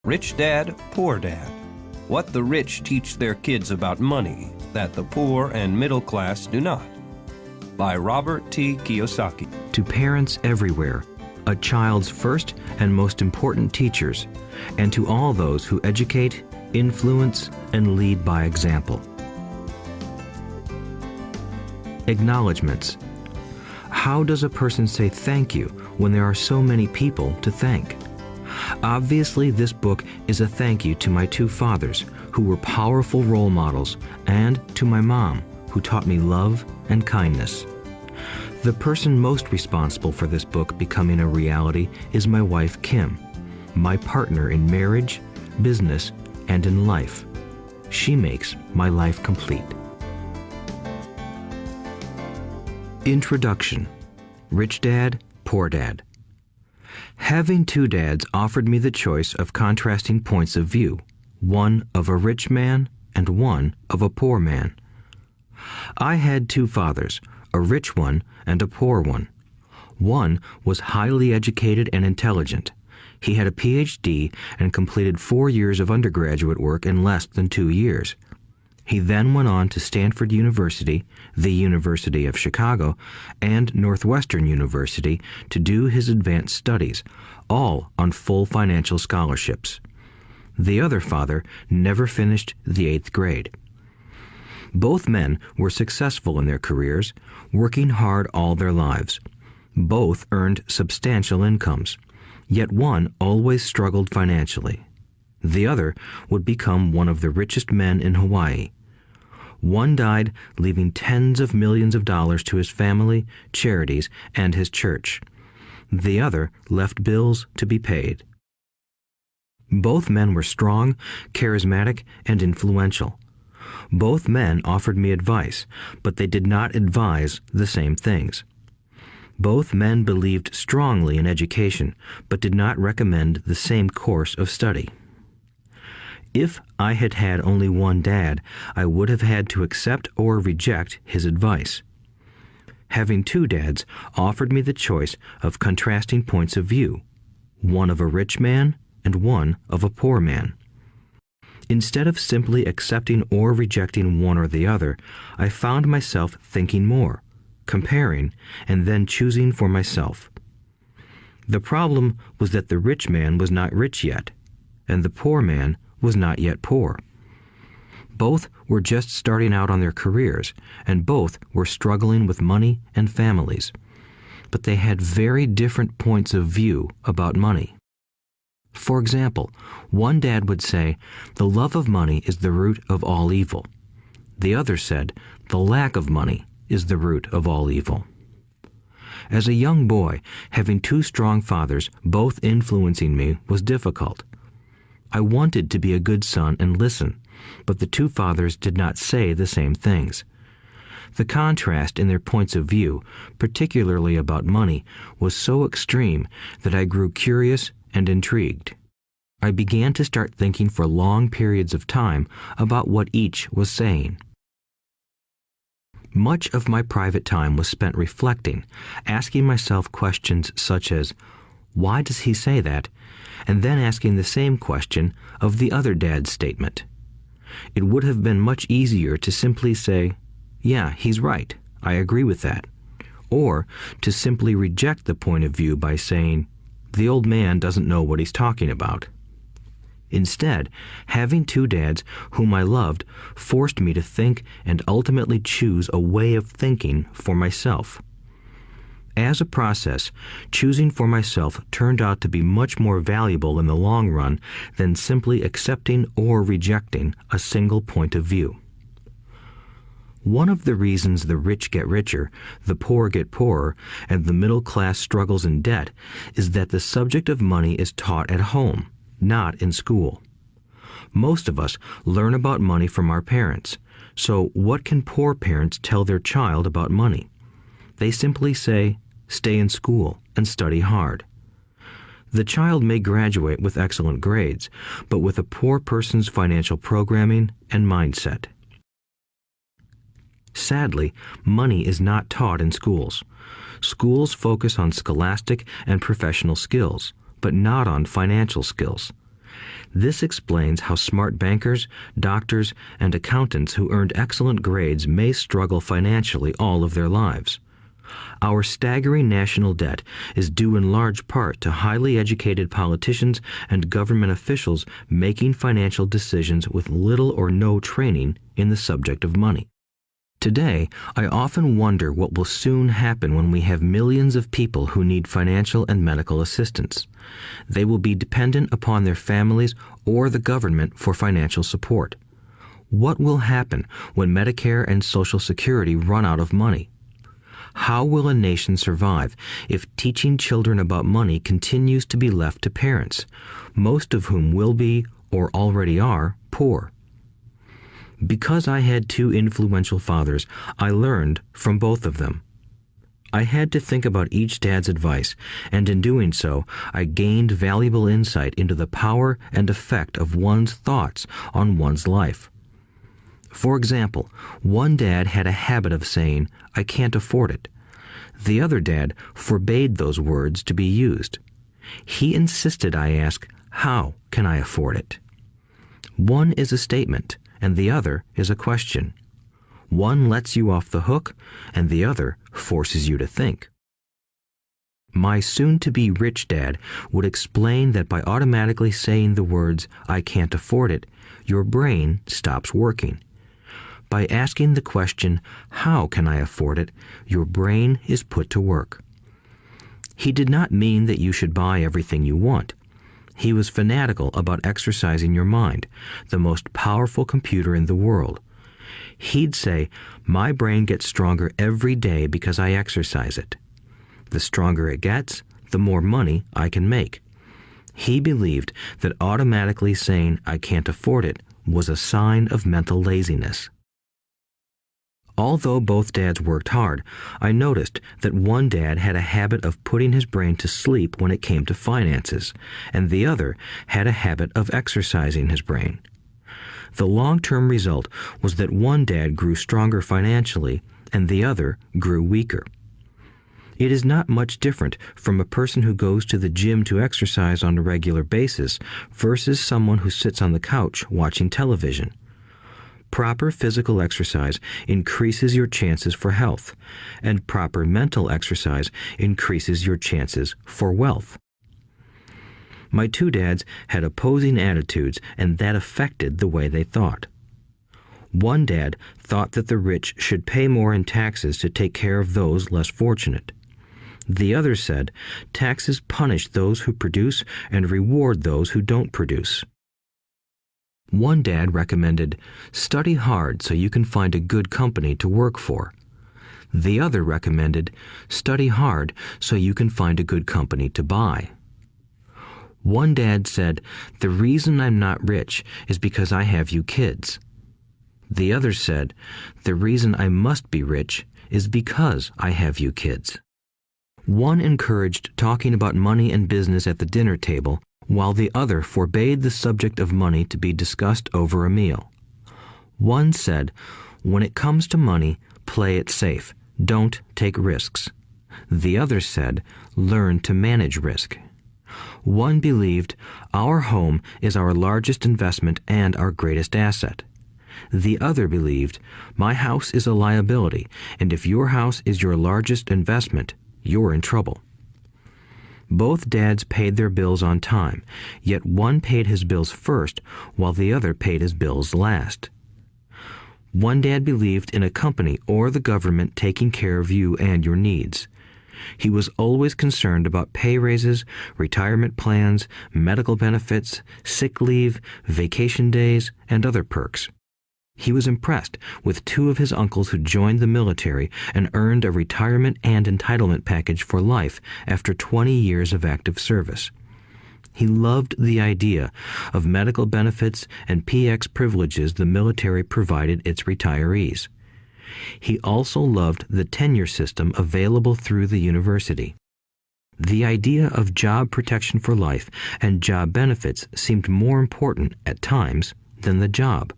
Rich Dad, Poor Dad. What the rich teach their kids about money that the poor and middle class do not. By Robert T. Kiyosaki. To parents everywhere, a child's first and most important teachers, and to all those who educate, influence, and lead by example. Acknowledgements. How does a person say thank you when there are so many people to thank? Obviously, this book is a thank you to my two fathers, who were powerful role models, and to my mom, who taught me love and kindness. The person most responsible for this book becoming a reality is my wife, Kim, my partner in marriage, business, and in life. She makes my life complete. Introduction. Rich Dad, Poor Dad. Having two dads offered me the choice of contrasting points of view, one of a rich man and one of a poor man. I had two fathers, a rich one and a poor one. One was highly educated and intelligent. He had a PhD and completed 4 years of undergraduate work in less than 2 years. He then went on to Stanford University, the University of Chicago, and Northwestern University to do his advanced studies, all on full financial scholarships. The other father never finished the 8th grade. Both men were successful in their careers, working hard all their lives. Both earned substantial incomes, yet one always struggled financially. The other would become one of the richest men in Hawaii. One died, leaving tens of millions of dollars to his family, charities, and his church. The other left bills to be paid. Both men were strong, charismatic, and influential. Both men offered me advice, but they did not advise the same things. Both men believed strongly in education, but did not recommend the same course of study. If I had had only one dad, I would have had to accept or reject his advice. Having two dads offered me the choice of contrasting points of view, one of a rich man and one of a poor man. Instead of simply accepting or rejecting one or the other, I found myself thinking more, comparing, and then choosing for myself. The problem was that the rich man was not rich yet, and the poor man was not yet poor. Both were just starting out on their careers, and both were struggling with money and families. But they had very different points of view about money. For example, one dad would say, "The love of money is the root of all evil." The other said, "The lack of money is the root of all evil." As a young boy, having two strong fathers, both influencing me, was difficult. I wanted to be a good son and listen, but the two fathers did not say the same things. The contrast in their points of view, particularly about money, was so extreme that I grew curious and intrigued. I began to start thinking for long periods of time about what each was saying. Much of my private time was spent reflecting, asking myself questions such as, "Why does he say that?" and then asking the same question of the other dad's statement. It would have been much easier to simply say, "Yeah, he's right, I agree with that," or to simply reject the point of view by saying, "The old man doesn't know what he's talking about." Instead, having two dads whom I loved forced me to think and ultimately choose a way of thinking for myself. As a process, choosing for myself turned out to be much more valuable in the long run than simply accepting or rejecting a single point of view. One of the reasons the rich get richer, the poor get poorer, and the middle class struggles in debt is that the subject of money is taught at home, not in school. Most of us learn about money from our parents, so what can poor parents tell their child about money? They simply say, "Stay in school and study hard." The child may graduate with excellent grades, but with a poor person's financial programming and mindset. Sadly, money is not taught in schools. Schools focus on scholastic and professional skills, but not on financial skills. This explains how smart bankers, doctors, and accountants who earned excellent grades may struggle financially all of their lives. Our staggering national debt is due in large part to highly educated politicians and government officials making financial decisions with little or no training in the subject of money. Today, I often wonder what will soon happen when we have millions of people who need financial and medical assistance. They will be dependent upon their families or the government for financial support. What will happen when Medicare and Social Security run out of money? How will a nation survive if teaching children about money continues to be left to parents, most of whom will be, or already are, poor? Because I had two influential fathers, I learned from both of them. I had to think about each dad's advice, and in doing so, I gained valuable insight into the power and effect of one's thoughts on one's life. For example, one dad had a habit of saying, "I can't afford it." The other dad forbade those words to be used. He insisted I ask, "How can I afford it?" One is a statement, and the other is a question. One lets you off the hook, and the other forces you to think. My soon-to-be rich dad would explain that by automatically saying the words, "I can't afford it," your brain stops working. By asking the question, "How can I afford it?" your brain is put to work. He did not mean that you should buy everything you want. He was fanatical about exercising your mind, the most powerful computer in the world. He'd say, "My brain gets stronger every day because I exercise it. The stronger it gets, the more money I can make." He believed that automatically saying, "I can't afford it," was a sign of mental laziness. Although both dads worked hard, I noticed that one dad had a habit of putting his brain to sleep when it came to finances, and the other had a habit of exercising his brain. The long-term result was that one dad grew stronger financially, and the other grew weaker. It is not much different from a person who goes to the gym to exercise on a regular basis versus someone who sits on the couch watching television. Proper physical exercise increases your chances for health, and proper mental exercise increases your chances for wealth. My two dads had opposing attitudes, and that affected the way they thought. One dad thought that the rich should pay more in taxes to take care of those less fortunate. The other said, taxes punish those who produce and reward those who don't produce. One dad recommended, study hard so you can find a good company to work for. The other recommended, study hard so you can find a good company to buy. One dad said, the reason I'm not rich is because I have you kids. The other said, the reason I must be rich is because I have you kids. One encouraged talking about money and business at the dinner table, while the other forbade the subject of money to be discussed over a meal. One said, when it comes to money, play it safe, don't take risks. The other said, learn to manage risk. One believed, our home is our largest investment and our greatest asset. The other believed, my house is a liability, and if your house is your largest investment, you're in trouble. Both dads paid their bills on time, yet one paid his bills first while the other paid his bills last. One dad believed in a company or the government taking care of you and your needs. He was always concerned about pay raises, retirement plans, medical benefits, sick leave, vacation days, and other perks. He was impressed with two of his uncles who joined the military and earned a retirement and entitlement package for life after 20 years of active service. He loved the idea of medical benefits and PX privileges the military provided its retirees. He also loved the tenure system available through the university. The idea of job protection for life and job benefits seemed more important at times than the job.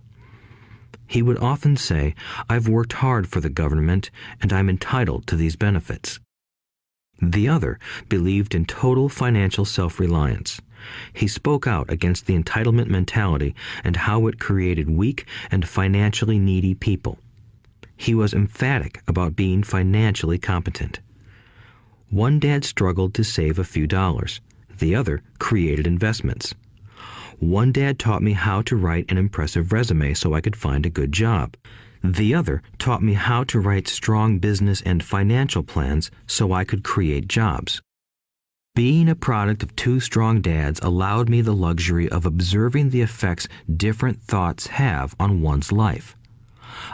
He would often say, I've worked hard for the government and I'm entitled to these benefits. The other believed in total financial self-reliance. He spoke out against the entitlement mentality and how it created weak and financially needy people. He was emphatic about being financially competent. One dad struggled to save a few dollars. The other created investments. One dad taught me how to write an impressive resume so I could find a good job. The other taught me how to write strong business and financial plans so I could create jobs. Being a product of two strong dads allowed me the luxury of observing the effects different thoughts have on one's life.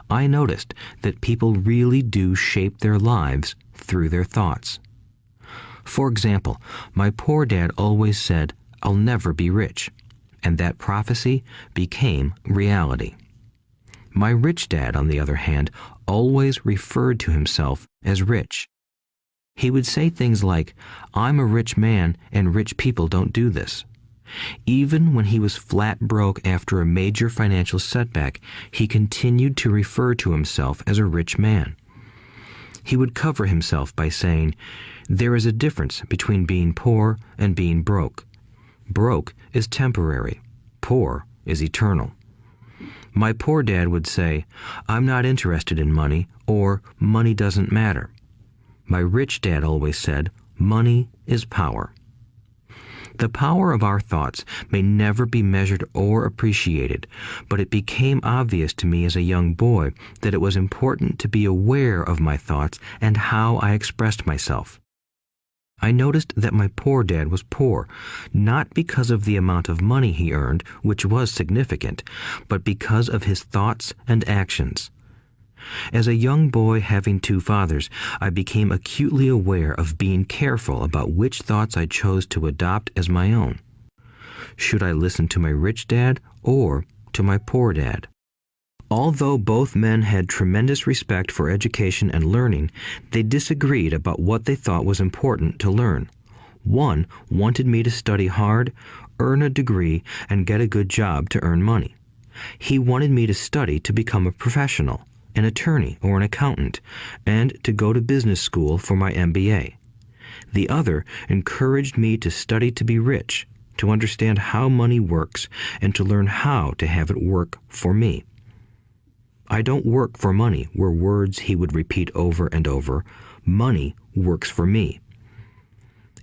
I noticed that people really do shape their lives through their thoughts. For example, my poor dad always said, "I'll never be rich," and that prophecy became reality. My rich dad, on the other hand, always referred to himself as rich. He would say things like, "I'm a rich man and rich people don't do this." Even when he was flat broke after a major financial setback, he continued to refer to himself as a rich man. He would cover himself by saying, "There is a difference between being poor and being broke. Broke is temporary. Poor is eternal." My poor dad would say, "I'm not interested in money," or "Money doesn't matter." My rich dad always said, "Money is power." The power of our thoughts may never be measured or appreciated, but it became obvious to me as a young boy that it was important to be aware of my thoughts and how I expressed myself. I noticed that my poor dad was poor, not because of the amount of money he earned, which was significant, but because of his thoughts and actions. As a young boy having two fathers, I became acutely aware of being careful about which thoughts I chose to adopt as my own. Should I listen to my rich dad or to my poor dad? Although both men had tremendous respect for education and learning, they disagreed about what they thought was important to learn. One wanted me to study hard, earn a degree, and get a good job to earn money. He wanted me to study to become a professional, an attorney or an accountant, and to go to business school for my MBA. The other encouraged me to study to be rich, to understand how money works, and to learn how to have it work for me. "I don't work for money" were words he would repeat over and over. "Money works for me."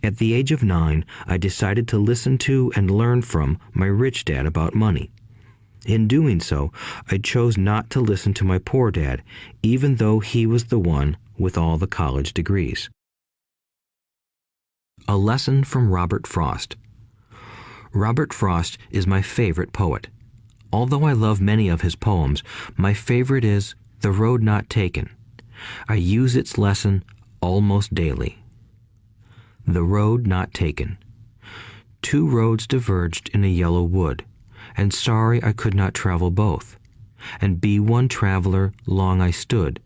At the age of 9, I decided to listen to and learn from my rich dad about money. In doing so, I chose not to listen to my poor dad, even though he was the one with all the college degrees. A lesson from Robert Frost. Robert Frost is my favorite poet. Although I love many of his poems, my favorite is "The Road Not Taken." I use its lesson almost daily. The road not taken. Two roads diverged in a yellow wood, and sorry I could not travel both. And be one traveler long I stood,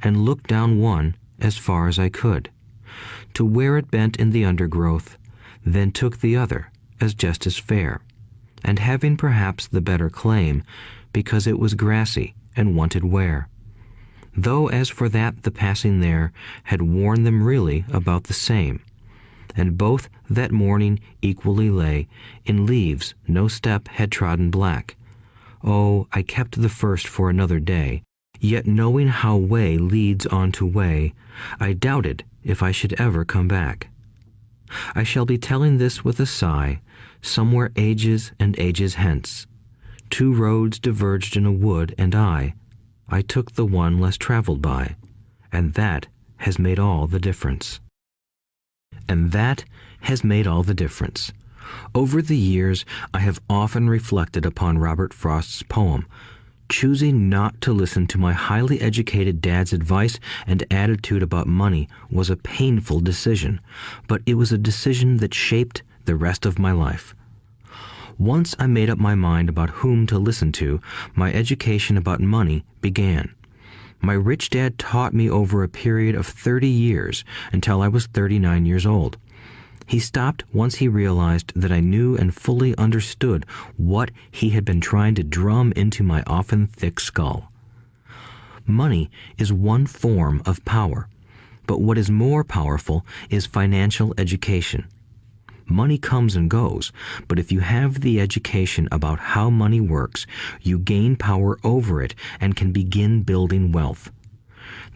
and looked down one as far as I could, to where it bent in the undergrowth, then took the other as just as fair, and having perhaps the better claim, because it was grassy and wanted wear. Though as for that the passing there had worn them really about the same, and both that morning equally lay in leaves no step had trodden black. Oh, I kept the first for another day, yet knowing how way leads on to way, I doubted if I should ever come back. I shall be telling this with a sigh, somewhere ages and ages hence. Two roads diverged in a wood, and I took the one less traveled by, and that has made all the difference. And that has made all the difference. Over the years, I have often reflected upon Robert Frost's poem. Choosing not to listen to my highly educated dad's advice and attitude about money was a painful decision, but it was a decision that shaped the rest of my life. Once I made up my mind about whom to listen to, my education about money began. My rich dad taught me over a period of 30 years until I was 39 years old. He stopped once he realized that I knew and fully understood what he had been trying to drum into my often thick skull. Money is one form of power, but what is more powerful is financial education. Money comes and goes, but if you have the education about how money works, you gain power over it and can begin building wealth.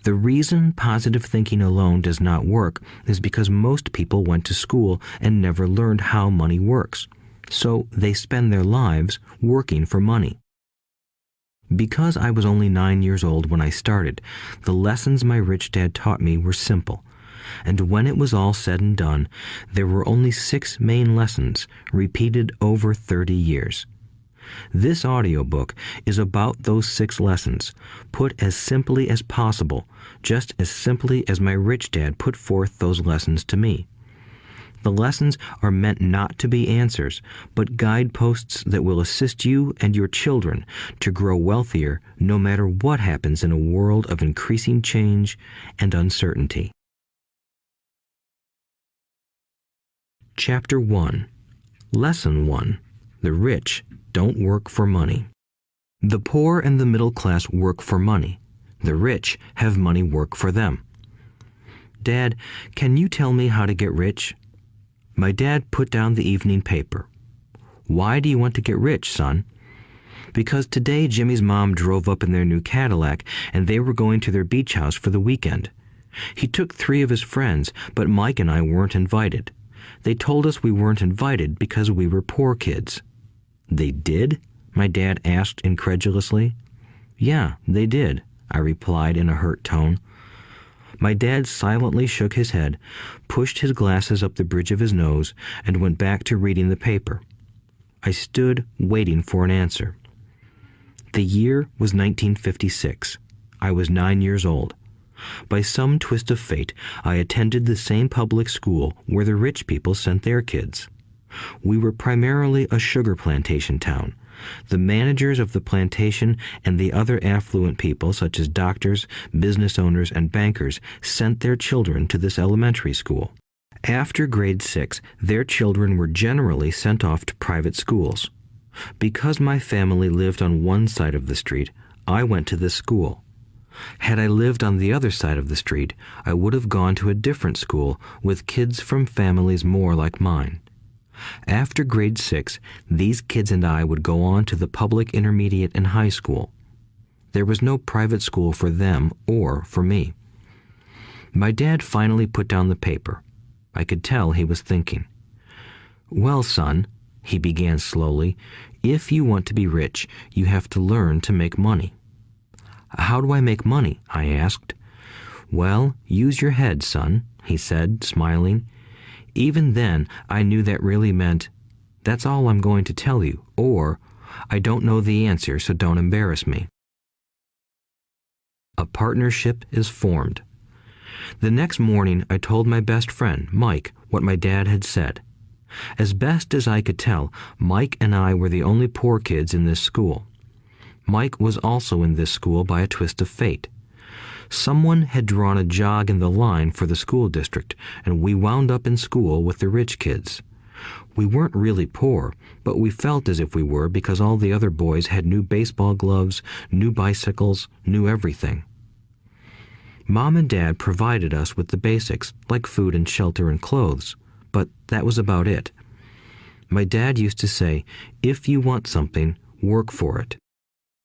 The reason positive thinking alone does not work is because most people went to school and never learned how money works, so they spend their lives working for money. Because I was only 9 years old when I started, the lessons my rich dad taught me were simple. And when it was all said and done, there were only 6 main lessons, repeated over 30 years. This audiobook is about those 6 lessons, put as simply as possible, just as simply as my rich dad put forth those lessons to me. The lessons are meant not to be answers, but guideposts that will assist you and your children to grow wealthier no matter what happens in a world of increasing change and uncertainty. Chapter 1. Lesson 1. The rich don't work for money. The poor and the middle class work for money. The rich have money work for them. Dad, can you tell me how to get rich? My dad put down the evening paper. Why do you want to get rich, son? Because today Jimmy's mom drove up in their new Cadillac and they were going to their beach house for the weekend. He took 3 of his friends, but Mike and I weren't invited. They told us we weren't invited because we were poor kids. They did? My dad asked incredulously. Yeah, they did, I replied in a hurt tone. My dad silently shook his head, pushed his glasses up the bridge of his nose, and went back to reading the paper. I stood waiting for an answer. The year was 1956. I was 9 years old. By some twist of fate, I attended the same public school where the rich people sent their kids. We were primarily a sugar plantation town. The managers of the plantation and the other affluent people, such as doctors, business owners, and bankers, sent their children to this elementary school. After grade 6, their children were generally sent off to private schools. Because my family lived on one side of the street, I went to this school. Had I lived on the other side of the street, I would have gone to a different school with kids from families more like mine. After grade 6, these kids and I would go on to the public intermediate and high school. There was no private school for them or for me. My dad finally put down the paper. I could tell he was thinking. Well, son, he began slowly, if you want to be rich, you have to learn to make money. How do I make money? I asked. Well, use your head, son, he said, smiling. Even then, I knew that really meant, that's all I'm going to tell you, or, I don't know the answer, so don't embarrass me. A partnership is formed. The next morning, I told my best friend, Mike, what my dad had said. As best as I could tell, Mike and I were the only poor kids in this school. Mike was also in this school by a twist of fate. Someone had drawn a jog in the line for the school district, and we wound up in school with the rich kids. We weren't really poor, but we felt as if we were because all the other boys had new baseball gloves, new bicycles, new everything. Mom and Dad provided us with the basics, like food and shelter and clothes, but that was about it. My dad used to say, if you want something, work for it.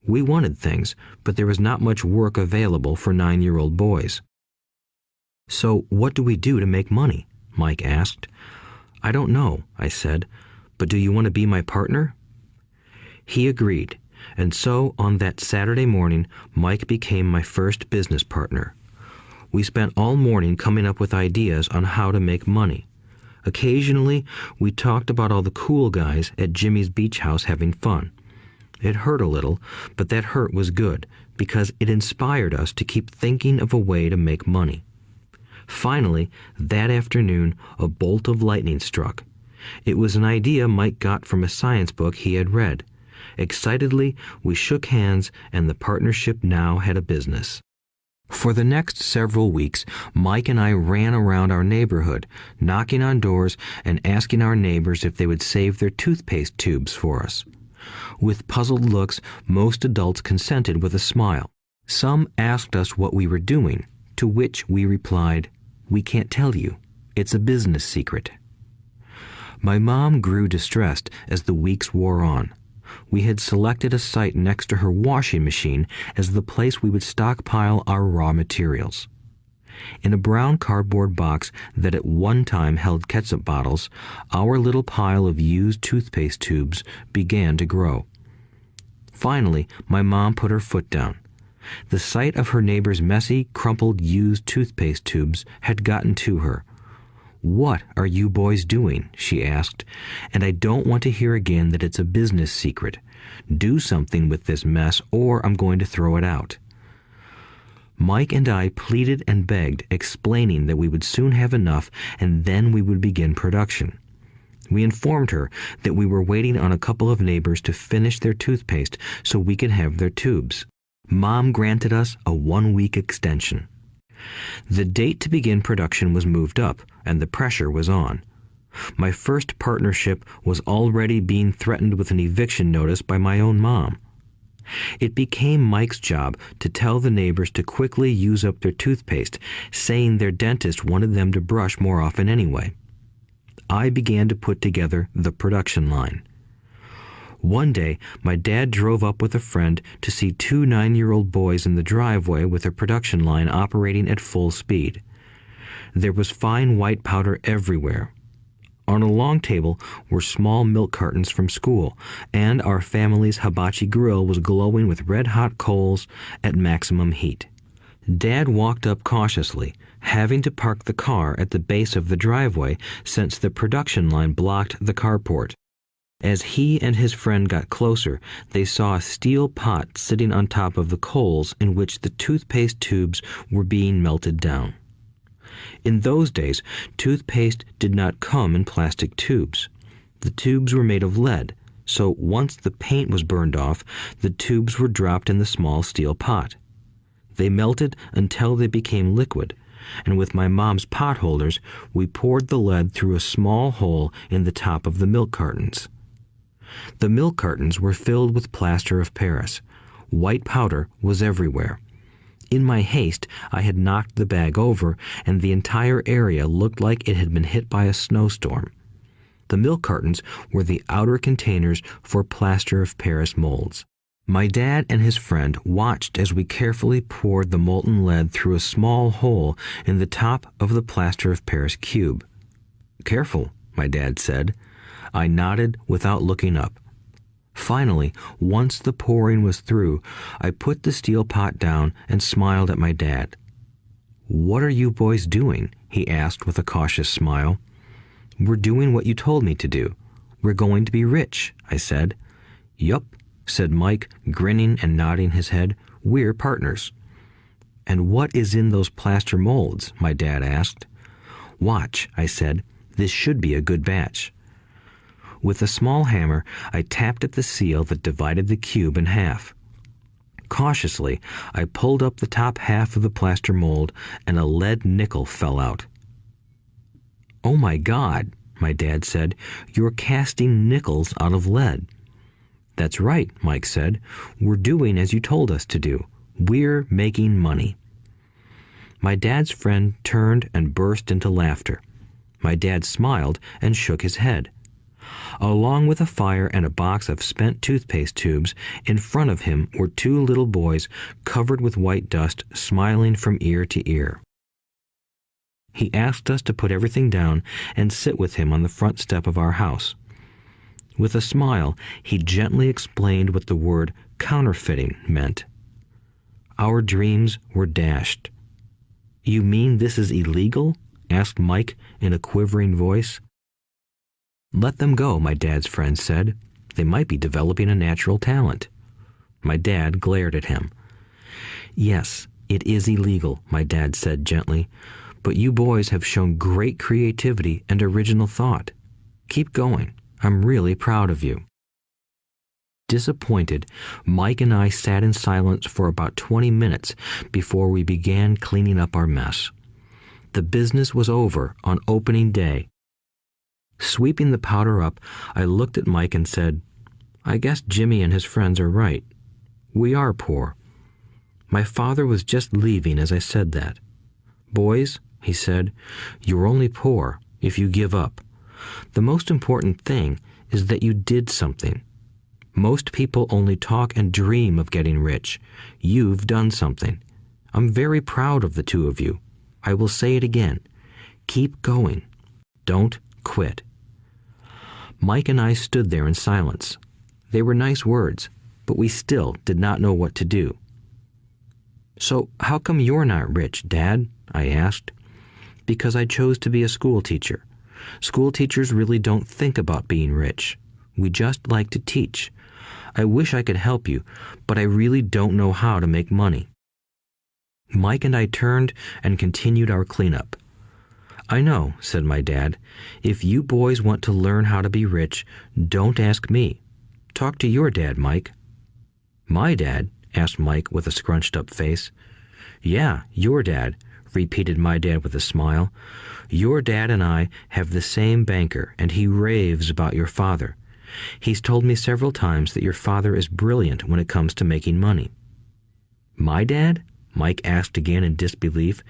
We wanted things, but there was not much work available for 9-year-old boys. So what do we do to make money? Mike asked. I don't know, I said, but do you want to be my partner? He agreed, and so on that Saturday morning, Mike became my first business partner. We spent all morning coming up with ideas on how to make money. Occasionally, we talked about all the cool guys at Jimmy's beach house having fun. It hurt a little, but that hurt was good, because it inspired us to keep thinking of a way to make money. Finally, that afternoon, a bolt of lightning struck. It was an idea Mike got from a science book he had read. Excitedly, we shook hands, and the partnership now had a business. For the next several weeks, Mike and I ran around our neighborhood, knocking on doors and asking our neighbors if they would save their toothpaste tubes for us. With puzzled looks, most adults consented with a smile. Some asked us what we were doing, to which we replied, "We can't tell you. It's a business secret." My mom grew distressed as the weeks wore on. We had selected a site next to her washing machine as the place we would stockpile our raw materials. In a brown cardboard box that at one time held ketchup bottles, our little pile of used toothpaste tubes began to grow. Finally, my mom put her foot down. The sight of her neighbor's messy, crumpled used toothpaste tubes had gotten to her. "What are you boys doing?" she asked, "and I don't want to hear again that it's a business secret. Do something with this mess or I'm going to throw it out." Mike and I pleaded and begged, explaining that we would soon have enough and then we would begin production. We informed her that we were waiting on a couple of neighbors to finish their toothpaste so we could have their tubes. Mom granted us a 1-week extension. The date to begin production was moved up, and the pressure was on. My first partnership was already being threatened with an eviction notice by my own mom. It became Mike's job to tell the neighbors to quickly use up their toothpaste, saying their dentist wanted them to brush more often anyway. I began to put together the production line. One day, my dad drove up with a friend to see 2 9-year-old boys in the driveway with a production line operating at full speed. There was fine white powder everywhere. On a long table were small milk cartons from school, and our family's hibachi grill was glowing with red-hot coals at maximum heat. Dad walked up cautiously, having to park the car at the base of the driveway since the production line blocked the carport. As he and his friend got closer, they saw a steel pot sitting on top of the coals in which the toothpaste tubes were being melted down. In those days, toothpaste did not come in plastic tubes. The tubes were made of lead, so once the paint was burned off, the tubes were dropped in the small steel pot. They melted until they became liquid, and with my mom's pot holders, we poured the lead through a small hole in the top of the milk cartons. The milk cartons were filled with plaster of Paris. White powder was everywhere. In my haste, I had knocked the bag over, and the entire area looked like it had been hit by a snowstorm. The milk cartons were the outer containers for plaster of Paris molds. My dad and his friend watched as we carefully poured the molten lead through a small hole in the top of the plaster of Paris cube. "Careful," my dad said. I nodded without looking up. Finally, once the pouring was through, I put the steel pot down and smiled at my dad. "What are you boys doing?" he asked with a cautious smile. "We're doing what you told me to do. We're going to be rich," I said. "Yup," said Mike, grinning and nodding his head. "We're partners." "And what is in those plaster molds?" my dad asked. "Watch," I said. "This should be a good batch." With a small hammer, I tapped at the seal that divided the cube in half. Cautiously, I pulled up the top half of the plaster mold, and a lead nickel fell out. "Oh my God," my dad said, "you're casting nickels out of lead." "That's right," Mike said. "We're doing as you told us to do. We're making money." My dad's friend turned and burst into laughter. My dad smiled and shook his head. Along with a fire and a box of spent toothpaste tubes, in front of him were 2 little boys covered with white dust, smiling from ear to ear. He asked us to put everything down and sit with him on the front step of our house. With a smile, he gently explained what the word counterfeiting meant. Our dreams were dashed. "You mean this is illegal?" asked Mike in a quivering voice. "Let them go," my dad's friend said. "They might be developing a natural talent." My dad glared at him. "Yes, it is illegal," my dad said gently, "but you boys have shown great creativity and original thought. Keep going. I'm really proud of you." Disappointed, Mike and I sat in silence for about 20 minutes before we began cleaning up our mess. The business was over on opening day. Sweeping the powder up, I looked at Mike and said, "I guess Jimmy and his friends are right. We are poor." My father was just leaving as I said that. "Boys," he said, "you're only poor if you give up. The most important thing is that you did something. Most people only talk and dream of getting rich. You've done something. I'm very proud of the two of you. I will say it again. Keep going. Don't quit. Mike and I stood there in silence. They were nice words, but we still did not know what to do. "So how come you're not rich, Dad?" I asked. "Because I chose to be a school teacher. School teachers really don't think about being rich. We just like to teach. I wish I could help you, but I really don't know how to make money." Mike and I turned and continued our cleanup. "I know," said my dad. "If you boys want to learn how to be rich, don't ask me. Talk to your dad, Mike." "My dad?" asked Mike with a scrunched-up face. "Yeah, your dad," repeated my dad with a smile. "Your dad and I have the same banker, and he raves about your father. He's told me several times that your father is brilliant when it comes to making money." "My dad?" Mike asked again in disbelief.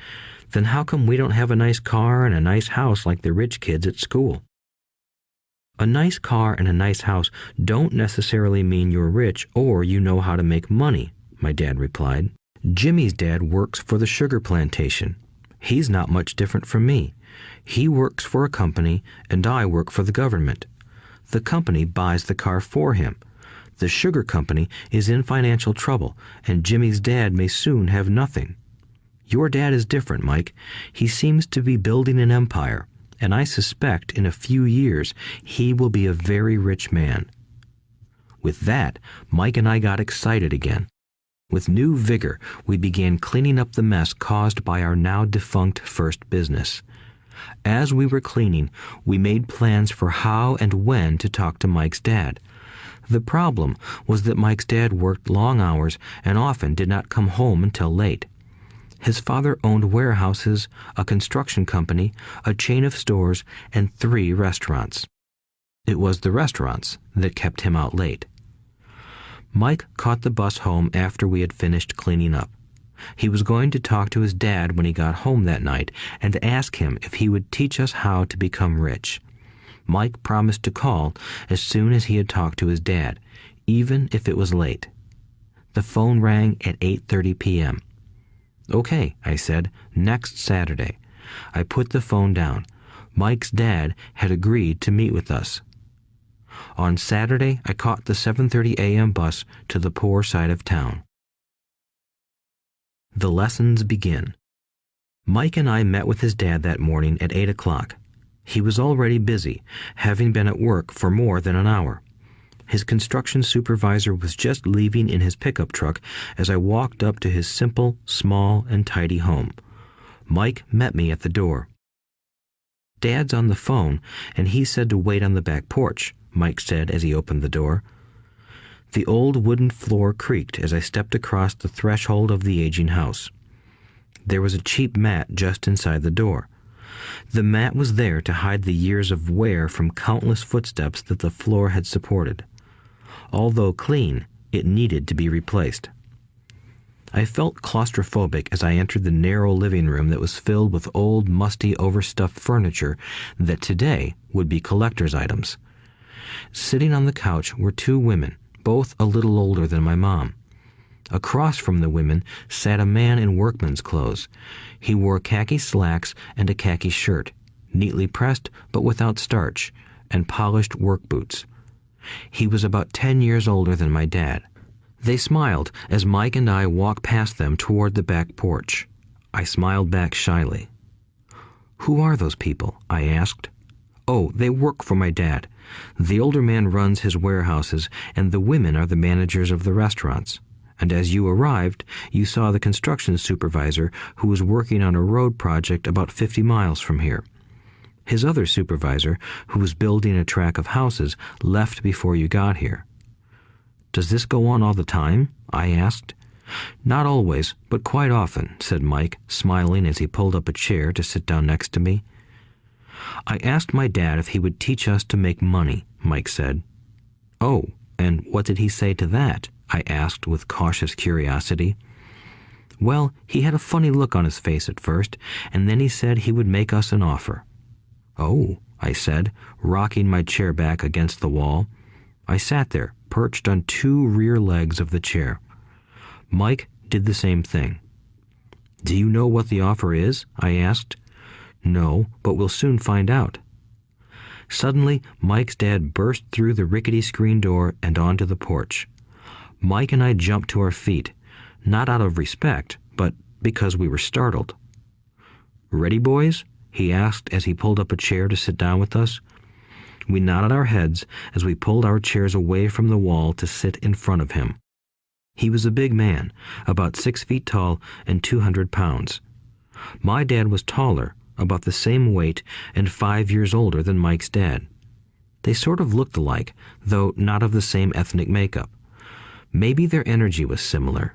"Then how come we don't have a nice car and a nice house like the rich kids at school?" "A nice car and a nice house don't necessarily mean you're rich or you know how to make money," my dad replied. "Jimmy's dad works for the sugar plantation. He's not much different from me. He works for a company and I work for the government. The company buys the car for him. The sugar company is in financial trouble, and Jimmy's dad may soon have nothing. Your dad is different, Mike. He seems to be building an empire, and I suspect in a few years he will be a very rich man." With that, Mike and I got excited again. With new vigor, we began cleaning up the mess caused by our now defunct first business. As we were cleaning, we made plans for how and when to talk to Mike's dad. The problem was that Mike's dad worked long hours and often did not come home until late. His father owned warehouses, a construction company, a chain of stores, and 3 restaurants. It was the restaurants that kept him out late. Mike caught the bus home after we had finished cleaning up. He was going to talk to his dad when he got home that night and ask him if he would teach us how to become rich. Mike promised to call as soon as he had talked to his dad, even if it was late. The phone rang at 8:30 p.m. "Okay," I said, "next Saturday." I put the phone down. Mike's dad had agreed to meet with us. On Saturday, I caught the 7:30 a.m. bus to the poor side of town. The lessons begin. Mike and I met with his dad that morning at 8 o'clock. He was already busy, having been at work for more than an hour. His construction supervisor was just leaving in his pickup truck as I walked up to his simple, small, and tidy home. Mike met me at the door. "Dad's on the phone, and he said to wait on the back porch," Mike said as he opened the door. The old wooden floor creaked as I stepped across the threshold of the aging house. There was a cheap mat just inside the door. The mat was there to hide the years of wear from countless footsteps that the floor had supported. Although clean, it needed to be replaced. I felt claustrophobic as I entered the narrow living room that was filled with old, musty, overstuffed furniture that today would be collector's items. Sitting on the couch were 2 women, both a little older than my mom. Across from the women sat a man in workman's clothes. He wore khaki slacks and a khaki shirt, neatly pressed but without starch, and polished work boots. He was about 10 years older than my dad. They smiled as Mike and I walked past them toward the back porch. I smiled back shyly. "Who are those people?" I asked. "Oh, they work for my dad. The older man runs his warehouses, and the women are the managers of the restaurants. And as you arrived, you saw the construction supervisor who was working on a road project about 50 miles from here. His other supervisor, who was building a track of houses, left before you got here." "Does this go on all the time?" I asked. "Not always, but quite often," said Mike, smiling as he pulled up a chair to sit down next to me. "I asked my dad if he would teach us to make money," Mike said. "Oh, and what did he say to that?" I asked with cautious curiosity. "Well, he had a funny look on his face at first, and then he said he would make us an offer." "Oh," I said, rocking my chair back against the wall. I sat there, perched on two rear legs of the chair. Mike did the same thing. "Do you know what the offer is?" I asked. "No, but we'll soon find out." Suddenly, Mike's dad burst through the rickety screen door and onto the porch. Mike and I jumped to our feet, not out of respect, but because we were startled. "Ready, boys?" he asked as he pulled up a chair to sit down with us. We nodded our heads as we pulled our chairs away from the wall to sit in front of him. He was a big man, about 6 feet tall and 200 pounds. My dad was taller, about the same weight, and 5 years older than Mike's dad. They sort of looked alike, though not of the same ethnic makeup. Maybe their energy was similar.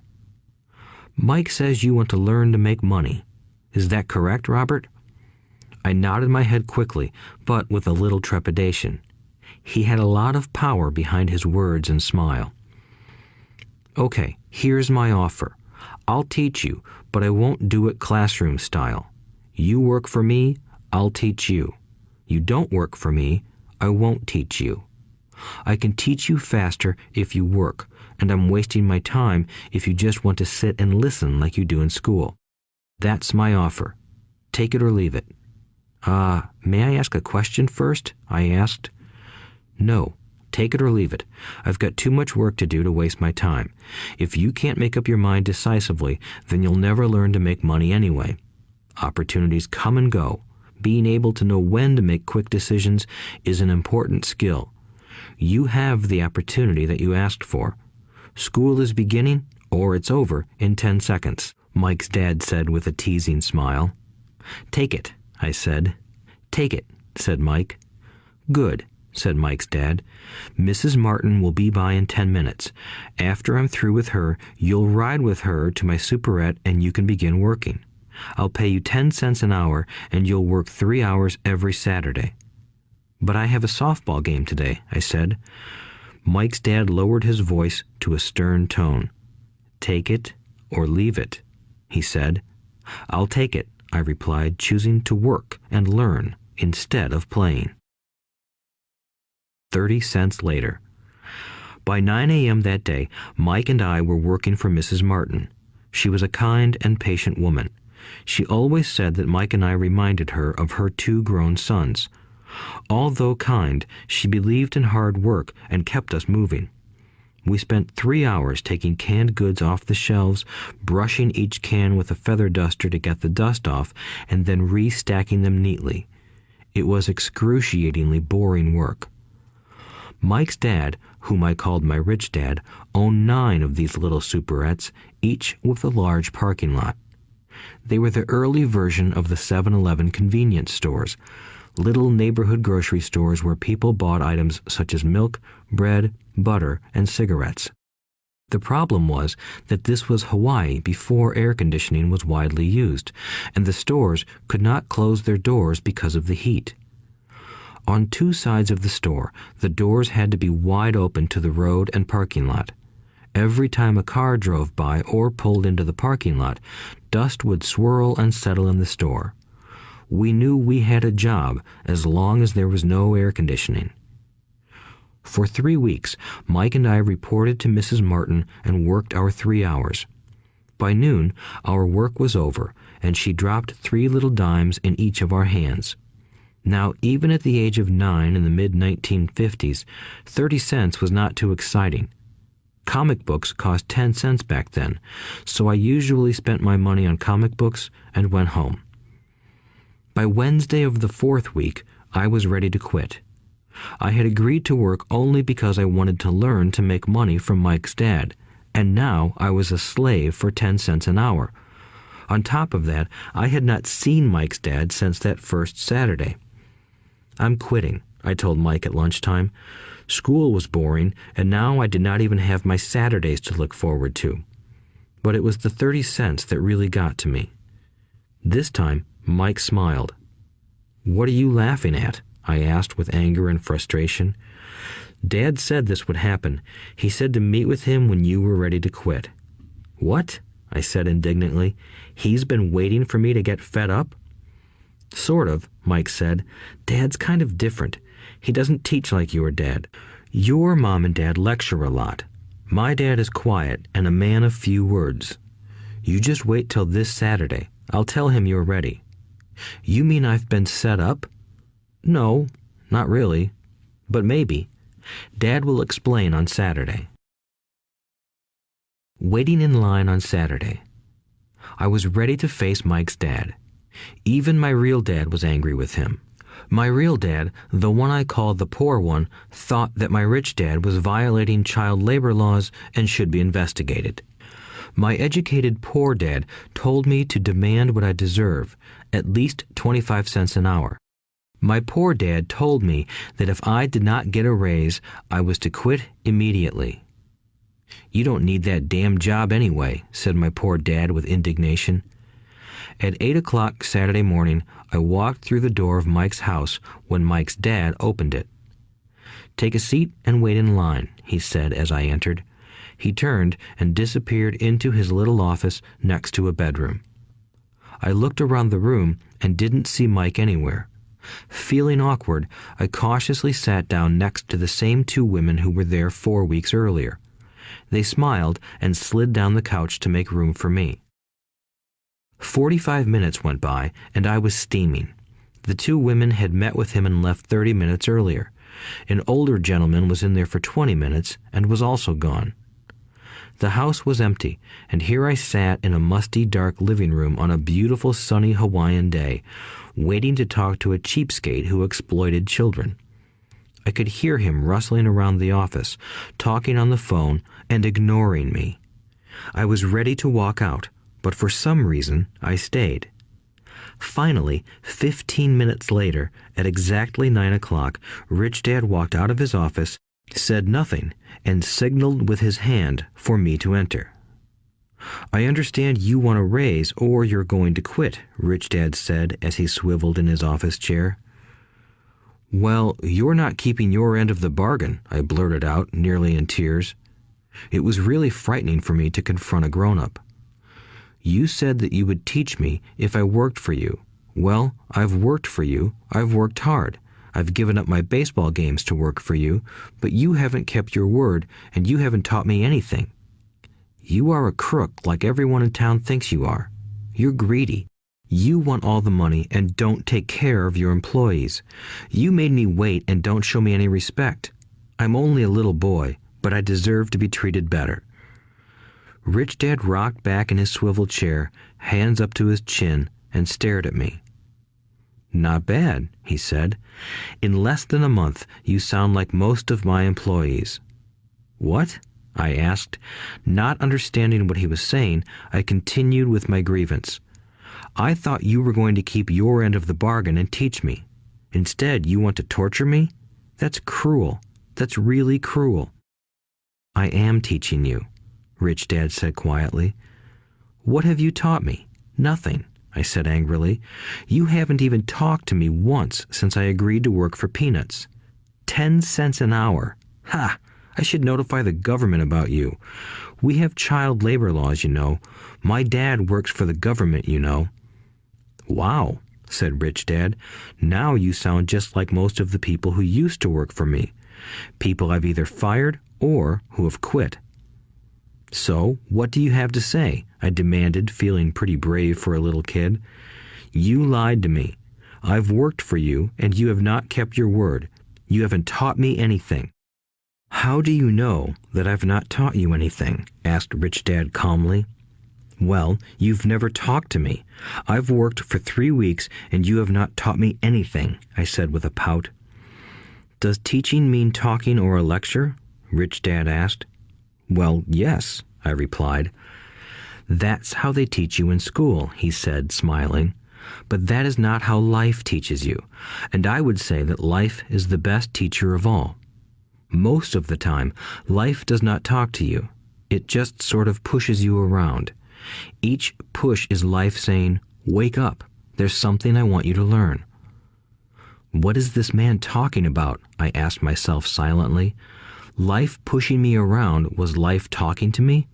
"Mike says you want to learn to make money. Is that correct, Robert?" I nodded my head quickly, but with a little trepidation. He had a lot of power behind his words and smile. "Okay, here's my offer. I'll teach you, but I won't do it classroom style. You work for me, I'll teach you. You don't work for me, I won't teach you. I can teach you faster if you work, and I'm wasting my time if you just want to sit and listen like you do in school. That's my offer. Take it or leave it." May I ask a question first?" I asked. "No. Take it or leave it. I've got too much work to do to waste my time. If you can't make up your mind decisively, then you'll never learn to make money anyway. Opportunities come and go. Being able to know when to make quick decisions is an important skill. You have the opportunity that you asked for. School is beginning, or it's over in 10 seconds, Mike's dad said with a teasing smile. "Take it," I said. "Take it," said Mike. "Good," said Mike's dad. "Mrs. Martin will be by in 10 minutes. After I'm through with her, you'll ride with her to my superette and you can begin working. I'll pay you 10 cents an hour and you'll work 3 hours every Saturday." "But I have a softball game today," I said. Mike's dad lowered his voice to a stern tone. "Take it or leave it," he said. "I'll take it," I replied, choosing to work and learn instead of playing. 30 cents later. By 9 a.m. that day, Mike and I were working for Mrs. Martin. She was a kind and patient woman. She always said that Mike and I reminded her of her 2 grown sons. Although kind, she believed in hard work and kept us moving. We spent 3 hours taking canned goods off the shelves, brushing each can with a feather duster to get the dust off, and then restacking them neatly. It was excruciatingly boring work. Mike's dad, whom I called my rich dad, owned 9 of these little superettes, each with a large parking lot. They were the early version of the 7-Eleven convenience stores, little neighborhood grocery stores where people bought items such as milk, bread, butter, and cigarettes. The problem was that this was Hawaii before air conditioning was widely used, and the stores could not close their doors because of the heat. On 2 sides of the store, the doors had to be wide open to the road and parking lot. Every time a car drove by or pulled into the parking lot, dust would swirl and settle in the store. We knew we had a job as long as there was no air conditioning. For 3 weeks, Mike and I reported to Mrs. Martin and worked our 3 hours. By noon, our work was over, and she dropped 3 little dimes in each of our hands. Now, even at the age of 9 in the mid-1950s, 30 cents was not too exciting. Comic books cost 10 cents back then, so I usually spent my money on comic books and went home. By Wednesday of the 4th week, I was ready to quit. I had agreed to work only because I wanted to learn to make money from Mike's dad, and now I was a slave for 10 cents an hour. On top of that, I had not seen Mike's dad since that first Saturday. "I'm quitting," I told Mike at lunchtime. School was boring, and now I did not even have my Saturdays to look forward to. But it was the 30 cents that really got to me. This time, Mike smiled. "What are you laughing at?" I asked with anger and frustration. "Dad said this would happen. He said to meet with him when you were ready to quit." "What?" I said indignantly. "He's been waiting for me to get fed up?" Sort of, Mike said. Dad's kind of different. He doesn't teach like your dad. Your mom and dad lecture a lot. My dad is quiet and a man of few words. You just wait till this Saturday. I'll tell him you're ready. You mean I've been set up? No, not really. But maybe. Dad will explain on Saturday. Waiting in line on Saturday. I was ready to face Mike's dad. Even my real dad was angry with him. My real dad, the one I called the poor one, thought that my rich dad was violating child labor laws and should be investigated. My educated poor dad told me to demand what I deserve, at least 25 cents an hour. My poor dad told me that if I did not get a raise, I was to quit immediately. You don't need that damn job anyway, said my poor dad with indignation. At 8 o'clock Saturday morning, I walked through the door of Mike's house when Mike's dad opened it. Take a seat and wait in line, he said as I entered. He turned and disappeared into his little office next to a bedroom. I looked around the room and didn't see Mike anywhere. Feeling awkward, I cautiously sat down next to the same two women who were there 4 weeks earlier. They smiled and slid down the couch to make room for me. 45 minutes went by, and I was steaming. The two women had met with him and left 30 minutes earlier. An older gentleman was in there for 20 minutes and was also gone. The house was empty, and here I sat in a musty, dark living room on a beautiful, sunny Hawaiian day, waiting to talk to a cheapskate who exploited children. I could hear him rustling around the office, talking on the phone, and ignoring me. I was ready to walk out, but for some reason I stayed. Finally, 15 minutes later, at exactly 9 o'clock, Rich Dad walked out of his office, said nothing, and signaled with his hand for me to enter. I understand you want a raise or you're going to quit, Rich Dad said as he swiveled in his office chair. Well, you're not keeping your end of the bargain, I blurted out, nearly in tears. It was really frightening for me to confront a grown-up. You said that you would teach me if I worked for you. Well, I've worked for you. I've worked hard. I've given up my baseball games to work for you, but you haven't kept your word and you haven't taught me anything. You are a crook like everyone in town thinks you are. You're greedy. You want all the money and don't take care of your employees. You made me wait and don't show me any respect. I'm only a little boy, but I deserve to be treated better. Rich Dad rocked back in his swivel chair, hands up to his chin, and stared at me. Not bad, he said. In less than a month, you sound like most of my employees. What? I asked. Not understanding what he was saying, I continued with my grievance. I thought you were going to keep your end of the bargain and teach me. Instead, you want to torture me? That's cruel. That's really cruel. I am teaching you, Rich Dad said quietly. What have you taught me? Nothing, I said angrily. You haven't even talked to me once since I agreed to work for peanuts. 10 cents an hour. Ha! I should notify the government about you. We have child labor laws, you know. My dad works for the government, you know. Wow, said Rich Dad. Now you sound just like most of the people who used to work for me. People I've either fired or who have quit. So, what do you have to say? I demanded, feeling pretty brave for a little kid. You lied to me. I've worked for you, and you have not kept your word. You haven't taught me anything. How do you know that I've not taught you anything? Asked Rich Dad calmly. Well, you've never talked to me. I've worked for 3 weeks, and you have not taught me anything, I said with a pout. Does teaching mean talking or a lecture? Rich Dad asked. Well, yes, I replied. That's how they teach you in school, he said, smiling. But that is not how life teaches you, and I would say that life is the best teacher of all. Most of the time, life does not talk to you. It just sort of pushes you around. Each push is life saying, wake up, there's something I want you to learn. What is this man talking about? I asked myself silently. Life pushing me around was life talking to me?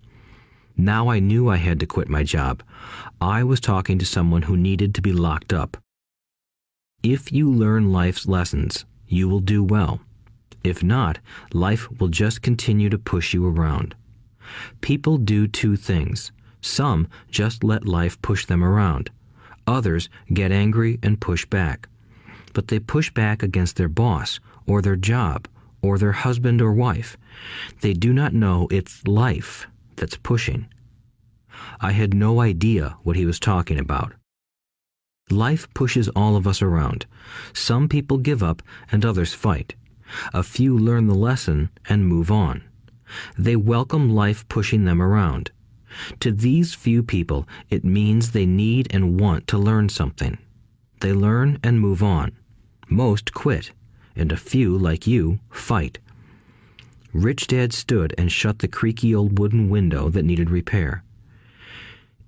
Now I knew I had to quit my job. I was talking to someone who needed to be locked up. If you learn life's lessons, you will do well. If not, life will just continue to push you around. People do two things. Some just let life push them around. Others get angry and push back. But they push back against their boss, or their job, or their husband or wife. They do not know it's life that's pushing. I had no idea what he was talking about. Life pushes all of us around. Some people give up and others fight. A few learn the lesson and move on. They welcome life pushing them around. To these few people, it means they need and want to learn something. They learn and move on. Most quit, and a few, like you, fight. Rich Dad stood and shut the creaky old wooden window that needed repair.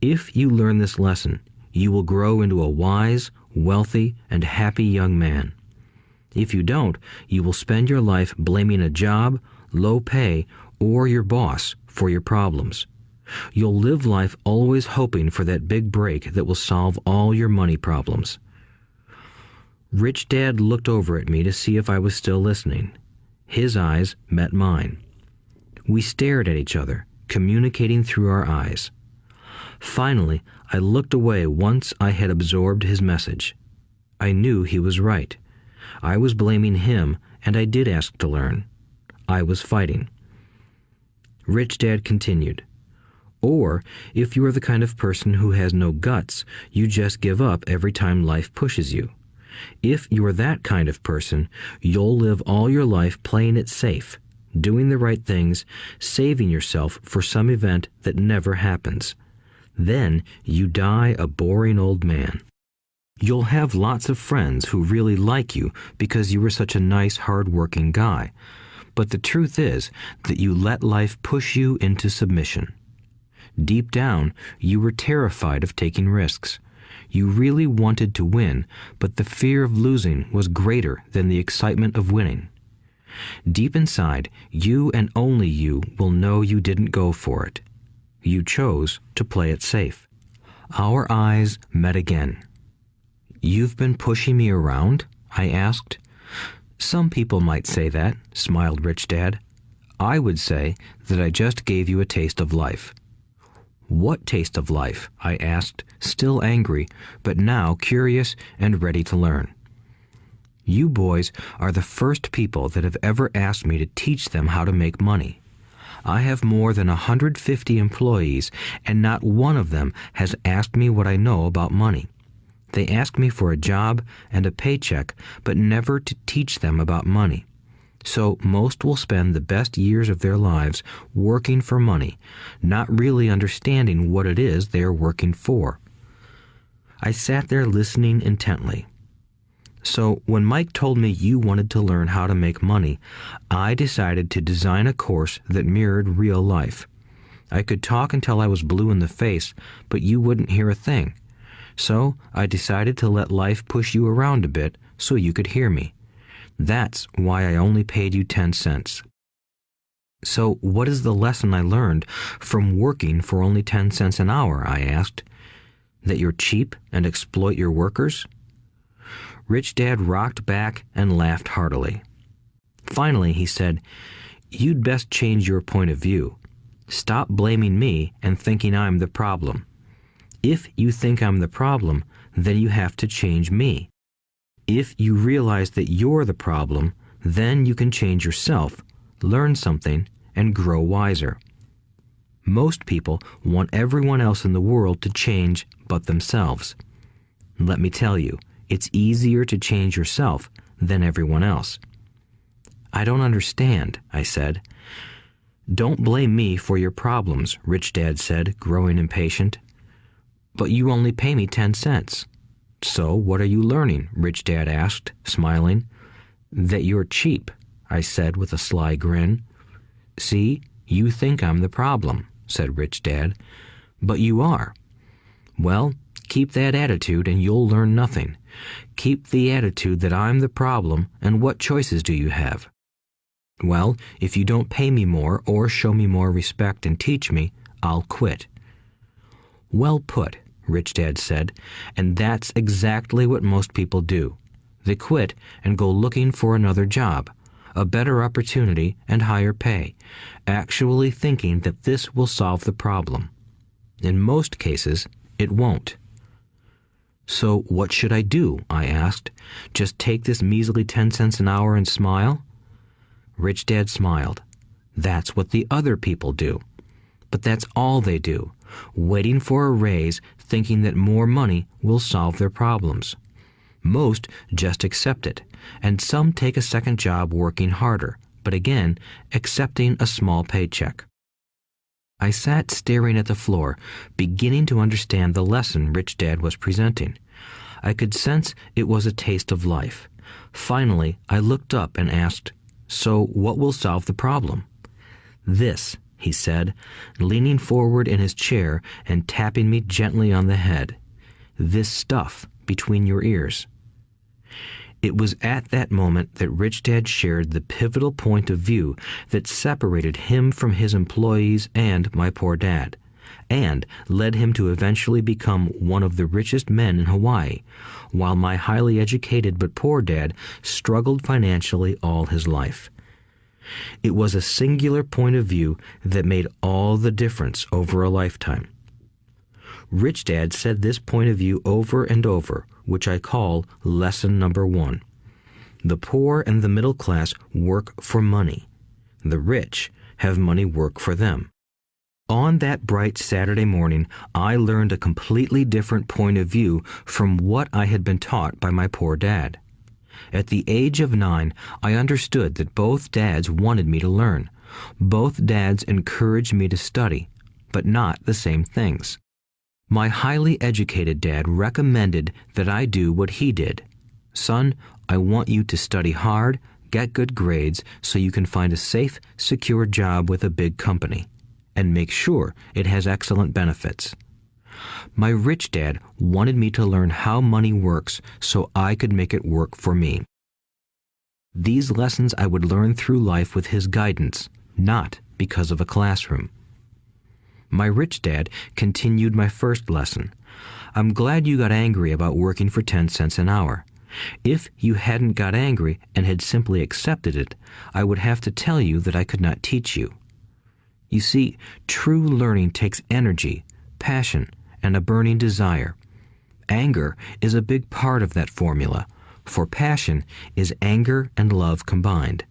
If you learn this lesson, you will grow into a wise, wealthy, and happy young man. If you don't, you will spend your life blaming a job, low pay, or your boss for your problems. You'll live life always hoping for that big break that will solve all your money problems. Rich Dad looked over at me to see if I was still listening. His eyes met mine. We stared at each other, communicating through our eyes. Finally, I looked away once I had absorbed his message. I knew he was right. I was blaming him, and I did ask to learn. I was fighting. Rich Dad continued, "Or, if you are the kind of person who has no guts, you just give up every time life pushes you. If you are that kind of person, you'll live all your life playing it safe, doing the right things, saving yourself for some event that never happens. Then you die a boring old man. You'll have lots of friends who really like you because you were such a nice, hard-working guy. But the truth is that you let life push you into submission. Deep down, you were terrified of taking risks. You really wanted to win, but the fear of losing was greater than the excitement of winning. Deep inside, you and only you will know you didn't go for it. You chose to play it safe." Our eyes met again. "You've been pushing me around?" I asked. "Some people might say that," smiled Rich Dad. "I would say that I just gave you a taste of life." "What taste of life?" I asked, still angry, but now curious and ready to learn. "You boys are the first people that have ever asked me to teach them how to make money. I have more than 150 employees, and not one of them has asked me what I know about money. They ask me for a job and a paycheck, but never to teach them about money. So most will spend the best years of their lives working for money, not really understanding what it is they are working for." I sat there listening intently. "So when Mike told me you wanted to learn how to make money, I decided to design a course that mirrored real life. I could talk until I was blue in the face, but you wouldn't hear a thing. So I decided to let life push you around a bit so you could hear me. That's why I only paid you 10 cents. "So what is the lesson I learned from working for only 10 cents an hour?" I asked. "That you're cheap and exploit your workers?" Rich Dad rocked back and laughed heartily. Finally, he said, "You'd best change your point of view. Stop blaming me and thinking I'm the problem. If you think I'm the problem, then you have to change me. If you realize that you're the problem, then you can change yourself, learn something, and grow wiser. Most people want everyone else in the world to change but themselves. Let me tell you, it's easier to change yourself than everyone else." "I don't understand," I said. "Don't blame me for your problems," Rich Dad said, growing impatient. "But you only pay me 10 cents. "So what are you learning?" Rich Dad asked, smiling. "That you're cheap," I said with a sly grin. "See, you think I'm the problem," said Rich Dad. "But you are. Well, keep that attitude and you'll learn nothing. Keep the attitude that I'm the problem, and what choices do you have?" "Well, if you don't pay me more or show me more respect and teach me, I'll quit." "Well put," Rich Dad said, "and that's exactly what most people do. They quit and go looking for another job, a better opportunity and higher pay, actually thinking that this will solve the problem. In most cases, it won't. So what should I do? I asked. Just take this measly 10 cents an hour and smile? Rich Dad smiled. That's what the other people do. But that's all they do, waiting for a raise, thinking that more money will solve their problems. Most just accept it, and some take a second job working harder, but again, accepting a small paycheck. I sat staring at the floor, beginning to understand the lesson Rich Dad was presenting. I could sense it was a taste of life. Finally, I looked up and asked, "So what will solve the problem?" "This," he said, leaning forward in his chair and tapping me gently on the head. "This stuff between your ears." It was at that moment that Rich Dad shared the pivotal point of view that separated him from his employees and my poor dad, and led him to eventually become one of the richest men in Hawaii, while my highly educated but poor dad struggled financially all his life. It was a singular point of view that made all the difference over a lifetime. Rich Dad said this point of view over and over, which I call lesson number 1. The poor and the middle class work for money. The rich have money work for them. On that bright Saturday morning, I learned a completely different point of view from what I had been taught by my poor dad. At the age of 9, I understood that both dads wanted me to learn. Both dads encouraged me to study, but not the same things. My highly educated dad recommended that I do what he did. "Son, I want you to study hard, get good grades so you can find a safe, secure job with a big company, and make sure it has excellent benefits." My rich dad wanted me to learn how money works so I could make it work for me. These lessons I would learn through life with his guidance, not because of a classroom. My rich dad continued my first lesson. "I'm glad you got angry about working for 10 cents an hour. If you hadn't got angry and had simply accepted it, I would have to tell you that I could not teach you. You see, true learning takes energy, passion, and a burning desire. Anger is a big part of that formula, for passion is anger and love combined.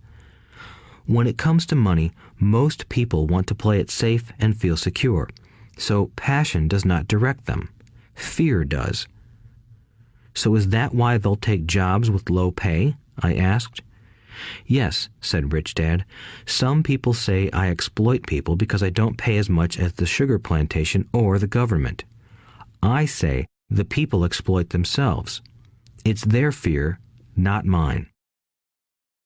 When it comes to money, most people want to play it safe and feel secure, so passion does not direct them. Fear does." "So is that why they'll take jobs with low pay?" I asked. "Yes," said Rich Dad. "Some people say I exploit people because I don't pay as much as the sugar plantation or the government. I say the people exploit themselves. It's their fear, not mine."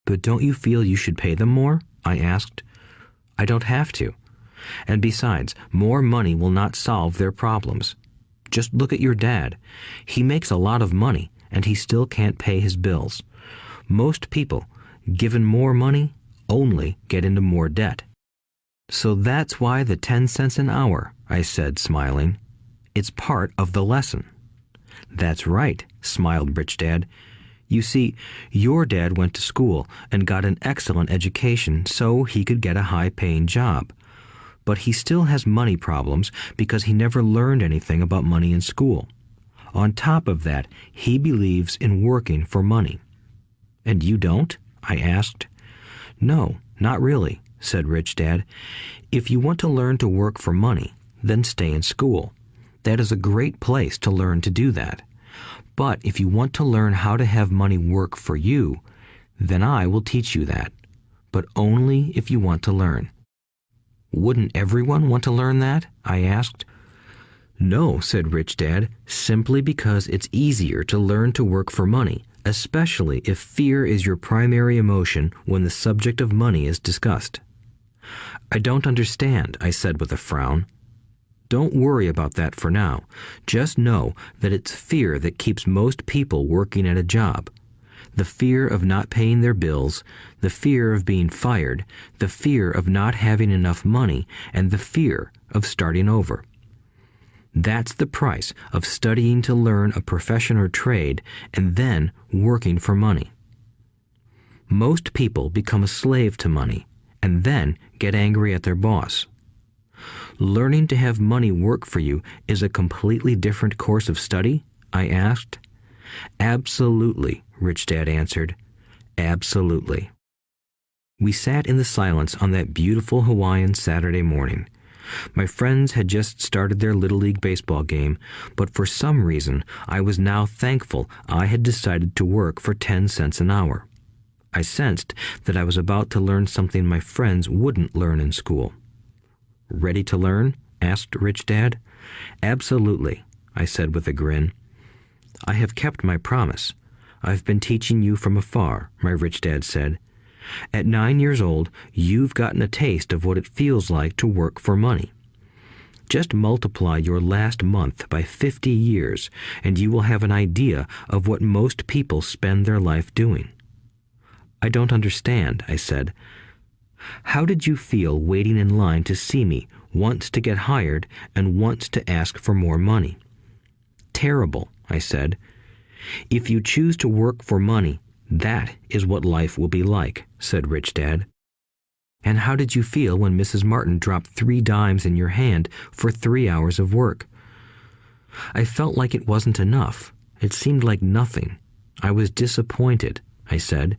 "But don't you feel you should pay them more?" I asked. "I don't have to. And besides, more money will not solve their problems. Just look at your dad. He makes a lot of money, and he still can't pay his bills. Most people, given more money, only get into more debt." "So that's why the 10 cents an hour," I said, smiling. "It's part of the lesson." "That's right," smiled Rich Dad. "You see, your dad went to school and got an excellent education so he could get a high-paying job. But he still has money problems because he never learned anything about money in school. On top of that, he believes in working for money." "And you don't?" I asked. "No, not really," said Rich Dad. "If you want to learn to work for money, then stay in school. That is a great place to learn to do that. But if you want to learn how to have money work for you, then I will teach you that. But only if you want to learn." "Wouldn't everyone want to learn that?" I asked. "No," said Rich Dad, "simply because it's easier to learn to work for money, especially if fear is your primary emotion when the subject of money is discussed." "I don't understand," I said with a frown. "Don't worry about that for now. Just know that it's fear that keeps most people working at a job. The fear of not paying their bills, the fear of being fired, the fear of not having enough money, and the fear of starting over. That's the price of studying to learn a profession or trade and then working for money. Most people become a slave to money and then get angry at their boss. Learning to have money work for you is a completely different course of study? I asked. Absolutely, Rich Dad answered. Absolutely. We sat in the silence on that beautiful Hawaiian Saturday morning. My friends had just started their Little League baseball game, but for some reason I was now thankful I had decided to work for 10 cents an hour. I sensed that I was about to learn something my friends wouldn't learn in school. Ready to learn? Asked Rich Dad. Absolutely, I said with a grin. I have kept my promise. I've been teaching you from afar, my Rich Dad said. At 9 years old, you've gotten a taste of what it feels like to work for money. Just multiply your last month by 50 years, and you will have an idea of what most people spend their life doing. I don't understand, I said. How did you feel waiting in line to see me, once to get hired and once to ask for more money? Terrible, I said. If you choose to work for money, that is what life will be like, said Rich Dad. And how did you feel when Mrs. Martin dropped 3 dimes in your hand for 3 hours of work? I felt like it wasn't enough. It seemed like nothing. I was disappointed, I said.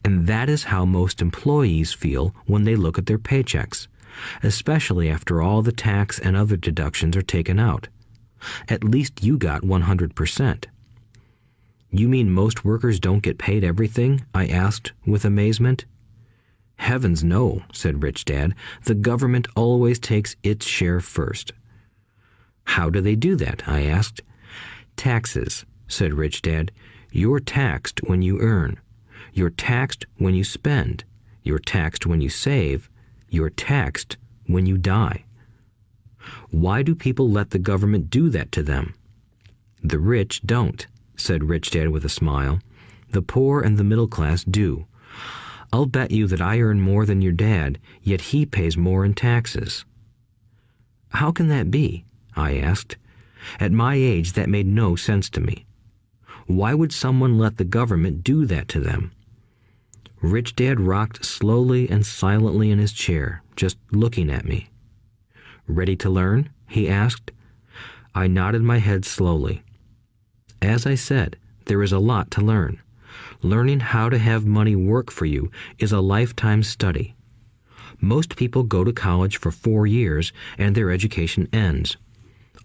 And that is how most employees feel when they look at their paychecks, especially after all the tax and other deductions are taken out. At least you got 100%. You mean most workers don't get paid everything? I asked with amazement. Heavens no, said Rich Dad. The government always takes its share first. How do they do that? I asked. Taxes, said Rich Dad. You're taxed when you earn. You're taxed when you spend. You're taxed when you save. You're taxed when you die. Why do people let the government do that to them? The rich don't, said Rich Dad with a smile. The poor and the middle class do. I'll bet you that I earn more than your dad, yet he pays more in taxes. How can that be? I asked. At my age, that made no sense to me. Why would someone let the government do that to them? Rich Dad rocked slowly and silently in his chair, just looking at me. Ready to learn? He asked. I nodded my head slowly. As I said, there is a lot to learn. Learning how to have money work for you is a lifetime study. Most people go to college for 4 years and their education ends.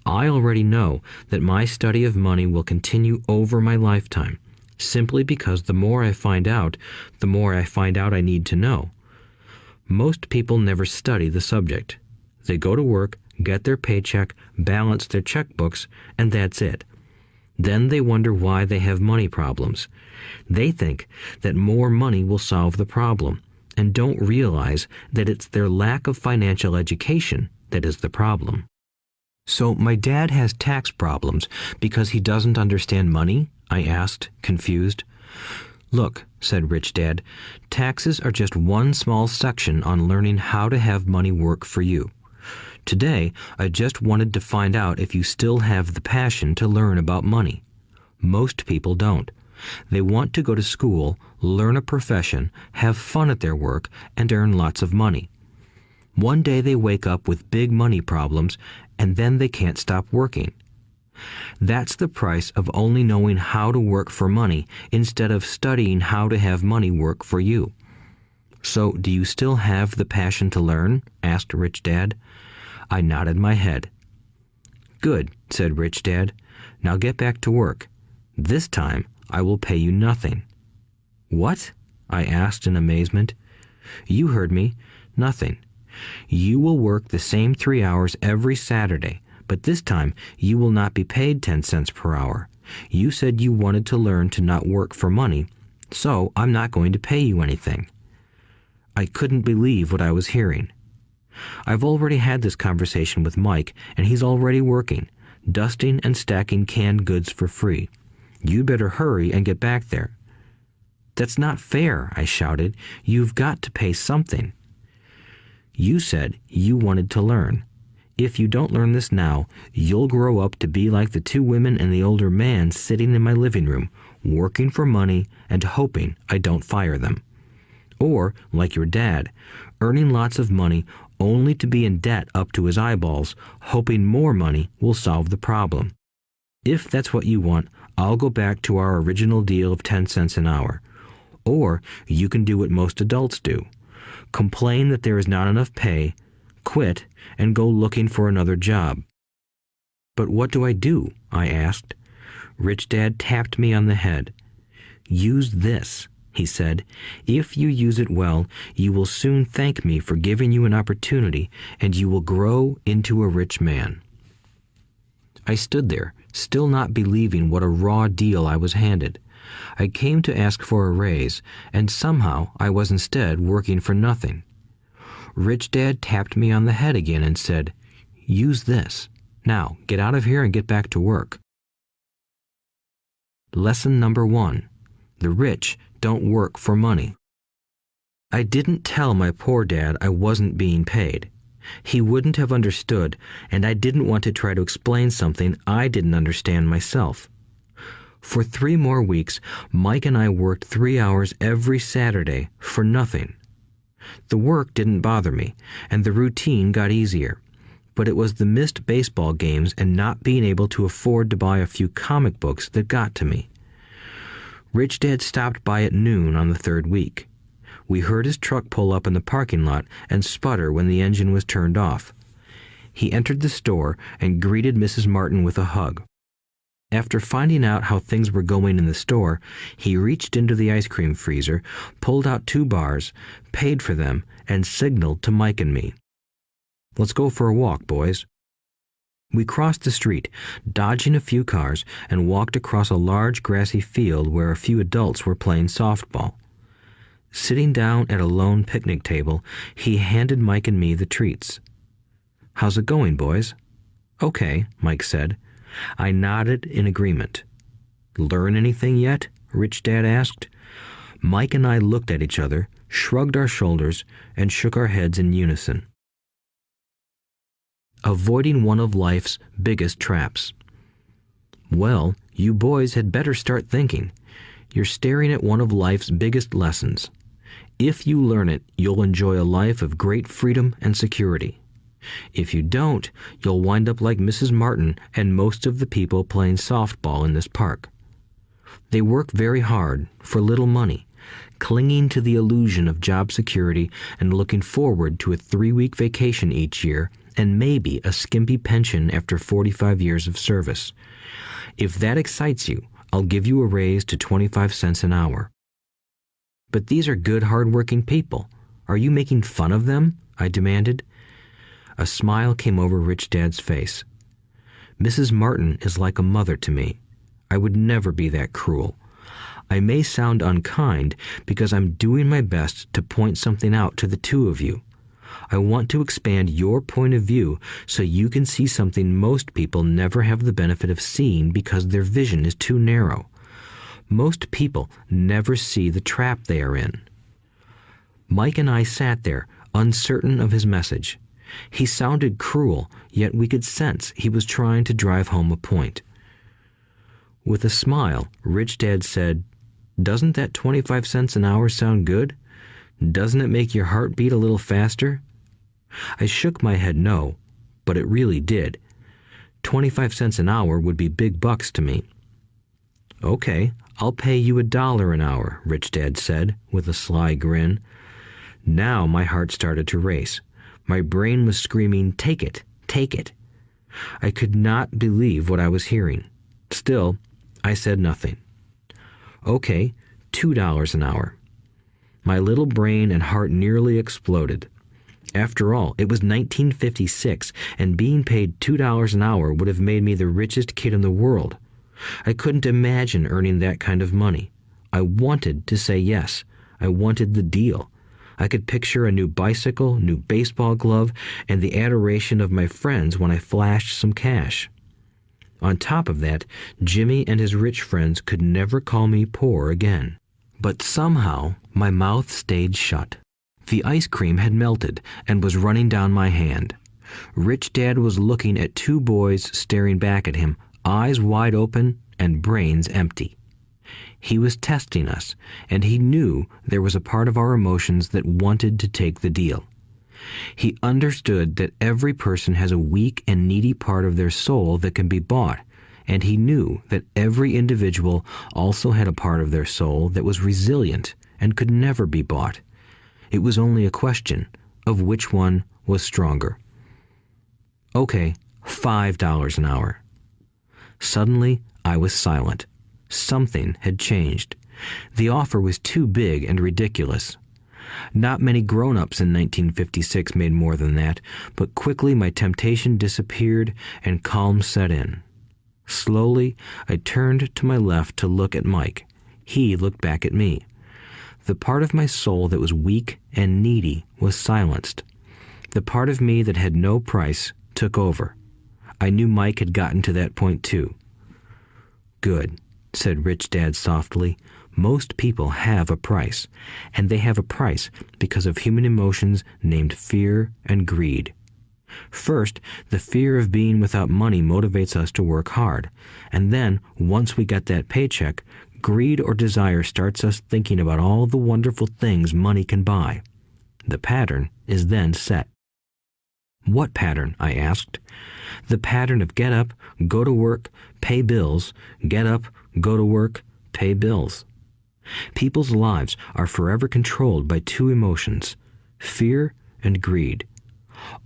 I already know that my study of money will continue over my lifetime, simply because the more I find out, the more I find out I need to know. Most people never study the subject. They go to work, get their paycheck, balance their checkbooks, and that's it. Then they wonder why they have money problems. They think that more money will solve the problem, and don't realize that it's their lack of financial education that is the problem. So my dad has tax problems because he doesn't understand money? I asked, confused. Look, said Rich Dad, taxes are just one small section on learning how to have money work for you. Today, I just wanted to find out if you still have the passion to learn about money. Most people don't. They want to go to school, learn a profession, have fun at their work, and earn lots of money. One day they wake up with big money problems, and then they can't stop working. That's the price of only knowing how to work for money instead of studying how to have money work for you. So, do you still have the passion to learn? Asked Rich Dad. I nodded my head. Good, said Rich Dad. Now get back to work. This time, I will pay you nothing. What? I asked in amazement. You heard me. Nothing. You will work the same 3 hours every Saturday, but this time you will not be paid 10 cents per hour. You said you wanted to learn to not work for money, so I'm not going to pay you anything. I couldn't believe what I was hearing. I've already had this conversation with Mike, and he's already working, dusting and stacking canned goods for free. You'd better hurry and get back there. That's not fair, I shouted. You've got to pay something. You said you wanted to learn. If you don't learn this now, you'll grow up to be like the two women and the older man sitting in my living room, working for money and hoping I don't fire them. Or, like your dad, earning lots of money only to be in debt up to his eyeballs, hoping more money will solve the problem. If that's what you want, I'll go back to our original deal of 10 cents an hour. Or you can do what most adults do. Complain that there is not enough pay, quit, and go looking for another job. But what do I do? I asked. Rich Dad tapped me on the head. Use this, he said. If you use it well, you will soon thank me for giving you an opportunity, and you will grow into a rich man. I stood there, still not believing what a raw deal I was handed. I came to ask for a raise, and somehow I was instead working for nothing. Rich Dad tapped me on the head again and said, "Use this. Now, get out of here and get back to work." Lesson number 1. The rich don't work for money. I didn't tell my poor dad I wasn't being paid. He wouldn't have understood, and I didn't want to try to explain something I didn't understand myself. For 3 more weeks, Mike and I worked 3 hours every Saturday for nothing. The work didn't bother me, and the routine got easier. But it was the missed baseball games and not being able to afford to buy a few comic books that got to me. Rich Dad stopped by at noon on the 3rd week. We heard his truck pull up in the parking lot and sputter when the engine was turned off. He entered the store and greeted Mrs. Martin with a hug. After finding out how things were going in the store, he reached into the ice cream freezer, pulled out 2 bars, paid for them, and signaled to Mike and me. "Let's go for a walk, boys." We crossed the street, dodging a few cars, and walked across a large grassy field where a few adults were playing softball. Sitting down at a lone picnic table, he handed Mike and me the treats. "How's it going, boys?" "Okay," Mike said. I nodded in agreement. "Learn anything yet?" Rich Dad asked. Mike and I looked at each other, shrugged our shoulders, and shook our heads in unison. Avoiding one of life's biggest traps. Well, you boys had better start thinking. You're staring at one of life's biggest lessons. If you learn it, you'll enjoy a life of great freedom and security. If you don't, you'll wind up like Mrs. Martin and most of the people playing softball in this park. They work very hard for little money, clinging to the illusion of job security and looking forward to a 3-week vacation each year and maybe a skimpy pension after 45 years of service. If that excites you, I'll give you a raise to 25 cents an hour. But these are good, hard-working people. Are you making fun of them? I demanded. A smile came over Rich Dad's face. Mrs. Martin is like a mother to me. I would never be that cruel. I may sound unkind because I'm doing my best to point something out to the two of you. I want to expand your point of view so you can see something most people never have the benefit of seeing because their vision is too narrow. Most people never see the trap they are in. Mike and I sat there, uncertain of his message. He sounded cruel, yet we could sense he was trying to drive home a point. With a smile, Rich Dad said, "Doesn't that 25 cents an hour sound good? Doesn't it make your heart beat a little faster?" I shook my head no, but it really did. 25 cents an hour would be big bucks to me. "Okay, I'll pay you $1 an hour," Rich Dad said, with a sly grin. Now my heart started to race. My brain was screaming, "Take it, take it." I could not believe what I was hearing. Still, I said nothing. "Okay, $2 an hour." My little brain and heart nearly exploded. After all, it was 1956, and being paid $2 an hour would have made me the richest kid in the world. I couldn't imagine earning that kind of money. I wanted to say yes. I wanted the deal. I could picture a new bicycle, new baseball glove, and the adoration of my friends when I flashed some cash. On top of that, Jimmy and his rich friends could never call me poor again. But somehow, my mouth stayed shut. The ice cream had melted and was running down my hand. Rich Dad was looking at two boys staring back at him, eyes wide open and brains empty. He was testing us, and he knew there was a part of our emotions that wanted to take the deal. He understood that every person has a weak and needy part of their soul that can be bought, and he knew that every individual also had a part of their soul that was resilient and could never be bought. It was only a question of which one was stronger. Okay, $5 an hour. Suddenly, I was silent. Something had changed. The offer was too big and ridiculous. Not many grown-ups in 1956 made more than that, but quickly my temptation disappeared and calm set in. Slowly, I turned to my left to look at Mike. He looked back at me. The part of my soul that was weak and needy was silenced. The part of me that had no price took over. I knew Mike had gotten to that point too. "Good," said Rich Dad softly. "Most people have a price, and they have a price because of human emotions named fear and greed. First, the fear of being without money motivates us to work hard, and then, once we get that paycheck, greed or desire starts us thinking about all the wonderful things money can buy. The pattern is then set." "What pattern?" I asked. "The pattern of get up, go to work, pay bills, get up, go to work, pay bills." People's lives are forever controlled by two emotions, fear and greed.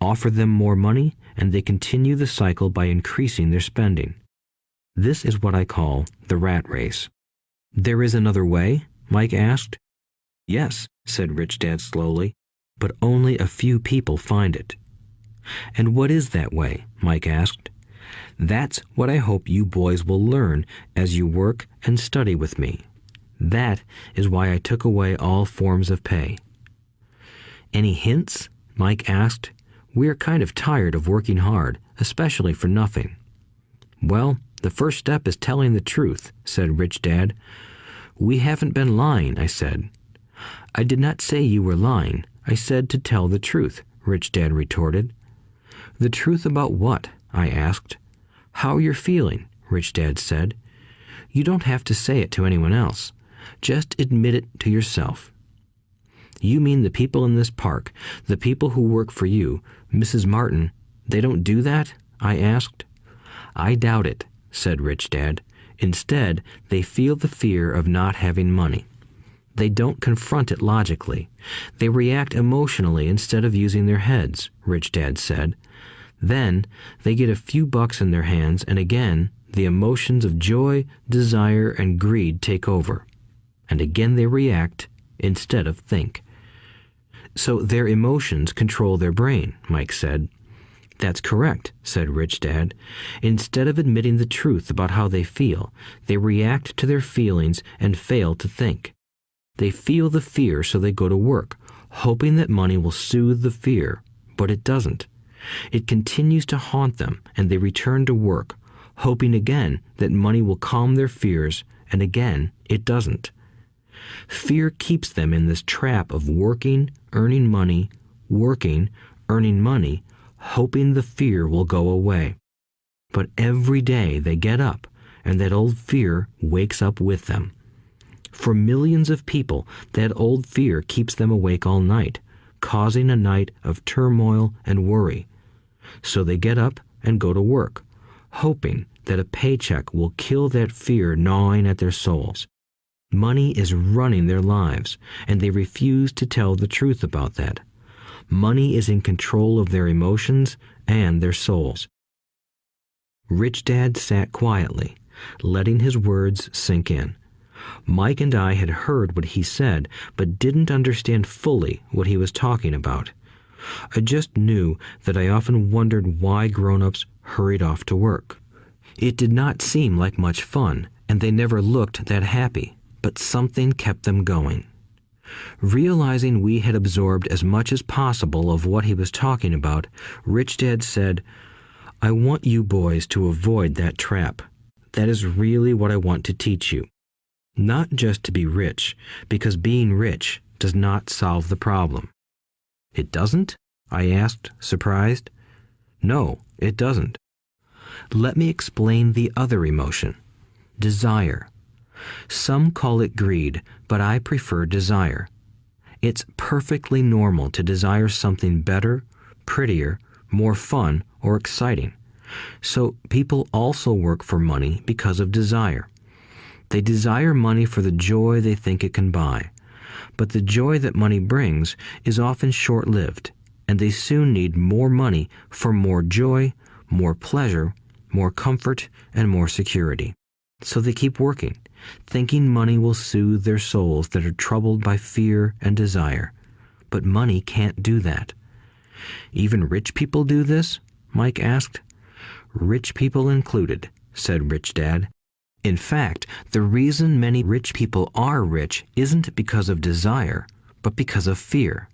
Offer them more money, and they continue the cycle by increasing their spending. This is what I call the rat race. "There is another way?" Mike asked. "Yes," said Rich Dad slowly, "but only a few people find it." "And what is that way?" Mike asked. "That's what I hope you boys will learn as you work and study with me. That is why I took away all forms of pay." "Any hints?" Mike asked. "We're kind of tired of working hard, especially for nothing." "Well, the first step is telling the truth," said Rich Dad. "We haven't been lying," I said. "I did not say you were lying. I said to tell the truth," Rich Dad retorted. "The truth about what?" I asked. "How you're feeling," Rich Dad said. "You don't have to say it to anyone else. Just admit it to yourself." "You mean the people in this park, the people who work for you, Mrs. Martin, they don't do that?" I asked. "I doubt it," said Rich Dad. "Instead, they feel the fear of not having money. They don't confront it logically. They react emotionally instead of using their heads," Rich Dad said. "Then they get a few bucks in their hands, and again, the emotions of joy, desire, and greed take over. And again they react instead of think." "So their emotions control their brain," Mike said. "That's correct," said Rich Dad. "Instead of admitting the truth about how they feel, they react to their feelings and fail to think. They feel the fear, so they go to work, hoping that money will soothe the fear, but it doesn't. It continues to haunt them, and they return to work, hoping again that money will calm their fears, and again it doesn't. Fear keeps them in this trap of working, earning money, hoping the fear will go away. But every day they get up, and that old fear wakes up with them. For millions of people, that old fear keeps them awake all night, causing a night of turmoil and worry. So they get up and go to work, hoping that a paycheck will kill that fear gnawing at their souls. Money is running their lives, and they refuse to tell the truth about that. Money is in control of their emotions and their souls." Rich Dad sat quietly, letting his words sink in. Mike and I had heard what he said, but didn't understand fully what he was talking about. I just knew that I often wondered why grown-ups hurried off to work. It did not seem like much fun, and they never looked that happy, but something kept them going. Realizing we had absorbed as much as possible of what he was talking about, Rich Dad said, "I want you boys to avoid that trap. That is really what I want to teach you. Not just to be rich, because being rich does not solve the problem." "It doesn't?" I asked, surprised. No, it doesn't. Let me explain the other emotion, desire. Some call it greed, but I prefer desire. It's perfectly normal to desire something better, prettier, more fun, or exciting. So people also work for money because of desire. They desire money for the joy they think it can buy. But the joy that money brings is often short-lived, and they soon need more money for more joy, more pleasure, more comfort, and more security. So they keep working, thinking money will soothe their souls that are troubled by fear and desire. But money can't do that. Even rich people do this? Mike asked. Rich people included, said Rich Dad. In fact, the reason many rich people are rich isn't because of desire, but because of fear.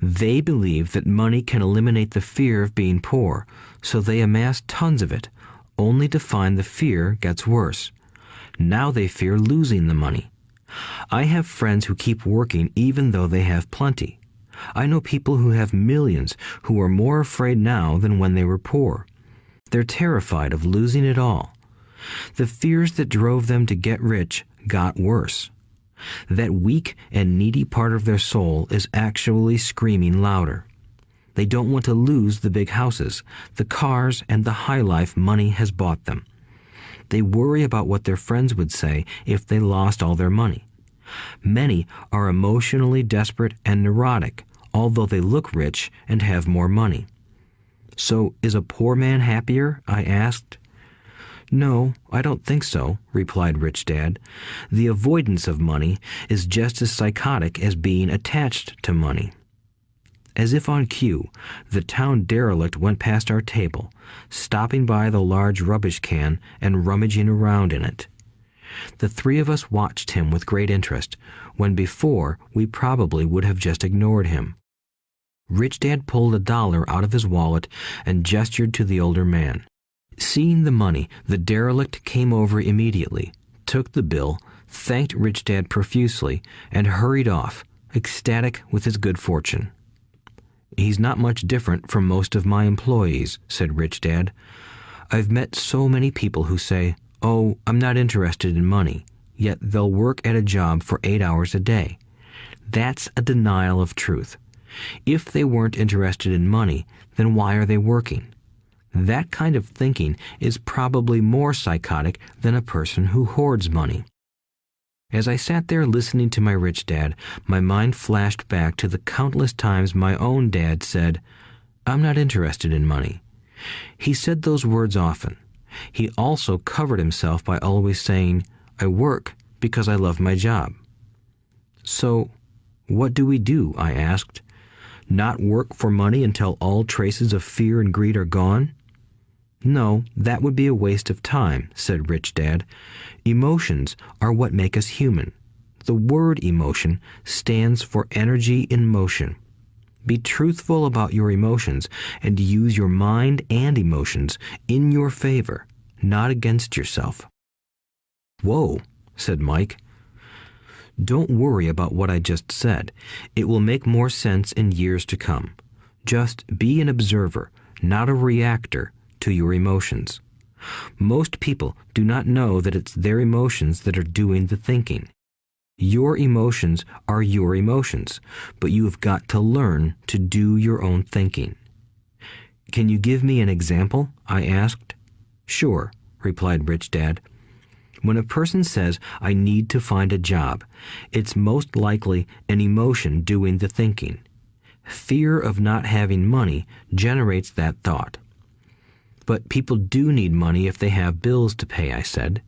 They believe that money can eliminate the fear of being poor, so they amass tons of it, only to find the fear gets worse. Now they fear losing the money. I have friends who keep working even though they have plenty. I know people who have millions who are more afraid now than when they were poor. They're terrified of losing it all. The fears that drove them to get rich got worse. That weak and needy part of their soul is actually screaming louder. They don't want to lose the big houses, the cars, and the high life money has bought them. They worry about what their friends would say if they lost all their money. Many are emotionally desperate and neurotic, although they look rich and have more money. So, is a poor man happier? I asked. No, I don't think so, replied Rich Dad. The avoidance of money is just as psychotic as being attached to money. As if on cue, the town derelict went past our table, stopping by the large rubbish can and rummaging around in it. The three of us watched him with great interest, when before we probably would have just ignored him. Rich Dad pulled $1 out of his wallet and gestured to the older man. Seeing the money, the derelict came over immediately, took the bill, thanked Rich Dad profusely, and hurried off, ecstatic with his good fortune. He's not much different from most of my employees, said Rich Dad. I've met so many people who say, "Oh, I'm not interested in money," yet they'll work at a job for 8 hours a day. That's a denial of truth. If they weren't interested in money, then why are they working? That kind of thinking is probably more psychotic than a person who hoards money. As I sat there listening to my Rich Dad, my mind flashed back to the countless times my own dad said, "I'm not interested in money." He said those words often. He also covered himself by always saying, "I work because I love my job." So, what do we do? I asked. Not work for money until all traces of fear and greed are gone? No, that would be a waste of time, said Rich Dad. Emotions are what make us human. The word emotion stands for energy in motion. Be truthful about your emotions and use your mind and emotions in your favor, not against yourself. Whoa, said Mike. Don't worry about what I just said. It will make more sense in years to come. Just be an observer, not a reactor, to your emotions. Most people do not know that it's their emotions that are doing the thinking. Your emotions are your emotions, but you have got to learn to do your own thinking. Can you give me an example? I asked. Sure, replied Rich Dad. When a person says, "I need to find a job," it's most likely an emotion doing the thinking. Fear of not having money generates that thought. But people do need money if they have bills to pay, I said.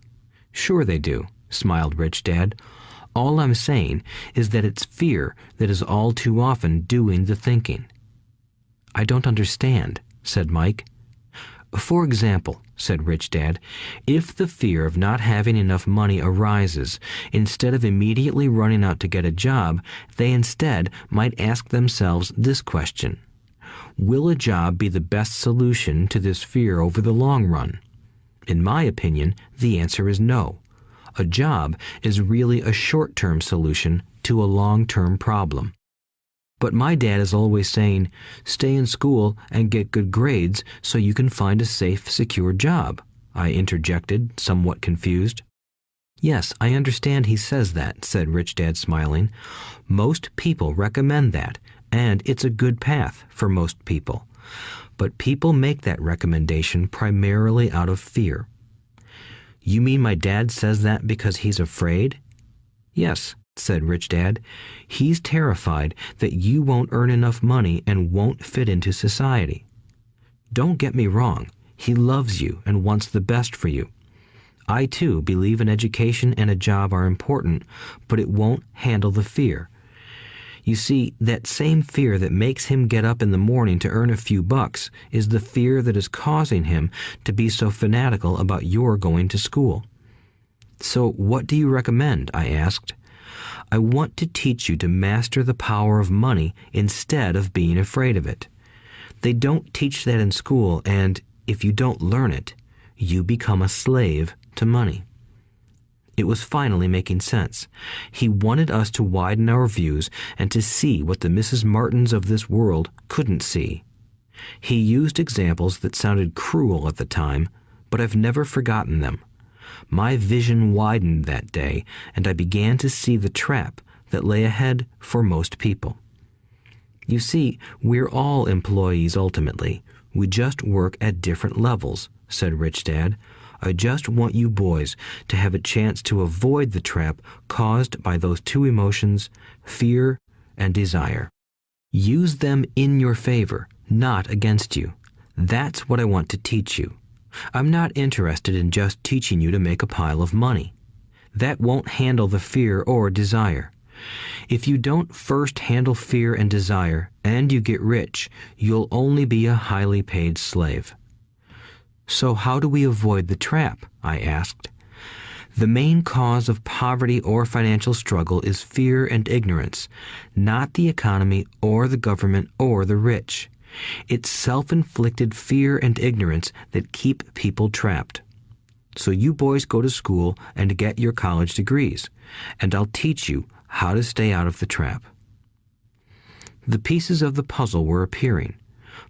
Sure they do, smiled Rich Dad. All I'm saying is that it's fear that is all too often doing the thinking. I don't understand, said Mike. For example, said Rich Dad, if the fear of not having enough money arises, instead of immediately running out to get a job, they instead might ask themselves this question. Will a job be the best solution to this fear over the long run? In my opinion, the answer is no. A job is really a short-term solution to a long-term problem. But my dad is always saying, stay in school and get good grades so you can find a safe, secure job, I interjected, somewhat confused. Yes, I understand he says that, said Rich Dad, smiling. Most people recommend that, and it's a good path for most people. But people make that recommendation primarily out of fear. You mean my dad says that because he's afraid? Yes, said Rich Dad. He's terrified that you won't earn enough money and won't fit into society. Don't get me wrong. He loves you and wants the best for you. I, too, believe an education and a job are important, but it won't handle the fear. You see, that same fear that makes him get up in the morning to earn a few bucks is the fear that is causing him to be so fanatical about your going to school. So what do you recommend? I asked. I want to teach you to master the power of money instead of being afraid of it. They don't teach that in school, and if you don't learn it, you become a slave to money. It was finally making sense. He wanted us to widen our views and to see what the Mrs. Martins of this world couldn't see. He used examples that sounded cruel at the time, but I've never forgotten them. My vision widened that day, and I began to see the trap that lay ahead for most people. You see, we're all employees ultimately. We just work at different levels, said Rich Dad. I just want you boys to have a chance to avoid the trap caused by those two emotions, fear and desire. Use them in your favor, not against you. That's what I want to teach you. I'm not interested in just teaching you to make a pile of money. That won't handle the fear or desire. If you don't first handle fear and desire, and you get rich, you'll only be a highly paid slave. So how do we avoid the trap? I asked. The main cause of poverty or financial struggle is fear and ignorance, not the economy or the government or the rich. It's self-inflicted fear and ignorance that keep people trapped. So you boys go to school and get your college degrees, and I'll teach you how to stay out of the trap. The pieces of the puzzle were appearing.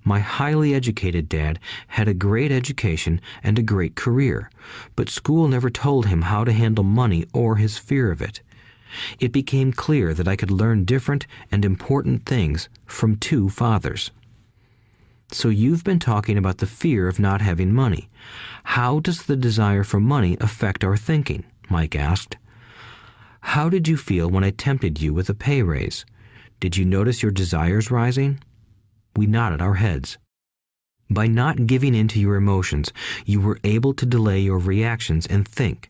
My highly educated dad had a great education and a great career, but school never told him how to handle money or his fear of it. It became clear that I could learn different and important things from two fathers. So you've been talking about the fear of not having money. How does the desire for money affect our thinking? Mike asked. How did you feel when I tempted you with a pay raise? Did you notice your desires rising? We nodded our heads. By not giving in to your emotions, you were able to delay your reactions and think.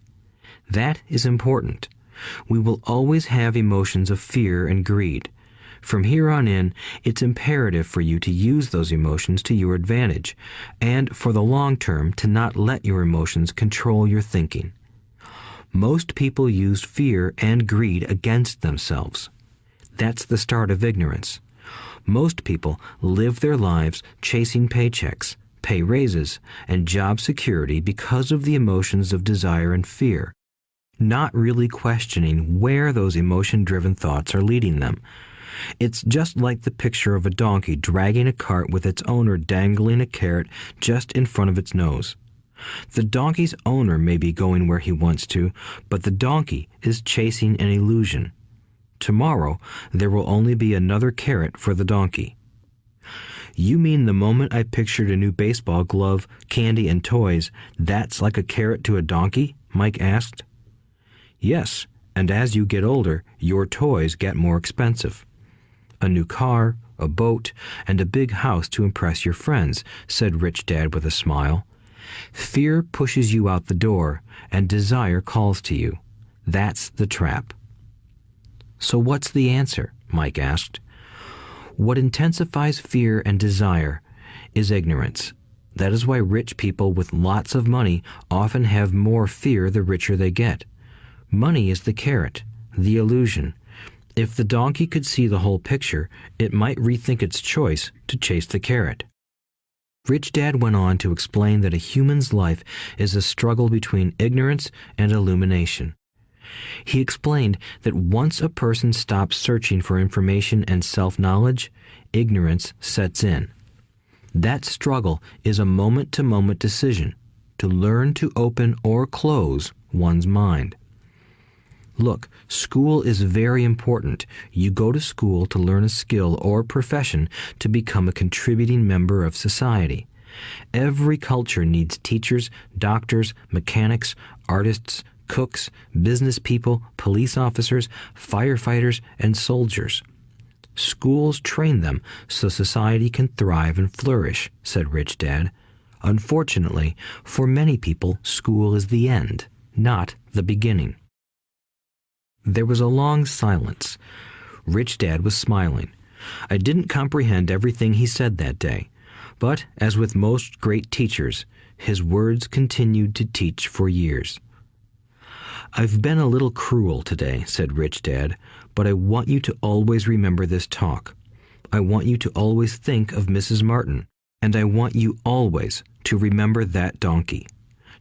That is important. We will always have emotions of fear and greed. From here on in, it's imperative for you to use those emotions to your advantage, and for the long term to not let your emotions control your thinking. Most people use fear and greed against themselves. That's the start of ignorance. Most people live their lives chasing paychecks, pay raises, and job security because of the emotions of desire and fear, not really questioning where those emotion-driven thoughts are leading them. It's just like the picture of a donkey dragging a cart with its owner dangling a carrot just in front of its nose. The donkey's owner may be going where he wants to, but the donkey is chasing an illusion. Tomorrow, there will only be another carrot for the donkey. You mean the moment I pictured a new baseball glove, candy, and toys, that's like a carrot to a donkey? Mike asked. Yes, and as you get older, your toys get more expensive. A new car, a boat, and a big house to impress your friends, said Rich Dad with a smile. Fear pushes you out the door, and desire calls to you. That's the trap. So what's the answer? Mike asked. What intensifies fear and desire is ignorance. That is why rich people with lots of money often have more fear the richer they get. Money is the carrot, the illusion. If the donkey could see the whole picture, it might rethink its choice to chase the carrot. Rich Dad went on to explain that a human's life is a struggle between ignorance and illumination. He explained that once a person stops searching for information and self-knowledge, ignorance sets in. That struggle is a moment-to-moment decision to learn to open or close one's mind. Look, school is very important. You go to school to learn a skill or profession to become a contributing member of society. Every culture needs teachers, doctors, mechanics, artists, cooks, business people, police officers, firefighters, and soldiers. Schools train them so society can thrive and flourish, said Rich Dad. Unfortunately, for many people, school is the end, not the beginning. There was a long silence. Rich Dad was smiling. I didn't comprehend everything he said that day, but as with most great teachers, his words continued to teach for years. I've been a little cruel today, said Rich Dad, but I want you to always remember this talk. I want you to always think of Mrs. Martin, and I want you always to remember that donkey.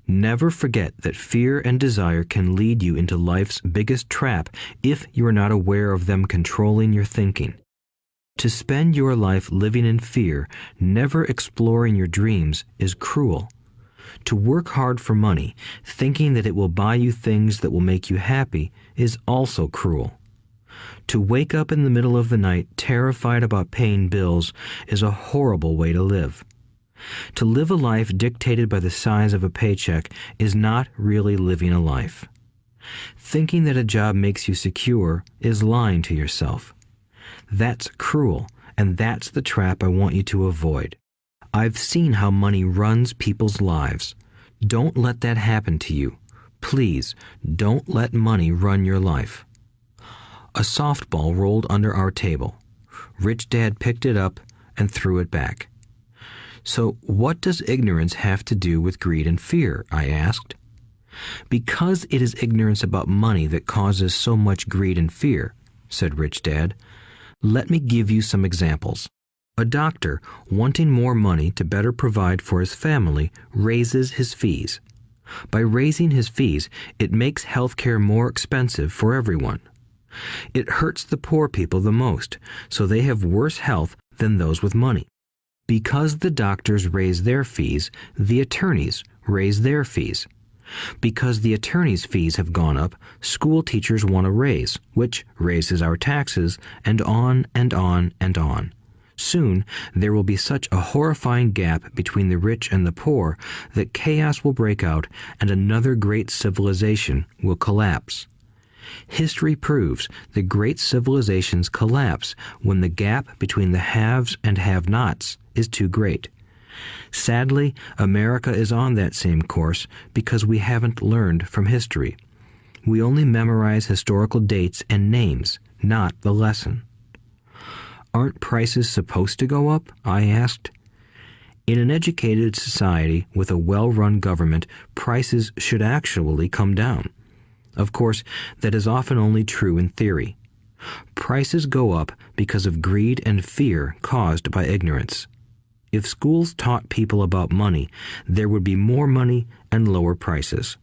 Never forget that fear and desire can lead you into life's biggest trap if you are not aware of them controlling your thinking. To spend your life living in fear, never exploring your dreams, is cruel. To work hard for money, thinking that it will buy you things that will make you happy, is also cruel. To wake up in the middle of the night terrified about paying bills is a horrible way to live. To live a life dictated by the size of a paycheck is not really living a life. Thinking that a job makes you secure is lying to yourself. That's cruel, and that's the trap I want you to avoid. I've seen how money runs people's lives. Don't let that happen to you. Please, don't let money run your life. A softball rolled under our table. Rich Dad picked it up and threw it back. So what does ignorance have to do with greed and fear? I asked. Because it is ignorance about money that causes so much greed and fear, said Rich Dad. Let me give you some examples. A doctor, wanting more money to better provide for his family, raises his fees. By raising his fees, it makes healthcare more expensive for everyone. It hurts the poor people the most, so they have worse health than those with money. Because the doctors raise their fees, the attorneys raise their fees. Because the attorneys' fees have gone up, school teachers want a raise, which raises our taxes, and on and on and on. Soon, there will be such a horrifying gap between the rich and the poor that chaos will break out and another great civilization will collapse. History proves that great civilizations collapse when the gap between the haves and have-nots is too great. Sadly, America is on that same course because we haven't learned from history. We only memorize historical dates and names, not the lesson. Aren't prices supposed to go up? I asked. In an educated society with a well-run government, prices should actually come down. Of course, that is often only true in theory. Prices go up because of greed and fear caused by ignorance. If schools taught people about money, there would be more money and lower prices.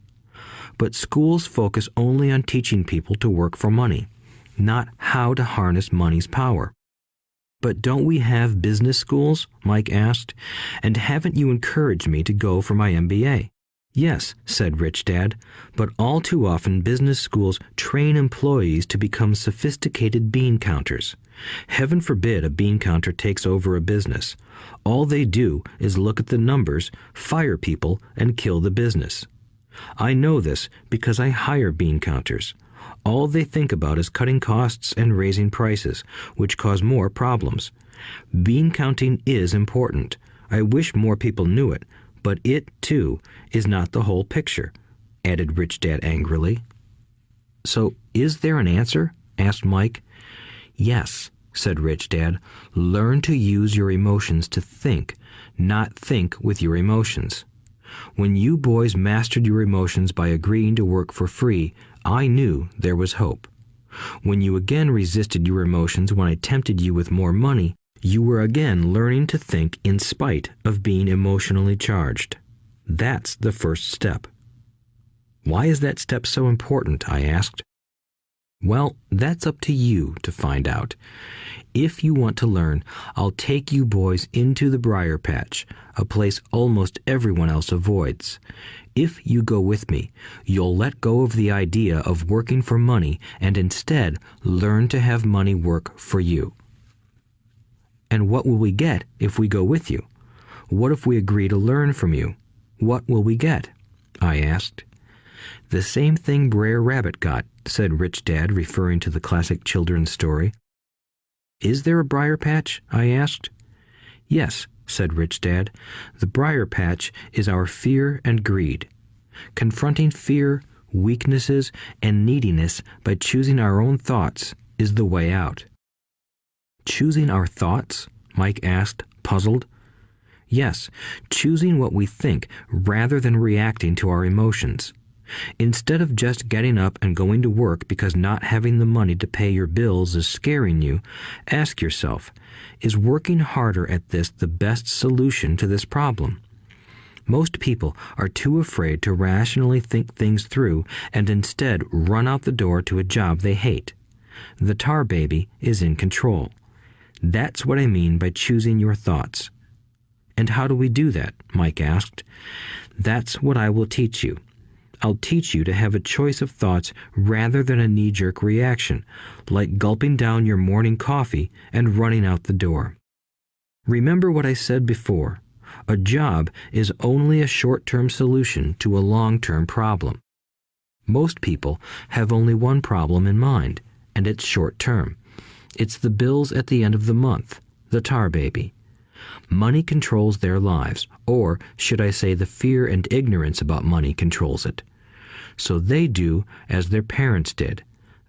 But schools focus only on teaching people to work for money, not how to harness money's power. But don't we have business schools? Mike asked. And haven't you encouraged me to go for my MBA? Yes, said Rich Dad, but all too often business schools train employees to become sophisticated bean counters. Heaven forbid a bean counter takes over a business. All they do is look at the numbers, fire people, and kill the business. I know this because I hire bean counters. All they think about is cutting costs and raising prices, which cause more problems. Bean counting is important. I wish more people knew it, but it, too, is not the whole picture, added Rich Dad angrily. So, is there an answer? Asked Mike. Yes, said Rich Dad. Learn to use your emotions to think, not think with your emotions. When you boys mastered your emotions by agreeing to work for free, I knew there was hope. When you again resisted your emotions when I tempted you with more money, you were again learning to think in spite of being emotionally charged. That's the first step. Why is that step so important? I asked. Well, that's up to you to find out. If you want to learn, I'll take you boys into the briar patch, a place almost everyone else avoids. If you go with me, you'll let go of the idea of working for money and instead learn to have money work for you. And what will we get if we go with you? What if we agree to learn from you? What will we get? I asked. The same thing Brer Rabbit got, said Rich Dad, referring to the classic children's story. Is there a briar patch? I asked. Yes, said Rich Dad. The briar patch is our fear and greed. Confronting fear, weaknesses, and neediness by choosing our own thoughts is the way out. Choosing our thoughts? Mike asked, puzzled. Yes, choosing what we think rather than reacting to our emotions. Instead of just getting up and going to work because not having the money to pay your bills is scaring you, ask yourself, is working harder at this the best solution to this problem? Most people are too afraid to rationally think things through and instead run out the door to a job they hate. The tar baby is in control. That's what I mean by choosing your thoughts. And how do we do that? Mike asked. That's what I will teach you. I'll teach you to have a choice of thoughts rather than a knee-jerk reaction, like gulping down your morning coffee and running out the door. Remember what I said before. A job is only a short-term solution to a long-term problem. Most people have only one problem in mind, and it's short-term. It's the bills at the end of the month, the tar baby. Money controls their lives, or should I say the fear and ignorance about money controls it. So they do as their parents did.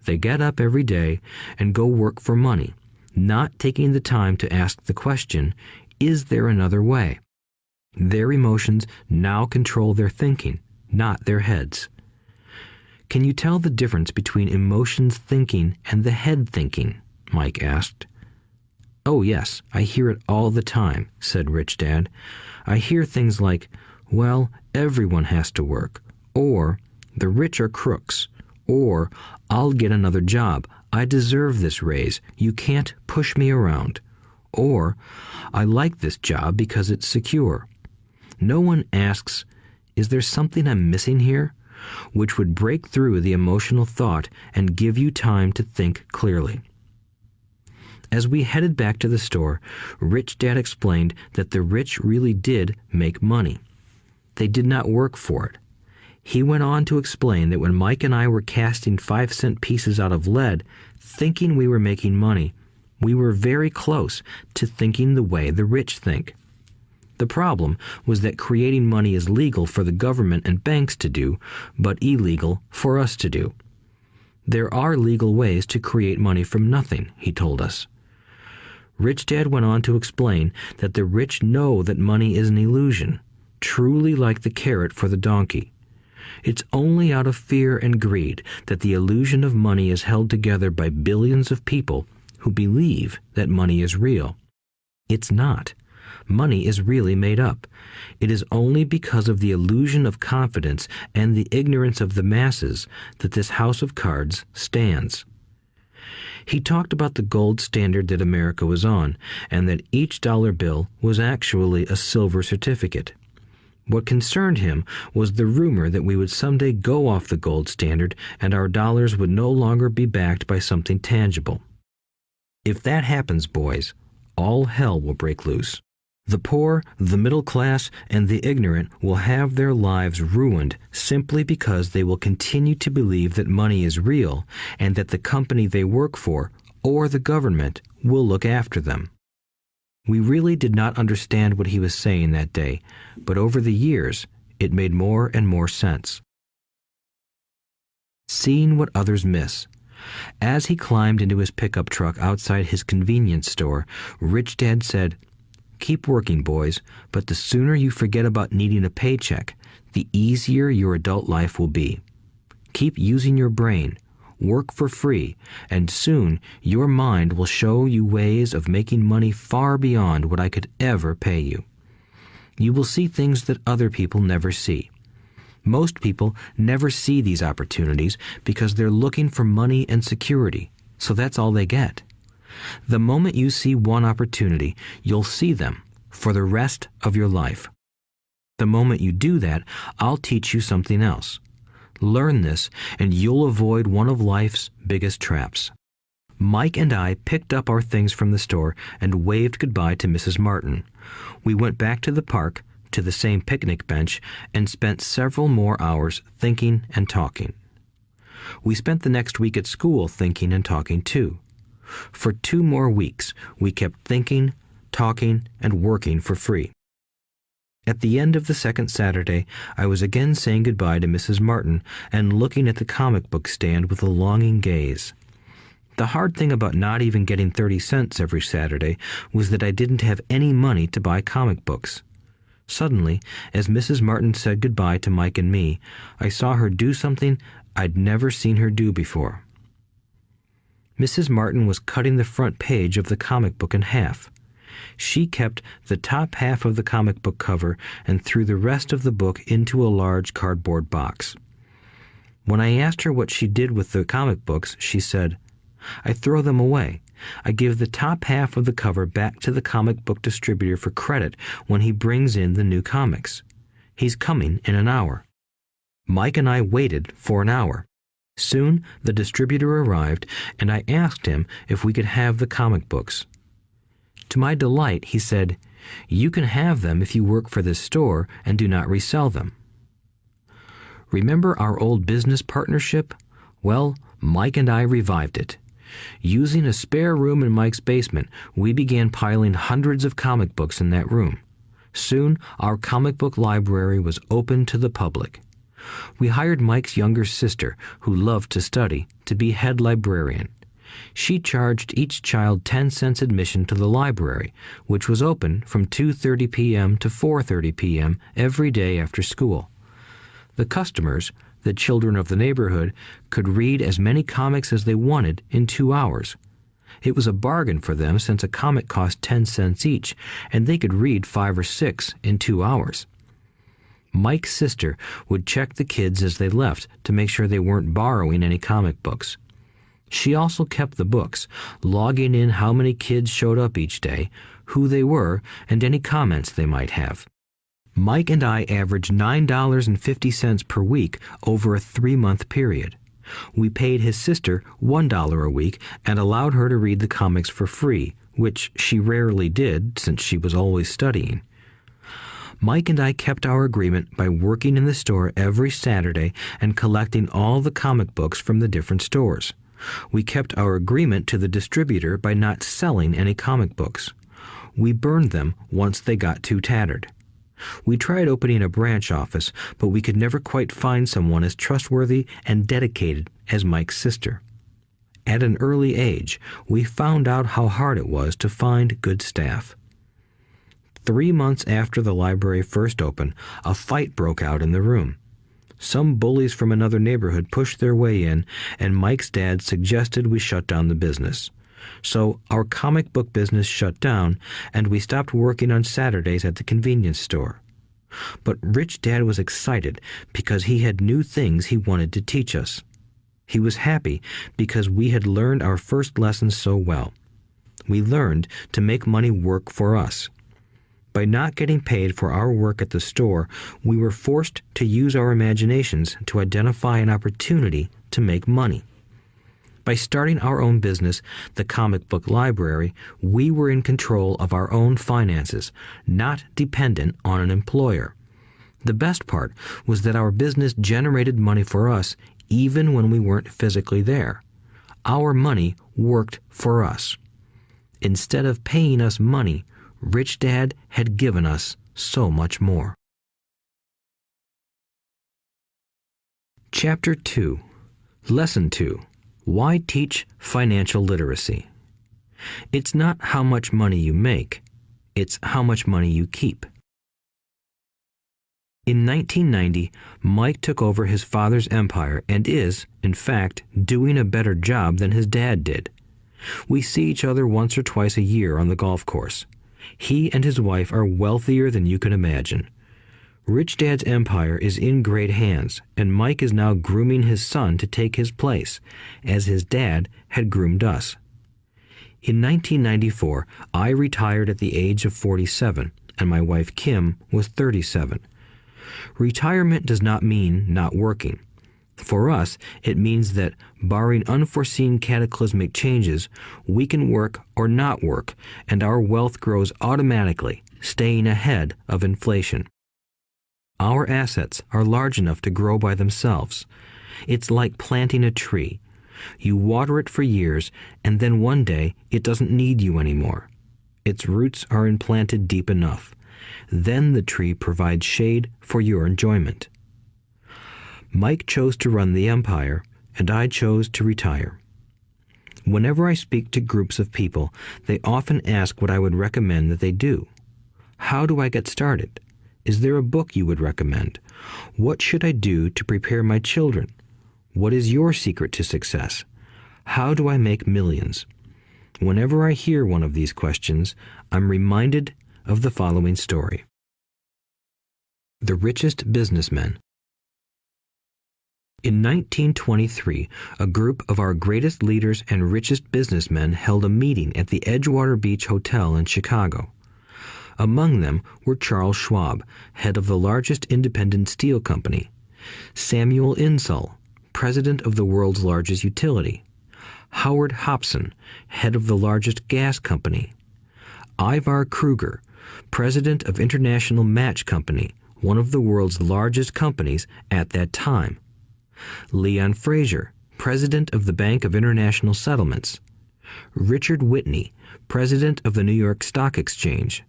They get up every day and go work for money, not taking the time to ask the question, is there another way? Their emotions now control their thinking, not their heads. Can you tell the difference between emotions thinking and the head thinking? Mike asked. Oh yes, I hear it all the time, said Rich Dad. I hear things like, well, everyone has to work, or the rich are crooks, or I'll get another job, I deserve this raise, you can't push me around, or I like this job because it's secure. No one asks, is there something I'm missing here? Which would break through the emotional thought and give you time to think clearly. As we headed back to the store, Rich Dad explained that the rich really did make money. They did not work for it. He went on to explain that when Mike and I were casting 5-cent pieces out of lead, thinking we were making money, we were very close to thinking the way the rich think. The problem was that creating money is legal for the government and banks to do, but illegal for us to do. There are legal ways to create money from nothing, he told us. Rich Dad went on to explain that the rich know that money is an illusion, truly like the carrot for the donkey. It's only out of fear and greed that the illusion of money is held together by billions of people who believe that money is real. It's not. Money is really made up. It is only because of the illusion of confidence and the ignorance of the masses that this house of cards stands. He talked about the gold standard that America was on, and that each dollar bill was actually a silver certificate. What concerned him was the rumor that we would someday go off the gold standard and our dollars would no longer be backed by something tangible. If that happens, boys, all hell will break loose. The poor, the middle class, and the ignorant will have their lives ruined simply because they will continue to believe that money is real and that the company they work for, or the government, will look after them. We really did not understand what he was saying that day, but over the years, it made more and more sense. Seeing what others miss. As he climbed into his pickup truck outside his convenience store, Rich Dad said, "Keep working, boys, but the sooner you forget about needing a paycheck, the easier your adult life will be. Keep using your brain, work for free, and soon your mind will show you ways of making money far beyond what I could ever pay you. You will see things that other people never see. Most people never see these opportunities because they're looking for money and security, so that's all they get. The moment you see one opportunity, you'll see them for the rest of your life. The moment you do that, I'll teach you something else. Learn this, and you'll avoid one of life's biggest traps. Mike and I picked up our things from the store and waved goodbye to Mrs. Martin. We went back to the park, to the same picnic bench, and spent several more hours thinking and talking. We spent the next week at school thinking and talking too. For 2 more weeks, we kept thinking, talking, and working for free. At the end of the second Saturday, I was again saying goodbye to Mrs. Martin and looking at the comic book stand with a longing gaze. The hard thing about not even getting 30 cents every Saturday was that I didn't have any money to buy comic books. Suddenly, as Mrs. Martin said goodbye to Mike and me, I saw her do something I'd never seen her do before. Mrs. Martin was cutting the front page of the comic book in half. She kept the top half of the comic book cover and threw the rest of the book into a large cardboard box. When I asked her what she did with the comic books, she said, "I throw them away. I give the top half of the cover back to the comic book distributor for credit when he brings in the new comics. He's coming in an hour." Mike and I waited for an hour. Soon the distributor arrived, and I asked him if we could have the comic books. To my delight, he said, "You can have them if you work for this store and do not resell them." Remember our old business partnership? Well, Mike and I revived it. Using a spare room in Mike's basement, we began piling hundreds of comic books in that room. Soon, our comic book library was open to the public. We hired Mike's younger sister, who loved to study, to be head librarian. She charged each child 10 cents admission to the library, which was open from 2:30 p.m. to 4:30 p.m. every day after school. The customers, the children of the neighborhood, could read as many comics as they wanted in 2 hours. It was a bargain for them since a comic cost 10 cents each, and they could read 5 or 6 in 2 hours. Mike's sister would check the kids as they left to make sure they weren't borrowing any comic books. She also kept the books, logging in how many kids showed up each day, who they were, and any comments they might have. Mike and I averaged $9.50 per week over a 3-month period. We paid his sister $1 a week and allowed her to read the comics for free, which she rarely did since she was always studying. Mike and I kept our agreement by working in the store every Saturday and collecting all the comic books from the different stores. We kept our agreement to the distributor by not selling any comic books. We burned them once they got too tattered. We tried opening a branch office, but we could never quite find someone as trustworthy and dedicated as Mike's sister. At an early age, we found out how hard it was to find good staff. 3 months after the library first opened, a fight broke out in the room. Some bullies from another neighborhood pushed their way in, and Mike's dad suggested we shut down the business. So our comic book business shut down, and we stopped working on Saturdays at the convenience store. But Rich Dad was excited because he had new things he wanted to teach us. He was happy because we had learned our first lessons so well. We learned to make money work for us. By not getting paid for our work at the store, we were forced to use our imaginations to identify an opportunity to make money. By starting our own business, the comic book library, we were in control of our own finances, not dependent on an employer. The best part was that our business generated money for us even when we weren't physically there. Our money worked for us. Instead of paying us money, Rich Dad had given us so much more. Chapter 2. Lesson 2. Why teach financial literacy? It's not how much money you make, it's how much money you keep. In 1990, Mike took over his father's empire and is, in fact, doing a better job than his dad did. We see each other once or twice a year on the golf course. He and his wife are wealthier than you can imagine. Rich Dad's empire is in great hands, and Mike is now grooming his son to take his place, as his dad had groomed us. In 1994, I retired at the age of 47, and my wife Kim was 37. Retirement does not mean not working. For us, it means that, barring unforeseen cataclysmic changes, we can work or not work, and our wealth grows automatically, staying ahead of inflation. Our assets are large enough to grow by themselves. It's like planting a tree. You water it for years, and then one day it doesn't need you anymore. Its roots are implanted deep enough. Then the tree provides shade for your enjoyment. Mike chose to run the empire, and I chose to retire. Whenever I speak to groups of people, they often ask what I would recommend that they do. How do I get started? Is there a book you would recommend? What should I do to prepare my children? What is your secret to success? How do I make millions? Whenever I hear one of these questions, I'm reminded of the following story. The Richest Businessmen. In 1923, a group of our greatest leaders and richest businessmen held a meeting at the Edgewater Beach Hotel in Chicago. Among them were Charles Schwab, head of the largest independent steel company; Samuel Insull, president of the world's largest utility; Howard Hobson, head of the largest gas company; Ivar Kruger, president of International Match Company, one of the world's largest companies at that time; Leon Fraser, president of the Bank of International Settlements; Richard Whitney, president of the New York Stock Exchange;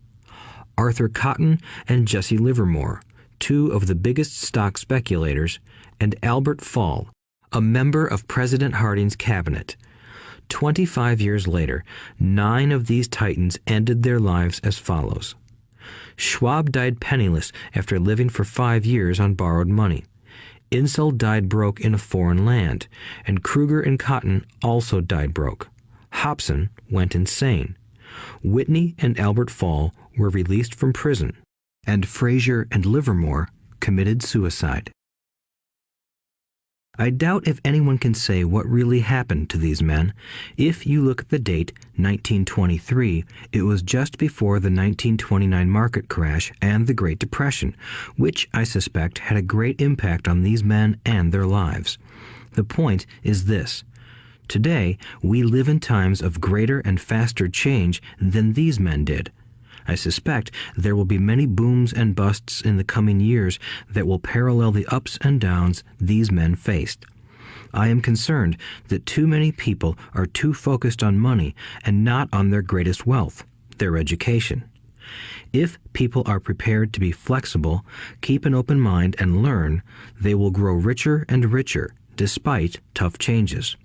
Arthur Cotton and Jesse Livermore, two of the biggest stock speculators; and Albert Fall, a member of President Harding's cabinet. 25 years later, 9 of these titans ended their lives as follows. Schwab died penniless after living for 5 years on borrowed money. Insull died broke in a foreign land, and Kruger and Cotton also died broke. Hobson went insane. Whitney and Albert Fall were released from prison, and Fraser and Livermore committed suicide. I doubt if anyone can say what really happened to these men. If you look at the date, 1923, it was just before the 1929 market crash and the Great Depression, which I suspect had a great impact on these men and their lives. The point is this. Today, we live in times of greater and faster change than these men did. I suspect there will be many booms and busts in the coming years that will parallel the ups and downs these men faced. I am concerned that too many people are too focused on money and not on their greatest wealth, their education. If people are prepared to be flexible, keep an open mind, and learn, they will grow richer and richer despite tough changes.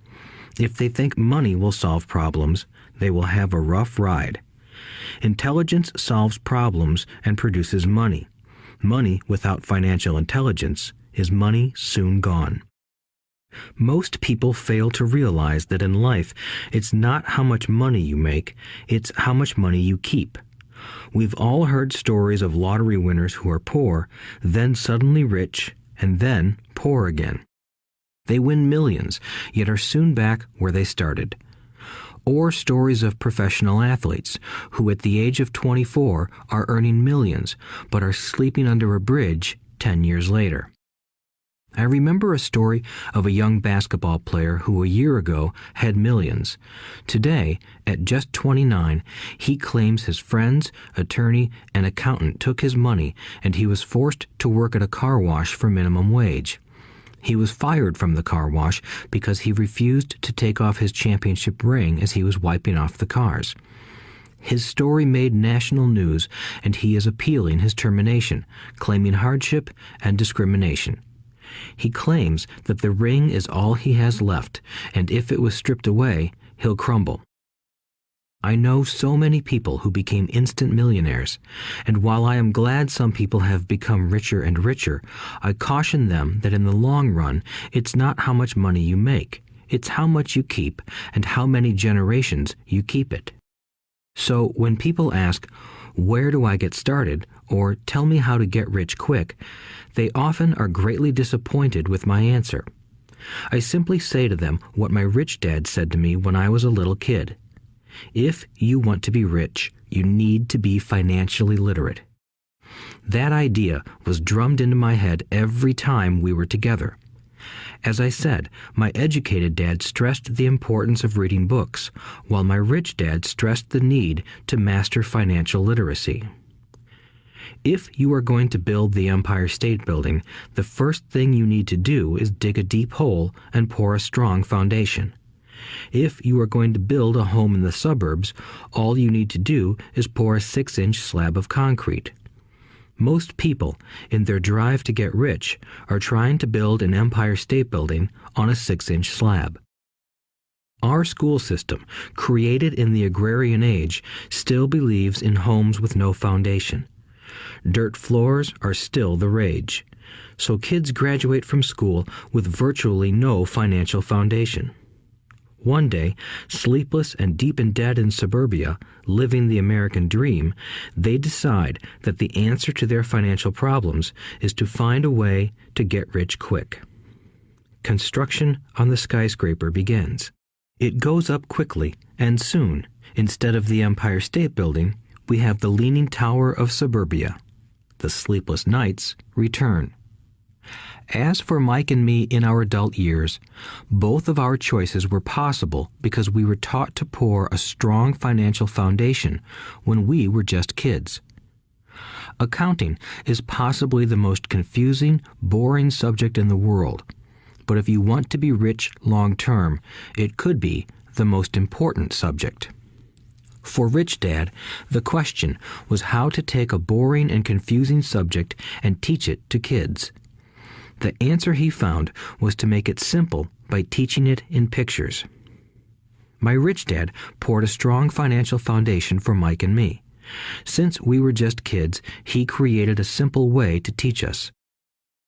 If they think money will solve problems, they will have a rough ride. Intelligence solves problems and produces money. Money without financial intelligence is money soon gone. Most people fail to realize that in life, it's not how much money you make, it's how much money you keep. We've all heard stories of lottery winners who are poor, then suddenly rich, and then poor again. They win millions, yet are soon back where they started. Or stories of professional athletes who at the age of 24 are earning millions but are sleeping under a bridge 10 years later. I remember a story of a young basketball player who a year ago had millions. Today, at just 29, he claims his friends, attorney, and accountant took his money and he was forced to work at a car wash for minimum wage. He was fired from the car wash because he refused to take off his championship ring as he was wiping off the cars. His story made national news, and he is appealing his termination, claiming hardship and discrimination. He claims that the ring is all he has left, and if it was stripped away, he'll crumble. I know so many people who became instant millionaires, and while I am glad some people have become richer and richer, I caution them that in the long run, it's not how much money you make, it's how much you keep and how many generations you keep it. So when people ask, "Where do I get started?" or "Tell me how to get rich quick," they often are greatly disappointed with my answer. I simply say to them what my rich dad said to me when I was a little kid. If you want to be rich, you need to be financially literate. That idea was drummed into my head every time we were together. As I said, my educated dad stressed the importance of reading books, while my rich dad stressed the need to master financial literacy. If you are going to build the Empire State Building, the first thing you need to do is dig a deep hole and pour a strong foundation. If you are going to build a home in the suburbs, all you need to do is pour a 6-inch slab of concrete. Most people, in their drive to get rich, are trying to build an Empire State Building on a 6-inch slab. Our school system, created in the agrarian age, still believes in homes with no foundation. Dirt floors are still the rage, so kids graduate from school with virtually no financial foundation. One day, sleepless and deep in debt in suburbia, living the American dream, they decide that the answer to their financial problems is to find a way to get rich quick. Construction on the skyscraper begins. It goes up quickly, and soon, instead of the Empire State Building, we have the Leaning Tower of suburbia. The sleepless nights return. As for Mike and me in our adult years, both of our choices were possible because we were taught to pour a strong financial foundation when we were just kids. Accounting is possibly the most confusing, boring subject in the world, but if you want to be rich long term, it could be the most important subject. For Rich Dad, the question was how to take a boring and confusing subject and teach it to kids. The answer he found was to make it simple by teaching it in pictures. My rich dad poured a strong financial foundation for Mike and me. Since we were just kids, he created a simple way to teach us.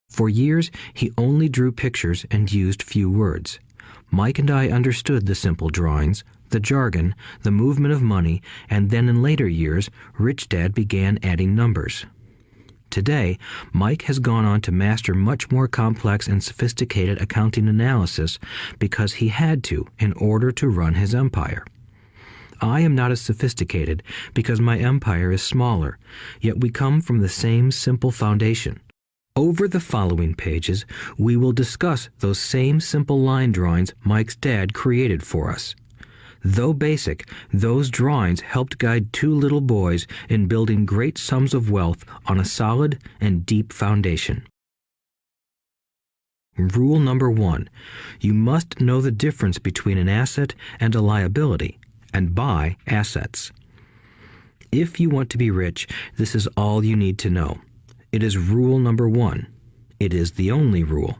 For years, he only drew pictures and used few words. Mike and I understood the simple drawings, the jargon, the movement of money, and then in later years, Rich Dad began adding numbers. Today, Mike has gone on to master much more complex and sophisticated accounting analysis because he had to in order to run his empire. I am not as sophisticated because my empire is smaller, yet we come from the same simple foundation. Over the following pages, we will discuss those same simple line drawings Mike's dad created for us. Though basic, those drawings helped guide two little boys in building great sums of wealth on a solid and deep foundation. Rule number 1. You must know the difference between an asset and a liability, and buy assets. If you want to be rich, this is all you need to know. It is rule number 1. It is the only rule.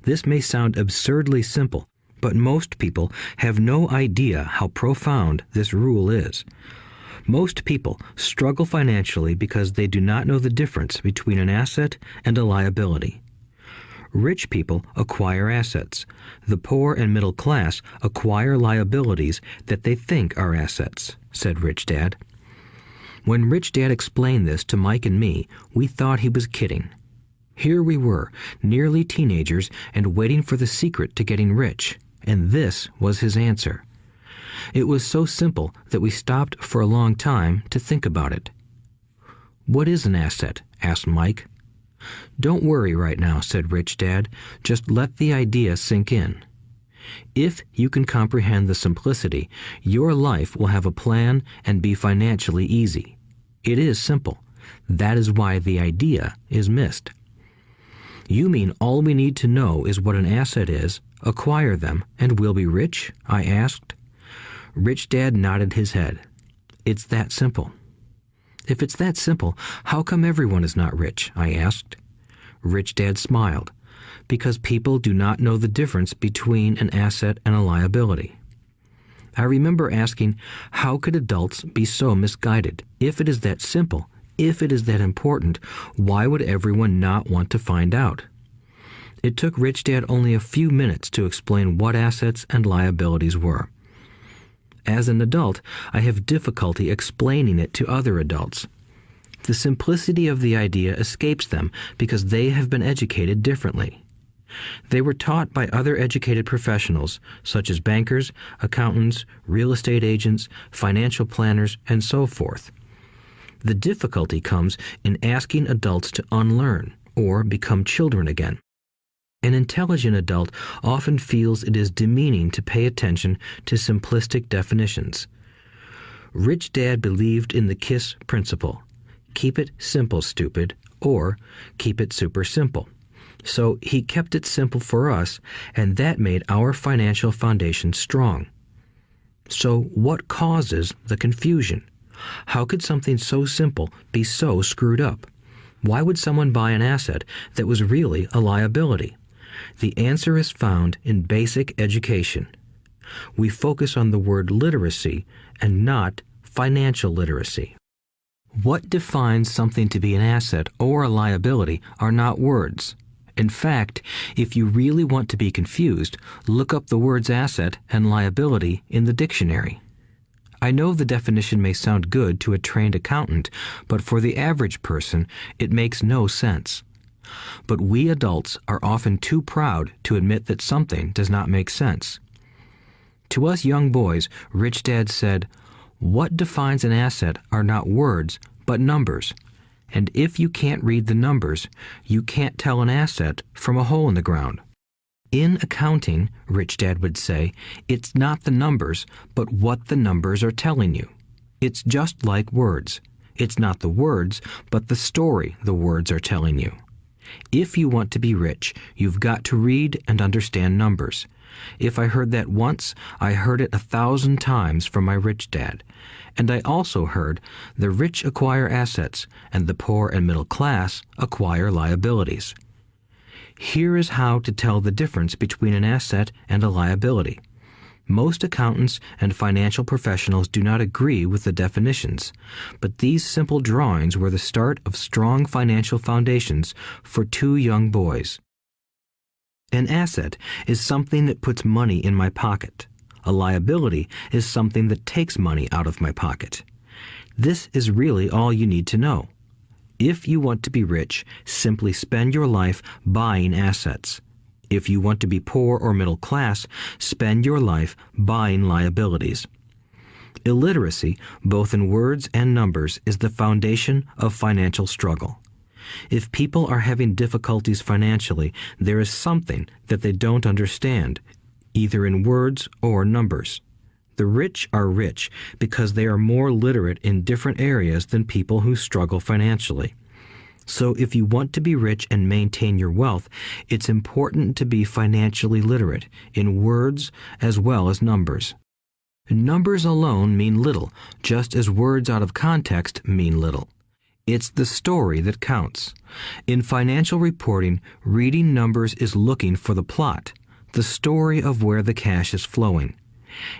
This may sound absurdly simple, but most people have no idea how profound this rule is. Most people struggle financially because they do not know the difference between an asset and a liability. Rich people acquire assets. The poor and middle class acquire liabilities that they think are assets, said Rich Dad. When Rich Dad explained this to Mike and me, we thought he was kidding. Here we were, nearly teenagers, and waiting for the secret to getting rich. And this was his answer. It was so simple that we stopped for a long time to think about it. "What is an asset?" asked Mike. "Don't worry right now," said Rich Dad. "Just let the idea sink in. If you can comprehend the simplicity, your life will have a plan and be financially easy. It is simple. That is why the idea is missed." "You mean all we need to know is what an asset is, acquire them, and we'll be rich?" I asked. Rich Dad nodded his head. "It's that simple." "If it's that simple, how come everyone is not rich?" I asked. Rich Dad smiled. "Because people do not know the difference between an asset and a liability." I remember asking, how could adults be so misguided? If it is that simple, if it is that important, why would everyone not want to find out? It took Rich Dad only a few minutes to explain what assets and liabilities were. As an adult, I have difficulty explaining it to other adults. The simplicity of the idea escapes them because they have been educated differently. They were taught by other educated professionals, such as bankers, accountants, real estate agents, financial planners, and so forth. The difficulty comes in asking adults to unlearn or become children again. An intelligent adult often feels it is demeaning to pay attention to simplistic definitions. Rich Dad believed in the KISS principle. Keep it simple, stupid, or keep it super simple. So he kept it simple for us, and that made our financial foundation strong. So what causes the confusion? How could something so simple be so screwed up? Why would someone buy an asset that was really a liability? The answer is found in basic education. We focus on the word literacy and not financial literacy. What defines something to be an asset or a liability are not words. In fact, if you really want to be confused, look up the words asset and liability in the dictionary. I know the definition may sound good to a trained accountant, but for the average person, it makes no sense. But we adults are often too proud to admit that something does not make sense. To us young boys, Rich Dad said, "What defines an asset are not words, but numbers. And if you can't read the numbers, you can't tell an asset from a hole in the ground." In accounting, Rich Dad would say, it's not the numbers, but what the numbers are telling you. It's just like words. It's not the words, but the story the words are telling you. If you want to be rich, you've got to read and understand numbers. If I heard that once, I heard it 1,000 times from my rich dad. And I also heard the rich acquire assets and the poor and middle class acquire liabilities. Here is how to tell the difference between an asset and a liability. Most accountants and financial professionals do not agree with the definitions, but these simple drawings were the start of strong financial foundations for two young boys. An asset is something that puts money in my pocket. A liability is something that takes money out of my pocket. This is really all you need to know. If you want to be rich, simply spend your life buying assets. If you want to be poor or middle class, spend your life buying liabilities. Illiteracy, both in words and numbers, is the foundation of financial struggle. If people are having difficulties financially, there is something that they don't understand, either in words or numbers. The rich are rich because they are more literate in different areas than people who struggle financially. So if you want to be rich and maintain your wealth, it's important to be financially literate in words as well as numbers. Numbers alone mean little, just as words out of context mean little. It's the story that counts. In financial reporting, reading numbers is looking for the plot, the story of where the cash is flowing.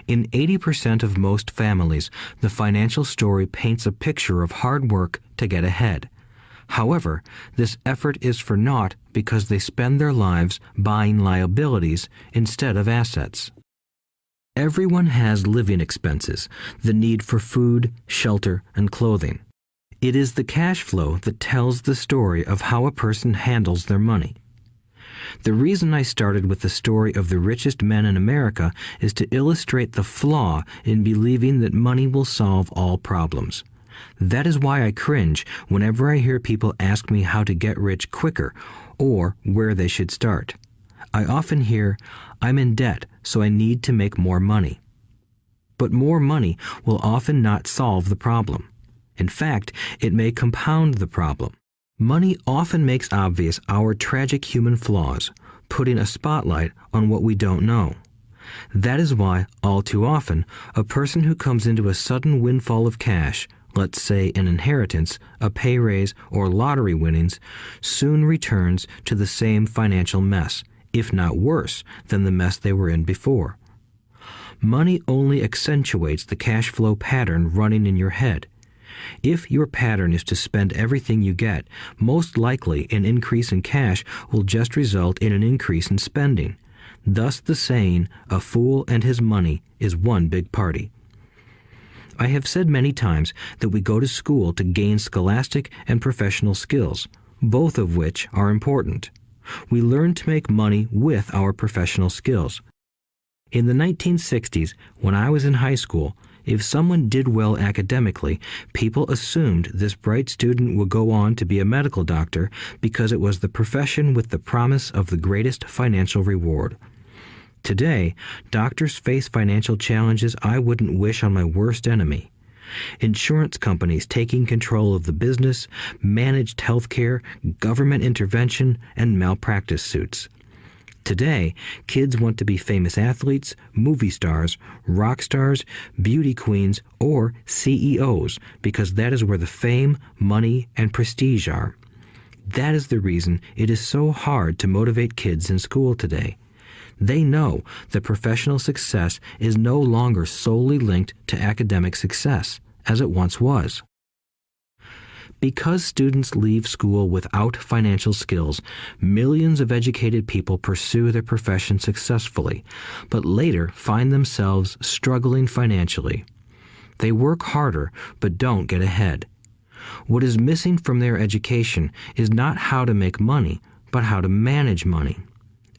In 80% of most families, the financial story paints a picture of hard work to get ahead. However, this effort is for naught because they spend their lives buying liabilities instead of assets. Everyone has living expenses, the need for food, shelter, and clothing. It is the cash flow that tells the story of how a person handles their money. The reason I started with the story of the richest men in America is to illustrate the flaw in believing that money will solve all problems. That is why I cringe whenever I hear people ask me how to get rich quicker or where they should start. I often hear, "I'm in debt, so I need to make more money." But more money will often not solve the problem. In fact, it may compound the problem. Money often makes obvious our tragic human flaws, putting a spotlight on what we don't know. That is why, all too often, a person who comes into a sudden windfall of cash, let's say an inheritance, a pay raise, or lottery winnings, soon returns to the same financial mess, if not worse than the mess they were in before. Money only accentuates the cash flow pattern running in your head. If your pattern is to spend everything you get, most likely an increase in cash will just result in an increase in spending. Thus the saying, "A fool and his money is one big party." I have said many times that we go to school to gain scholastic and professional skills, both of which are important. We learn to make money with our professional skills. In the 1960s, when I was in high school, if someone did well academically, people assumed this bright student would go on to be a medical doctor because it was the profession with the promise of the greatest financial reward. Today, doctors face financial challenges I wouldn't wish on my worst enemy. Insurance companies taking control of the business, managed healthcare, government intervention, and malpractice suits. Today, kids want to be famous athletes, movie stars, rock stars, beauty queens, or CEOs because that is where the fame, money, and prestige are. That is the reason it is so hard to motivate kids in school today. They know that professional success is no longer solely linked to academic success, as it once was. Because students leave school without financial skills, millions of educated people pursue their profession successfully, but later find themselves struggling financially. They work harder, but don't get ahead. What is missing from their education is not how to make money, but how to manage money.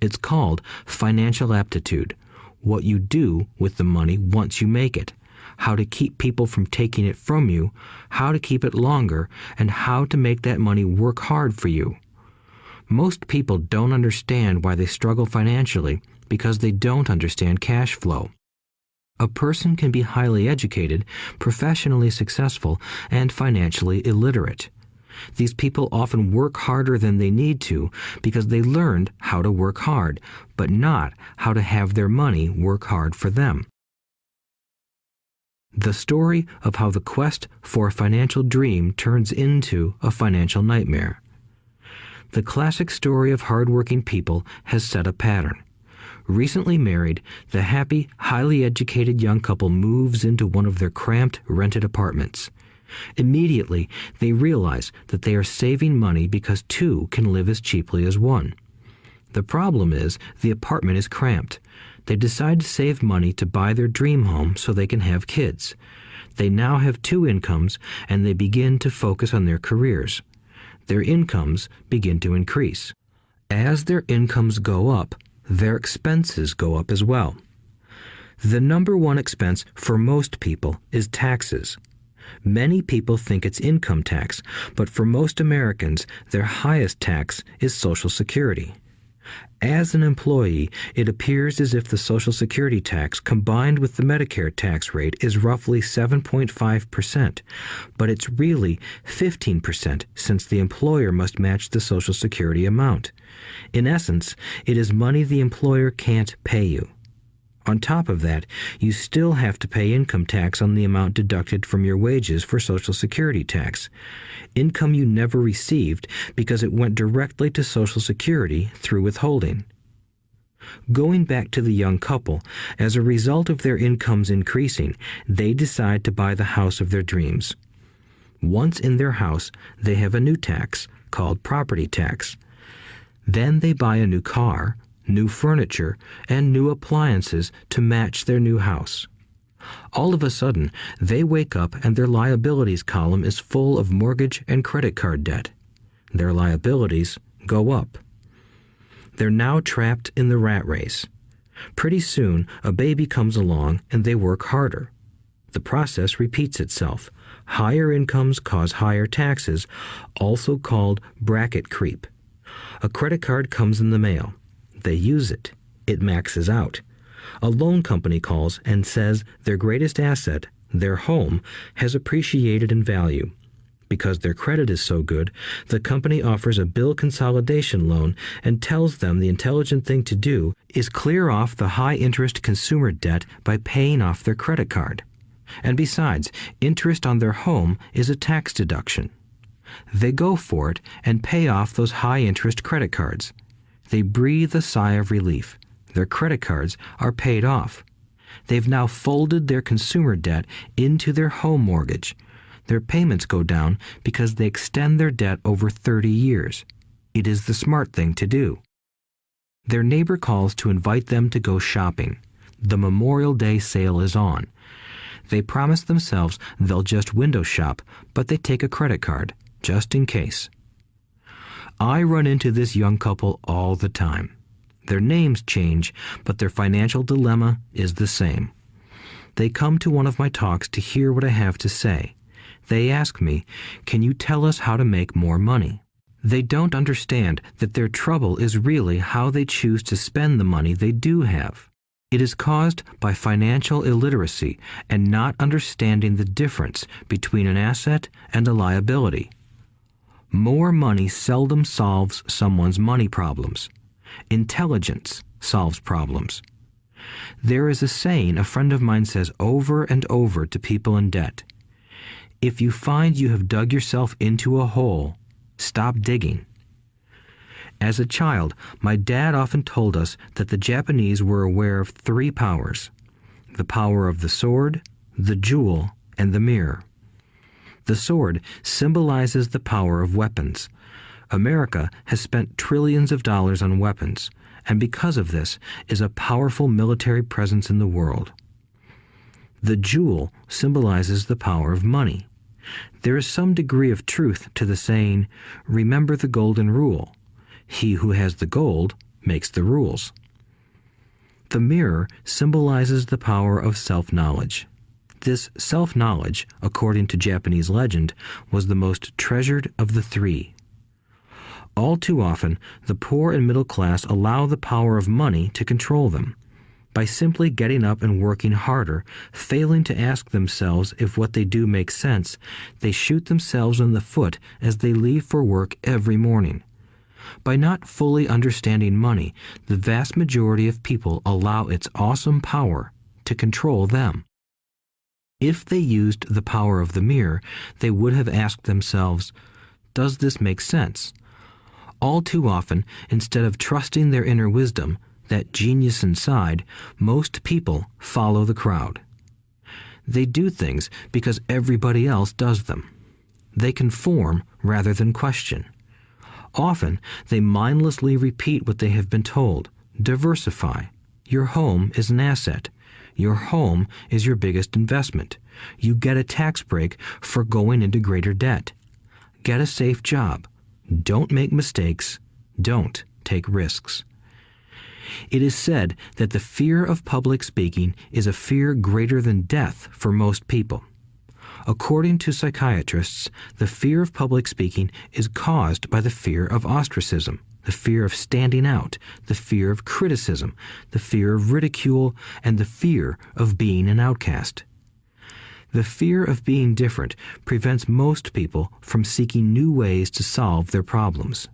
It's called financial aptitude, what you do with the money once you make it, how to keep people from taking it from you, how to keep it longer, and how to make that money work hard for you. Most people don't understand why they struggle financially because they don't understand cash flow. A person can be highly educated, professionally successful, and financially illiterate. These people often work harder than they need to because they learned how to work hard, but not how to have their money work hard for them. The story of how the quest for a financial dream turns into a financial nightmare. The classic story of hardworking people has set a pattern. Recently married, the happy, highly educated young couple moves into one of their cramped, rented apartments. Immediately, they realize that they are saving money because two can live as cheaply as one. The problem is the apartment is cramped. They decide to save money to buy their dream home so they can have kids. They now have two incomes, and they begin to focus on their careers. Their incomes begin to increase. As their incomes go up, their expenses go up as well. The number one expense for most people is taxes. Many people think it's income tax, but for most Americans, their highest tax is Social Security. As an employee, it appears as if the Social Security tax combined with the Medicare tax rate is roughly 7.5%, but it's really 15% since the employer must match the Social Security amount. In essence, it is money the employer can't pay you. On top of that, you still have to pay income tax on the amount deducted from your wages for Social Security tax. Income you never received because it went directly to Social Security through withholding. Going back to the young couple, as a result of their incomes increasing, they decide to buy the house of their dreams. Once in their house, they have a new tax called property tax. Then they buy a new car, new furniture, and new appliances to match their new house. All of a sudden, they wake up and their liabilities column is full of mortgage and credit card debt. Their liabilities go up. They're now trapped in the rat race. Pretty soon, a baby comes along and they work harder. The process repeats itself. Higher incomes cause higher taxes, also called bracket creep. A credit card comes in the mail. They use it. It maxes out. A loan company calls and says their greatest asset, their home, has appreciated in value. Because their credit is so good, the company offers a bill consolidation loan and tells them the intelligent thing to do is clear off the high-interest consumer debt by paying off their credit card. And besides, interest on their home is a tax deduction. They go for it and pay off those high-interest credit cards. They breathe a sigh of relief. Their credit cards are paid off. They've now folded their consumer debt into their home mortgage. Their payments go down because they extend their debt over 30 years. It is the smart thing to do. Their neighbor calls to invite them to go shopping. The Memorial Day sale is on. They promise themselves they'll just window shop, but they take a credit card, just in case. I run into this young couple all the time. Their names change, but their financial dilemma is the same. They come to one of my talks to hear what I have to say. They ask me, "Can you tell us how to make more money?" They don't understand that their trouble is really how they choose to spend the money they do have. It is caused by financial illiteracy and not understanding the difference between an asset and a liability. More money seldom solves someone's money problems. Intelligence solves problems. There is a saying a friend of mine says over and over to people in debt. If you find you have dug yourself into a hole, stop digging. As a child, my dad often told us that the Japanese were aware of 3 powers: the power of the sword, the jewel, and the mirror. The sword symbolizes the power of weapons. America has spent trillions of dollars on weapons, and because of this is a powerful military presence in the world. The jewel symbolizes the power of money. There is some degree of truth to the saying, "Remember the golden rule. He who has the gold makes the rules." The mirror symbolizes the power of self-knowledge. This self-knowledge, according to Japanese legend, was the most treasured of the 3. All too often, the poor and middle class allow the power of money to control them. By simply getting up and working harder, failing to ask themselves if what they do makes sense, they shoot themselves in the foot as they leave for work every morning. By not fully understanding money, the vast majority of people allow its awesome power to control them. If they used the power of the mirror, they would have asked themselves, "Does this make sense?" All too often, instead of trusting their inner wisdom, that genius inside, most people follow the crowd. They do things because everybody else does them. They conform rather than question. Often, they mindlessly repeat what they have been told. Diversify. Your home is an asset. Your home is your biggest investment. You get a tax break for going into greater debt. Get a safe job. Don't make mistakes. Don't take risks. It is said that the fear of public speaking is a fear greater than death for most people. According to psychiatrists, the fear of public speaking is caused by the fear of ostracism, the fear of standing out, the fear of criticism, the fear of ridicule, and the fear of being an outcast. The fear of being different prevents most people from seeking new ways to solve their problems.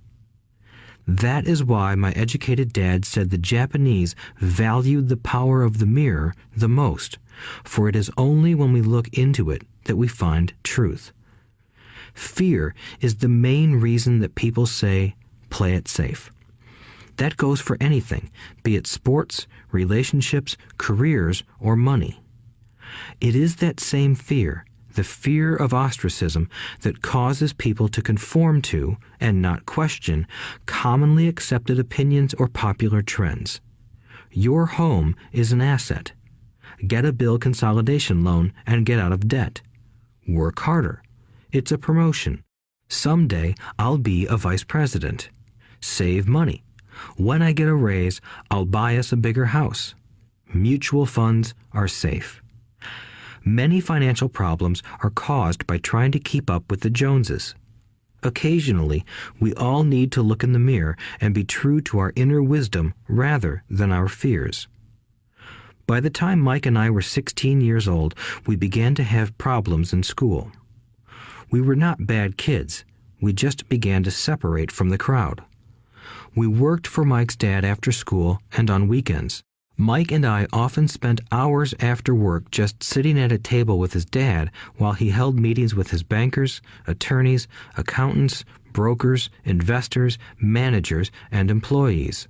That is why my educated dad said the Japanese valued the power of the mirror the most, for it is only when we look into it that we find truth. Fear is the main reason that people say, "Play it safe." That goes for anything, be it sports, relationships, careers, or money. It is that same fear, the fear of ostracism, that causes people to conform to, and not question, commonly accepted opinions or popular trends. Your home is an asset. Get a bill consolidation loan and get out of debt. Work harder. It's a promotion. Someday I'll be a vice president. Save money. When I get a raise, I'll buy us a bigger house. Mutual funds are safe. Many financial problems are caused by trying to keep up with the Joneses. Occasionally, we all need to look in the mirror and be true to our inner wisdom rather than our fears. By the time Mike and I were 16 years old, we began to have problems in school. We were not bad kids. We just began to separate from the crowd. We worked for Mike's dad after school and on weekends. Mike and I often spent hours after work just sitting at a table with his dad while he held meetings with his bankers, attorneys, accountants, brokers, investors, managers, and employees.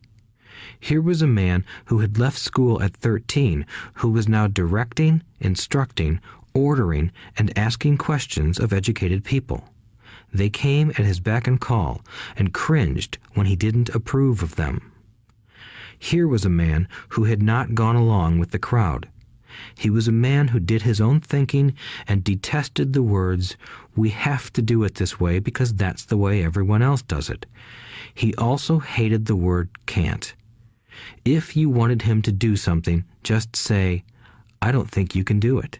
Here was a man who had left school at 13, who was now directing, instructing, ordering, and asking questions of educated people. They came at his beck and call and cringed when he didn't approve of them. Here was a man who had not gone along with the crowd. He was a man who did his own thinking and detested the words, "We have to do it this way because that's the way everyone else does it." He also hated the word "can't." If you wanted him to do something, just say, "I don't think you can do it."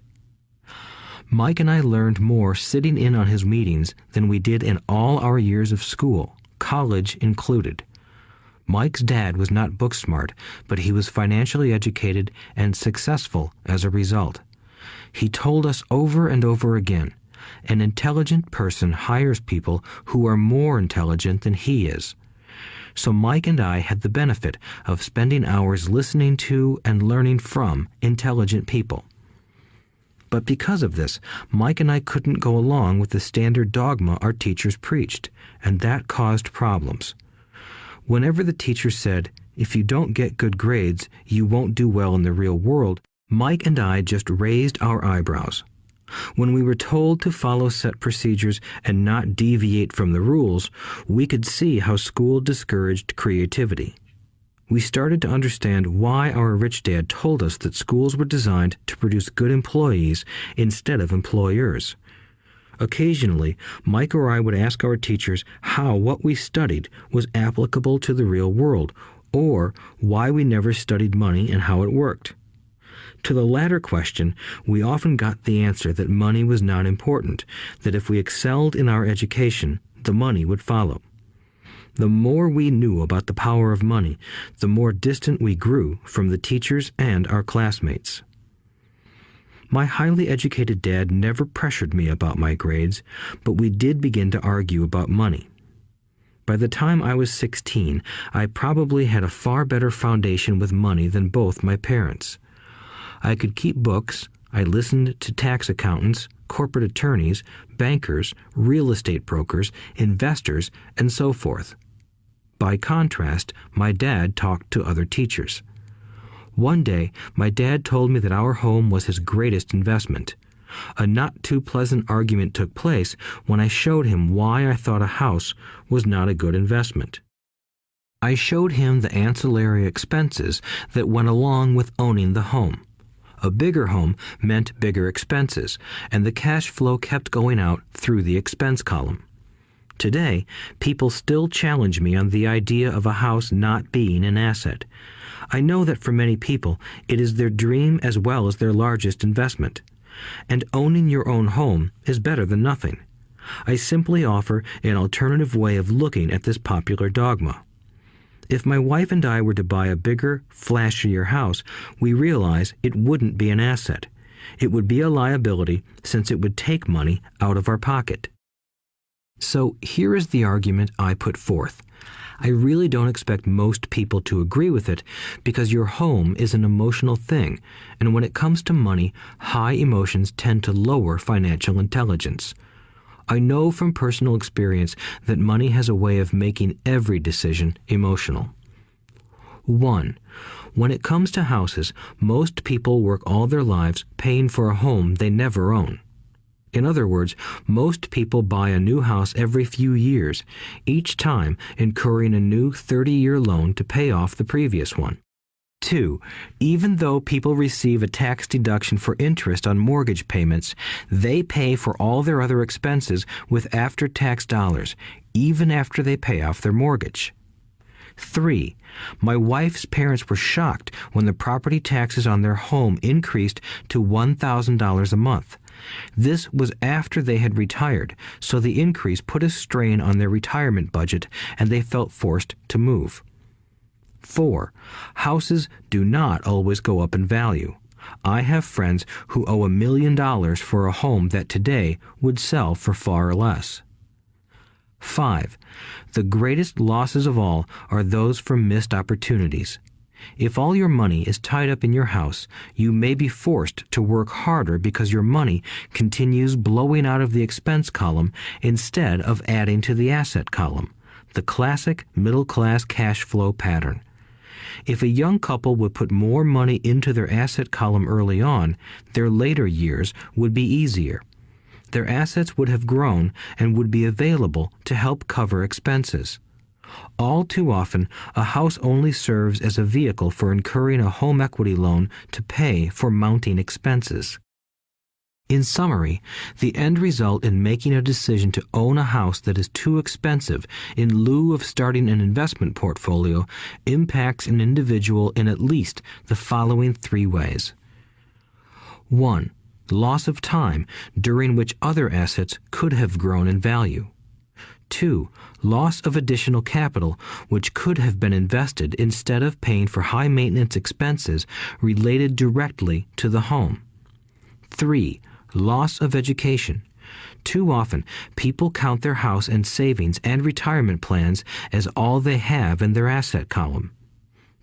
Mike and I learned more sitting in on his meetings than we did in all our years of school, college included. Mike's dad was not book smart, but he was financially educated and successful as a result. He told us over and over again, an intelligent person hires people who are more intelligent than he is. So Mike and I had the benefit of spending hours listening to and learning from intelligent people. But because of this, Mike and I couldn't go along with the standard dogma our teachers preached, and that caused problems. Whenever the teacher said, "If you don't get good grades, you won't do well in the real world," Mike and I just raised our eyebrows. When we were told to follow set procedures and not deviate from the rules, we could see how school discouraged creativity. We started to understand why our rich dad told us that schools were designed to produce good employees instead of employers. Occasionally, Mike or I would ask our teachers how what we studied was applicable to the real world, or why we never studied money and how it worked. To the latter question, we often got the answer that money was not important, that if we excelled in our education, the money would follow. The more we knew about the power of money, the more distant we grew from the teachers and our classmates. My highly educated dad never pressured me about my grades, but we did begin to argue about money. By the time I was 16, I probably had a far better foundation with money than both my parents. I could keep books, I listened to tax accountants, corporate attorneys, bankers, real estate brokers, investors, and so forth. By contrast, my dad talked to other teachers. One day, my dad told me that our home was his greatest investment. A not too pleasant argument took place when I showed him why I thought a house was not a good investment. I showed him the ancillary expenses that went along with owning the home. A bigger home meant bigger expenses, and the cash flow kept going out through the expense column. Today, people still challenge me on the idea of a house not being an asset. I know that for many people, it is their dream as well as their largest investment. And owning your own home is better than nothing. I simply offer an alternative way of looking at this popular dogma. If my wife and I were to buy a bigger, flashier house, we realize it wouldn't be an asset. It would be a liability since it would take money out of our pocket. So here is the argument I put forth. I really don't expect most people to agree with it because your home is an emotional thing, and when it comes to money, high emotions tend to lower financial intelligence. I know from personal experience that money has a way of making every decision emotional. 1. When it comes to houses, most people work all their lives paying for a home they never own. In other words, most people buy a new house every few years, each time incurring a new 30-year loan to pay off the previous one. 2. Even though people receive a tax deduction for interest on mortgage payments, they pay for all their other expenses with after-tax dollars, even after they pay off their mortgage. 3. My wife's parents were shocked when the property taxes on their home increased to $1,000 a month. This was after they had retired, so the increase put a strain on their retirement budget and they felt forced to move. 4. Houses do not always go up in value. I have friends who owe $1 million for a home that today would sell for far less. 5. The greatest losses of all are those from missed opportunities. If all your money is tied up in your house, you may be forced to work harder because your money continues blowing out of the expense column instead of adding to the asset column, the classic middle-class cash flow pattern. If a young couple would put more money into their asset column early on, their later years would be easier. Their assets would have grown and would be available to help cover expenses. All too often, a house only serves as a vehicle for incurring a home equity loan to pay for mounting expenses. In summary, the end result in making a decision to own a house that is too expensive in lieu of starting an investment portfolio impacts an individual in at least the following 3 ways. 1. Loss of time during which other assets could have grown in value. 2. Loss of additional capital which could have been invested instead of paying for high maintenance expenses related directly to the home. 3. Loss of education. Too often, people count their house and savings and retirement plans as all they have in their asset column.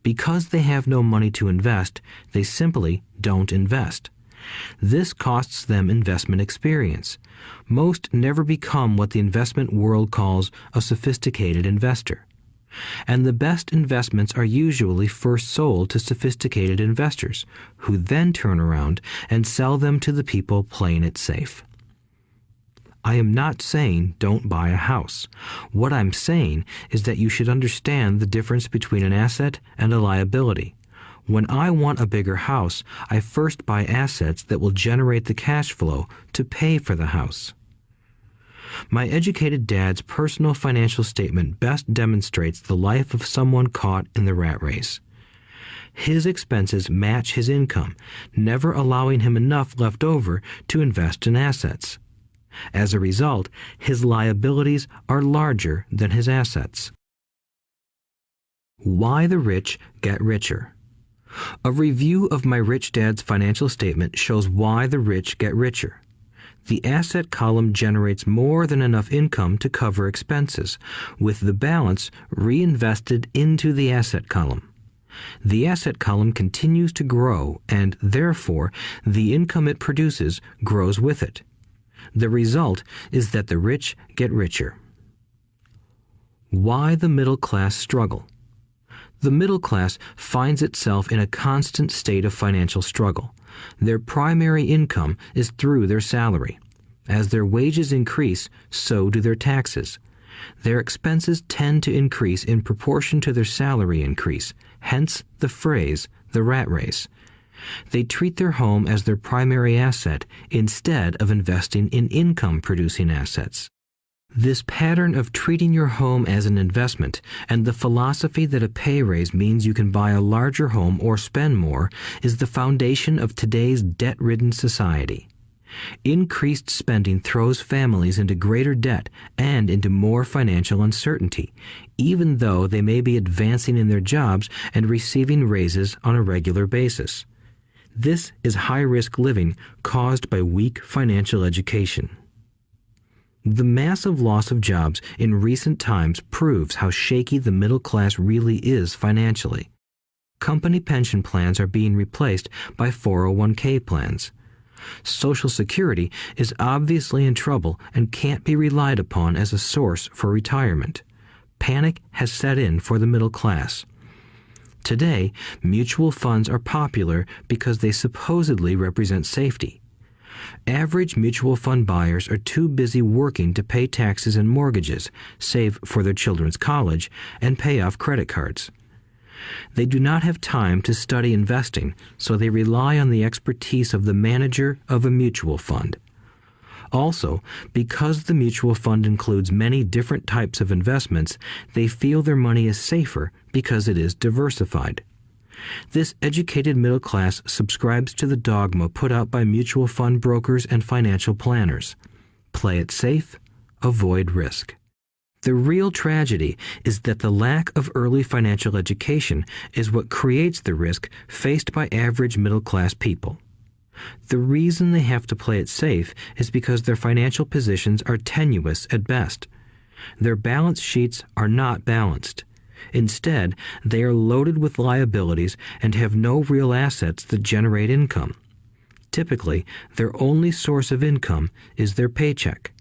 Because they have no money to invest, they simply don't invest. This costs them investment experience. Most never become what the investment world calls a sophisticated investor. And the best investments are usually first sold to sophisticated investors, who then turn around and sell them to the people playing it safe. I am not saying don't buy a house. What I'm saying is that you should understand the difference between an asset and a liability. When I want a bigger house, I first buy assets that will generate the cash flow to pay for the house. My educated dad's personal financial statement best demonstrates the life of someone caught in the rat race. His expenses match his income, never allowing him enough left over to invest in assets. As a result, his liabilities are larger than his assets. Why the rich get richer. A review of my rich dad's financial statement shows why the rich get richer. The asset column generates more than enough income to cover expenses, with the balance reinvested into the asset column. The asset column continues to grow, and therefore the income it produces grows with it. The result is that the rich get richer. Why the middle class struggle. The middle class finds itself in a constant state of financial struggle. Their primary income is through their salary. As their wages increase, so do their taxes. Their expenses tend to increase in proportion to their salary increase, hence the phrase, the rat race. They treat their home as their primary asset instead of investing in income-producing assets. This pattern of treating your home as an investment and the philosophy that a pay raise means you can buy a larger home or spend more is the foundation of today's debt-ridden society. Increased spending throws families into greater debt and into more financial uncertainty, even though they may be advancing in their jobs and receiving raises on a regular basis. This is high-risk living caused by weak financial education. The massive loss of jobs in recent times proves how shaky the middle class really is financially. Company pension plans are being replaced by 401k plans. Social Security is obviously in trouble and can't be relied upon as a source for retirement. Panic has set in for the middle class. Today, mutual funds are popular because they supposedly represent safety. Average mutual fund buyers are too busy working to pay taxes and mortgages, save for their children's college, and pay off credit cards. They do not have time to study investing, so they rely on the expertise of the manager of a mutual fund. Also, because the mutual fund includes many different types of investments, they feel their money is safer because it is diversified. This educated middle class subscribes to the dogma put out by mutual fund brokers and financial planners. Play it safe, avoid risk. The real tragedy is that the lack of early financial education is what creates the risk faced by average middle class people. The reason they have to play it safe is because their financial positions are tenuous at best. Their balance sheets are not balanced. Instead, they are loaded with liabilities and have no real assets that generate income. Typically, their only source of income is their paycheck.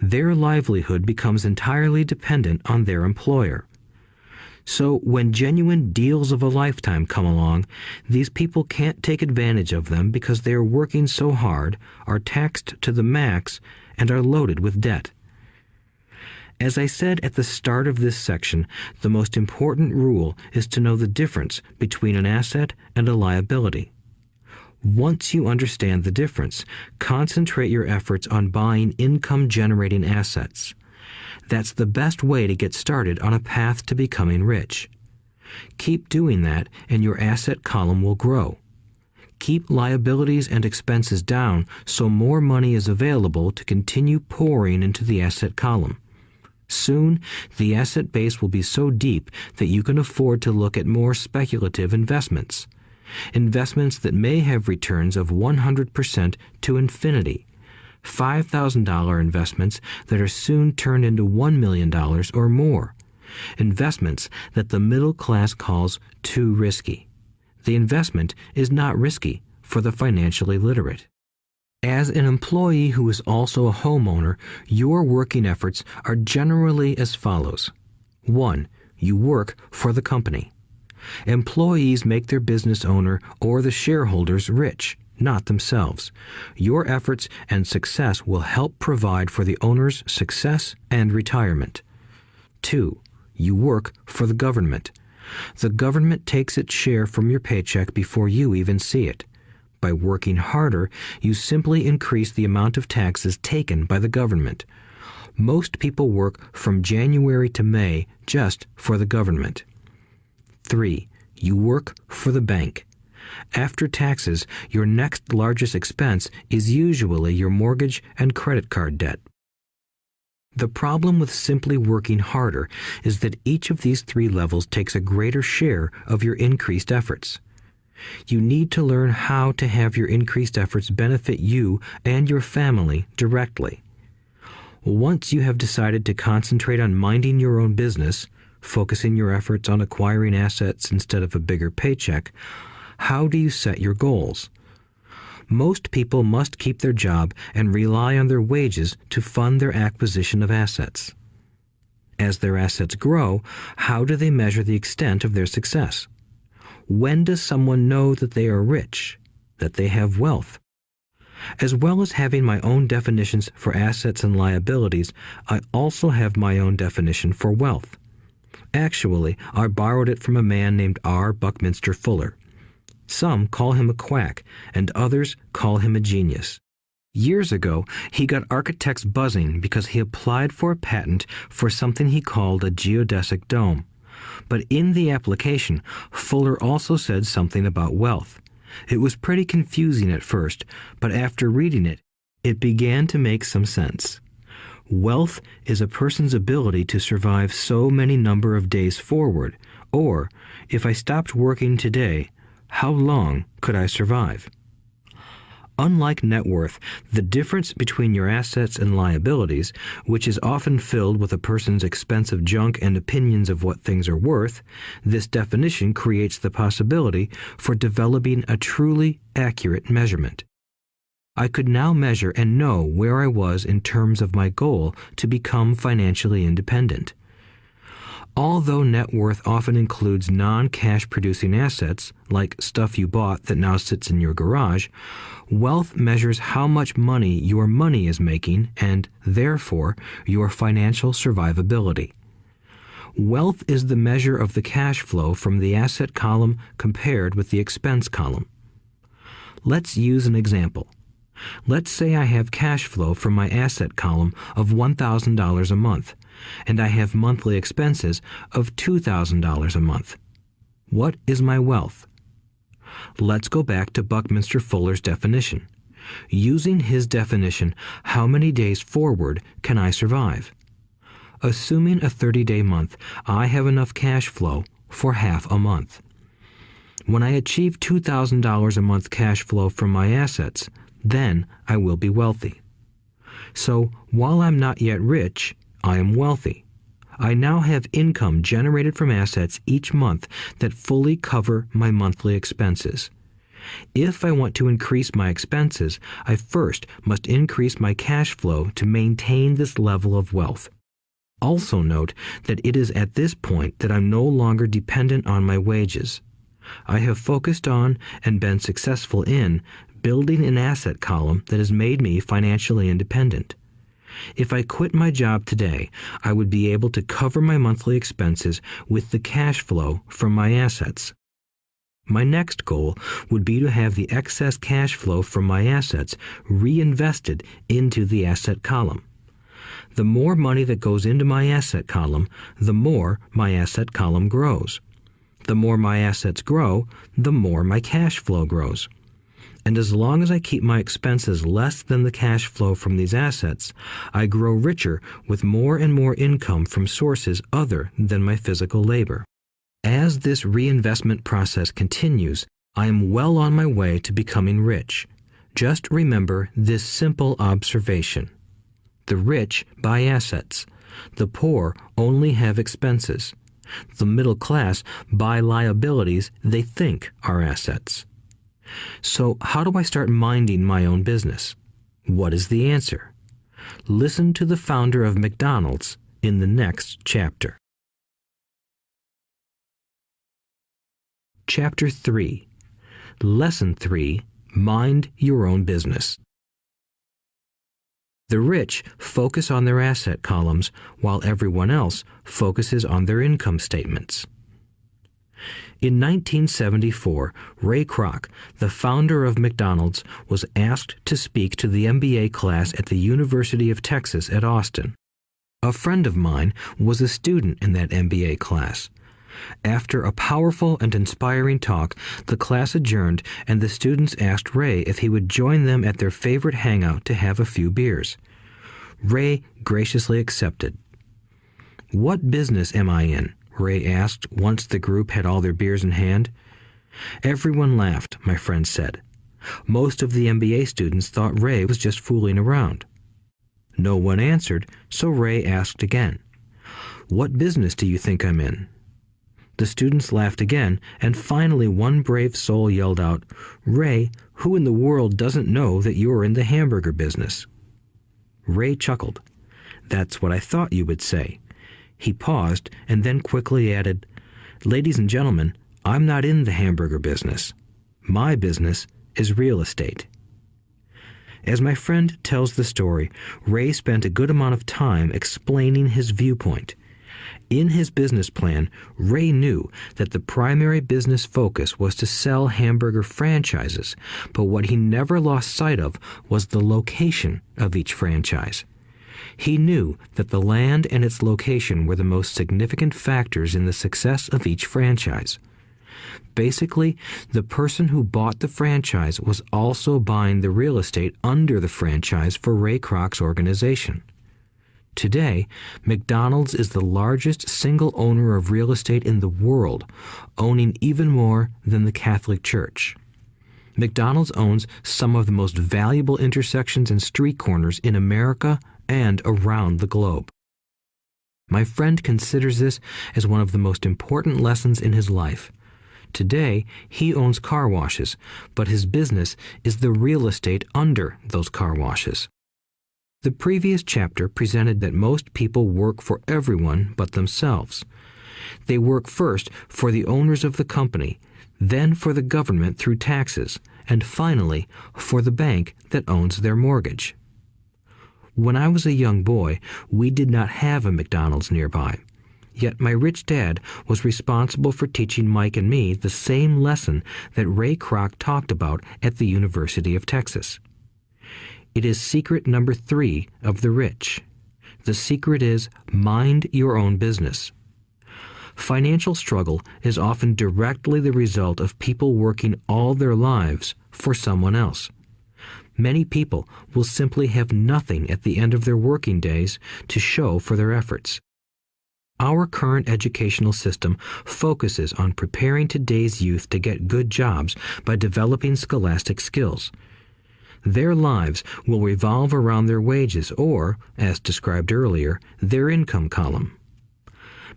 Their livelihood becomes entirely dependent on their employer. So when genuine deals of a lifetime come along, these people can't take advantage of them because they are working so hard, are taxed to the max, and are loaded with debt. As I said at the start of this section, the most important rule is to know the difference between an asset and a liability. Once you understand the difference, concentrate your efforts on buying income-generating assets. That's the best way to get started on a path to becoming rich. Keep doing that and your asset column will grow. Keep liabilities and expenses down so more money is available to continue pouring into the asset column. Soon, the asset base will be so deep that you can afford to look at more speculative investments. Investments that may have returns of 100% to infinity. $5,000 investments that are soon turned into $1 million or more. Investments that the middle class calls too risky. The investment is not risky for the financially literate. As an employee who is also a homeowner, your working efforts are generally as follows. 1. You work for the company. Employees make their business owner or the shareholders rich, not themselves. Your efforts and success will help provide for the owner's success and retirement. 2. You work for the government. The government takes its share from your paycheck before you even see it. By working harder, you simply increase the amount of taxes taken by the government. Most people work from January to May just for the government. 3. You work for the bank. After taxes, your next largest expense is usually your mortgage and credit card debt. The problem with simply working harder is that each of these 3 levels takes a greater share of your increased efforts. You need to learn how to have your increased efforts benefit you and your family directly. Once you have decided to concentrate on minding your own business, focusing your efforts on acquiring assets instead of a bigger paycheck, how do you set your goals? Most people must keep their job and rely on their wages to fund their acquisition of assets. As their assets grow, how do they measure the extent of their success? When does someone know that they are rich, that they have wealth? As well as having my own definitions for assets and liabilities, I also have my own definition for wealth. Actually, I borrowed it from a man named R. Buckminster Fuller. Some call him a quack, and others call him a genius. Years ago, he got architects buzzing because he applied for a patent for something he called a geodesic dome. But in the application, Fuller also said something about wealth. It was pretty confusing at first, but after reading it, it began to make some sense. Wealth is a person's ability to survive so many number of days forward, or, if I stopped working today, how long could I survive? Unlike net worth, the difference between your assets and liabilities, which is often filled with a person's expensive junk and opinions of what things are worth, this definition creates the possibility for developing a truly accurate measurement. I could now measure and know where I was in terms of my goal to become financially independent. Although net worth often includes non-cash producing assets, like stuff you bought that now sits in your garage, wealth measures how much money your money is making and, therefore, your financial survivability. Wealth is the measure of the cash flow from the asset column compared with the expense column. Let's use an example. Let's say I have cash flow from my asset column of $1,000 a month, and I have monthly expenses of $2,000 a month. What is my wealth? Let's go back to Buckminster Fuller's definition. Using his definition, how many days forward can I survive? Assuming a 30-day month, I have enough cash flow for half a month. When I achieve $2,000 a month cash flow from my assets, then I will be wealthy. So, while I'm not yet rich, I am wealthy. I now have income generated from assets each month that fully cover my monthly expenses. If I want to increase my expenses, I first must increase my cash flow to maintain this level of wealth. Also note that it is at this point that I'm no longer dependent on my wages. I have focused on and been successful in building an asset column that has made me financially independent. If I quit my job today, I would be able to cover my monthly expenses with the cash flow from my assets. My next goal would be to have the excess cash flow from my assets reinvested into the asset column. The more money that goes into my asset column, the more my asset column grows. The more my assets grow, the more my cash flow grows. And as long as I keep my expenses less than the cash flow from these assets, I grow richer with more and more income from sources other than my physical labor. As this reinvestment process continues, I am well on my way to becoming rich. Just remember this simple observation. The rich buy assets. The poor only have expenses. The middle class buy liabilities they think are assets. So how do I start minding my own business? What is the answer? Listen to the founder of McDonald's in the next chapter. Chapter 3. Lesson 3. Mind your own business. The rich focus on their asset columns while everyone else focuses on their income statements. In 1974, Ray Kroc, the founder of McDonald's, was asked to speak to the MBA class at the University of Texas at Austin. A friend of mine was a student in that MBA class. After a powerful and inspiring talk, the class adjourned and the students asked Ray if he would join them at their favorite hangout to have a few beers. Ray graciously accepted. "What business am I in?" Ray asked once the group had all their beers in hand. Everyone laughed, my friend said. Most of the MBA students thought Ray was just fooling around. No one answered, so Ray asked again. "What business do you think I'm in?" The students laughed again, and finally one brave soul yelled out, "Ray, who in the world doesn't know that you're in the hamburger business?" Ray chuckled. "That's what I thought you would say." He paused and then quickly added, "Ladies and gentlemen, I'm not in the hamburger business. My business is real estate." As my friend tells the story, Ray spent a good amount of time explaining his viewpoint. In his business plan, Ray knew that the primary business focus was to sell hamburger franchises, but what he never lost sight of was the location of each franchise. He knew that the land and its location were the most significant factors in the success of each franchise. Basically, the person who bought the franchise was also buying the real estate under the franchise for Ray Kroc's organization. Today, McDonald's is the largest single owner of real estate in the world, owning even more than the Catholic Church. McDonald's owns some of the most valuable intersections and street corners in America and around the globe. My friend considers this as one of the most important lessons in his life. Today, he owns car washes, but his business is the real estate under those car washes. The previous chapter presented that most people work for everyone but themselves. They work first for the owners of the company, then for the government through taxes, and finally for the bank that owns their mortgage. When I was a young boy, we did not have a McDonald's nearby. Yet my rich dad was responsible for teaching Mike and me the same lesson that Ray Kroc talked about at the University of Texas. It is secret number 3 of the rich. The secret is mind your own business. Financial struggle is often directly the result of people working all their lives for someone else. Many people will simply have nothing at the end of their working days to show for their efforts. Our current educational system focuses on preparing today's youth to get good jobs by developing scholastic skills. Their lives will revolve around their wages or, as described earlier, their income column.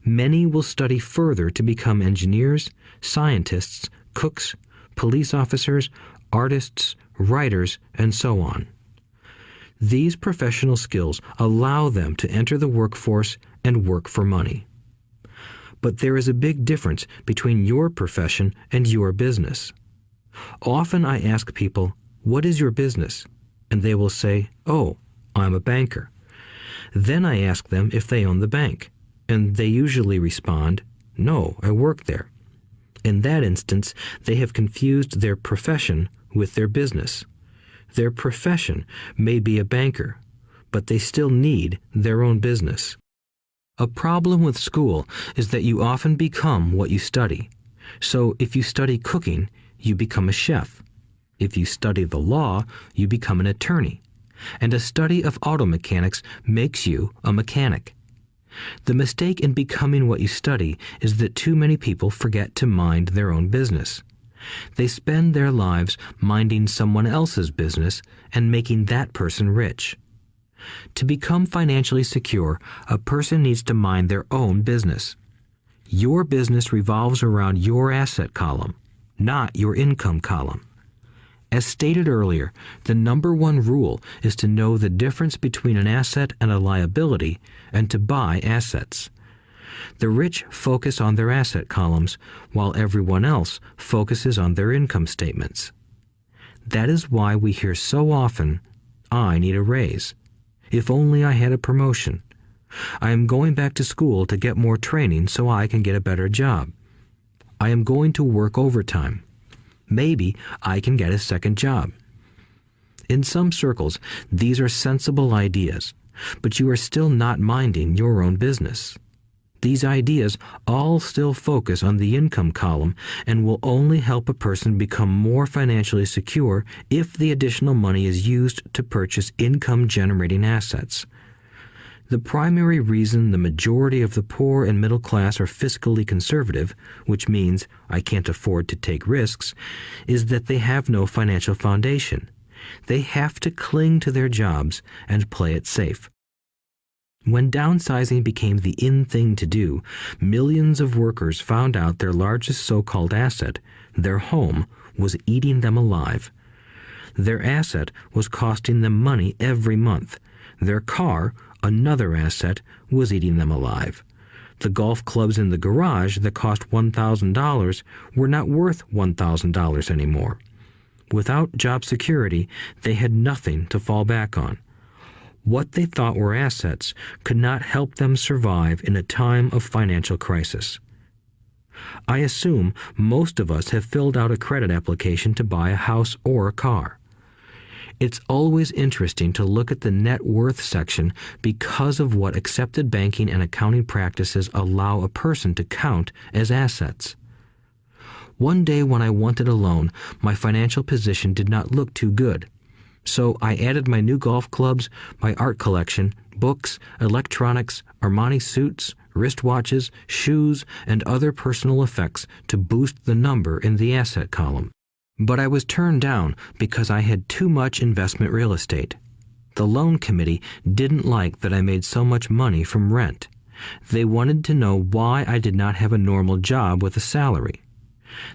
Many will study further to become engineers, scientists, cooks, police officers, artists, writers, and so on. These professional skills allow them to enter the workforce and work for money. But there is a big difference between your profession and your business. Often I ask people, "What is your business?" And they will say, "Oh, I'm a banker." Then I ask them if they own the bank, and they usually respond, "No, I work there." In that instance, they have confused their profession with their business. Their profession may be a banker, but they still need their own business. A problem with school is that you often become what you study. So if you study cooking, you become a chef. If you study the law, you become an attorney. And a study of auto mechanics makes you a mechanic. The mistake in becoming what you study is that too many people forget to mind their own business. They spend their lives minding someone else's business and making that person rich. To become financially secure, a person needs to mind their own business. Your business revolves around your asset column, not your income column. As stated earlier, the number one rule is to know the difference between an asset and a liability and to buy assets. The rich focus on their asset columns, while everyone else focuses on their income statements. That is why we hear so often, "I need a raise. If only I had a promotion. I am going back to school to get more training so I can get a better job. I am going to work overtime. Maybe I can get a second job." In some circles, these are sensible ideas, but you are still not minding your own business. These ideas all still focus on the income column and will only help a person become more financially secure if the additional money is used to purchase income-generating assets. The primary reason the majority of the poor and middle class are fiscally conservative, which means I can't afford to take risks, is that they have no financial foundation. They have to cling to their jobs and play it safe. When downsizing became the in thing to do, millions of workers found out their largest so-called asset, their home, was eating them alive. Their asset was costing them money every month. Their car, another asset, was eating them alive. The golf clubs in the garage that cost $1,000 were not worth $1,000 anymore. Without job security, they had nothing to fall back on. What they thought were assets could not help them survive in a time of financial crisis. I assume most of us have filled out a credit application to buy a house or a car. It's always interesting to look at the net worth section because of what accepted banking and accounting practices allow a person to count as assets. One day when I wanted a loan, my financial position did not look too good. So I added my new golf clubs, my art collection, books, electronics, Armani suits, wristwatches, shoes, and other personal effects to boost the number in the asset column. But I was turned down because I had too much investment real estate. The loan committee didn't like that I made so much money from rent. They wanted to know why I did not have a normal job with a salary.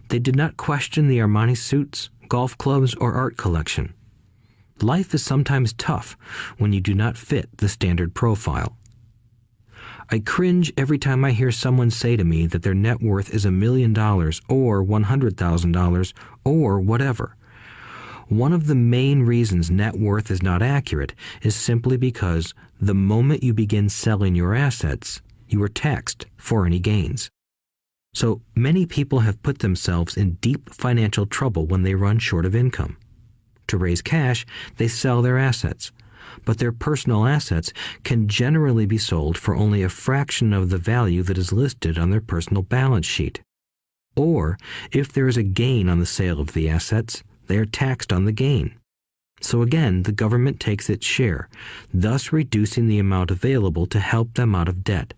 They did not question the Armani suits, golf clubs, or art collection. Life is sometimes tough when you do not fit the standard profile. I cringe every time I hear someone say to me that their net worth is $1 million or $100,000 or whatever. One of the main reasons net worth is not accurate is simply because the moment you begin selling your assets, you are taxed for any gains. So many people have put themselves in deep financial trouble when they run short of income. To raise cash, they sell their assets, but their personal assets can generally be sold for only a fraction of the value that is listed on their personal balance sheet. Or, if there is a gain on the sale of the assets, they are taxed on the gain. So again, the government takes its share, thus reducing the amount available to help them out of debt.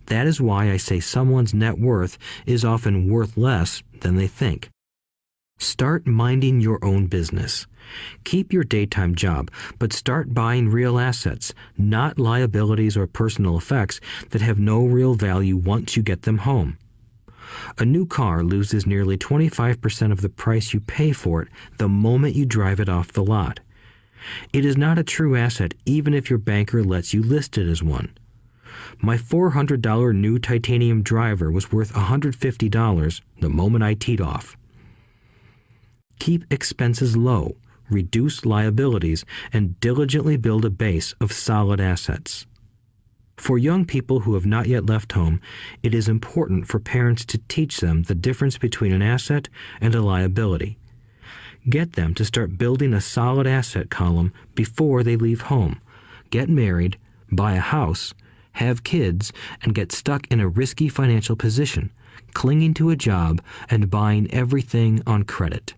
That is why I say someone's net worth is often worth less than they think. Start minding your own business. Keep your daytime job, but start buying real assets, not liabilities or personal effects that have no real value once you get them home. A new car loses nearly 25% of the price you pay for it the moment you drive it off the lot. It is not a true asset even if your banker lets you list it as one. My $400 new titanium driver was worth $150 the moment I teed off. Keep expenses low, reduce liabilities, and diligently build a base of solid assets. For young people who have not yet left home, it is important for parents to teach them the difference between an asset and a liability. Get them to start building a solid asset column before they leave home, get married, buy a house, have kids, and get stuck in a risky financial position, clinging to a job and buying everything on credit.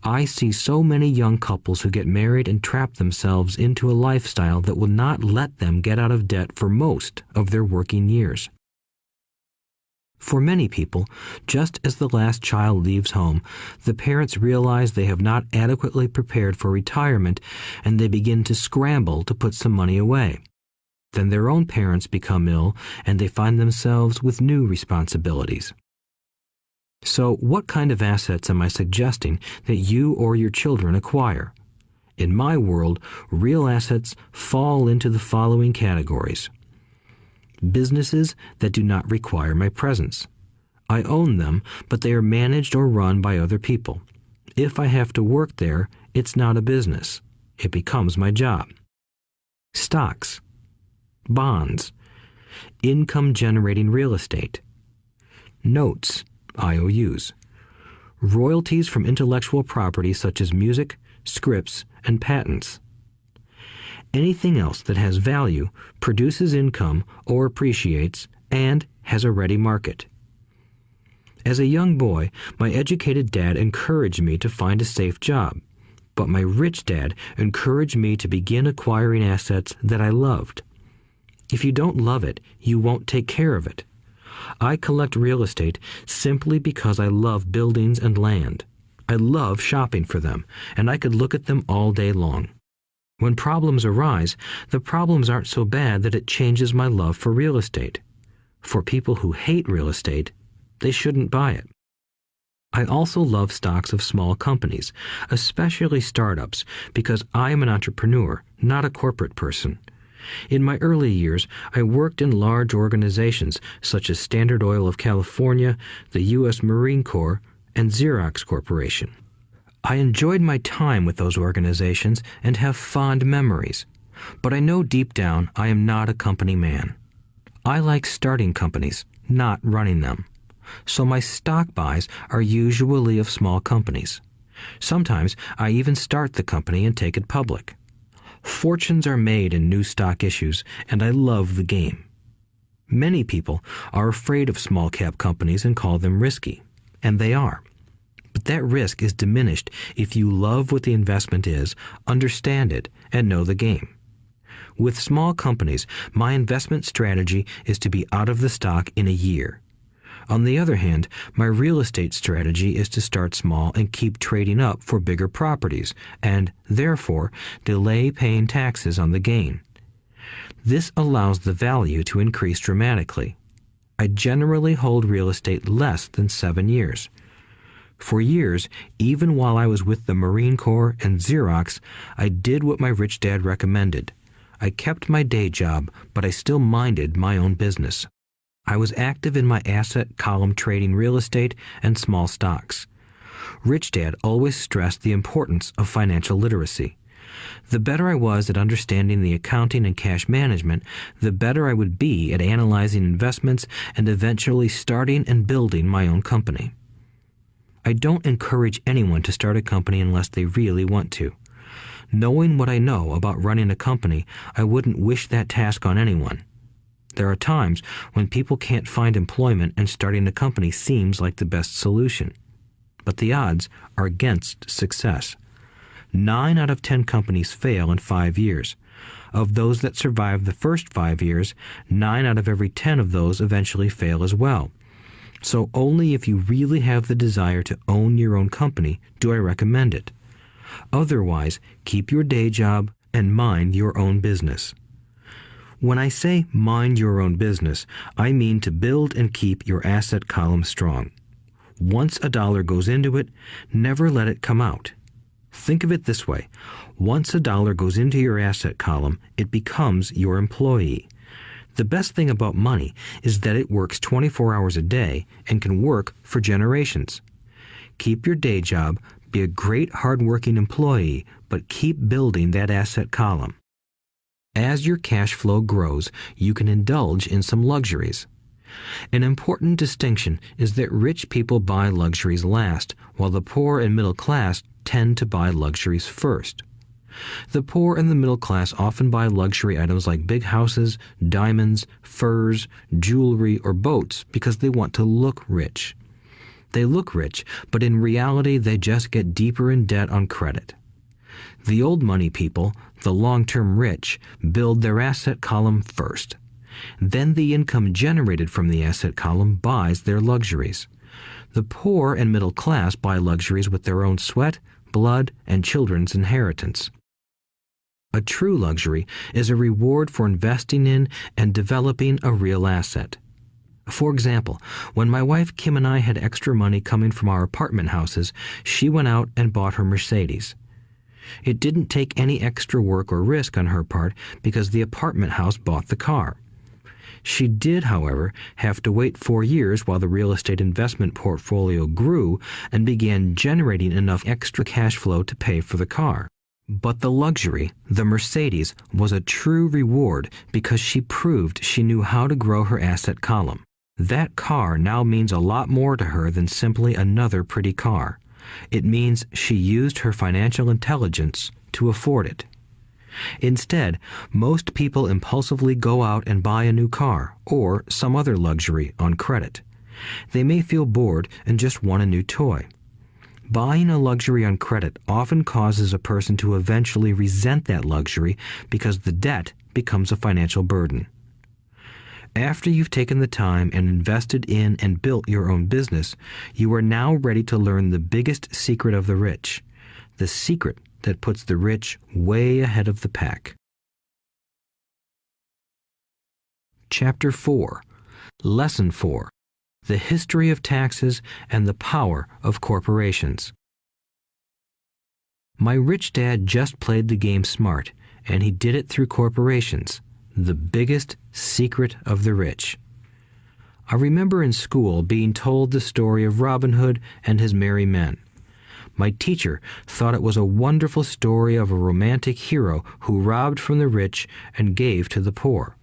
I see so many young couples who get married and trap themselves into a lifestyle that will not let them get out of debt for most of their working years. For many people, just as the last child leaves home, the parents realize they have not adequately prepared for retirement and they begin to scramble to put some money away. Then their own parents become ill and they find themselves with new responsibilities. So, what kind of assets am I suggesting that you or your children acquire? In my world, real assets fall into the following categories. Businesses that do not require my presence. I own them, but they are managed or run by other people. If I have to work there, it's not a business. It becomes my job. Stocks, bonds, income-generating real estate, notes, IOUs, royalties from intellectual property such as music, scripts, and patents. Anything else that has value, produces income, or appreciates, and has a ready market. As a young boy, my educated dad encouraged me to find a safe job, but my rich dad encouraged me to begin acquiring assets that I loved. If you don't love it, you won't take care of it. I collect real estate simply because I love buildings and land. I love shopping for them, and I could look at them all day long. When problems arise, the problems aren't so bad that it changes my love for real estate. For people who hate real estate, they shouldn't buy it. I also love stocks of small companies, especially startups, because I am an entrepreneur, not a corporate person. In my early years, I worked in large organizations such as Standard Oil of California, the U.S. Marine Corps, and Xerox Corporation. I enjoyed my time with those organizations and have fond memories, but I know deep down I am not a company man. I like starting companies, not running them. So my stock buys are usually of small companies. Sometimes I even start the company and take it public. Fortunes are made in new stock issues, and I love the game. Many people are afraid of small cap companies and call them risky, and they are. But that risk is diminished if you love what the investment is, understand it, and know the game. With small companies, my investment strategy is to be out of the stock in a year. On the other hand, my real estate strategy is to start small and keep trading up for bigger properties, and, therefore, delay paying taxes on the gain. This allows the value to increase dramatically. I generally hold real estate less than 7 years. For years, even while I was with the Marine Corps and Xerox, I did what my rich dad recommended. I kept my day job, but I still minded my own business. I was active in my asset column trading real estate and small stocks. Rich Dad always stressed the importance of financial literacy. The better I was at understanding the accounting and cash management, the better I would be at analyzing investments and eventually starting and building my own company. I don't encourage anyone to start a company unless they really want to. Knowing what I know about running a company, I wouldn't wish that task on anyone. There are times when people can't find employment and starting a company seems like the best solution. But the odds are against success. 9 out of 10 companies fail in 5 years. Of those that survive the first 5 years, 9 out of every 10 of those eventually fail as well. So only if you really have the desire to own your own company do I recommend it. Otherwise, keep your day job and mind your own business. When I say mind your own business, I mean to build and keep your asset column strong. Once a dollar goes into it, never let it come out. Think of it this way. Once a dollar goes into your asset column, it becomes your employee. The best thing about money is that it works 24 hours a day and can work for generations. Keep your day job, be a great hard-working employee, but keep building that asset column. As your cash flow grows, you can indulge in some luxuries. An important distinction is that rich people buy luxuries last, while the poor and middle class tend to buy luxuries first. The poor and the middle class often buy luxury items like big houses, diamonds, furs, jewelry, or boats because they want to look rich. They look rich, but in reality they just get deeper in debt on credit. The old money people, the long-term rich, build their asset column first. Then the income generated from the asset column buys their luxuries. The poor and middle class buy luxuries with their own sweat, blood, and children's inheritance. A true luxury is a reward for investing in and developing a real asset. For example, when my wife Kim and I had extra money coming from our apartment houses, she went out and bought her Mercedes. It didn't take any extra work or risk on her part because the apartment house bought the car. She did, however, have to wait 4 years while the real estate investment portfolio grew and began generating enough extra cash flow to pay for the car. But the luxury, the Mercedes, was a true reward because she proved she knew how to grow her asset column. That car now means a lot more to her than simply another pretty car. It means she used her financial intelligence to afford it. Instead, most people impulsively go out and buy a new car or some other luxury on credit. They may feel bored and just want a new toy. Buying a luxury on credit often causes a person to eventually resent that luxury because the debt becomes a financial burden. After you've taken the time and invested in and built your own business, you are now ready to learn the biggest secret of the rich, the secret that puts the rich way ahead of the pack. Chapter 4. Lesson 4. The History of Taxes and the Power of Corporations. My rich dad just played the game smart, and he did it through corporations, the biggest secret of the rich. I remember in school being told the story of Robin Hood and his merry men. My teacher thought it was a wonderful story of a romantic hero who robbed from the rich and gave to the poor.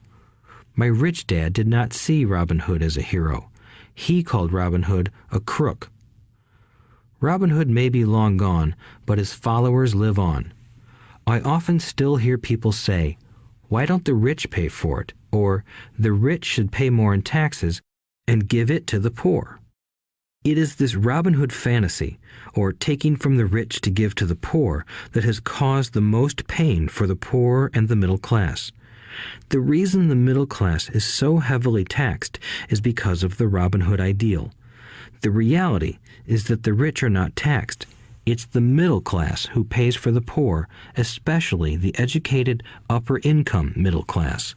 My rich dad did not see Robin Hood as a hero. He called Robin Hood a crook. Robin Hood may be long gone, but his followers live on. I often still hear people say, "Why don't the rich pay for it?" or "The rich should pay more in taxes and give it to the poor." It is this Robin Hood fantasy, or taking from the rich to give to the poor, that has caused the most pain for the poor and the middle class. The reason the middle class is so heavily taxed is because of the Robin Hood ideal. The reality is that the rich are not taxed. It's the middle class who pays for the poor, especially the educated upper-income middle class.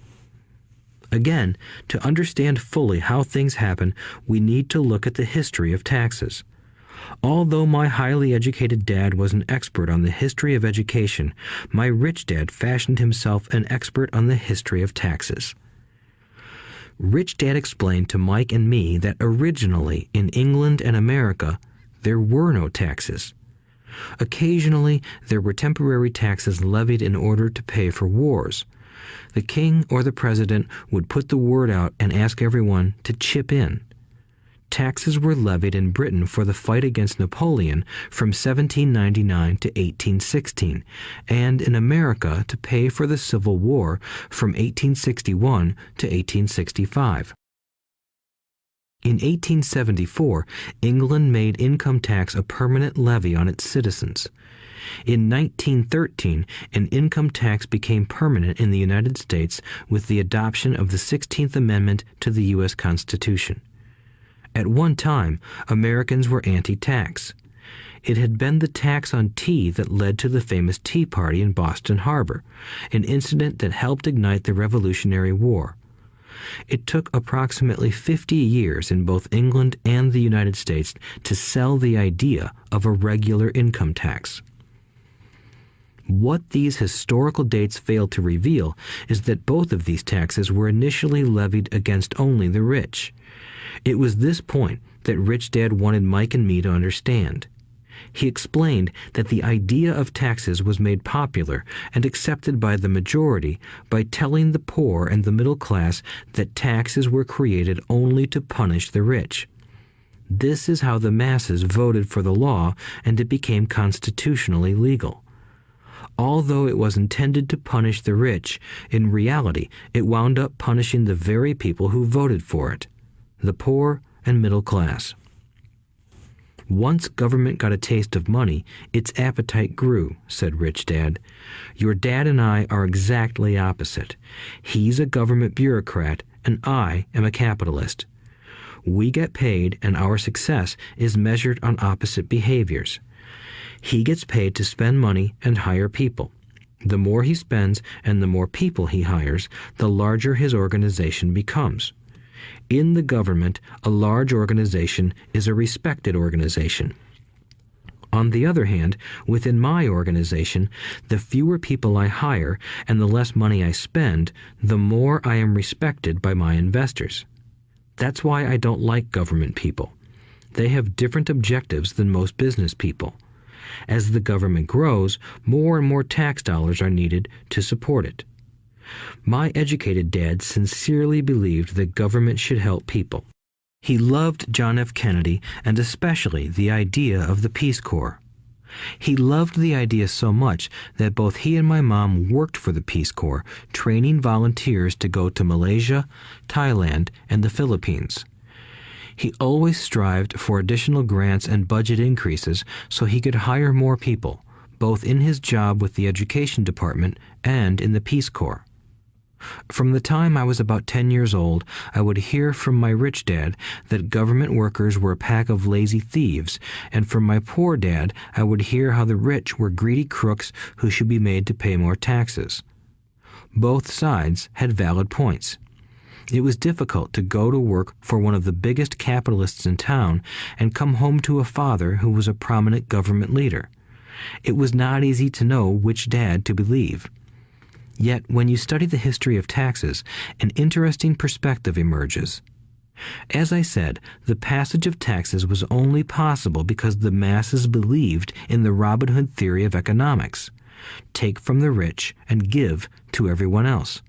Again, to understand fully how things happen, we need to look at the history of taxes. Although my highly educated dad was an expert on the history of education, my rich dad fashioned himself an expert on the history of taxes. Rich Dad explained to Mike and me that originally in England and America, there were no taxes. Occasionally, there were temporary taxes levied in order to pay for wars. The king or the president would put the word out and ask everyone to chip in. Taxes were levied in Britain for the fight against Napoleon from 1799 to 1816, and in America to pay for the Civil War from 1861 to 1865. In 1874, England made income tax a permanent levy on its citizens. In 1913, an income tax became permanent in the United States with the adoption of the 16th Amendment to the U.S. Constitution. At one time, Americans were anti-tax. It had been the tax on tea that led to the famous Tea Party in Boston Harbor, an incident that helped ignite the Revolutionary War. It took approximately 50 years in both England and the United States to sell the idea of a regular income tax. What these historical dates fail to reveal is that both of these taxes were initially levied against only the rich. It was this point that Rich Dad wanted Mike and me to understand. He explained that the idea of taxes was made popular and accepted by the majority by telling the poor and the middle class that taxes were created only to punish the rich. This is how the masses voted for the law, and it became constitutionally legal. Although it was intended to punish the rich, in reality it wound up punishing the very people who voted for it, the poor and middle class. Once government got a taste of money, its appetite grew, said Rich Dad. Your dad and I are exactly opposite. He's a government bureaucrat, and I am a capitalist. We get paid, and our success is measured on opposite behaviors. He gets paid to spend money and hire people. The more he spends and the more people he hires, the larger his organization becomes. In the government, a large organization is a respected organization. On the other hand, within my organization, the fewer people I hire and the less money I spend, the more I am respected by my investors. That's why I don't like government people. They have different objectives than most business people. As the government grows, more and more tax dollars are needed to support it. My educated dad sincerely believed that government should help people. He loved John F. Kennedy and especially the idea of the Peace Corps. He loved the idea so much that both he and my mom worked for the Peace Corps, training volunteers to go to Malaysia, Thailand, and the Philippines. He always strived for additional grants and budget increases so he could hire more people, both in his job with the Education Department and in the Peace Corps. From the time I was about 10 years old, I would hear from my rich dad that government workers were a pack of lazy thieves, and from my poor dad I would hear how the rich were greedy crooks who should be made to pay more taxes. Both sides had valid points. It was difficult to go to work for one of the biggest capitalists in town and come home to a father who was a prominent government leader. It was not easy to know which dad to believe. Yet, when you study the history of taxes, an interesting perspective emerges. As I said, the passage of taxes was only possible because the masses believed in the Robin Hood theory of economics. Take from the rich and give to everyone else.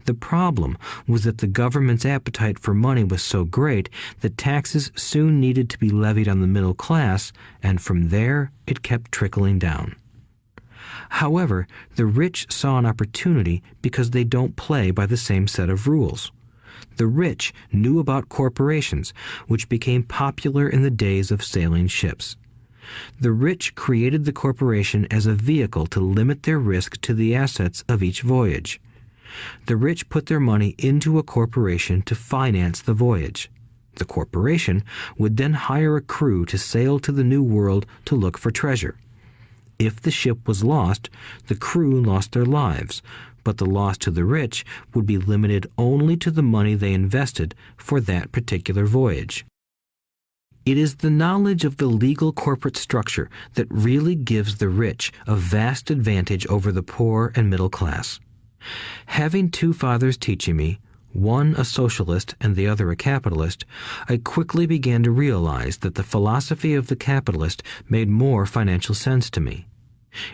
The problem was that the government's appetite for money was so great that taxes soon needed to be levied on the middle class, and from there it kept trickling down. However, the rich saw an opportunity because they don't play by the same set of rules. The rich knew about corporations, which became popular in the days of sailing ships. The rich created the corporation as a vehicle to limit their risk to the assets of each voyage. The rich put their money into a corporation to finance the voyage. The corporation would then hire a crew to sail to the New World to look for treasure. If the ship was lost, the crew lost their lives, but the loss to the rich would be limited only to the money they invested for that particular voyage. It is the knowledge of the legal corporate structure that really gives the rich a vast advantage over the poor and middle class. Having two fathers teaching me, one a socialist and the other a capitalist, I quickly began to realize that the philosophy of the capitalist made more financial sense to me.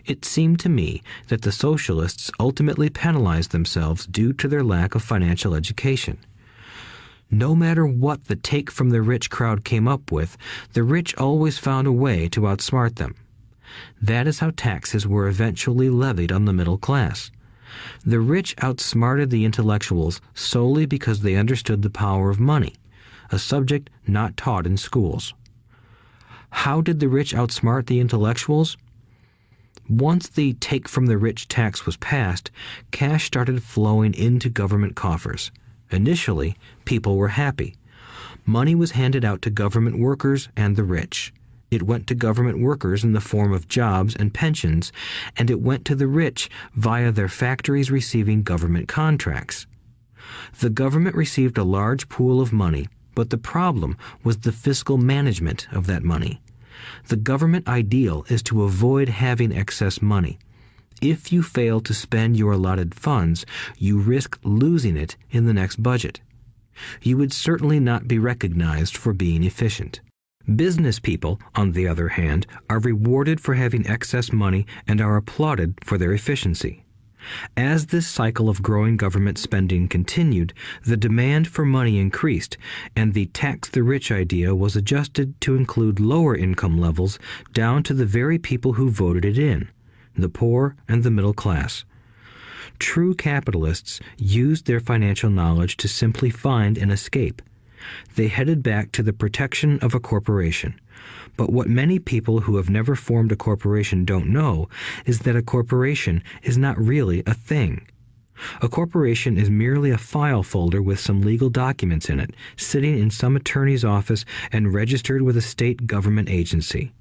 It seemed to me that the socialists ultimately penalized themselves due to their lack of financial education. No matter what the take from the rich crowd came up with, the rich always found a way to outsmart them. That is how taxes were eventually levied on the middle class. The rich outsmarted the intellectuals solely because they understood the power of money, a subject not taught in schools. How did the rich outsmart the intellectuals? Once the take from the rich tax was passed, cash started flowing into government coffers. Initially, people were happy. Money was handed out to government workers and the rich. It went to government workers in the form of jobs and pensions, and it went to the rich via their factories receiving government contracts. The government received a large pool of money, but the problem was the fiscal management of that money. The government ideal is to avoid having excess money. If you fail to spend your allotted funds, you risk losing it in the next budget. You would certainly not be recognized for being efficient. Business people, on the other hand, are rewarded for having excess money and are applauded for their efficiency. As this cycle of growing government spending continued, the demand for money increased, and the tax the rich idea was adjusted to include lower income levels down to the very people who voted it in, the poor and the middle class. True capitalists used their financial knowledge to simply find an escape. They headed back to the protection of a corporation. But what many people who have never formed a corporation don't know is that a corporation is not really a thing. A corporation is merely a file folder with some legal documents in it, sitting in some attorney's office and registered with a state government agency.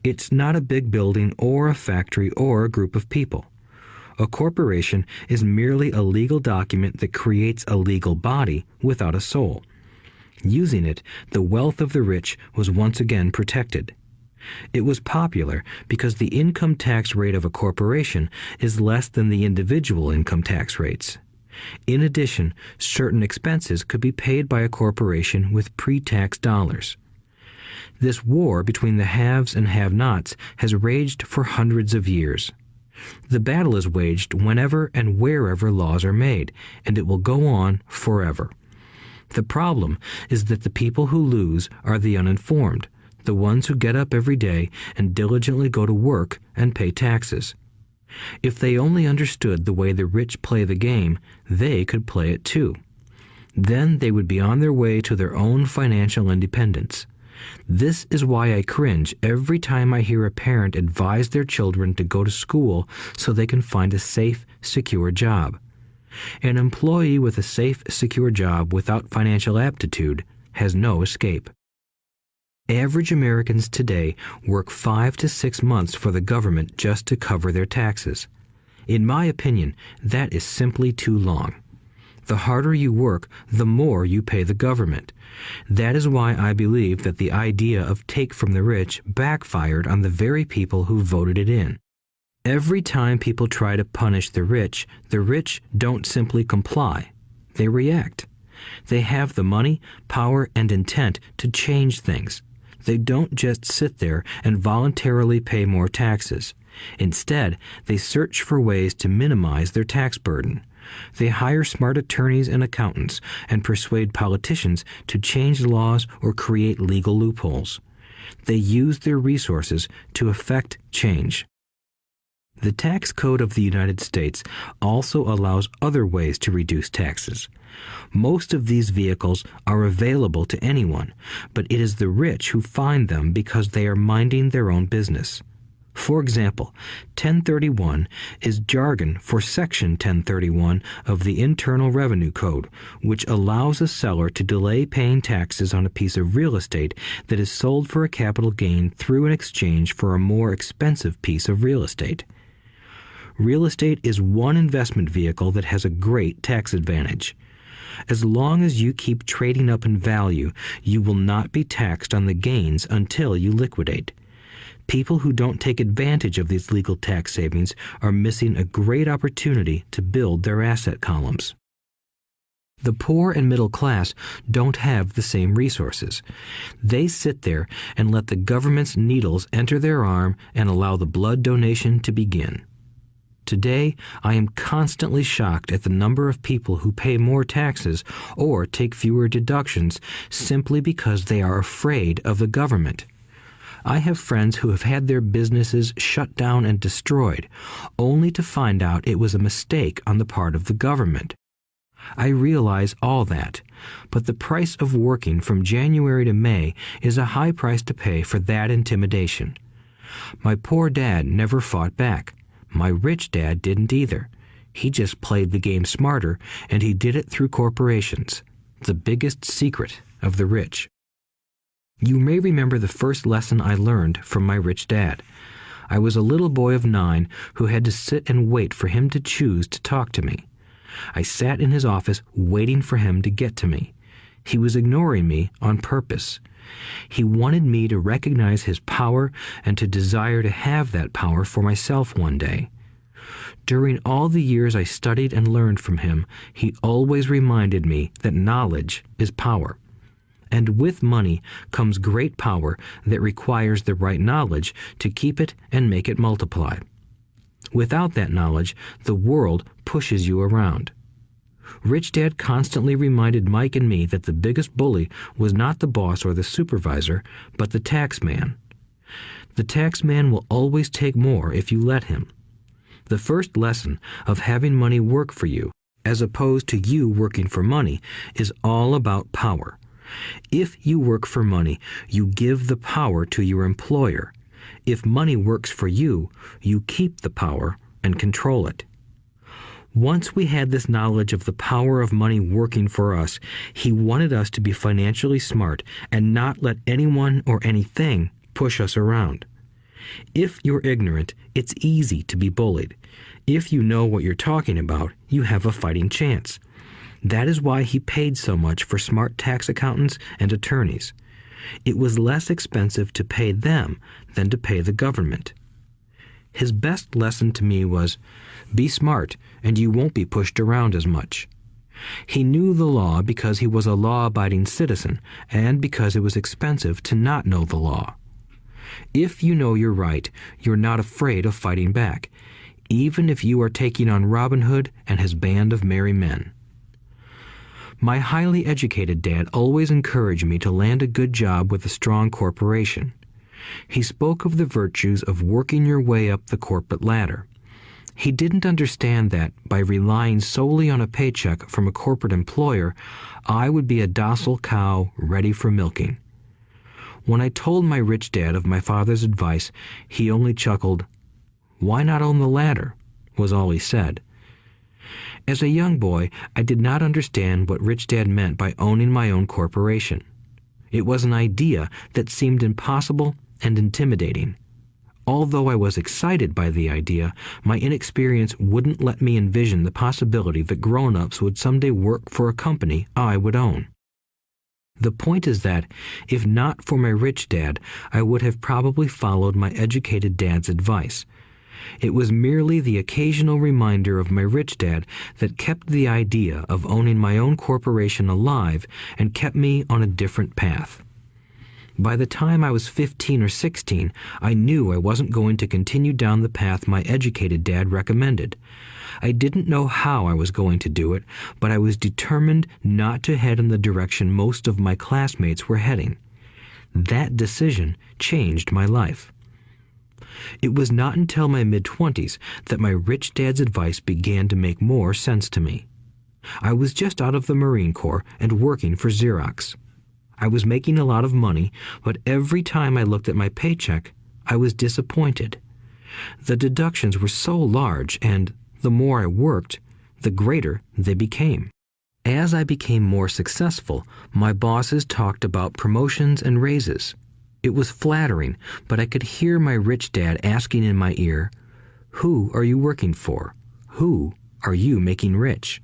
It's not a big building or a factory or a group of people. A corporation is merely a legal document that creates a legal body without a soul. Using it, the wealth of the rich was once again protected. It was popular because the income tax rate of a corporation is less than the individual income tax rates. In addition, certain expenses could be paid by a corporation with pre-tax dollars. This war between the haves and have-nots has raged for hundreds of years. The battle is waged whenever and wherever laws are made, and it will go on forever. The problem is that the people who lose are the uninformed, the ones who get up every day and diligently go to work and pay taxes. If they only understood the way the rich play the game, they could play it too. Then they would be on their way to their own financial independence. This is why I cringe every time I hear a parent advise their children to go to school so they can find a safe, secure job. An employee with a safe, secure job without financial aptitude has no escape. Average Americans today work 5 to 6 months for the government just to cover their taxes. In my opinion, that is simply too long. The harder you work, the more you pay the government. That is why I believe that the idea of take from the rich backfired on the very people who voted it in. Every time people try to punish the rich don't simply comply. They react. They have the money, power, and intent to change things. They don't just sit there and voluntarily pay more taxes. Instead, they search for ways to minimize their tax burden. They hire smart attorneys and accountants and persuade politicians to change laws or create legal loopholes. They use their resources to effect change. The tax code of the United States also allows other ways to reduce taxes. Most of these vehicles are available to anyone, but it is the rich who find them because they are minding their own business. For example, 1031 is jargon for Section 1031 of the Internal Revenue Code, which allows a seller to delay paying taxes on a piece of real estate that is sold for a capital gain through an exchange for a more expensive piece of real estate. Real estate is one investment vehicle that has a great tax advantage. As long as you keep trading up in value, you will not be taxed on the gains until you liquidate. People who don't take advantage of these legal tax savings are missing a great opportunity to build their asset columns. The poor and middle class don't have the same resources. They sit there and let the government's needles enter their arm and allow the blood donation to begin. Today, I am constantly shocked at the number of people who pay more taxes or take fewer deductions simply because they are afraid of the government. I have friends who have had their businesses shut down and destroyed, only to find out it was a mistake on the part of the government. I realize all that, but the price of working from January to May is a high price to pay for that intimidation. My poor dad never fought back. My rich dad didn't either. He just played the game smarter, and he did it through corporations, the biggest secret of the rich. You may remember the first lesson I learned from my rich dad. I was a little boy of 9 who had to sit and wait for him to choose to talk to me. I sat in his office waiting for him to get to me. He was ignoring me on purpose. He wanted me to recognize his power and to desire to have that power for myself one day. During all the years I studied and learned from him, he always reminded me that knowledge is power. and with money comes great power that requires the right knowledge to keep it and make it multiply. Without that knowledge, the world pushes you around. Rich Dad constantly reminded Mike and me that the biggest bully was not the boss or the supervisor, but the tax man. The tax man will always take more if you let him. The first lesson of having money work for you, as opposed to you working for money, is all about power. If you work for money, you give the power to your employer. If money works for you, you keep the power and control it. Once we had this knowledge of the power of money working for us, he wanted us to be financially smart and not let anyone or anything push us around. If you're ignorant, it's easy to be bullied. If you know what you're talking about, you have a fighting chance. That is why he paid so much for smart tax accountants and attorneys. It was less expensive to pay them than to pay the government. His best lesson to me was, be smart and you won't be pushed around as much. He knew the law because he was a law-abiding citizen and because it was expensive to not know the law. If you know you're right, you're not afraid of fighting back, even if you are taking on Robin Hood and his band of merry men. My highly educated dad always encouraged me to land a good job with a strong corporation. He spoke of the virtues of working your way up the corporate ladder. He didn't understand that, by relying solely on a paycheck from a corporate employer, I would be a docile cow ready for milking. When I told my rich dad of my father's advice, he only chuckled. "Why not own the ladder?" was all he said. As a young boy, I did not understand what Rich Dad meant by owning my own corporation. It was an idea that seemed impossible and intimidating. Although I was excited by the idea, my inexperience wouldn't let me envision the possibility that grown-ups would someday work for a company I would own. The point is that, if not for my rich dad, I would have probably followed my educated dad's advice. It was merely the occasional reminder of my rich dad that kept the idea of owning my own corporation alive and kept me on a different path. By the time I was 15 or 16, I knew I wasn't going to continue down the path my educated dad recommended. I didn't know how I was going to do it, but I was determined not to head in the direction most of my classmates were heading. That decision changed my life. It was not until my mid-20s that my rich dad's advice began to make more sense to me. I was just out of the Marine Corps and working for Xerox. I was making a lot of money, but every time I looked at my paycheck, I was disappointed. The deductions were so large, and the more I worked, the greater they became. As I became more successful, my bosses talked about promotions and raises. It was flattering, but I could hear my rich dad asking in my ear, "Who are you working for? Who are you making rich?"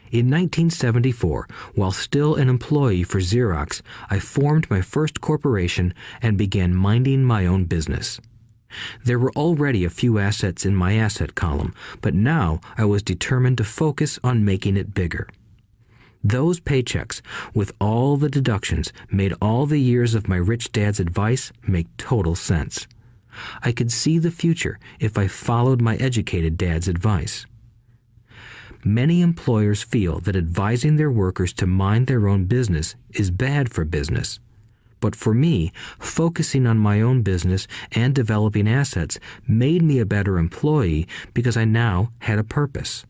In 1974, while still an employee for Xerox, I formed my first corporation and began minding my own business. There were already a few assets in my asset column, but now I was determined to focus on making it bigger. Those paychecks, with all the deductions, made all the years of my rich dad's advice make total sense. I could see the future if I followed my educated dad's advice. Many employers feel that advising their workers to mind their own business is bad for business. But for me, focusing on my own business and developing assets made me a better employee because I now had a purpose.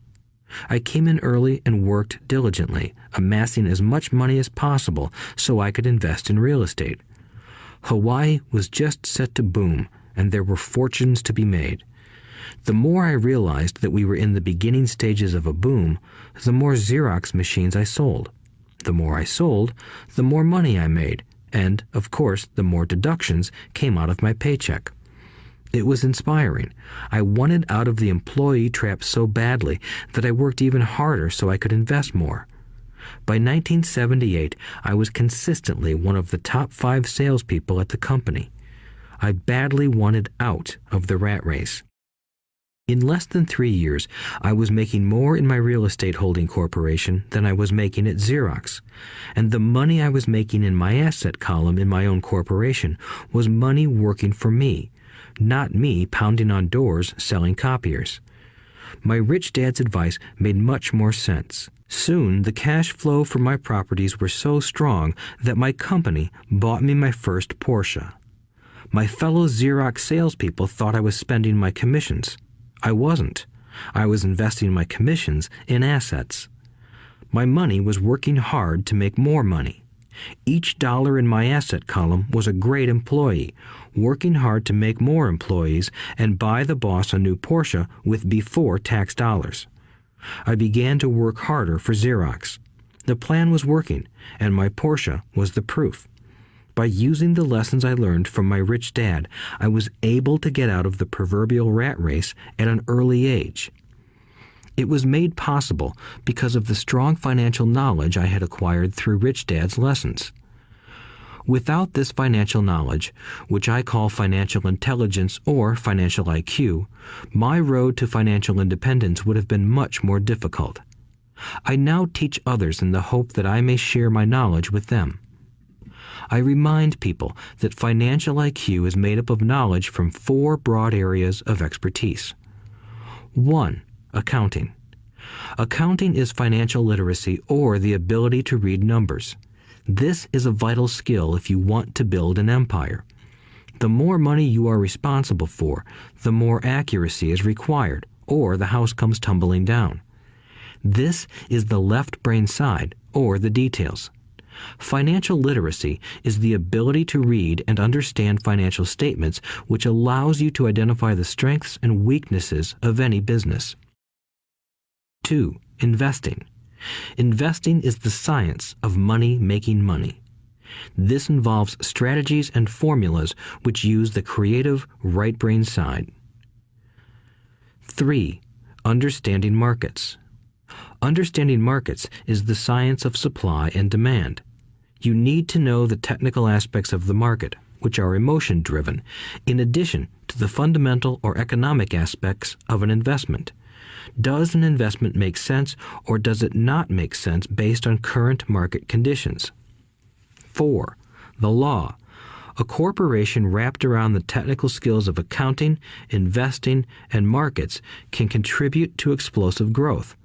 I came in early and worked diligently, amassing as much money as possible so I could invest in real estate. Hawaii was just set to boom, and there were fortunes to be made. The more I realized that we were in the beginning stages of a boom, the more Xerox machines I sold. The more I sold, the more money I made, and, of course, the more deductions came out of my paycheck. It was inspiring. I wanted out of the employee trap so badly that I worked even harder so I could invest more. By 1978, I was consistently one of the top 5 salespeople at the company. I badly wanted out of the rat race. In less than 3 years, I was making more in my real estate holding corporation than I was making at Xerox, and the money I was making in my asset column in my own corporation was money working for me, not me pounding on doors selling copiers. My rich dad's advice made much more sense. Soon, the cash flow from my properties were so strong that my company bought me my first Porsche. My fellow Xerox salespeople thought I was spending my commissions. I wasn't. I was investing my commissions in assets. My money was working hard to make more money. Each dollar in my asset column was a great employee, working hard to make more employees and buy the boss a new Porsche with before tax dollars. I began to work harder for Xerox. The plan was working, and my Porsche was the proof. By using the lessons I learned from my rich dad, I was able to get out of the proverbial rat race at an early age. It was made possible because of the strong financial knowledge I had acquired through Rich Dad's lessons. Without this financial knowledge, which I call financial intelligence or financial IQ, my road to financial independence would have been much more difficult. I now teach others in the hope that I may share my knowledge with them. I remind people that financial IQ is made up of knowledge from 4 broad areas of expertise. 1. Accounting. Accounting is financial literacy or the ability to read numbers. This is a vital skill if you want to build an empire. The more money you are responsible for, the more accuracy is required, or the house comes tumbling down. This is the left brain side, or the details. Financial literacy is the ability to read and understand financial statements, which allows you to identify the strengths and weaknesses of any business. 2. Investing. Investing is the science of money making money. This involves strategies and formulas which use the creative right brain side. 3. Understanding markets. Understanding markets is the science of supply and demand. You need to know the technical aspects of the market, which are emotion-driven, in addition to the fundamental or economic aspects of an investment. Does an investment make sense or does it not make sense based on current market conditions? 4. The law. A corporation wrapped around the technical skills of accounting, investing, and markets can contribute to explosive growth.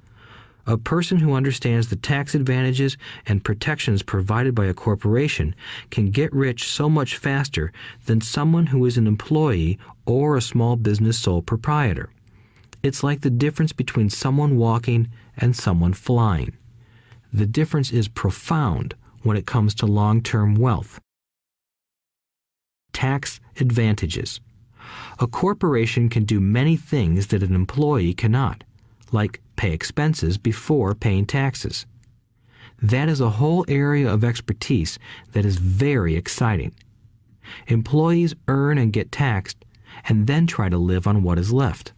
A person who understands the tax advantages and protections provided by a corporation can get rich so much faster than someone who is an employee or a small business sole proprietor. It's like the difference between someone walking and someone flying. The difference is profound when it comes to long-term wealth. Tax advantages. A corporation can do many things that an employee cannot, like pay expenses before paying taxes. That is a whole area of expertise that is very exciting. Employees earn and get taxed, and then try to live on what is left.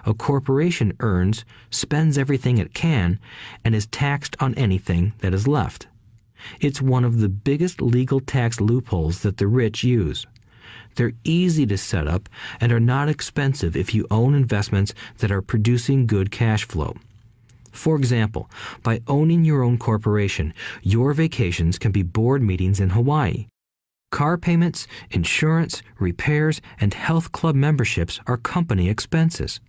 A corporation earns, spends everything it can, and is taxed on anything that is left. It's one of the biggest legal tax loopholes that the rich use. They're easy to set up and are not expensive if you own investments that are producing good cash flow. For example, by owning your own corporation, your vacations can be board meetings in Hawaii. Car payments, insurance, repairs, and health club memberships are company expenses.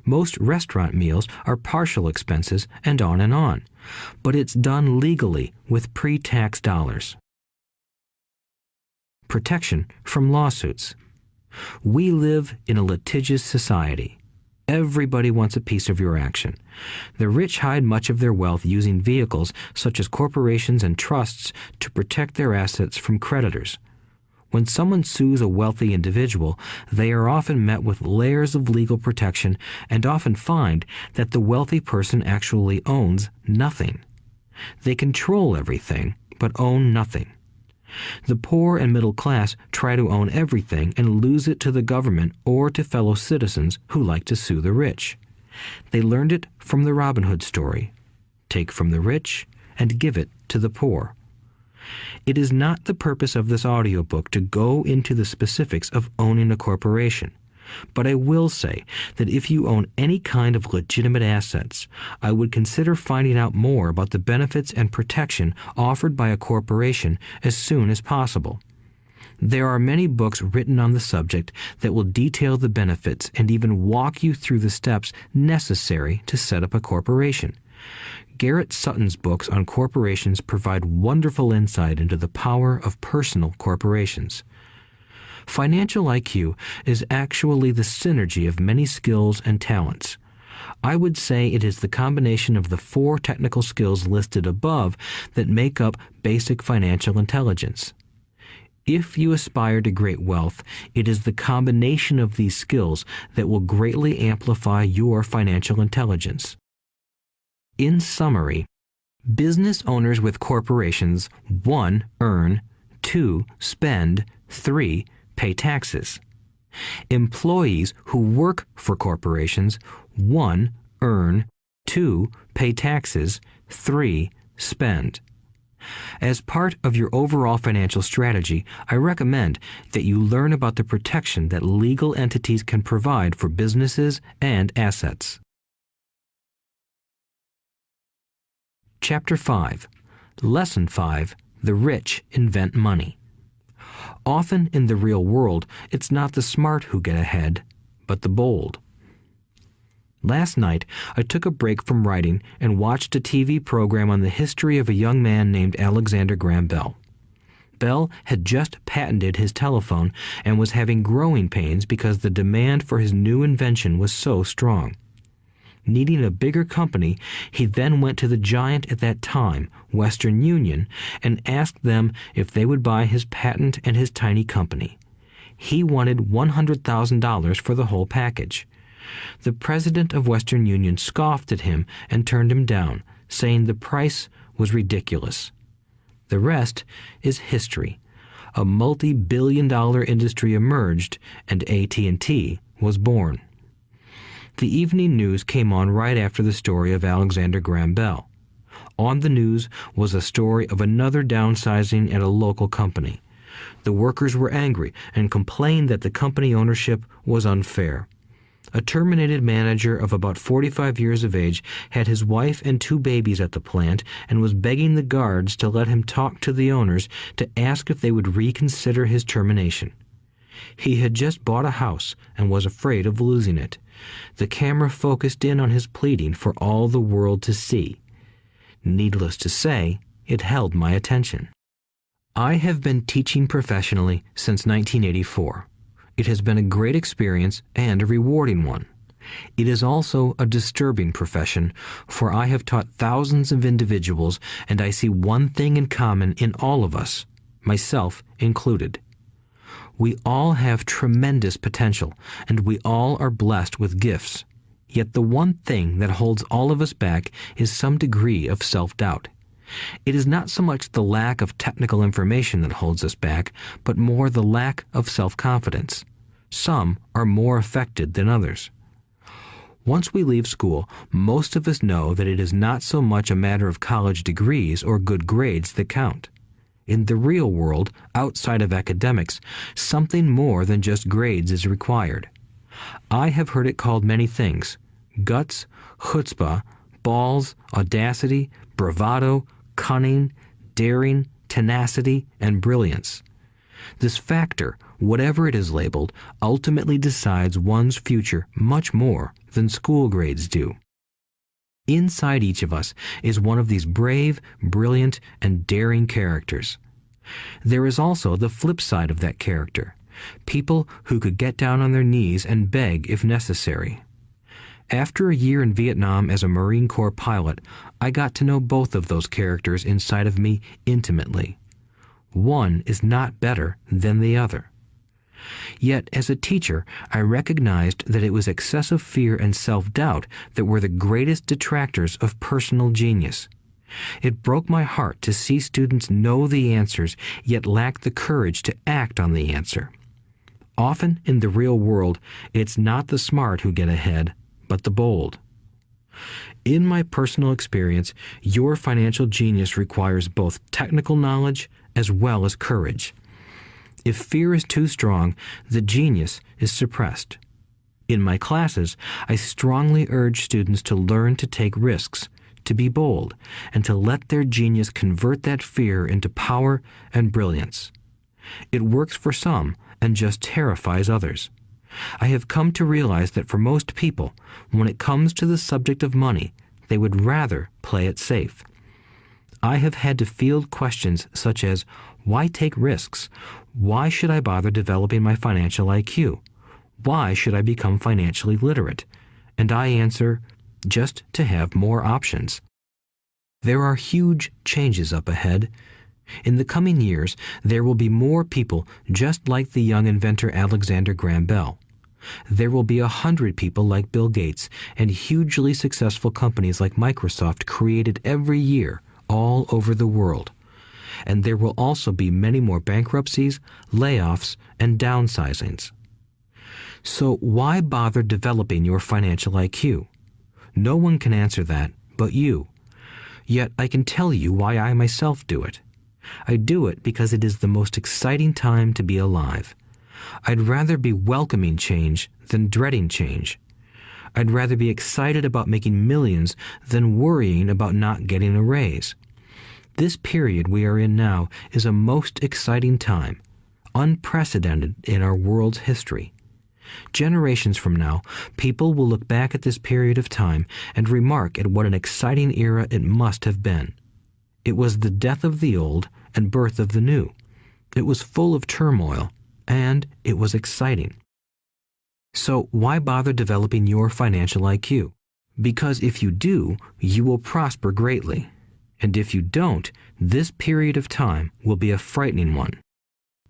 Most restaurant meals are partial expenses and on. But it's done legally with pre-tax dollars. Protection from lawsuits. We live in a litigious society. Everybody wants a piece of your action. The rich hide much of their wealth using vehicles such as corporations and trusts to protect their assets from creditors. When someone sues a wealthy individual, they are often met with layers of legal protection and often find that the wealthy person actually owns nothing. They control everything, but own nothing. The poor and middle class try to own everything and lose it to the government or to fellow citizens who like to sue the rich. They learned it from the Robin Hood story. Take from the rich and give it to the poor. It is not the purpose of this audiobook to go into the specifics of owning a corporation. But I will say that if you own any kind of legitimate assets, I would consider finding out more about the benefits and protection offered by a corporation as soon as possible. There are many books written on the subject that will detail the benefits and even walk you through the steps necessary to set up a corporation. Garrett Sutton's books on corporations provide wonderful insight into the power of personal corporations. Financial IQ is actually the synergy of many skills and talents. I would say it is the combination of the 4 technical skills listed above that make up basic financial intelligence. If you aspire to great wealth, it is the combination of these skills that will greatly amplify your financial intelligence. In summary, business owners with corporations 1. Earn, 2. Spend, 3. Pay taxes. Employees who work for corporations 1. Earn, 2. Pay taxes, 3. Spend. As part of your overall financial strategy, I recommend that you learn about the protection that legal entities can provide for businesses and assets. Chapter 5. Lesson 5. The rich invent money. Often in the real world, it's not the smart who get ahead, but the bold. Last night, I took a break from writing and watched a TV program on the history of a young man named Alexander Graham Bell. Bell had just patented his telephone and was having growing pains because the demand for his new invention was so strong. Needing a bigger company, he then went to the giant at that time, Western Union, and asked them if they would buy his patent and his tiny company. He wanted $100,000 for the whole package. The president of Western Union scoffed at him and turned him down, saying the price was ridiculous. The rest is history. A multi-billion-dollar industry emerged, and AT&T was born. The evening news came on right after the story of Alexander Graham Bell. On the news was a story of another downsizing at a local company. The workers were angry and complained that the company ownership was unfair. A terminated manager of about 45 years of age had his wife and 2 babies at the plant and was begging the guards to let him talk to the owners to ask if they would reconsider his termination. He had just bought a house and was afraid of losing it. The camera focused in on his pleading for all the world to see. Needless to say, it held my attention. I have been teaching professionally since 1984. It has been a great experience and a rewarding one. It is also a disturbing profession, for I have taught thousands of individuals, and I see one thing in common in all of us, myself included. We all have tremendous potential, and we all are blessed with gifts. Yet the one thing that holds all of us back is some degree of self-doubt. It is not so much the lack of technical information that holds us back, but more the lack of self-confidence. Some are more affected than others. Once we leave school, most of us know that it is not so much a matter of college degrees or good grades that count. In the real world, outside of academics, something more than just grades is required. I have heard it called many things: guts, chutzpah, balls, audacity, bravado, cunning, daring, tenacity, and brilliance. This factor, whatever it is labeled, ultimately decides one's future much more than school grades do. Inside each of us is one of these brave, brilliant, and daring characters. There is also the flip side of that character, people who could get down on their knees and beg if necessary. After a year in Vietnam as a Marine Corps pilot, I got to know both of those characters inside of me intimately. One is not better than the other. Yet, as a teacher, I recognized that it was excessive fear and self-doubt that were the greatest detractors of personal genius. It broke my heart to see students know the answers, yet lack the courage to act on the answer. Often in the real world, it's not the smart who get ahead, but the bold. In my personal experience, your financial genius requires both technical knowledge as well as courage. If fear is too strong, the genius is suppressed. In my classes, I strongly urge students to learn to take risks, to be bold, and to let their genius convert that fear into power and brilliance. It works for some and just terrifies others. I have come to realize that for most people, when it comes to the subject of money, they would rather play it safe. I have had to field questions such as, why take risks? Why should I bother developing my financial IQ? Why should I become financially literate? And I answer, just to have more options. There are huge changes up ahead. In the coming years, there will be more people just like the young inventor Alexander Graham Bell. There will be 100 people like Bill Gates and hugely successful companies like Microsoft created every year all over the world. And there will also be many more bankruptcies, layoffs, and downsizings. So why bother developing your financial IQ? No one can answer that but you. Yet I can tell you why I myself do it. I do it because it is the most exciting time to be alive. I'd rather be welcoming change than dreading change. I'd rather be excited about making millions than worrying about not getting a raise. This period we are in now is a most exciting time, unprecedented in our world's history. Generations from now, people will look back at this period of time and remark at what an exciting era it must have been. It was the death of the old and birth of the new. It was full of turmoil, and it was exciting. So why bother developing your financial IQ? Because if you do, you will prosper greatly. And if you don't, this period of time will be a frightening one.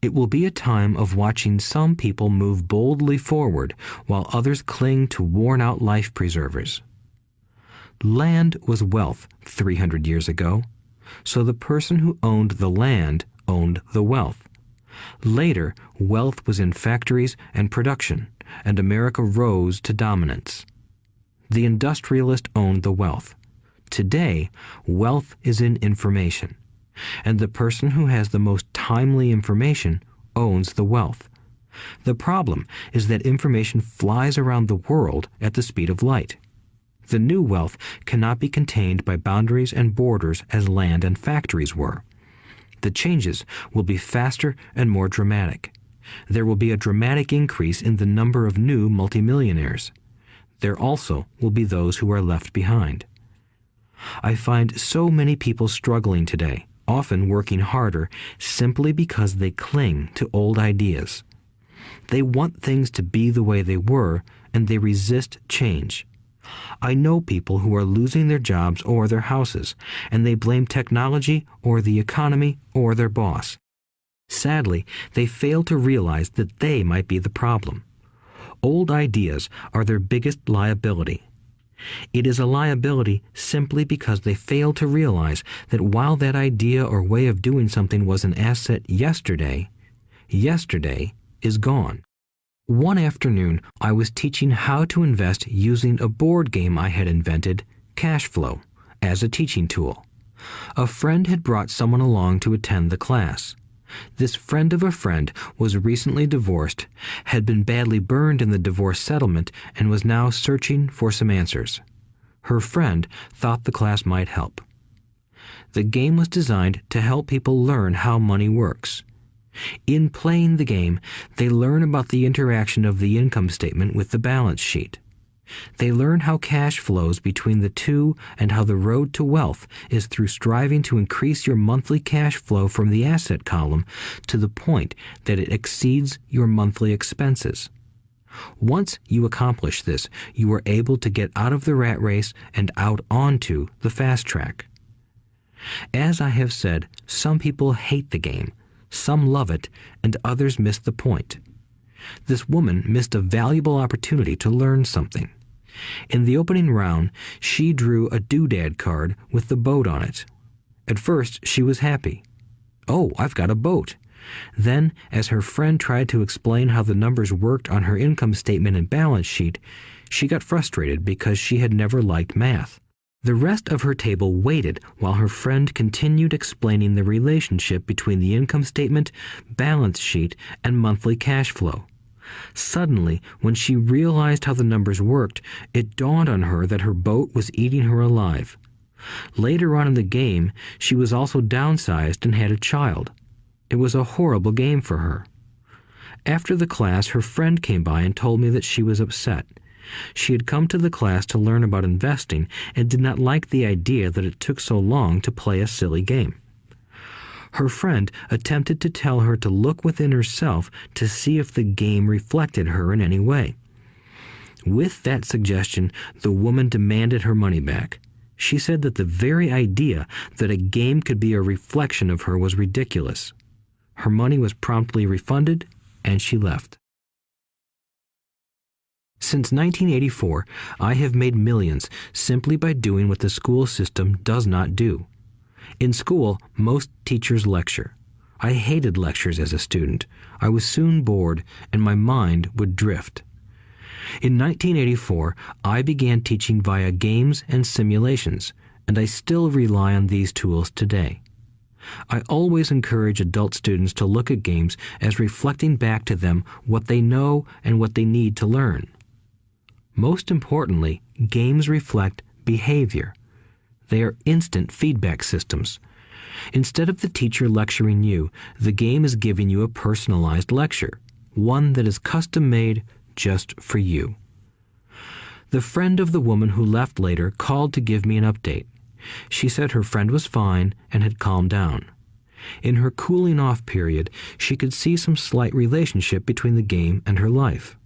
It will be a time of watching some people move boldly forward while others cling to worn-out life preservers. Land was wealth 300 years ago, so the person who owned the land owned the wealth. Later, wealth was in factories and production, and America rose to dominance. The industrialist owned the wealth. Today, wealth is in information, and the person who has the most timely information owns the wealth. The problem is that information flies around the world at the speed of light. The new wealth cannot be contained by boundaries and borders as land and factories were. The changes will be faster and more dramatic. There will be a dramatic increase in the number of new multimillionaires. There also will be those who are left behind. I find so many people struggling today, often working harder, simply because they cling to old ideas. They want things to be the way they were, and they resist change. I know people who are losing their jobs or their houses, and they blame technology or the economy or their boss. Sadly, they fail to realize that they might be the problem. Old ideas are their biggest liability. It is a liability simply because they fail to realize that while that idea or way of doing something was an asset yesterday, yesterday is gone. One afternoon, I was teaching how to invest using a board game I had invented, Cash Flow, as a teaching tool. A friend had brought someone along to attend the class. This friend of a friend was recently divorced, had been badly burned in the divorce settlement, and was now searching for some answers. Her friend thought the class might help. The game was designed to help people learn how money works. In playing the game, they learn about the interaction of the income statement with the balance sheet. They learn how cash flows between the two and how the road to wealth is through striving to increase your monthly cash flow from the asset column to the point that it exceeds your monthly expenses. Once you accomplish this, you are able to get out of the rat race and out onto the fast track. As I have said, some people hate the game, some love it, and others miss the point. This woman missed a valuable opportunity to learn something. In the opening round, she drew a doodad card with the boat on it. At first, she was happy. "Oh, I've got a boat." Then, as her friend tried to explain how the numbers worked on her income statement and balance sheet, she got frustrated because she had never liked math. The rest of her table waited while her friend continued explaining the relationship between the income statement, balance sheet, and monthly cash flow. Suddenly, when she realized how the numbers worked, it dawned on her that her boat was eating her alive. Later on in the game, she was also downsized and had a child. It was a horrible game for her. After the class, her friend came by and told me that she was upset. She had come to the class to learn about investing and did not like the idea that it took so long to play a silly game. Her friend attempted to tell her to look within herself to see if the game reflected her in any way. With that suggestion, the woman demanded her money back. She said that the very idea that a game could be a reflection of her was ridiculous. Her money was promptly refunded, and she left. Since 1984, I have made millions simply by doing what the school system does not do. In school, most teachers lecture. I hated lectures as a student. I was soon bored, and my mind would drift. In 1984, I began teaching via games and simulations, and I still rely on these tools today. I always encourage adult students to look at games as reflecting back to them what they know and what they need to learn. Most importantly, games reflect behavior. They are instant feedback systems. Instead of the teacher lecturing you, the game is giving you a personalized lecture, one that is custom-made just for you. The friend of the woman who left later called to give me an update. She said her friend was fine and had calmed down. In her cooling off period, she could see some slight relationship between the game and her life.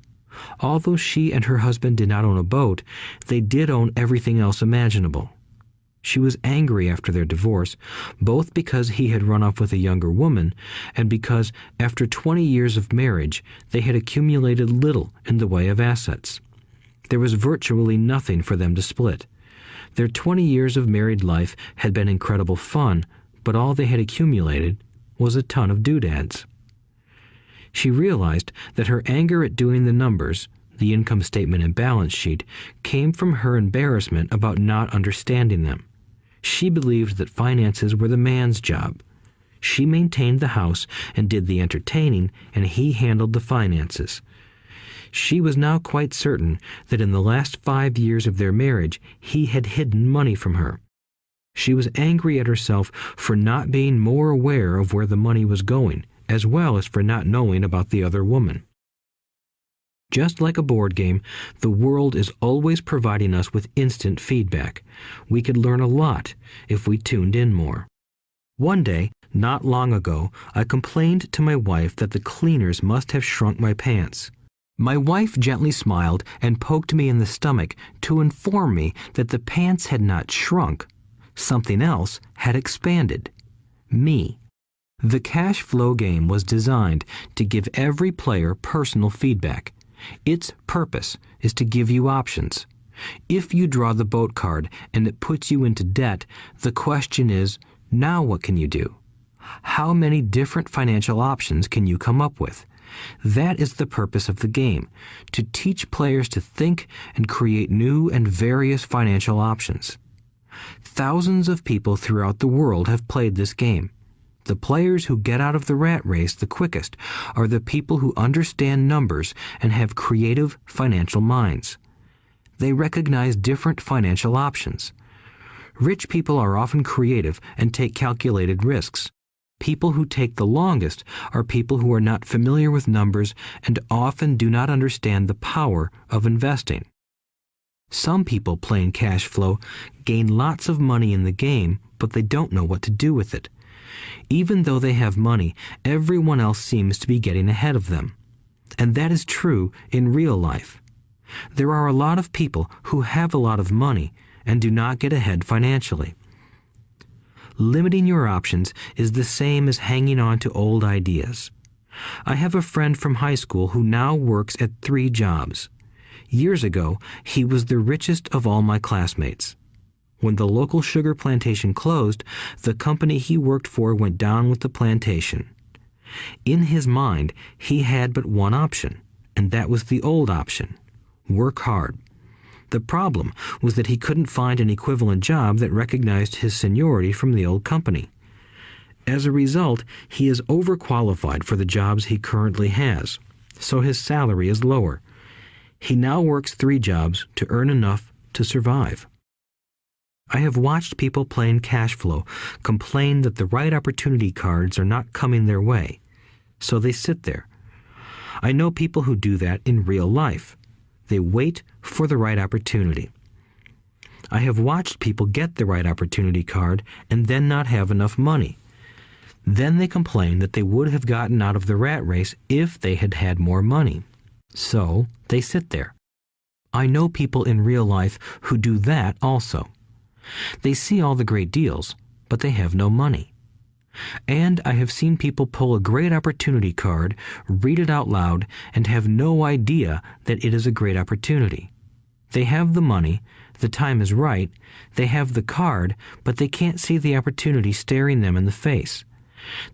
Although she and her husband did not own a boat, they did own everything else imaginable. She was angry after their divorce, both because he had run off with a younger woman and because, after 20 years of marriage, they had accumulated little in the way of assets. There was virtually nothing for them to split. Their 20 years of married life had been incredible fun, but all they had accumulated was a ton of doodads. She realized that her anger at doing the numbers, the income statement and balance sheet, came from her embarrassment about not understanding them. She believed that finances were the man's job. She maintained the house and did the entertaining, and he handled the finances. She was now quite certain that in the last 5 years of their marriage, he had hidden money from her. She was angry at herself for not being more aware of where the money was going, as well as for not knowing about the other woman. Just like a board game, the world is always providing us with instant feedback. We could learn a lot if we tuned in more. One day, not long ago, I complained to my wife that the cleaners must have shrunk my pants. My wife gently smiled and poked me in the stomach to inform me that the pants had not shrunk. Something else had expanded. Me. The cash flow game was designed to give every player personal feedback. Its purpose is to give you options. If you draw the boat card and it puts you into debt, the question is, now what can you do? How many different financial options can you come up with? That is the purpose of the game, to teach players to think and create new and various financial options. Thousands of people throughout the world have played this game. The players who get out of the rat race the quickest are the people who understand numbers and have creative financial minds. They recognize different financial options. Rich people are often creative and take calculated risks. People who take the longest are people who are not familiar with numbers and often do not understand the power of investing. Some people playing cash flow gain lots of money in the game, but they don't know what to do with it. Even though they have money, everyone else seems to be getting ahead of them. And that is true in real life. There are a lot of people who have a lot of money and do not get ahead financially. Limiting your options is the same as hanging on to old ideas. I have a friend from high school who now works at 3 jobs. Years ago, he was the richest of all my classmates. When the local sugar plantation closed, the company he worked for went down with the plantation. In his mind, he had but one option, and that was the old option: work hard. The problem was that he couldn't find an equivalent job that recognized his seniority from the old company. As a result, he is overqualified for the jobs he currently has. so his salary is lower. He now works 3 jobs to earn enough to survive. I have watched people playing cash flow complain that the right opportunity cards are not coming their way, so they sit there. I know people who do that in real life. They wait for the right opportunity. I have watched people get the right opportunity card and then not have enough money. Then they complain that they would have gotten out of the rat race if they had had more money. So they sit there. I know people in real life who do that also. They see all the great deals, but they have no money. And I have seen people pull a great opportunity card, read it out loud, and have no idea that it is a great opportunity. They have the money, the time is right, they have the card, but they can't see the opportunity staring them in the face.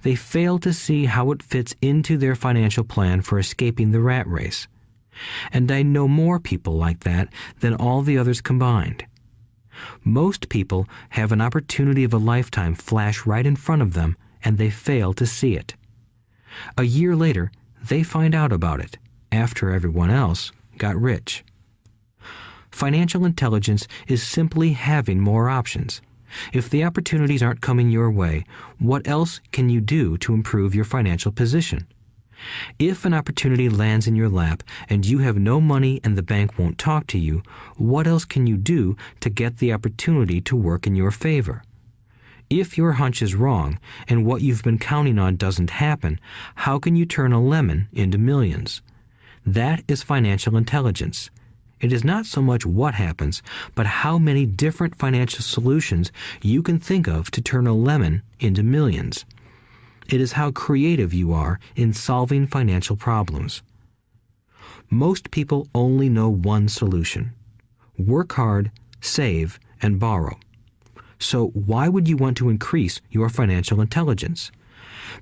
They fail to see how it fits into their financial plan for escaping the rat race. And I know more people like that than all the others combined. Most people have an opportunity of a lifetime flash right in front of them, and they fail to see it. A year later, they find out about it, after everyone else got rich. Financial intelligence is simply having more options. If the opportunities aren't coming your way, what else can you do to improve your financial position? If an opportunity lands in your lap and you have no money and the bank won't talk to you, what else can you do to get the opportunity to work in your favor? If your hunch is wrong and what you've been counting on doesn't happen, how can you turn a lemon into millions? That is financial intelligence. It is not so much what happens, but how many different financial solutions you can think of to turn a lemon into millions. It is how creative you are in solving financial problems. Most people only know one solution: work hard, save, and borrow. So why would you want to increase your financial intelligence?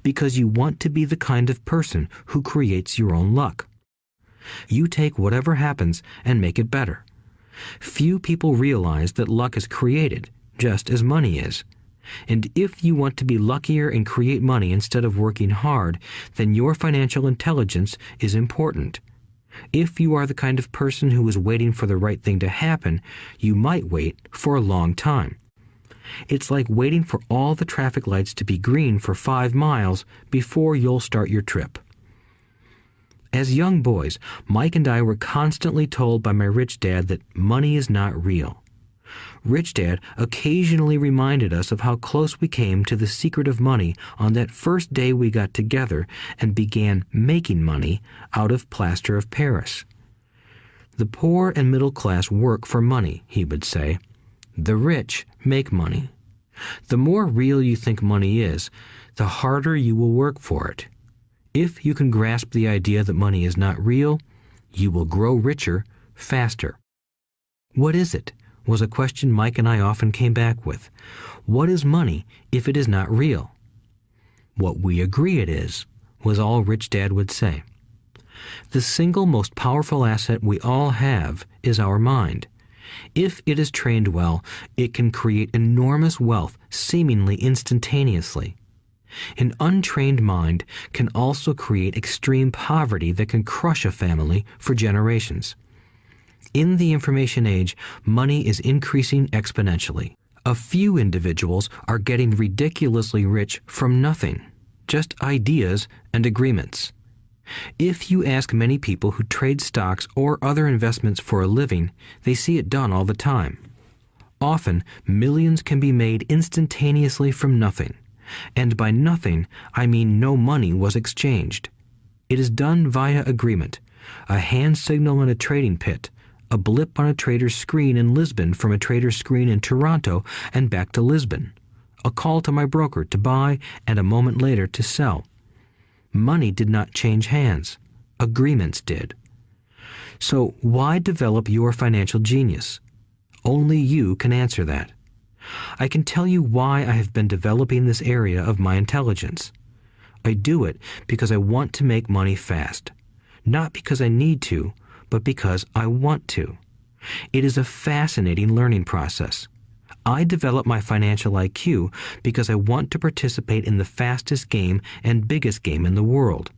Because you want to be the kind of person who creates your own luck. You take whatever happens and make it better. Few people realize that luck is created, just as money is. And if you want to be luckier and create money instead of working hard, then your financial intelligence is important. If you are the kind of person who is waiting for the right thing to happen, you might wait for a long time. It's like waiting for all the traffic lights to be green for 5 miles before you'll start your trip. As young boys, Mike and I were constantly told by my rich dad that money is not real. Rich Dad occasionally reminded us of how close we came to the secret of money on that first day we got together and began making money out of plaster of Paris. The poor and middle class work for money, he would say. The rich make money. The more real you think money is, the harder you will work for it. If you can grasp the idea that money is not real, you will grow richer faster. What is it? Was a question Mike and I often came back with. What is money if it is not real? What we agree it is, was all Rich Dad would say. The single most powerful asset we all have is our mind. If it is trained well, it can create enormous wealth seemingly instantaneously. An untrained mind can also create extreme poverty that can crush a family for generations. In the information age, money is increasing exponentially. A few individuals are getting ridiculously rich from nothing, just ideas and agreements. If you ask many people who trade stocks or other investments for a living, they see it done all the time. Often, millions can be made instantaneously from nothing. And by nothing, I mean no money was exchanged. It is done via agreement, a hand signal in a trading pit, a blip on a trader's screen in Lisbon from a trader's screen in Toronto and back to Lisbon, a call to my broker to buy and a moment later to sell. Money did not change hands. Agreements did. So why develop your financial genius? Only you can answer that. I can tell you why I have been developing this area of my intelligence. I do it because I want to make money fast. Not because I need to, but because I want to. It is a fascinating learning process. I develop my financial IQ because I want to participate in the fastest game and biggest game in the world.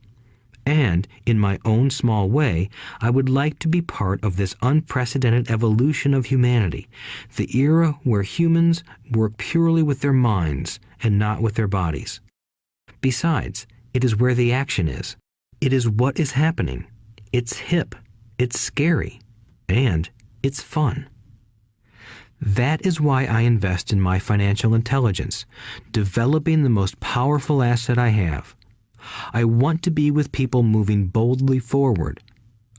And, in my own small way, I would like to be part of this unprecedented evolution of humanity, the era where humans work purely with their minds and not with their bodies. Besides, it is where the action is. It is what is happening. It's hip, it's scary, and it's fun. That is why I invest in my financial intelligence, developing the most powerful asset I have. I want to be with people moving boldly forward.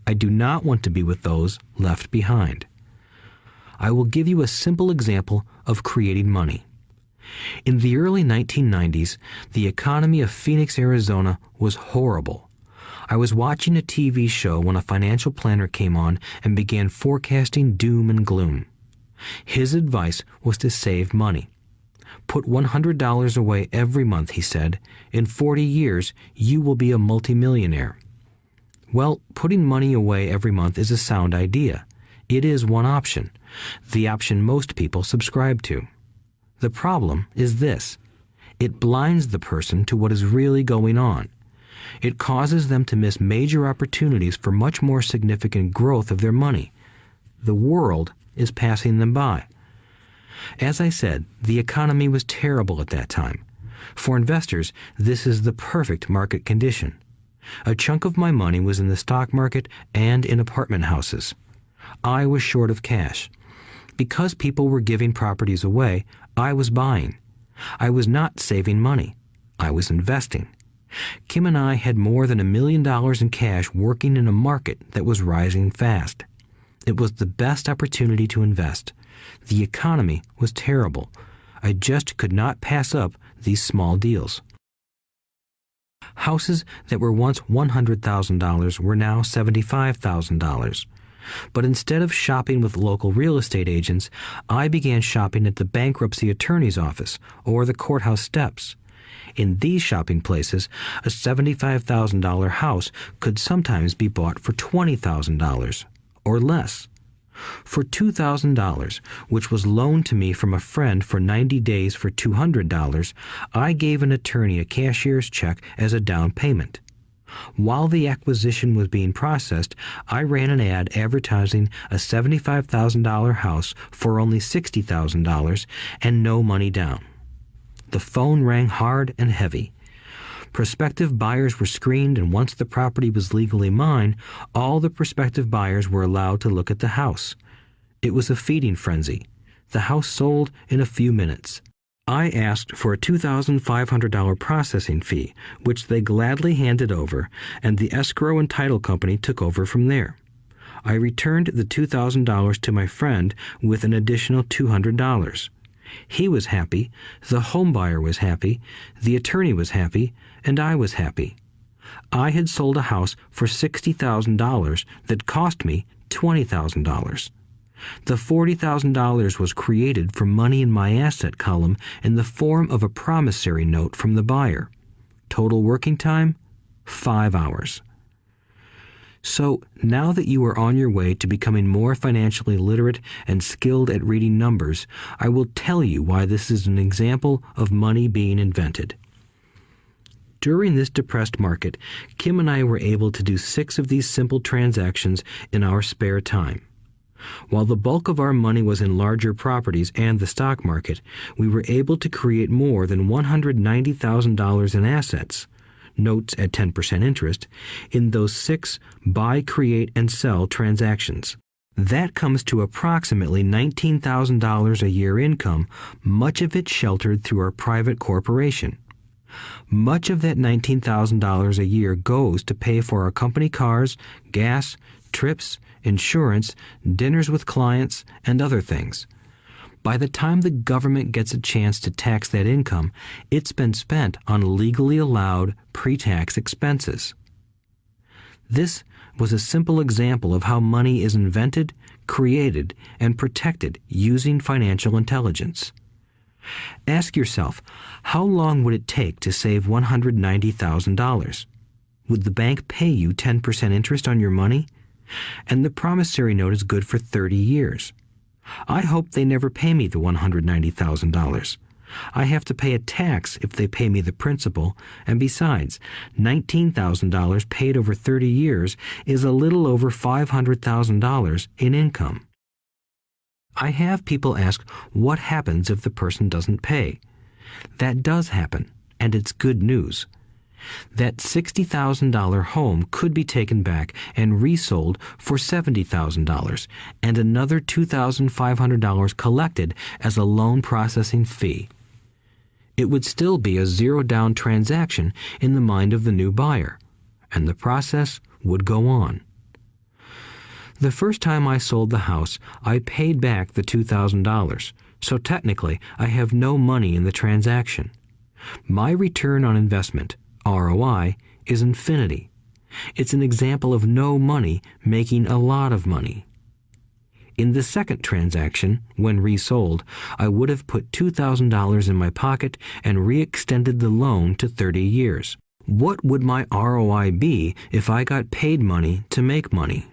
I do not want to be with those left behind. I will give you a simple example of creating money. In the early 1990s, the economy of Phoenix, Arizona was horrible. I was watching a TV show when a financial planner came on and began forecasting doom and gloom. His advice was to save money. Put $100 away every month, he said. In 40 years, you will be a multimillionaire. Well, putting money away every month is a sound idea. It is one option, the option most people subscribe to. The problem is this. It blinds the person to what is really going on. It causes them to miss major opportunities for much more significant growth of their money. The world is passing them by. As I said, the economy was terrible at that time. For investors, this is the perfect market condition. A chunk of my money was in the stock market and in apartment houses. I was short of cash. Because people were giving properties away, I was buying. I was not saving money. I was investing. Kim and I had more than $1 million in cash working in a market that was rising fast. It was the best opportunity to invest. The economy was terrible. I just could not pass up these small deals. Houses that were once $100,000 were now $75,000. But instead of shopping with local real estate agents, I began shopping at the bankruptcy attorney's office or the courthouse steps. In these shopping places, a $75,000 house could sometimes be bought for $20,000 or less. For $2,000, which was loaned to me from a friend for 90 days for $200, I gave an attorney a cashier's check as a down payment. While the acquisition was being processed, I ran an ad advertising a $75,000 house for only $60,000 and no money down. The phone rang hard and heavy. Prospective buyers were screened, and once the property was legally mine, all the prospective buyers were allowed to look at the house. It was a feeding frenzy. The house sold in a few minutes. I asked for a $2,500 processing fee, which they gladly handed over, and the escrow and title company took over from there. I returned the $2,000 to my friend with an additional $200. He was happy, the home buyer was happy, the attorney was happy, and I was happy. I had sold a house for $60,000 that cost me $20,000. The $40,000 was created from money in my asset column in the form of a promissory note from the buyer. Total working time, 5 hours. So, now that you are on your way to becoming more financially literate and skilled at reading numbers, I will tell you why this is an example of money being invented. During this depressed market, Kim and I were able to do 6 of these simple transactions in our spare time. While the bulk of our money was in larger properties and the stock market, we were able to create more than $190,000 in assets, notes at 10% interest, in those 6 buy, create, and sell transactions. That comes to approximately $19,000 a year income, much of it sheltered through our private corporation. Much of that $19,000 a year goes to pay for our company cars, gas, trips, insurance, dinners with clients, and other things. By the time the government gets a chance to tax that income, it's been spent on legally allowed pre-tax expenses. This was a simple example of how money is invented, created, and protected using financial intelligence. Ask yourself, how long would it take to save $190,000? Would the bank pay you 10% interest on your money? And the promissory note is good for 30 years. I hope they never pay me the $190,000. I have to pay a tax if they pay me the principal, and besides, $19,000 paid over 30 years is a little over $500,000 in income. I have people ask what happens if the person doesn't pay. That does happen, and it's good news. That $60,000 home could be taken back and resold for $70,000 and another $2,500 collected as a loan processing fee. It would still be a zero-down transaction in the mind of the new buyer, and the process would go on. The first time I sold the house, I paid back the $2,000, so technically I have no money in the transaction. My return on investment, ROI, is infinity. It's an example of no money making a lot of money. In the second transaction, when resold, I would have put $2,000 in my pocket and re-extended the loan to 30 years. What would my ROI be if I got paid money to make money?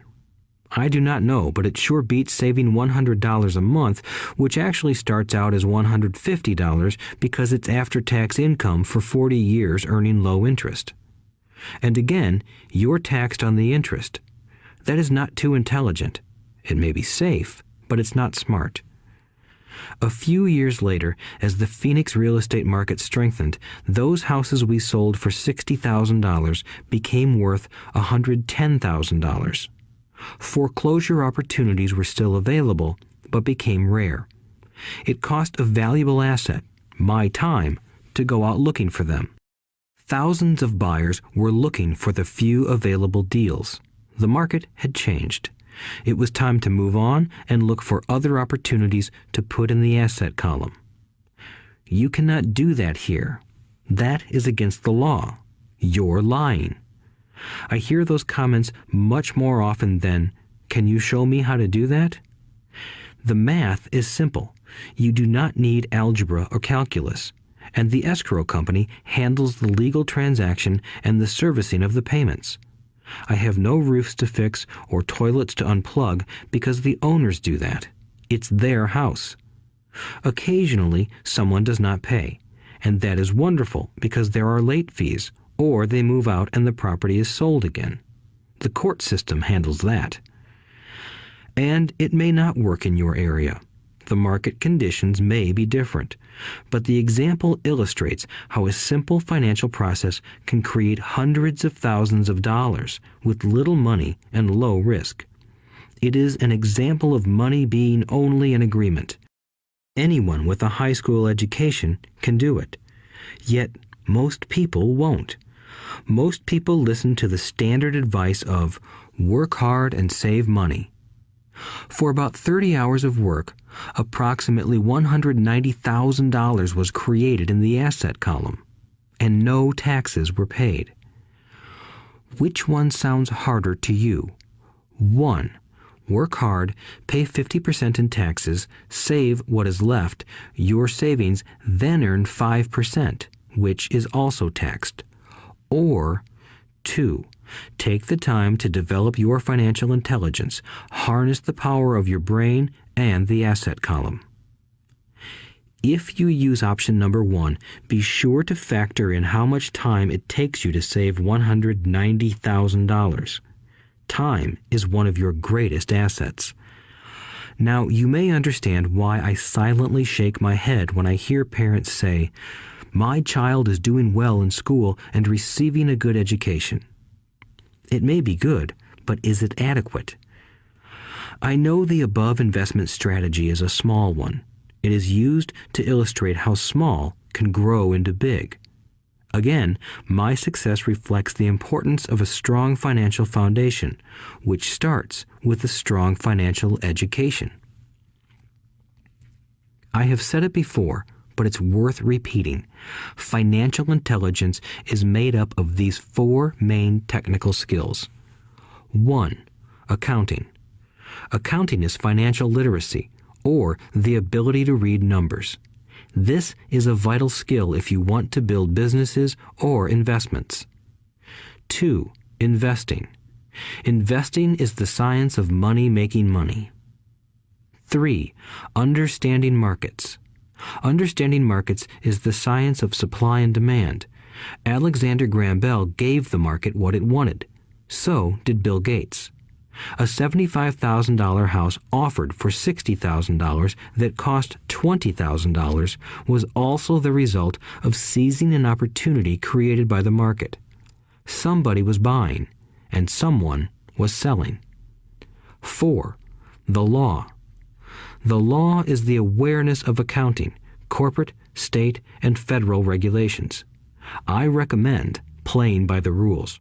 I do not know, but it sure beats saving $100 a month, which actually starts out as $150 because it's after-tax income for 40 years earning low interest. And again, you're taxed on the interest. That is not too intelligent. It may be safe, but it's not smart. A few years later, as the Phoenix real estate market strengthened, those houses we sold for $60,000 became worth $110,000. Foreclosure opportunities were still available, but became rare. It cost a valuable asset, my time, to go out looking for them. Thousands of buyers were looking for the few available deals. The market had changed. It was time to move on and look for other opportunities to put in the asset column. You cannot do that here. That is against the law. You're lying. I hear those comments much more often than, "Can you show me how to do that?" The math is simple. You do not need algebra or calculus, and the escrow company handles the legal transaction and the servicing of the payments. I have no roofs to fix or toilets to unplug because the owners do that. It's their house. Occasionally, someone does not pay, and that is wonderful because there are late fees, or they move out and the property is sold again. The court system handles that. And it may not work in your area. The market conditions may be different, but the example illustrates how a simple financial process can create hundreds of thousands of dollars with little money and low risk. It is an example of money being only an agreement. Anyone with a high school education can do it. Yet most people won't. Most people listen to the standard advice of work hard and save money. For about 30 hours of work, approximately $190,000 was created in the asset column, and no taxes were paid. Which one sounds harder to you? 1. Work hard, pay 50% in taxes, save what is left, your savings, then earn 5%, which is also taxed. Or 2. Take the time to develop your financial intelligence, harness the power of your brain and the asset column. If you use option number 1, be sure to factor in how much time it takes you to save $190,000. Time is one of your greatest assets. Now, you may understand why I silently shake my head when I hear parents say, "My child is doing well in school and receiving a good education." It may be good, but is it adequate? I know the above investment strategy is a small one. It is used to illustrate how small can grow into big. Again, my success reflects the importance of a strong financial foundation, which starts with a strong financial education. I have said it before, but it's worth repeating. Financial intelligence is made up of these 4 main technical skills. 1. Accounting. Accounting is financial literacy, or the ability to read numbers. This is a vital skill if you want to build businesses or investments. 2. Investing. Investing is the science of money making money. 3. Understanding markets. Understanding markets is the science of supply and demand. Alexander Graham Bell gave the market what it wanted. So did Bill Gates. A $75,000 house offered for $60,000 that cost $20,000 was also the result of seizing an opportunity created by the market. Somebody was buying, and someone was selling. 4. The law. The law is the awareness of accounting, corporate, state, and federal regulations. I recommend playing by the rules.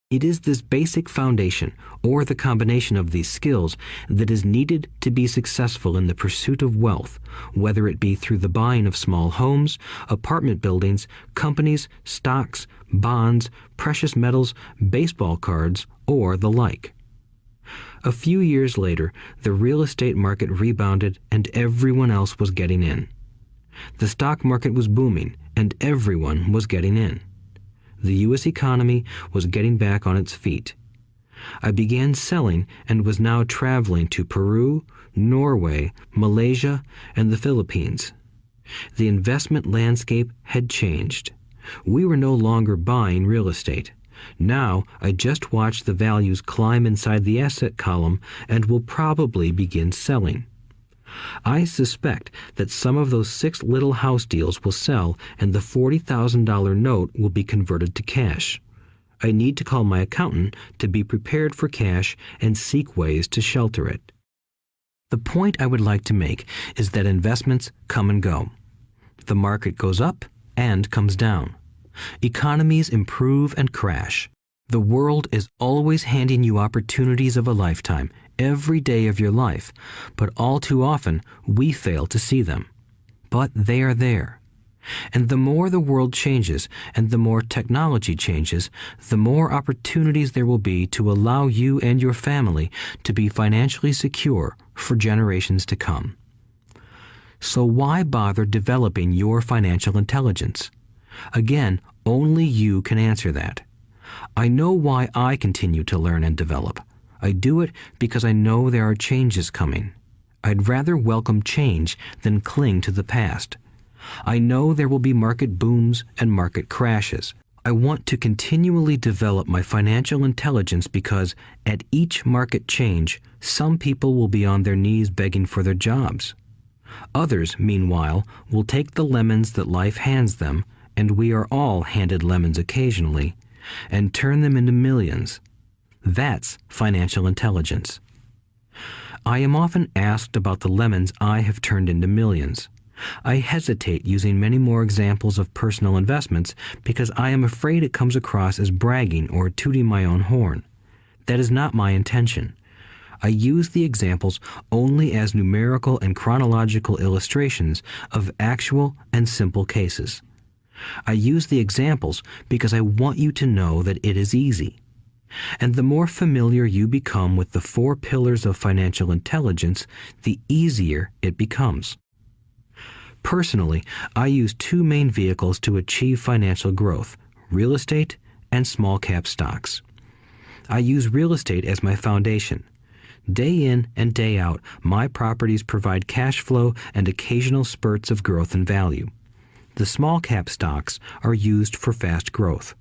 It is this basic foundation, or the combination of these skills, that is needed to be successful in the pursuit of wealth, whether it be through the buying of small homes, apartment buildings, companies, stocks, bonds, precious metals, baseball cards, or the like. A few years later, the real estate market rebounded and everyone else was getting in. The stock market was booming and everyone was getting in. The U.S. economy was getting back on its feet. I began selling and was now traveling to Peru, Norway, Malaysia, and the Philippines. The investment landscape had changed. We were no longer buying real estate. Now I just watch the values climb inside the asset column and will probably begin selling. I suspect that some of those 6 little house deals will sell and the $40,000 note will be converted to cash. I need to call my accountant to be prepared for cash and seek ways to shelter it. The point I would like to make is that investments come and go. The market goes up and comes down. Economies improve and crash. The world is always handing you opportunities of a lifetime, every day of your life, but all too often we fail to see them. But they are there. And the more the world changes and the more technology changes, the more opportunities there will be to allow you and your family to be financially secure for generations to come. So why bother developing your financial intelligence? Again, only you can answer that. I know why I continue to learn and develop. I do it because I know there are changes coming. I'd rather welcome change than cling to the past. I know there will be market booms and market crashes. I want to continually develop my financial intelligence because at each market change, some people will be on their knees begging for their jobs. Others, meanwhile, will take the lemons that life hands them, and we are all handed lemons occasionally, and turn them into millions. That's financial intelligence. I am often asked about the lemons I have turned into millions. I hesitate using many more examples of personal investments because I am afraid it comes across as bragging or tooting my own horn. That is not my intention. I use the examples only as numerical and chronological illustrations of actual and simple cases. I use the examples because I want you to know that it is easy. And the more familiar you become with the 4 pillars of financial intelligence, the easier it becomes. Personally, I use 2 main vehicles to achieve financial growth: real estate and small cap stocks. I use real estate as my foundation. Day in and day out, my properties provide cash flow and occasional spurts of growth and value. The small cap stocks are used for fast growth.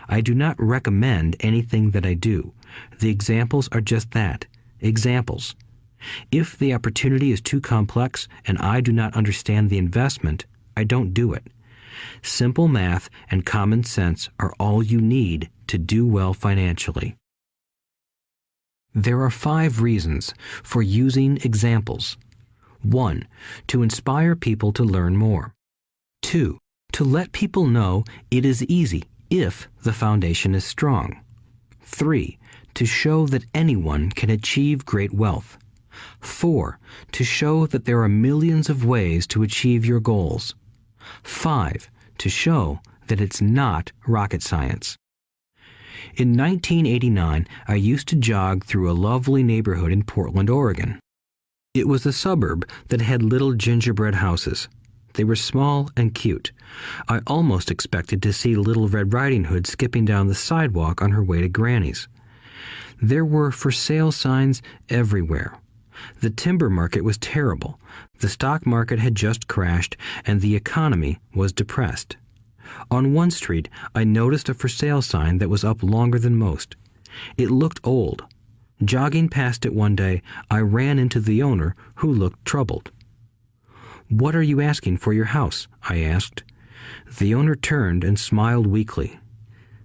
I do not recommend anything that I do. The examples are just that, examples. If the opportunity is too complex and I do not understand the investment, I don't do it. Simple math and common sense are all you need to do well financially. There are 5 reasons for using examples. 1. To inspire people to learn more. 2. To let people know it is easy if the foundation is strong. 3. To show that anyone can achieve great wealth. 4. To show that there are millions of ways to achieve your goals. 5. To show that it's not rocket science. In 1989, I used to jog through a lovely neighborhood in Portland, Oregon. It was a suburb that had little gingerbread houses. They were small and cute. I almost expected to see Little Red Riding Hood skipping down the sidewalk on her way to Granny's. There were for sale signs everywhere. The timber market was terrible. The stock market had just crashed, and the economy was depressed. On one street, I noticed a for sale sign that was up longer than most. It looked old. Jogging past it one day, I ran into the owner, who looked troubled. "What are you asking for your house?" I asked. The owner turned and smiled weakly.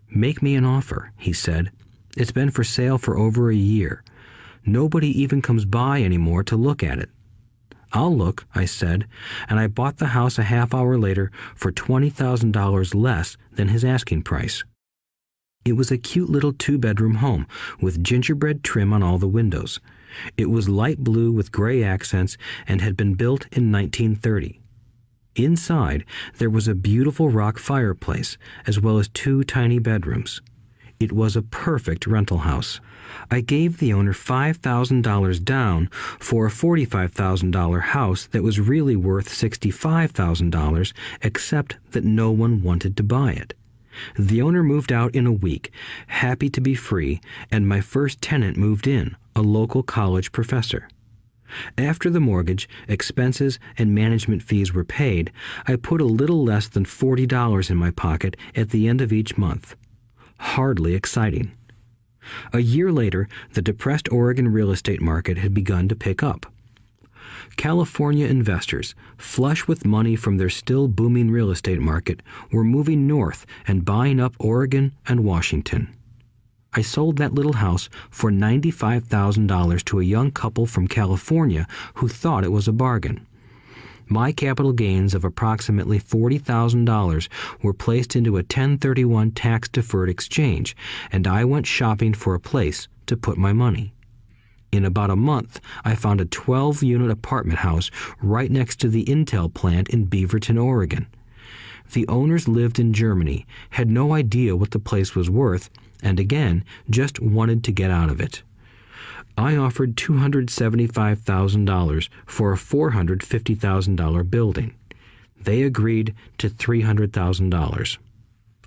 "Make me an offer," he said. "It's been for sale for over a year. Nobody even comes by anymore to look at it." "I'll look," I said, and I bought the house a half hour later for $20,000 less than his asking price. It was a cute little 2-bedroom home with gingerbread trim on all the windows. It was light blue with gray accents and had been built in 1930. Inside, there was a beautiful rock fireplace, as well as 2 tiny bedrooms. It was a perfect rental house. I gave the owner $5,000 down for a $45,000 house that was really worth $65,000, except that no one wanted to buy it. The owner moved out in a week, happy to be free, and my first tenant moved in, a local college professor. After the mortgage, expenses, and management fees were paid, I put a little less than $40 in my pocket at the end of each month. Hardly exciting. A year later, the depressed Oregon real estate market had begun to pick up. California investors, flush with money from their still booming real estate market, were moving north and buying up Oregon and Washington. I sold that little house for $95,000 to a young couple from California who thought it was a bargain. My capital gains of approximately $40,000 were placed into a 1031 tax-deferred exchange, and I went shopping for a place to put my money. In about a month, I found a 12-unit apartment house right next to the Intel plant in Beaverton, Oregon. The owners lived in Germany, had no idea what the place was worth, and again, just wanted to get out of it. I offered $275,000 for a $450,000 building. They agreed to $300,000.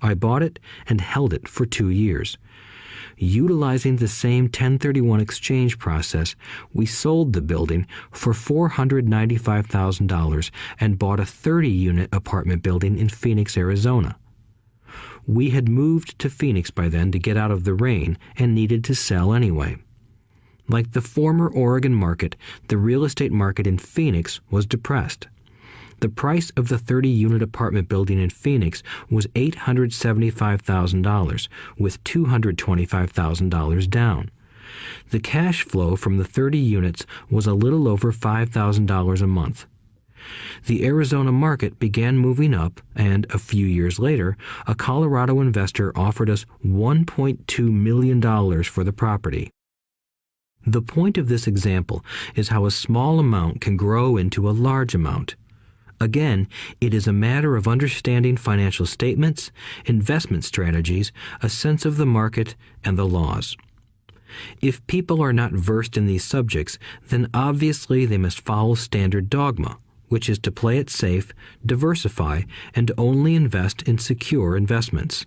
I bought it and held it for 2 years. Utilizing the same 1031 exchange process, we sold the building for $495,000 and bought a 30-unit apartment building in Phoenix, Arizona. We had moved to Phoenix by then to get out of the rain and needed to sell anyway. Like the former Oregon market, the real estate market in Phoenix was depressed. The price of the 30-unit apartment building in Phoenix was $875,000, with $225,000 down. The cash flow from the 30 units was a little over $5,000 a month. The Arizona market began moving up, and a few years later, a Colorado investor offered us $1.2 million for the property. The point of this example is how a small amount can grow into a large amount. Again, it is a matter of understanding financial statements, investment strategies, a sense of the market, and the laws. If people are not versed in these subjects, then obviously they must follow standard dogma, which is to play it safe, diversify, and only invest in secure investments.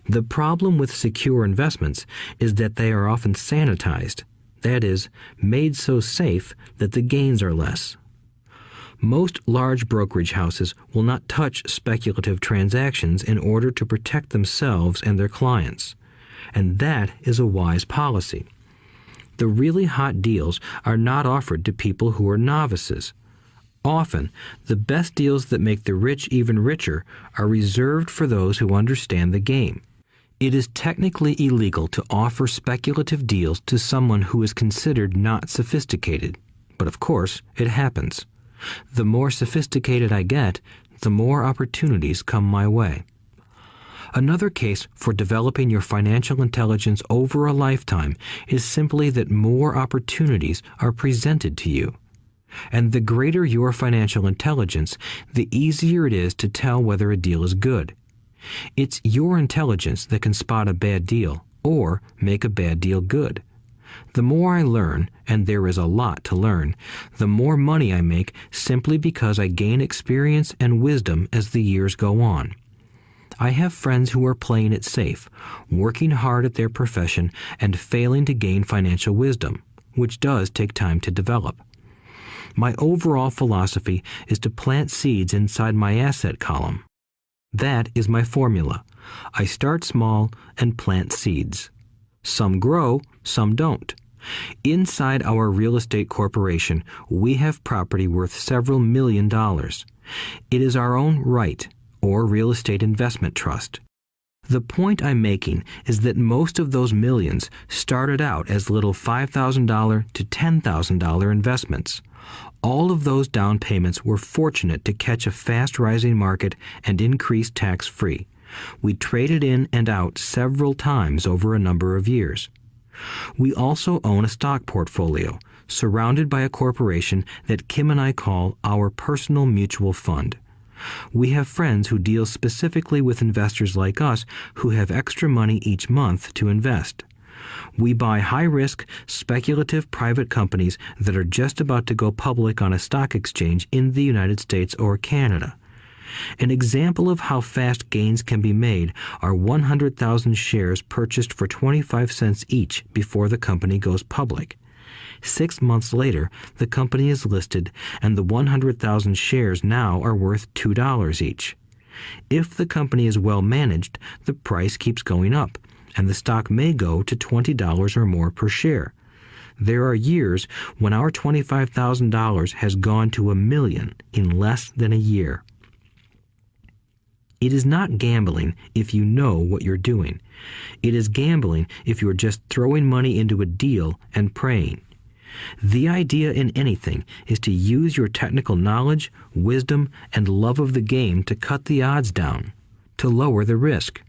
The problem with secure investments is that they are often sanitized, that is, made so safe that the gains are less. Most large brokerage houses will not touch speculative transactions in order to protect themselves and their clients, and that is a wise policy. The really hot deals are not offered to people who are novices. Often, the best deals that make the rich even richer are reserved for those who understand the game. It is technically illegal to offer speculative deals to someone who is considered not sophisticated, but of course, it happens. The more sophisticated I get, the more opportunities come my way. Another case for developing your financial intelligence over a lifetime is simply that more opportunities are presented to you. And the greater your financial intelligence, the easier it is to tell whether a deal is good. It's your intelligence that can spot a bad deal or make a bad deal good. The more I learn, and there is a lot to learn, the more money I make simply because I gain experience and wisdom as the years go on. I have friends who are playing it safe, working hard at their profession and failing to gain financial wisdom, which does take time to develop. My overall philosophy is to plant seeds inside my asset column. That is my formula. I start small and plant seeds. Some grow, some don't. Inside our real estate corporation, we have property worth several $1 million. It is our own right, or real estate investment trust. The point I'm making is that most of those millions started out as little $5,000 to $10,000 investments. All of those down payments were fortunate to catch a fast-rising market and increase tax-free. We traded in and out several times over a number of years. We also own a stock portfolio, surrounded by a corporation that Kim and I call our personal mutual fund. We have friends who deal specifically with investors like us who have extra money each month to invest. We buy high-risk, speculative private companies that are just about to go public on a stock exchange in the United States or Canada. An example of how fast gains can be made are 100,000 shares purchased for 25 cents each before the company goes public. 6 months later, the company is listed, and the 100,000 shares now are worth $2 each. If the company is well managed, the price keeps going up, and the stock may go to $20 or more per share. There are years when our $25,000 has gone to $1 million in less than a year. It is not gambling if you know what you're doing. It is gambling if you're just throwing money into a deal and praying. The idea in anything is to use your technical knowledge, wisdom, and love of the game to cut the odds down, to lower the risk.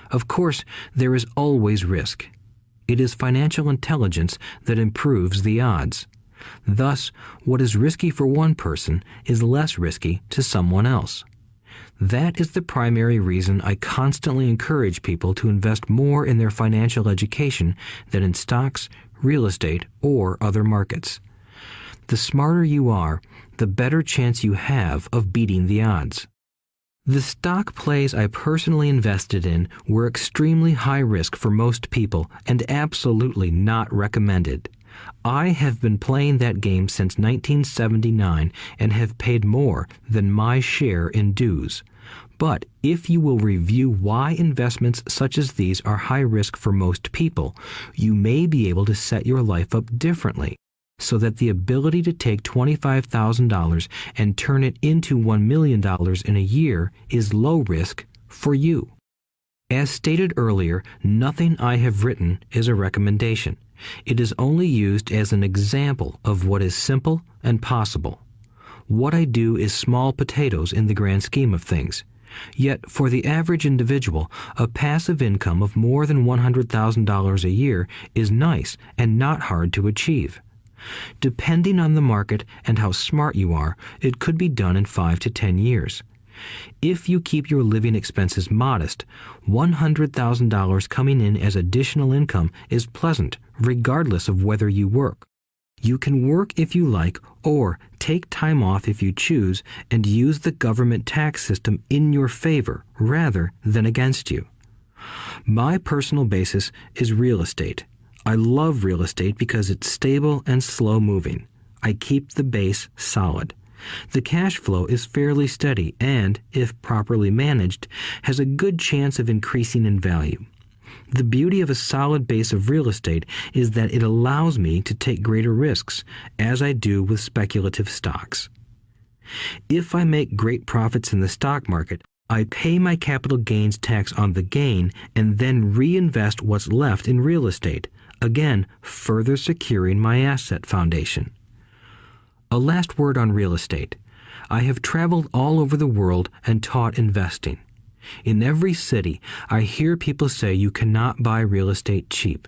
Of course, there is always risk. It is financial intelligence that improves the odds. Thus, what is risky for one person is less risky to someone else. That is the primary reason I constantly encourage people to invest more in their financial education than in stocks, real estate, or other markets. The smarter you are, the better chance you have of beating the odds. The stock plays I personally invested in were extremely high risk for most people and absolutely not recommended. I have been playing that game since 1979 and have paid more than my share in dues. But if you will review why investments such as these are high risk for most people, you may be able to set your life up differently, so that the ability to take $25,000 and turn it into $1 million in a year is low risk for you. As stated earlier, nothing I have written is a recommendation. It is only used as an example of what is simple and possible. What I do is small potatoes in the grand scheme of things. Yet, for the average individual, a passive income of more than $100,000 a year is nice and not hard to achieve. Depending on the market and how smart you are, it could be done in 5 to 10 years. If you keep your living expenses modest, $100,000 coming in as additional income is pleasant, regardless of whether you work. You can work if you like, or take time off if you choose, and use the government tax system in your favor rather than against you. My personal basis is real estate. I love real estate because it's stable and slow-moving. I keep the base solid. The cash flow is fairly steady and, if properly managed, has a good chance of increasing in value. The beauty of a solid base of real estate is that it allows me to take greater risks, as I do with speculative stocks. If I make great profits in the stock market, I pay my capital gains tax on the gain and then reinvest what's left in real estate, again further securing my asset foundation. A last word on real estate. I have traveled all over the world and taught investing. In every city, I hear people say you cannot buy real estate cheap.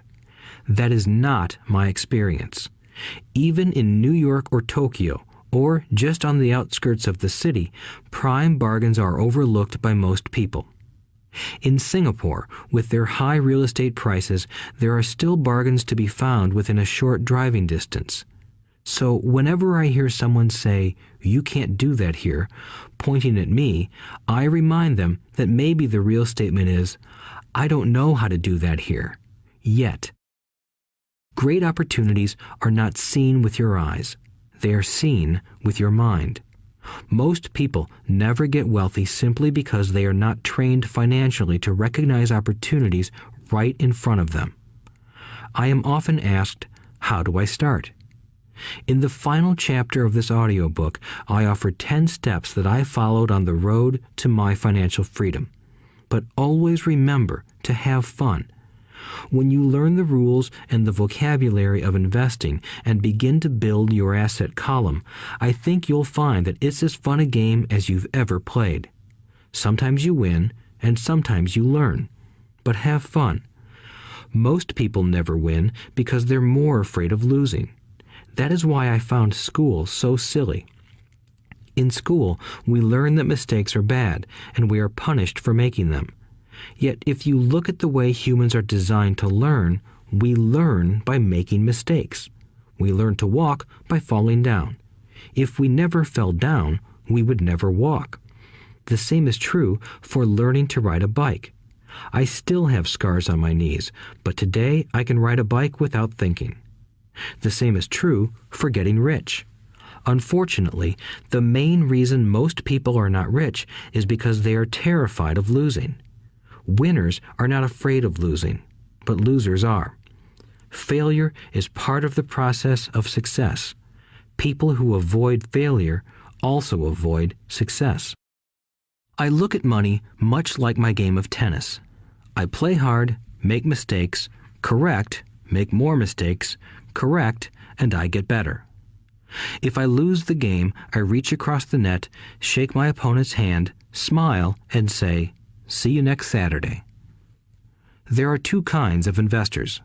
That is not my experience. Even in New York or Tokyo, or just on the outskirts of the city, prime bargains are overlooked by most people. In Singapore, with their high real estate prices, there are still bargains to be found within a short driving distance. So whenever I hear someone say, "You can't do that here," pointing at me, I remind them that maybe the real statement is, "I don't know how to do that here. Yet." Great opportunities are not seen with your eyes. They are seen with your mind. Most people never get wealthy simply because they are not trained financially to recognize opportunities right in front of them. I am often asked, how do I start? In the final chapter of this audiobook, I offer 10 steps that I followed on the road to my financial freedom. But always remember to have fun. When you learn the rules and the vocabulary of investing and begin to build your asset column, I think you'll find that it's as fun a game as you've ever played. Sometimes you win, and sometimes you learn. But have fun. Most people never win because they're more afraid of losing. That is why I found school so silly. In school, we learn that mistakes are bad, and we are punished for making them. Yet if you look at the way humans are designed to learn, we learn by making mistakes. We learn to walk by falling down. If we never fell down, we would never walk. The same is true for learning to ride a bike. I still have scars on my knees, but today I can ride a bike without thinking. The same is true for getting rich. Unfortunately, the main reason most people are not rich is because they are terrified of losing. Winners are not afraid of losing, but losers are. Failure is part of the process of success. People who avoid failure also avoid success. I look at money much like my game of tennis. I play hard, make mistakes, correct, make more mistakes, correct, and I get better. If I lose the game, I reach across the net, shake my opponent's hand, smile, and say, "See you next Saturday." There are two kinds of investors.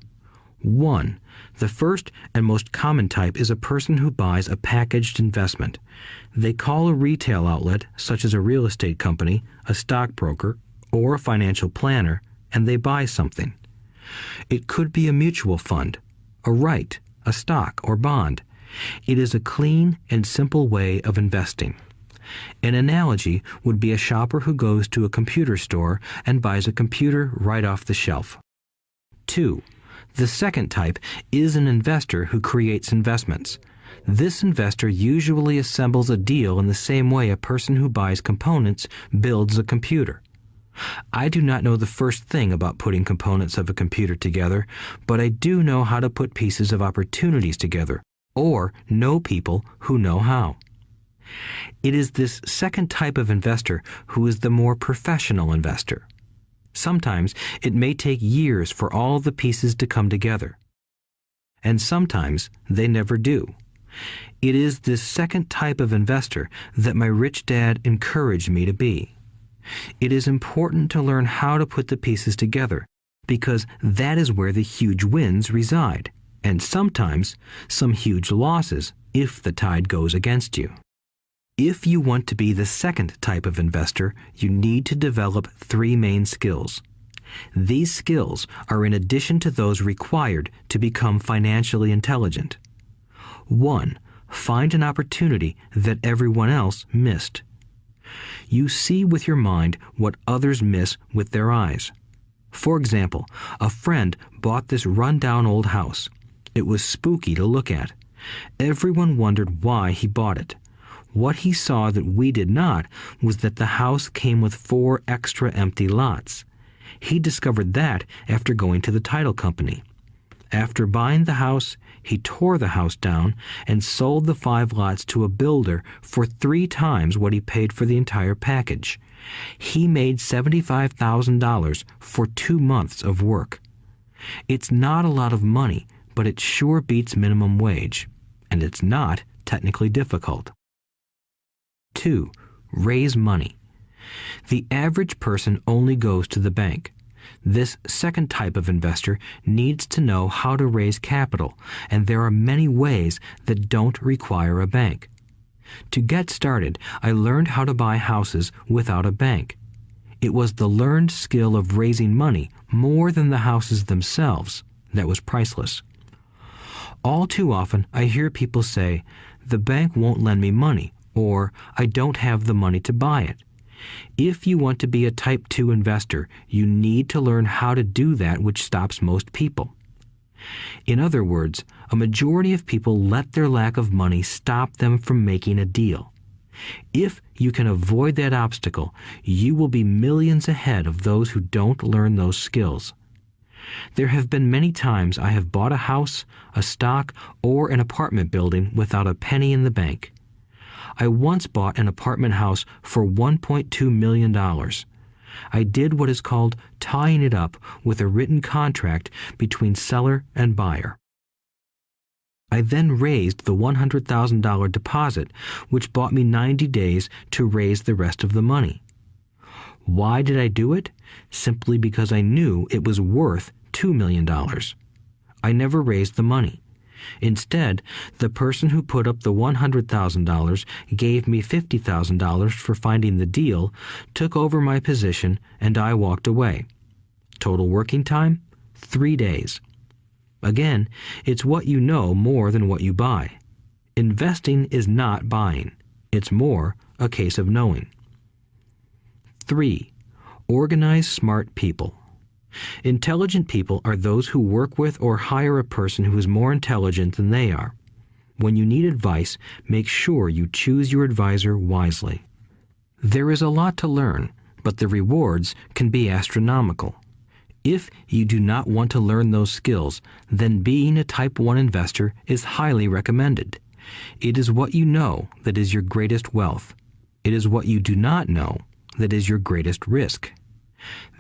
One, the first and most common type is a person who buys a packaged investment. They call a retail outlet, such as a real estate company, a stockbroker, or a financial planner, and they buy something. It could be a mutual fund, a right, a stock, or bond. It is a clean and simple way of investing. An analogy would be a shopper who goes to a computer store and buys a computer right off the shelf. 2. The second type is an investor who creates investments. This investor usually assembles a deal in the same way a person who buys components builds a computer. I do not know the first thing about putting components of a computer together, but I do know how to put pieces of opportunities together, or know people who know how. It is this second type of investor who is the more professional investor. Sometimes it may take years for all the pieces to come together, and sometimes they never do. It is this second type of investor that my rich dad encouraged me to be. It is important to learn how to put the pieces together, because that is where the huge wins reside, and sometimes some huge losses if the tide goes against you. If you want to be the second type of investor, you need to develop 3 main skills. These skills are in addition to those required to become financially intelligent. 1. Find an opportunity that everyone else missed. You see with your mind what others miss with their eyes. For example, a friend bought this run-down old house. It was spooky to look at. Everyone wondered why he bought it. What he saw that we did not was that the house came with 4 extra empty lots. He discovered that after going to the title company. After buying the house, he tore the house down and sold the 5 lots to a builder for 3 times what he paid for the entire package. He made $75,000 for 2 months of work. It's not a lot of money, but it sure beats minimum wage, and it's not technically difficult. 2. Raise money. The average person only goes to the bank. This second type of investor needs to know how to raise capital, and there are many ways that don't require a bank. To get started, I learned how to buy houses without a bank. It was the learned skill of raising money more than the houses themselves that was priceless. All too often, I hear people say, "The bank won't lend me money," or "I don't have the money to buy it." If you want to be a Type 2 investor, you need to learn how to do that which stops most people. In other words, a majority of people let their lack of money stop them from making a deal. If you can avoid that obstacle, you will be millions ahead of those who don't learn those skills. There have been many times I have bought a house, a stock, or an apartment building without a penny in the bank. I once bought an apartment house for $1.2 million. I did what is called tying it up with a written contract between seller and buyer. I then raised the $100,000 deposit, which bought me 90 days to raise the rest of the money. Why did I do it? Simply because I knew it was worth $2 million. I never raised the money. Instead, the person who put up the $100,000 gave me $50,000 for finding the deal, took over my position, and I walked away. Total working time? 3 days. Again, it's what you know more than what you buy. Investing is not buying. It's more a case of knowing. 3. Organize smart people. Intelligent people are those who work with or hire a person who is more intelligent than they are. When you need advice, make sure you choose your advisor wisely. There is a lot to learn, but the rewards can be astronomical. If you do not want to learn those skills, then being a Type 1 investor is highly recommended. It is what you know that is your greatest wealth. It is what you do not know that is your greatest risk.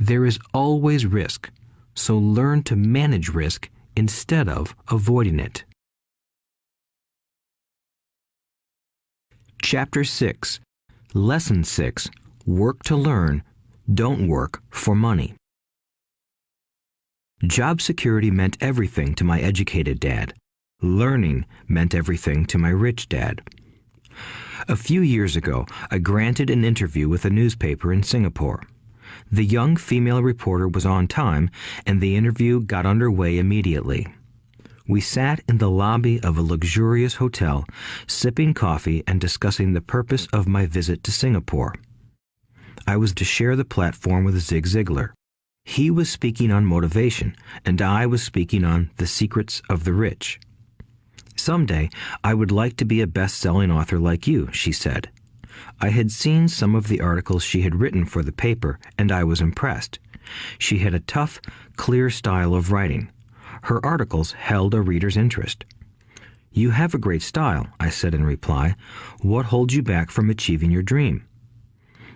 There is always risk, so learn to manage risk instead of avoiding it. Chapter 6. Lesson 6. Work to learn, don't work for money. Job security meant everything to my educated dad. Learning meant everything to my rich dad. A few years ago, I granted an interview with a newspaper in Singapore. The young female reporter was on time, and the interview got underway immediately. We sat in the lobby of a luxurious hotel, sipping coffee and discussing the purpose of my visit to Singapore. I was to share the platform with Zig Ziglar. He was speaking on motivation, and I was speaking on the secrets of the rich. Someday, I would like to be a best-selling author like you, she said. I had seen some of the articles she had written for the paper, and I was impressed. She had a tough, clear style of writing. Her articles held a reader's interest. You have a great style, I said in reply. What holds you back from achieving your dream?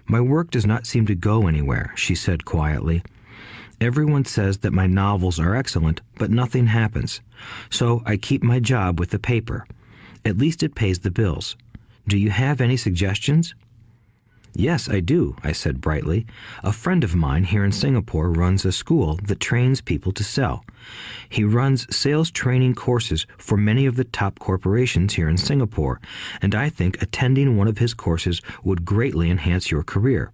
My work does not seem to go anywhere, she said quietly. Everyone says that my novels are excellent, but nothing happens. So I keep my job with the paper. At least it pays the bills. Do you have any suggestions? Yes, I do, I said brightly. A friend of mine here in Singapore runs a school that trains people to sell. He runs sales training courses for many of the top corporations here in Singapore, and I think attending one of his courses would greatly enhance your career.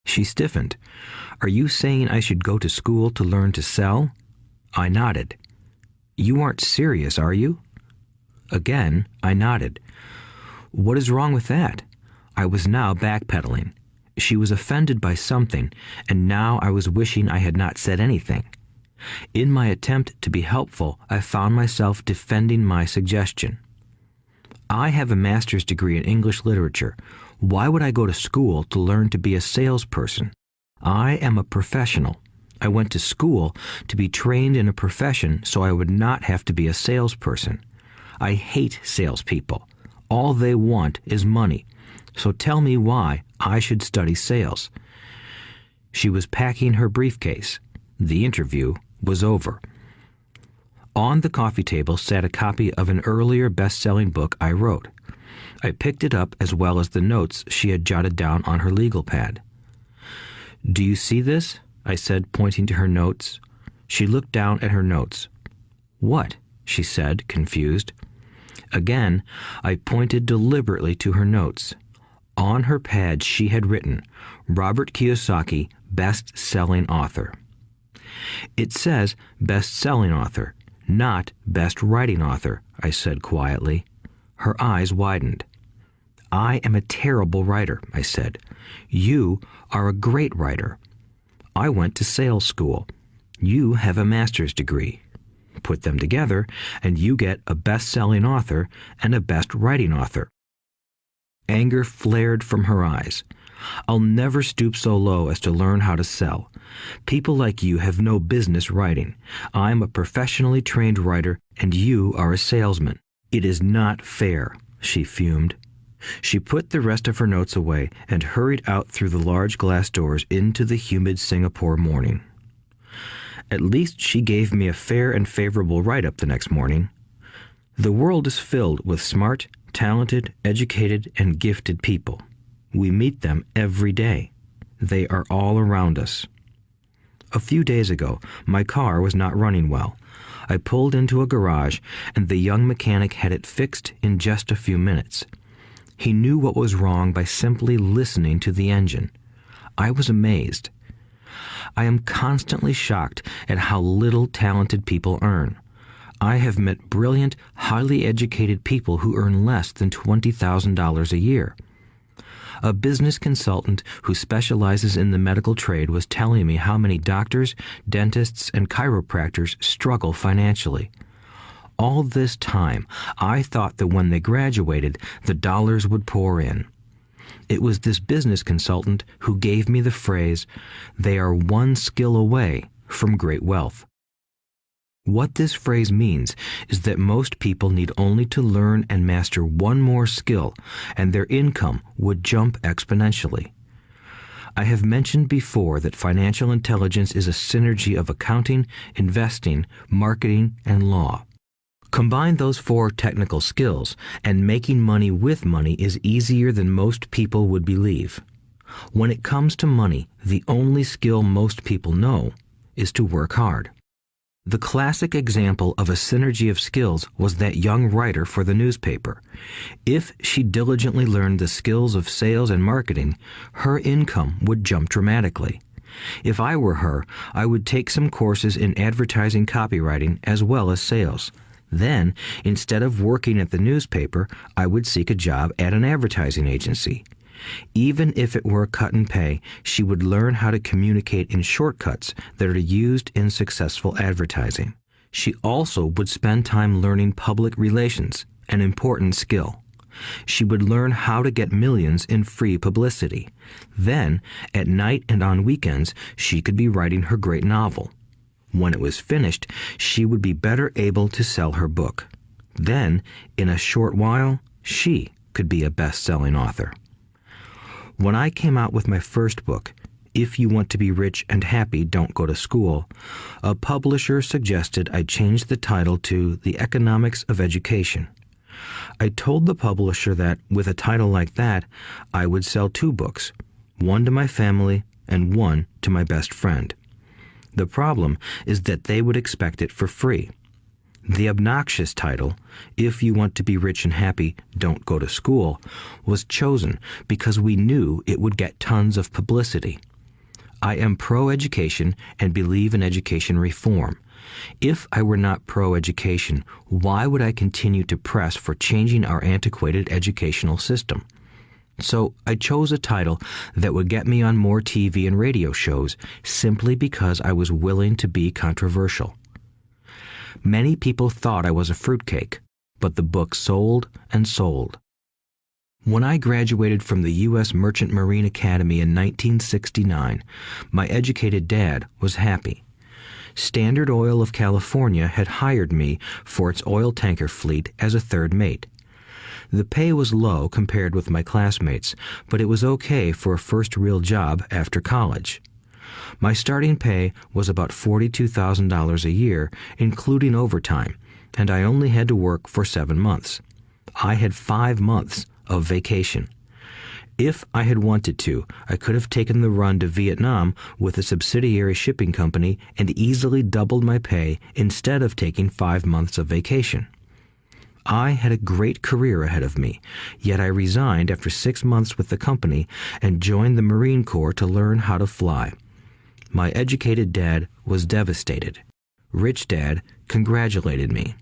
She stiffened. Are you saying I should go to school to learn to sell? I nodded. You aren't serious, are you? Again, I nodded. What is wrong with that? I was now backpedaling. She was offended by something, and now I was wishing I had not said anything. In my attempt to be helpful, I found myself defending my suggestion. I have a master's degree in English literature. Why would I go to school to learn to be a salesperson? I am a professional. I went to school to be trained in a profession so I would not have to be a salesperson. I hate salespeople. All they want is money. So tell me why I should study sales. She was packing her briefcase. The interview was over. On the coffee table sat a copy of an earlier best-selling book I wrote. I picked it up as well as the notes she had jotted down on her legal pad. Do you see this? I said, pointing to her notes. She looked down at her notes. What? She said, confused. Again, I pointed deliberately to her notes. On her pad she had written, Robert Kiyosaki, best-selling author. It says best-selling author, not best writing author, I said quietly. Her eyes widened. I am a terrible writer, I said. You are a great writer. I went to sales school. You have a master's degree. Put them together, and you get a best-selling author and a best-writing author. Anger flared from her eyes. I'll never stoop so low as to learn how to sell. People like you have no business writing. I'm a professionally trained writer, and you are a salesman. It is not fair, she fumed. She put the rest of her notes away and hurried out through the large glass doors into the humid Singapore morning. At least she gave me a fair and favorable write-up the next morning. The world is filled with smart, talented, educated, and gifted people. We meet them every day. They are all around us. A few days ago, my car was not running well. I pulled into a garage, and the young mechanic had it fixed in just a few minutes. He knew what was wrong by simply listening to the engine. I was amazed. I am constantly shocked at how little talented people earn. I have met brilliant, highly educated people who earn less than $20,000 a year. A business consultant who specializes in the medical trade was telling me how many doctors, dentists, and chiropractors struggle financially. All this time, I thought that when they graduated, the dollars would pour in. It was this business consultant who gave me the phrase, "They are one skill away from great wealth." What this phrase means is that most people need only to learn and master one more skill, and their income would jump exponentially. I have mentioned before that financial intelligence is a synergy of accounting, investing, marketing, and law. Combine those 4 technical skills, and making money with money is easier than most people would believe. When it comes to money, the only skill most people know is to work hard. The classic example of a synergy of skills was that young writer for the newspaper. If she diligently learned the skills of sales and marketing, her income would jump dramatically. If I were her, I would take some courses in advertising copywriting as well as sales. Then, instead of working at the newspaper, I would seek a job at an advertising agency. Even if it were a cut in pay, she would learn how to communicate in shortcuts that are used in successful advertising. She also would spend time learning public relations, an important skill. She would learn how to get millions in free publicity. Then, at night and on weekends, she could be writing her great novel. When it was finished, she would be better able to sell her book. Then, in a short while, she could be a best-selling author. When I came out with my first book, If You Want to Be Rich and Happy, Don't Go to School, a publisher suggested I change the title to The Economics of Education. I told the publisher that, with a title like that, I would sell 2 books, one to my family and one to my best friend. The problem is that they would expect it for free. The obnoxious title, If You Want to Be Rich and Happy, Don't Go to School, was chosen because we knew it would get tons of publicity. I am pro-education and believe in education reform. If I were not pro-education, why would I continue to press for changing our antiquated educational system? So I chose a title that would get me on more TV and radio shows simply because I was willing to be controversial. Many people thought I was a fruitcake, but the book sold and sold. When I graduated from the U.S. Merchant Marine Academy in 1969, my educated dad was happy. Standard Oil of California had hired me for its oil tanker fleet as a third mate. The pay was low compared with my classmates, but it was okay for a first real job after college. My starting pay was about $42,000 a year, including overtime, and I only had to work for 7 months. I had 5 months of vacation. If I had wanted to, I could have taken the run to Vietnam with a subsidiary shipping company and easily doubled my pay instead of taking 5 months of vacation. I had a great career ahead of me, yet I resigned after 6 months with the company and joined the Marine Corps to learn how to fly. My educated dad was devastated. Rich Dad congratulated me.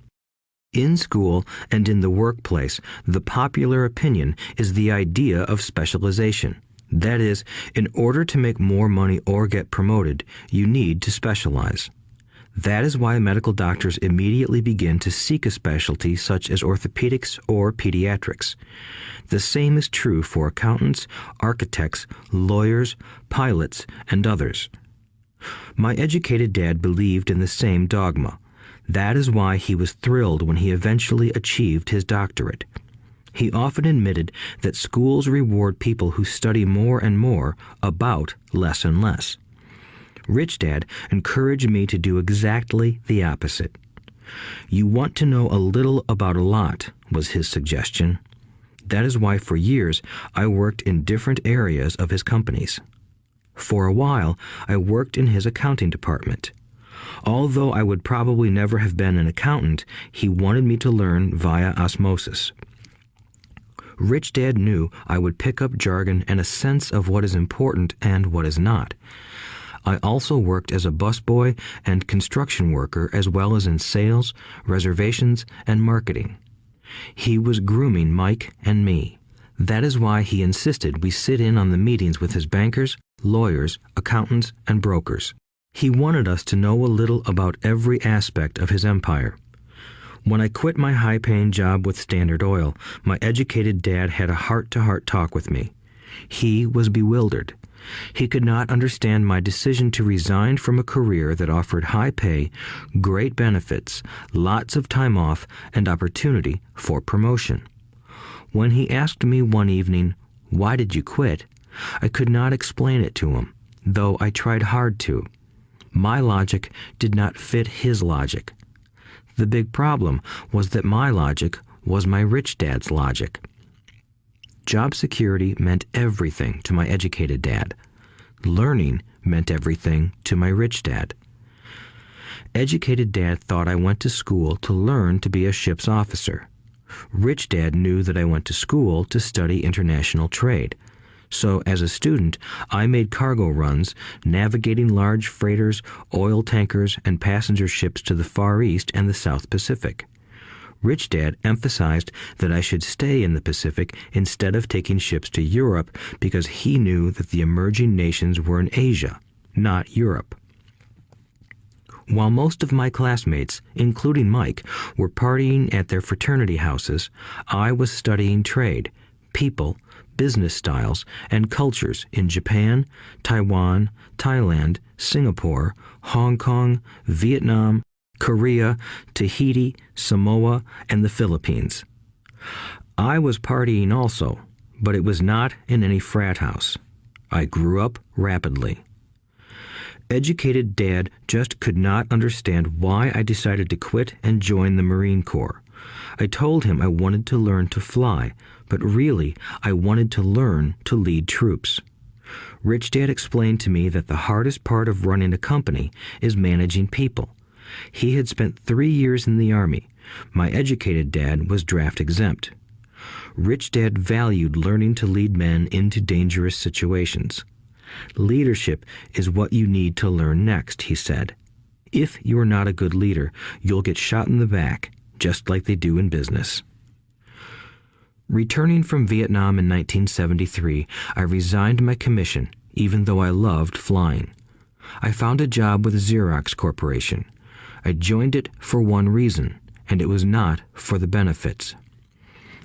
In school and in the workplace, the popular opinion is the idea of specialization. That is, in order to make more money or get promoted, you need to specialize. That is why medical doctors immediately begin to seek a specialty such as orthopedics or pediatrics. The same is true for accountants, architects, lawyers, pilots, and others. My educated dad believed in the same dogma. That is why he was thrilled when he eventually achieved his doctorate. He often admitted that schools reward people who study more and more about less and less. Rich Dad encouraged me to do exactly the opposite. You want to know a little about a lot, was his suggestion. That is why for years I worked in different areas of his companies. For a while, I worked in his accounting department. Although I would probably never have been an accountant, he wanted me to learn via osmosis. Rich Dad knew I would pick up jargon and a sense of what is important and what is not. I also worked as a busboy and construction worker as well as in sales, reservations, and marketing. He was grooming Mike and me. That is why he insisted we sit in on the meetings with his bankers, lawyers, accountants, and brokers. He wanted us to know a little about every aspect of his empire. When I quit my high-paying job with Standard Oil, my educated dad had a heart-to-heart talk with me. He was bewildered. He could not understand my decision to resign from a career that offered high pay, great benefits, lots of time off, and opportunity for promotion. When he asked me one evening, "Why did you quit?" I could not explain it to him, though I tried hard to. My logic did not fit his logic. The big problem was that my logic was my rich dad's logic. Job security meant everything to my educated dad. Learning meant everything to my rich dad. Educated dad thought I went to school to learn to be a ship's officer. Rich dad knew that I went to school to study international trade. So as a student, I made cargo runs, navigating large freighters, oil tankers, and passenger ships to the Far East and the South Pacific. Rich Dad emphasized that I should stay in the Pacific instead of taking ships to Europe because he knew that the emerging nations were in Asia, not Europe. While most of my classmates, including Mike, were partying at their fraternity houses, I was studying trade, people, business styles, and cultures in Japan, Taiwan, Thailand, Singapore, Hong Kong, Vietnam, Korea, Tahiti, Samoa, and the Philippines. I was partying also, but it was not in any frat house. I grew up rapidly. Educated Dad just could not understand why I decided to quit and join the Marine Corps. I told him I wanted to learn to fly, but really I wanted to learn to lead troops. Rich Dad explained to me that the hardest part of running a company is managing people. He had spent 3 years in the Army. My educated dad was draft exempt. Rich Dad valued learning to lead men into dangerous situations. Leadership is what you need to learn next, he said. If you are not a good leader, you'll get shot in the back, just like they do in business. Returning from Vietnam in 1973, I resigned my commission, even though I loved flying. I found a job with Xerox Corporation. I joined it for one reason, and it was not for the benefits.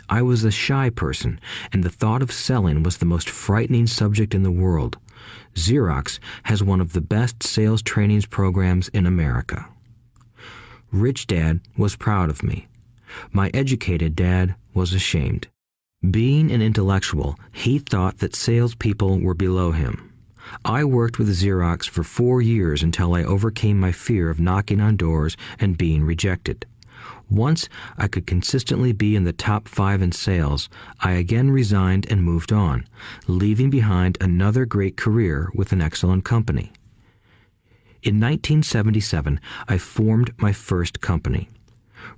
I was a shy person, and the thought of selling was the most frightening subject in the world. Xerox has one of the best sales training programs in America. Rich Dad was proud of me. My educated dad was ashamed. Being an intellectual, he thought that salespeople were below him. I worked with Xerox for 4 years until I overcame my fear of knocking on doors and being rejected. Once I could consistently be in the top 5 in sales, I again resigned and moved on, leaving behind another great career with an excellent company. In 1977, I formed my first company.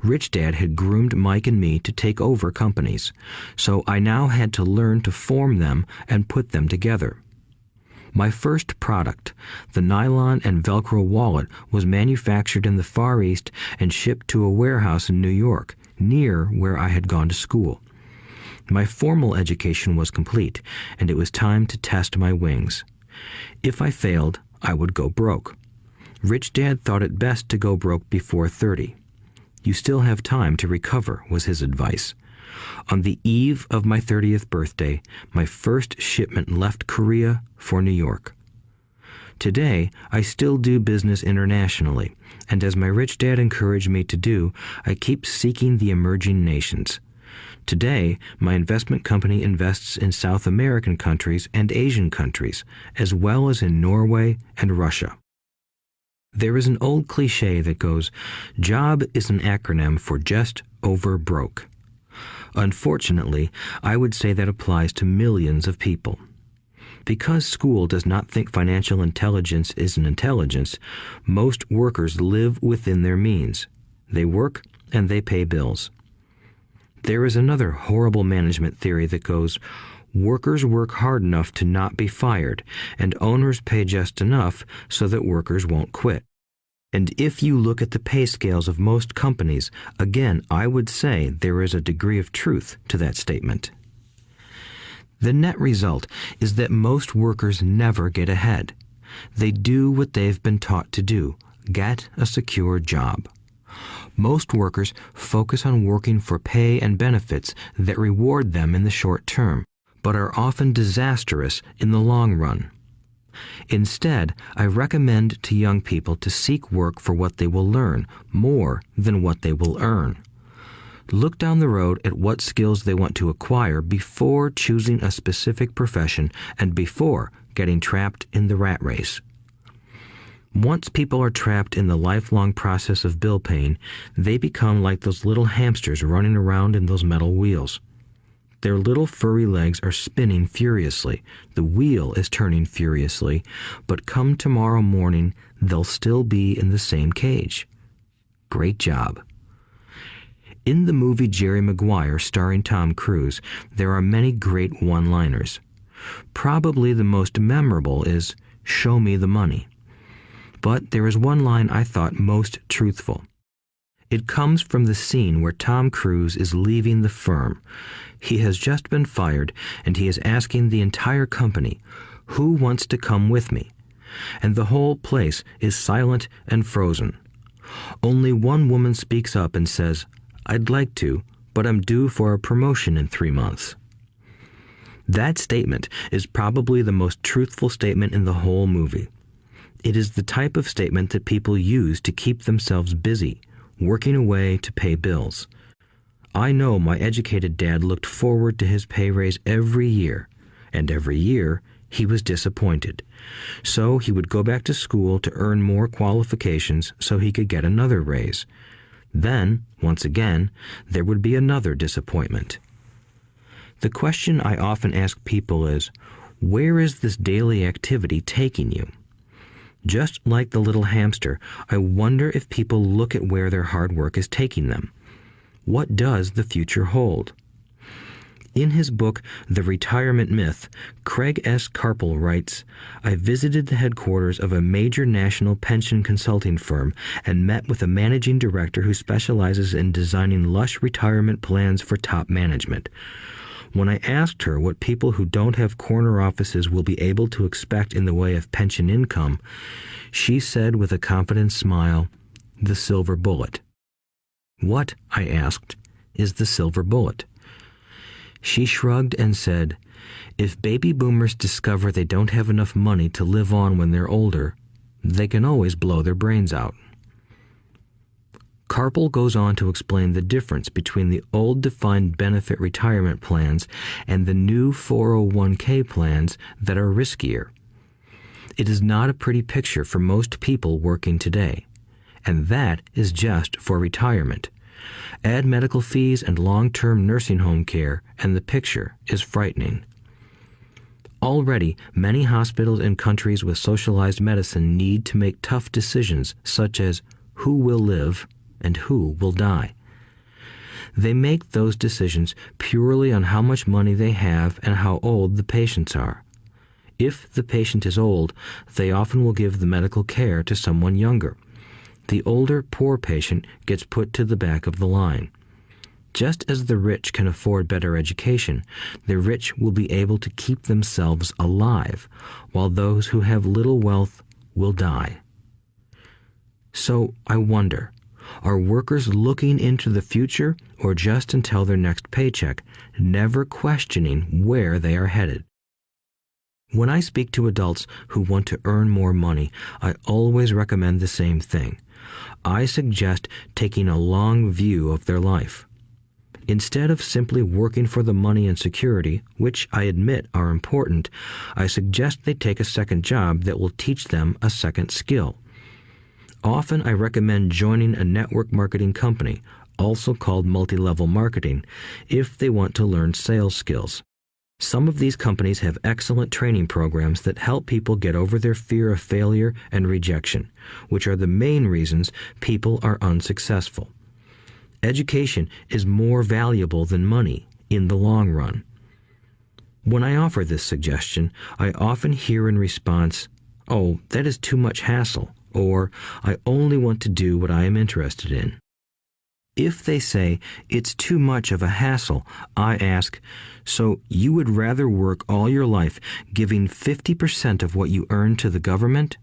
Rich Dad had groomed Mike and me to take over companies, so I now had to learn to form them and put them together. My first product, the nylon and Velcro wallet, was manufactured in the Far East and shipped to a warehouse in New York, near where I had gone to school. My formal education was complete, and it was time to test my wings. If I failed, I would go broke. Rich Dad thought it best to go broke before 30. You still have time to recover, was his advice. On the eve of my 30th birthday, my first shipment left Korea for New York. Today, I still do business internationally, and as my rich dad encouraged me to do, I keep seeking the emerging nations. Today, my investment company invests in South American countries and Asian countries, as well as in Norway and Russia. There is an old cliche that goes, "Job is an acronym for just over broke." Unfortunately, I would say that applies to millions of people. Because school does not think financial intelligence is an intelligence, most workers live within their means. They work and they pay bills. There is another horrible management theory that goes, workers work hard enough to not be fired, and owners pay just enough so that workers won't quit. And if you look at the pay scales of most companies, again, I would say there is a degree of truth to that statement. The net result is that most workers never get ahead. They do what they've been taught to do, get a secure job. Most workers focus on working for pay and benefits that reward them in the short term, but are often disastrous in the long run. Instead, I recommend to young people to seek work for what they will learn more than what they will earn. Look down the road at what skills they want to acquire before choosing a specific profession and before getting trapped in the rat race. Once people are trapped in the lifelong process of bill paying, they become like those little hamsters running around in those metal wheels. Their little furry legs are spinning furiously, the wheel is turning furiously, but come tomorrow morning, they'll still be in the same cage. Great job. In the movie Jerry Maguire, starring Tom Cruise, there are many great one-liners. Probably the most memorable is, "Show me the money." But there is one line I thought most truthful. It comes from the scene where Tom Cruise is leaving the firm. He has just been fired, and he is asking the entire company, "Who wants to come with me?" And the whole place is silent and frozen. Only one woman speaks up and says, "I'd like to, but I'm due for a promotion in 3 months." That statement is probably the most truthful statement in the whole movie. It is the type of statement that people use to keep themselves busy, working away to pay bills. I know my educated dad looked forward to his pay raise every year, and every year he was disappointed. So he would go back to school to earn more qualifications so he could get another raise. Then, once again, there would be another disappointment. The question I often ask people is, where is this daily activity taking you? Just like the little hamster, I wonder if people look at where their hard work is taking them. What does the future hold? In his book, The Retirement Myth, Craig S. Carpel writes, "I visited the headquarters of a major national pension consulting firm and met with a managing director who specializes in designing lush retirement plans for top management. When I asked her what people who don't have corner offices will be able to expect in the way of pension income, she said with a confident smile, 'The silver bullet.'" "What," I asked, "is the silver bullet?" She shrugged and said, "If baby boomers discover they don't have enough money to live on when they're older, they can always blow their brains out." Carpel goes on to explain the difference between the old defined benefit retirement plans and the new 401k plans that are riskier. It is not a pretty picture for most people working today, and that is just for retirement. Add medical fees and long-term nursing home care, and the picture is frightening. Already, many hospitals in countries with socialized medicine need to make tough decisions such as who will live and who will die. They make those decisions purely on how much money they have and how old the patients are. If the patient is old, they often will give the medical care to someone younger. The older, poor patient gets put to the back of the line. Just as the rich can afford better education, the rich will be able to keep themselves alive, while those who have little wealth will die. So I wonder, are workers looking into the future or just until their next paycheck, never questioning where they are headed? When I speak to adults who want to earn more money, I always recommend the same thing. I suggest taking a long view of their life. Instead of simply working for the money and security, which I admit are important, I suggest they take a second job that will teach them a second skill. Often I recommend joining a network marketing company, also called multi-level marketing, if they want to learn sales skills. Some of these companies have excellent training programs that help people get over their fear of failure and rejection, which are the main reasons people are unsuccessful. Education is more valuable than money in the long run. When I offer this suggestion, I often hear in response, "Oh, that is too much hassle," or "I only want to do what I am interested in." If they say it's too much of a hassle, I ask, "So you would rather work all your life giving 50% of what you earn to the government?"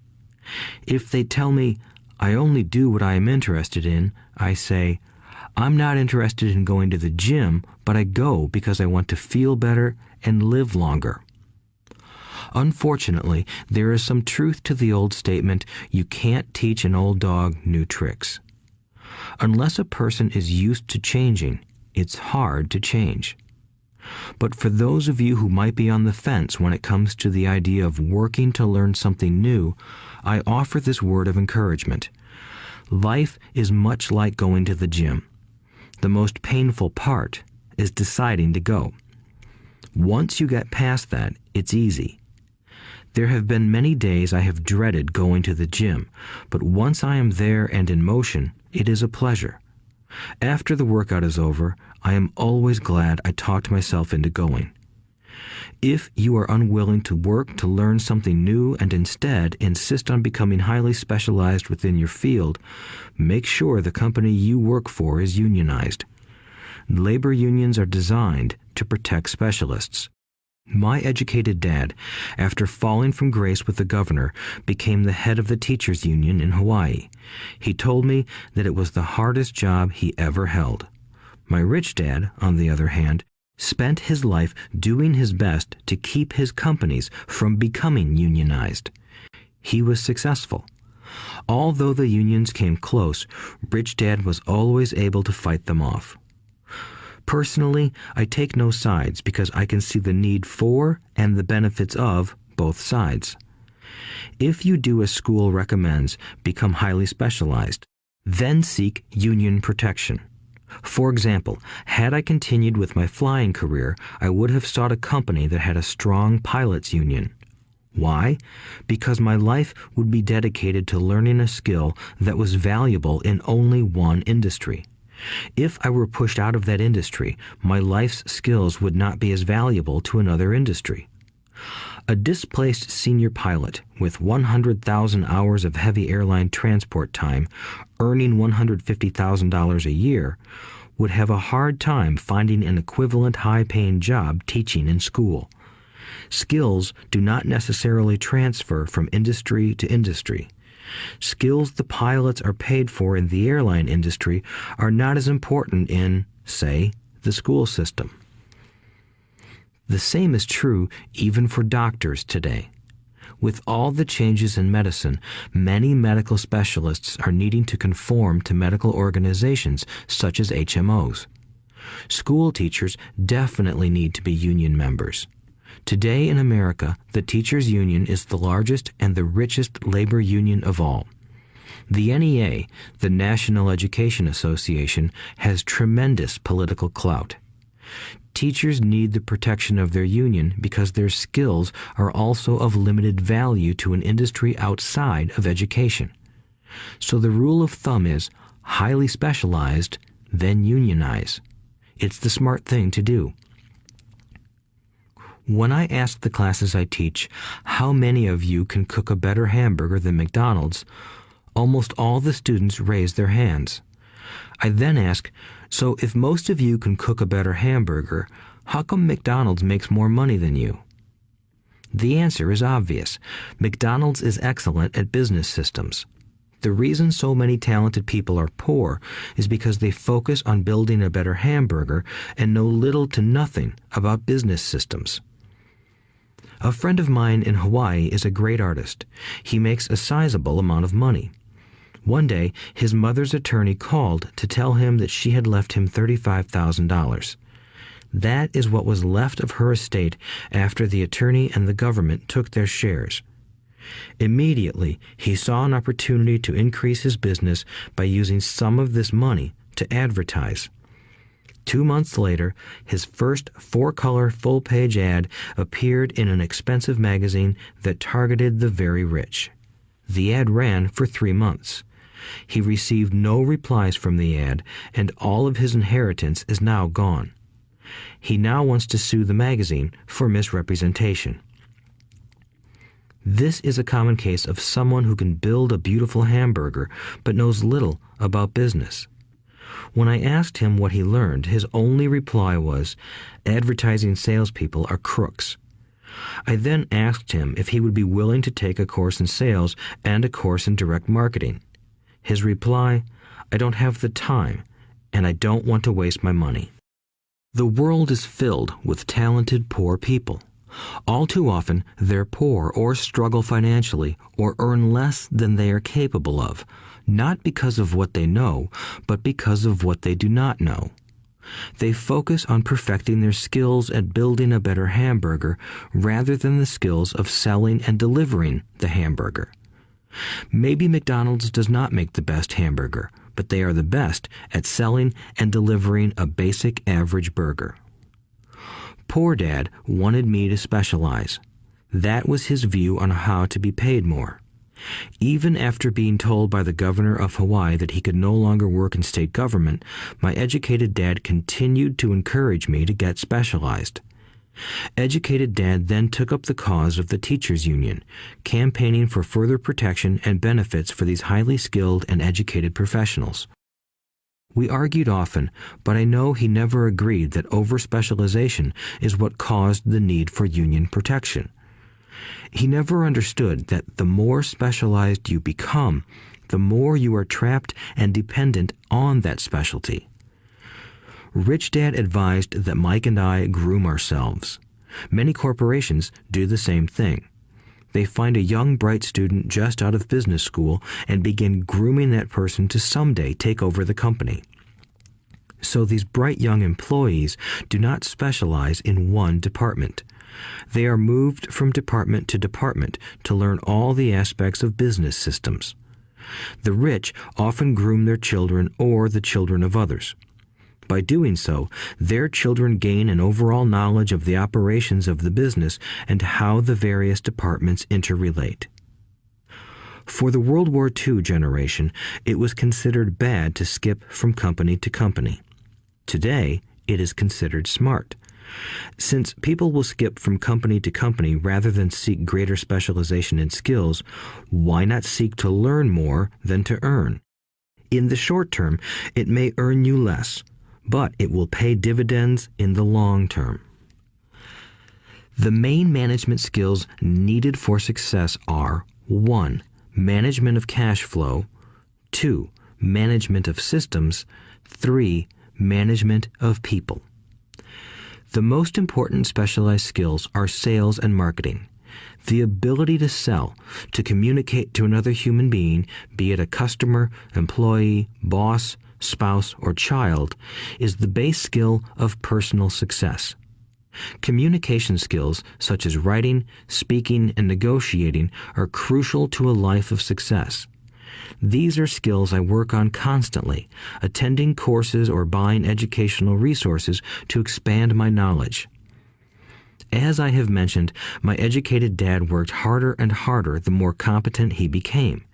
If they tell me, "I only do what I am interested in," I say, "I'm not interested in going to the gym, but I go because I want to feel better and live longer." Unfortunately, there is some truth to the old statement, "You can't teach an old dog new tricks." Unless a person is used to changing, it's hard to change. But for those of you who might be on the fence when it comes to the idea of working to learn something new, I offer this word of encouragement. Life is much like going to the gym. The most painful part is deciding to go. Once you get past that, it's easy. There have been many days I have dreaded going to the gym, but once I am there and in motion, it is a pleasure. After the workout is over, I am always glad I talked myself into going. If you are unwilling to work to learn something new and instead insist on becoming highly specialized within your field, make sure the company you work for is unionized. Labor unions are designed to protect specialists. My educated dad, after falling from grace with the governor, became the head of the teachers' union in Hawaii. He told me that it was the hardest job he ever held. My rich dad, on the other hand, spent his life doing his best to keep his companies from becoming unionized. He was successful. Although the unions came close, Rich Dad was always able to fight them off. Personally, I take no sides because I can see the need for and the benefits of both sides. If you do as school recommends, become highly specialized, then seek union protection. For example, had I continued with my flying career, I would have sought a company that had a strong pilots union. Why? Because my life would be dedicated to learning a skill that was valuable in only one industry. If I were pushed out of that industry, my life's skills would not be as valuable to another industry. A displaced senior pilot with 100,000 hours of heavy airline transport time, earning $150,000 a year, would have a hard time finding an equivalent high-paying job teaching in school. Skills do not necessarily transfer from industry to industry. Skills the pilots are paid for in the airline industry are not as important in, say, the school system. The same is true even for doctors today. With all the changes in medicine, many medical specialists are needing to conform to medical organizations such as HMOs. School teachers definitely need to be union members. Today in America, the teachers' union is the largest and the richest labor union of all. The NEA, the National Education Association, has tremendous political clout. Teachers need the protection of their union because their skills are also of limited value to an industry outside of education. So the rule of thumb is highly specialized, then unionize. It's the smart thing to do. When I ask the classes I teach, how many of you can cook a better hamburger than McDonald's, almost all the students raise their hands. I then ask, so if most of you can cook a better hamburger, how come McDonald's makes more money than you? The answer is obvious. McDonald's is excellent at business systems. The reason so many talented people are poor is because they focus on building a better hamburger and know little to nothing about business systems. A friend of mine in Hawaii is a great artist. He makes a sizable amount of money. One day, his mother's attorney called to tell him that she had left him $35,000. That is what was left of her estate after the attorney and the government took their shares. Immediately, he saw an opportunity to increase his business by using some of this money to advertise. 2 months later, his first 4-color full-page ad appeared in an expensive magazine that targeted the very rich. The ad ran for 3 months. He received no replies from the ad, and all of his inheritance is now gone. He now wants to sue the magazine for misrepresentation. This is a common case of someone who can build a beautiful hamburger but knows little about business. When I asked him what he learned, his only reply was, "Advertising salespeople are crooks." I then asked him if he would be willing to take a course in sales and a course in direct marketing. His reply, "I don't have the time, and I don't want to waste my money." The world is filled with talented poor people. All too often, they're poor or struggle financially or earn less than they are capable of, not because of what they know, but because of what they do not know. They focus on perfecting their skills at building a better hamburger rather than the skills of selling and delivering the hamburger. Maybe McDonald's does not make the best hamburger, but they are the best at selling and delivering a basic average burger. Poor Dad wanted me to specialize. That was his view on how to be paid more. Even after being told by the governor of Hawaii that he could no longer work in state government, my educated dad continued to encourage me to get specialized. Educated Dad then took up the cause of the teachers' union, campaigning for further protection and benefits for these highly skilled and educated professionals. We argued often, but I know he never agreed that over-specialization is what caused the need for union protection. He never understood that the more specialized you become, the more you are trapped and dependent on that specialty. Rich Dad advised that Mike and I groom ourselves. Many corporations do the same thing. They find a young, bright student just out of business school and begin grooming that person to someday take over the company. So these bright young employees do not specialize in one department. They are moved from department to department to learn all the aspects of business systems. The rich often groom their children or the children of others. By doing so, their children gain an overall knowledge of the operations of the business and how the various departments interrelate. For the World War II generation, it was considered bad to skip from company to company. Today, it is considered smart. Since people will skip from company to company rather than seek greater specialization in skills, why not seek to learn more than to earn? In the short term, it may earn you less, but it will pay dividends in the long term. The main management skills needed for success are 1. Management of cash flow, 2. Management of systems, 3. Management of people. The most important specialized skills are sales and marketing. The ability to sell, to communicate to another human being, be it a customer, employee, boss, spouse, or child, is the base skill of personal success. Communication skills such as writing, speaking, and negotiating are crucial to a life of success. These are skills I work on constantly, attending courses or buying educational resources to expand my knowledge. As I have mentioned, my educated dad worked harder and harder the more competent he became.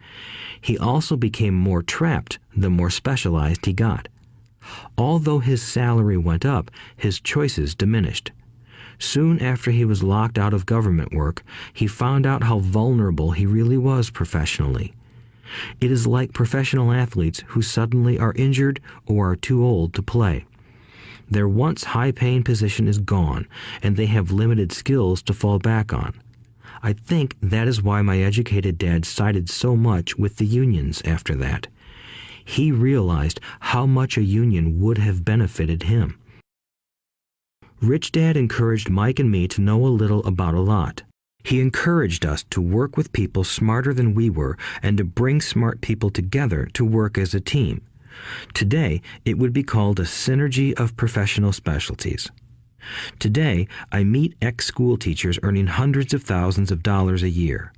He also became more trapped the more specialized he got. Although his salary went up, his choices diminished. Soon after he was locked out of government work, he found out how vulnerable he really was professionally. It is like professional athletes who suddenly are injured or are too old to play. Their once high-paying position is gone, and they have limited skills to fall back on. I think that is why my educated dad sided so much with the unions after that. He realized how much a union would have benefited him. Rich Dad encouraged Mike and me to know a little about a lot. He encouraged us to work with people smarter than we were and to bring smart people together to work as a team. Today, it would be called a synergy of professional specialties. Today, I meet ex-school teachers earning hundreds of thousands of dollars a year.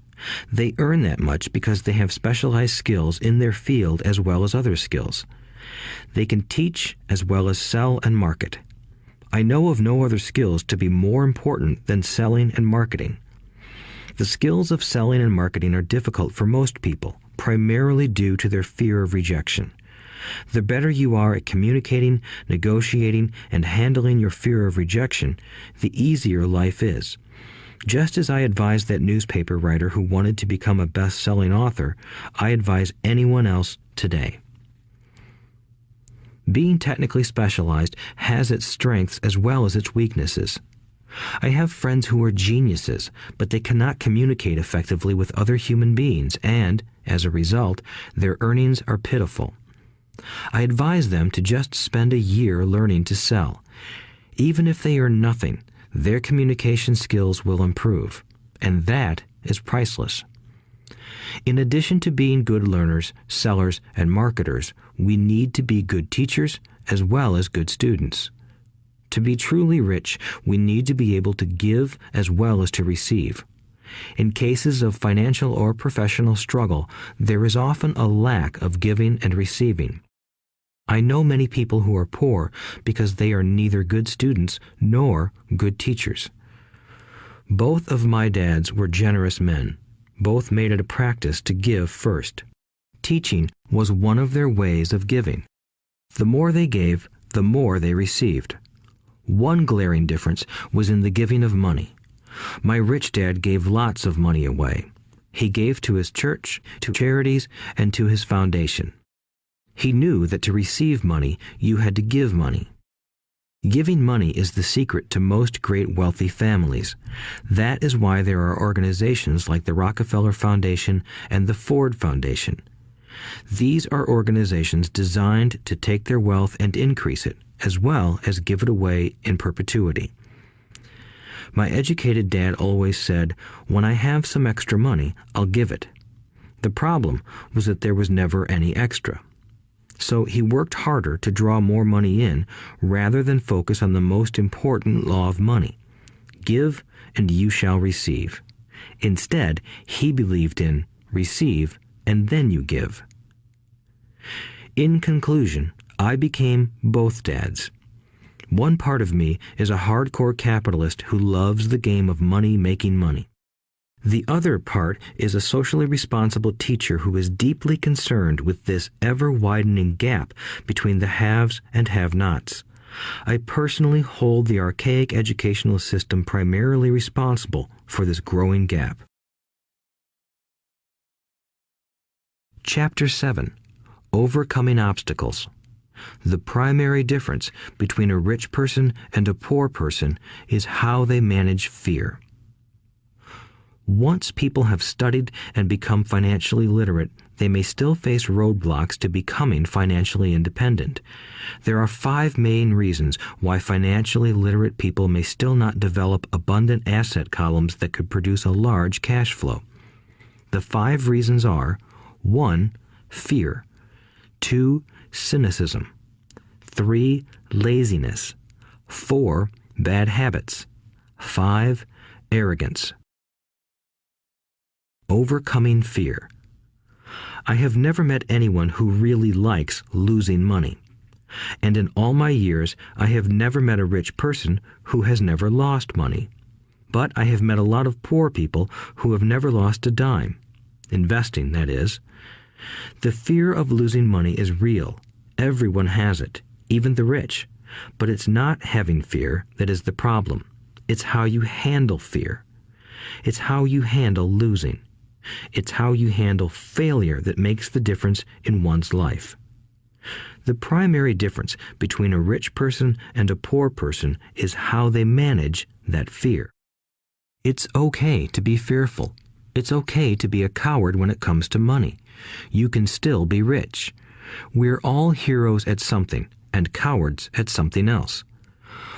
They earn that much because they have specialized skills in their field as well as other skills. They can teach as well as sell and market. I know of no other skills to be more important than selling and marketing. The skills of selling and marketing are difficult for most people, primarily due to their fear of rejection. The better you are at communicating, negotiating, and handling your fear of rejection, the easier life is. Just as I advise that newspaper writer who wanted to become a best-selling author, I advise anyone else today. Being technically specialized has its strengths as well as its weaknesses. I have friends who are geniuses, but they cannot communicate effectively with other human beings, and, as a result, their earnings are pitiful. I advise them to just spend a year learning to sell. Even if they earn nothing, their communication skills will improve, and that is priceless. In addition to being good learners, sellers, and marketers, we need to be good teachers as well as good students. To be truly rich, we need to be able to give as well as to receive. In cases of financial or professional struggle, there is often a lack of giving and receiving. I know many people who are poor because they are neither good students nor good teachers. Both of my dads were generous men. Both made it a practice to give first. Teaching was one of their ways of giving. The more they gave, the more they received. One glaring difference was in the giving of money. My rich dad gave lots of money away. He gave to his church, to charities, and to his foundation. He knew that to receive money, you had to give money. Giving money is the secret to most great wealthy families. That is why there are organizations like the Rockefeller Foundation and the Ford Foundation. These are organizations designed to take their wealth and increase it, as well as give it away in perpetuity. My educated dad always said, "When I have some extra money, I'll give it." The problem was that there was never any extra. So he worked harder to draw more money in rather than focus on the most important law of money. Give and you shall receive. Instead, he believed in receive and then you give. In conclusion, I became both dads. One part of me is a hardcore capitalist who loves the game of money making money. The other part is a socially responsible teacher who is deeply concerned with this ever-widening gap between the haves and have-nots. I personally hold the archaic educational system primarily responsible for this growing gap. Chapter 7. Overcoming Obstacles. The primary difference between a rich person and a poor person is how they manage fear. Once people have studied and become financially literate, they may still face roadblocks to becoming financially independent. There are 5 main reasons why financially literate people may still not develop abundant asset columns that could produce a large cash flow. The 5 reasons are: 1. Fear. 2. Cynicism. 3. Laziness. 4. Bad habits. 5. Arrogance. Overcoming fear. I have never met anyone who really likes losing money. And in all my years, I have never met a rich person who has never lost money. But I have met a lot of poor people who have never lost a dime. Investing, that is. The fear of losing money is real. Everyone has it, even the rich. But it's not having fear that is the problem. It's how you handle fear. It's how you handle losing. It's how you handle failure that makes the difference in one's life. The primary difference between a rich person and a poor person is how they manage that fear. It's okay to be fearful. It's okay to be a coward when it comes to money. You can still be rich. We're all heroes at something and cowards at something else.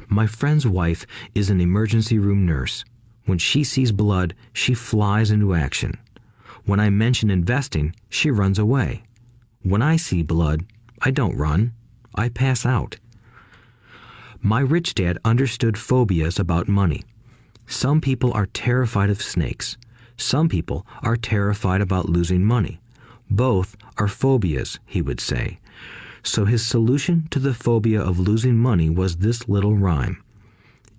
My friend's wife is an emergency room nurse. When she sees blood, she flies into action. When I mention investing, she runs away. When I see blood, I don't run. I pass out. My rich dad understood phobias about money. Some people are terrified of snakes. Some people are terrified about losing money. Both are phobias, he would say. So his solution to the phobia of losing money was this little rhyme.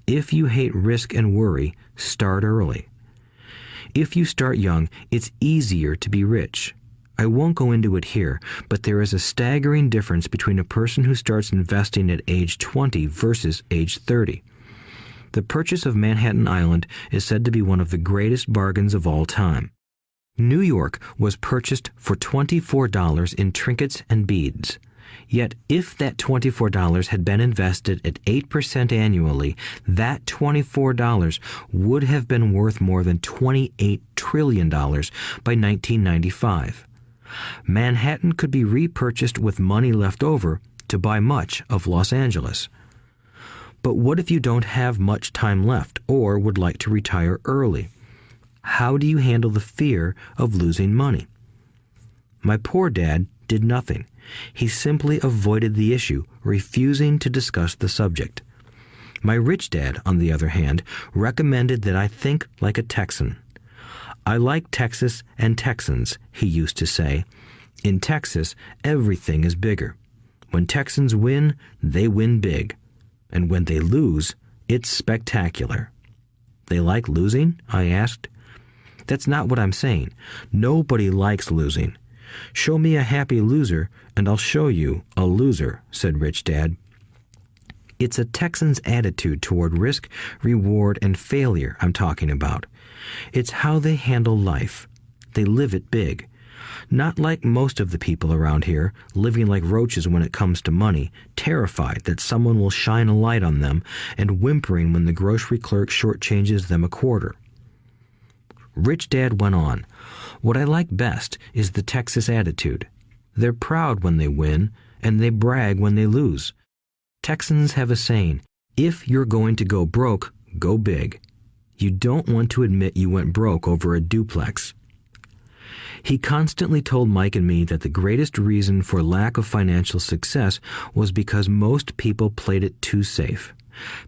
If you hate risk and worry, start early. If you start young, it's easier to be rich. I won't go into it here, but there is a staggering difference between a person who starts investing at age 20 versus age 30. The purchase of Manhattan Island is said to be one of the greatest bargains of all time. New York was purchased for $24 in trinkets and beads. Yet if that $24 had been invested at 8% annually, that $24 would have been worth more than $28 trillion by 1995. Manhattan could be repurchased with money left over to buy much of Los Angeles. But what if you don't have much time left or would like to retire early? How do you handle the fear of losing money? My poor dad did nothing. He simply avoided the issue, refusing to discuss the subject. My rich dad, on the other hand, recommended that I think like a Texan. I like Texas and Texans, he used to say. In Texas, everything is bigger. When Texans win, they win big. And when they lose, it's spectacular. They like losing? I asked. That's not what I'm saying. Nobody likes losing. Show me a happy loser, and I'll show you a loser, said Rich Dad. It's a Texan's attitude toward risk, reward, and failure I'm talking about. It's how they handle life. They live it big. Not like most of the people around here, living like roaches when it comes to money, terrified that someone will shine a light on them, and whimpering when the grocery clerk shortchanges them a quarter. Rich Dad went on, "What I like best is the Texas attitude. They're proud when they win, and they brag when they lose. Texans have a saying, if you're going to go broke, go big. You don't want to admit you went broke over a duplex." He constantly told Mike and me that the greatest reason for lack of financial success was because most people played it too safe.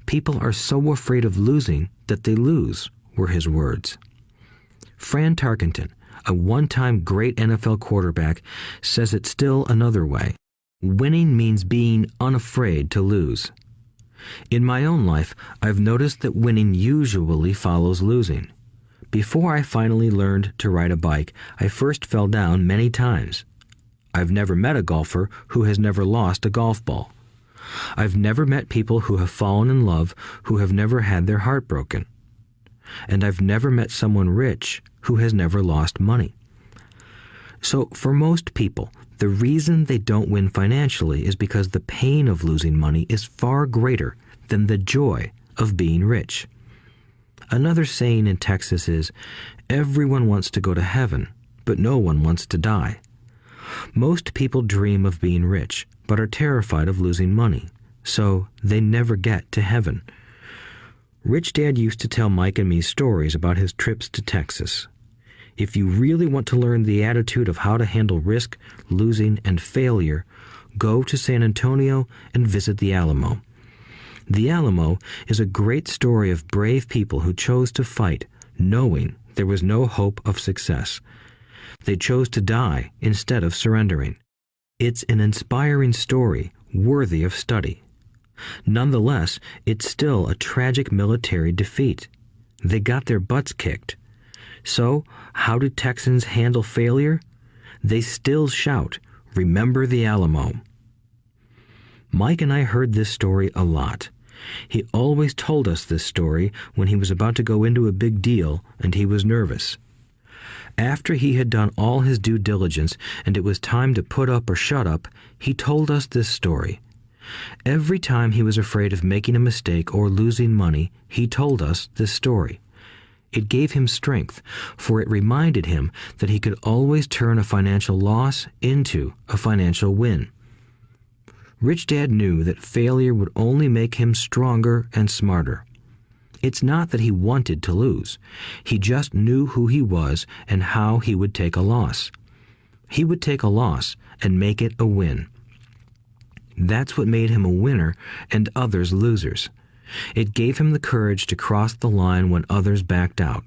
People are so afraid of losing that they lose, were his words. Fran Tarkenton, a one-time great NFL quarterback, says it still another way. Winning means being unafraid to lose. In my own life, I've noticed that winning usually follows losing. Before I finally learned to ride a bike, I first fell down many times. I've never met a golfer who has never lost a golf ball. I've never met people who have fallen in love who have never had their heart broken. And I've never met someone rich who has never lost money. So for most people, the reason they don't win financially is because the pain of losing money is far greater than the joy of being rich. Another saying in Texas is, everyone wants to go to heaven, but no one wants to die. Most people dream of being rich, but are terrified of losing money, so they never get to heaven. Rich Dad used to tell Mike and me stories about his trips to Texas. If you really want to learn the attitude of how to handle risk, losing, and failure, go to San Antonio and visit the Alamo. The Alamo is a great story of brave people who chose to fight, knowing there was no hope of success. They chose to die instead of surrendering. It's an inspiring story, worthy of study. Nonetheless, it's still a tragic military defeat. They got their butts kicked. So, how do Texans handle failure? They still shout, "Remember the Alamo." Mike and I heard this story a lot. He always told us this story when he was about to go into a big deal and he was nervous. After he had done all his due diligence and it was time to put up or shut up, he told us this story. Every time he was afraid of making a mistake or losing money, he told us this story. It gave him strength, for it reminded him that he could always turn a financial loss into a financial win. Rich Dad knew that failure would only make him stronger and smarter. It's not that he wanted to lose. He just knew who he was and how he would take a loss. He would take a loss and make it a win. That's what made him a winner and others losers. It gave him the courage to cross the line when others backed out.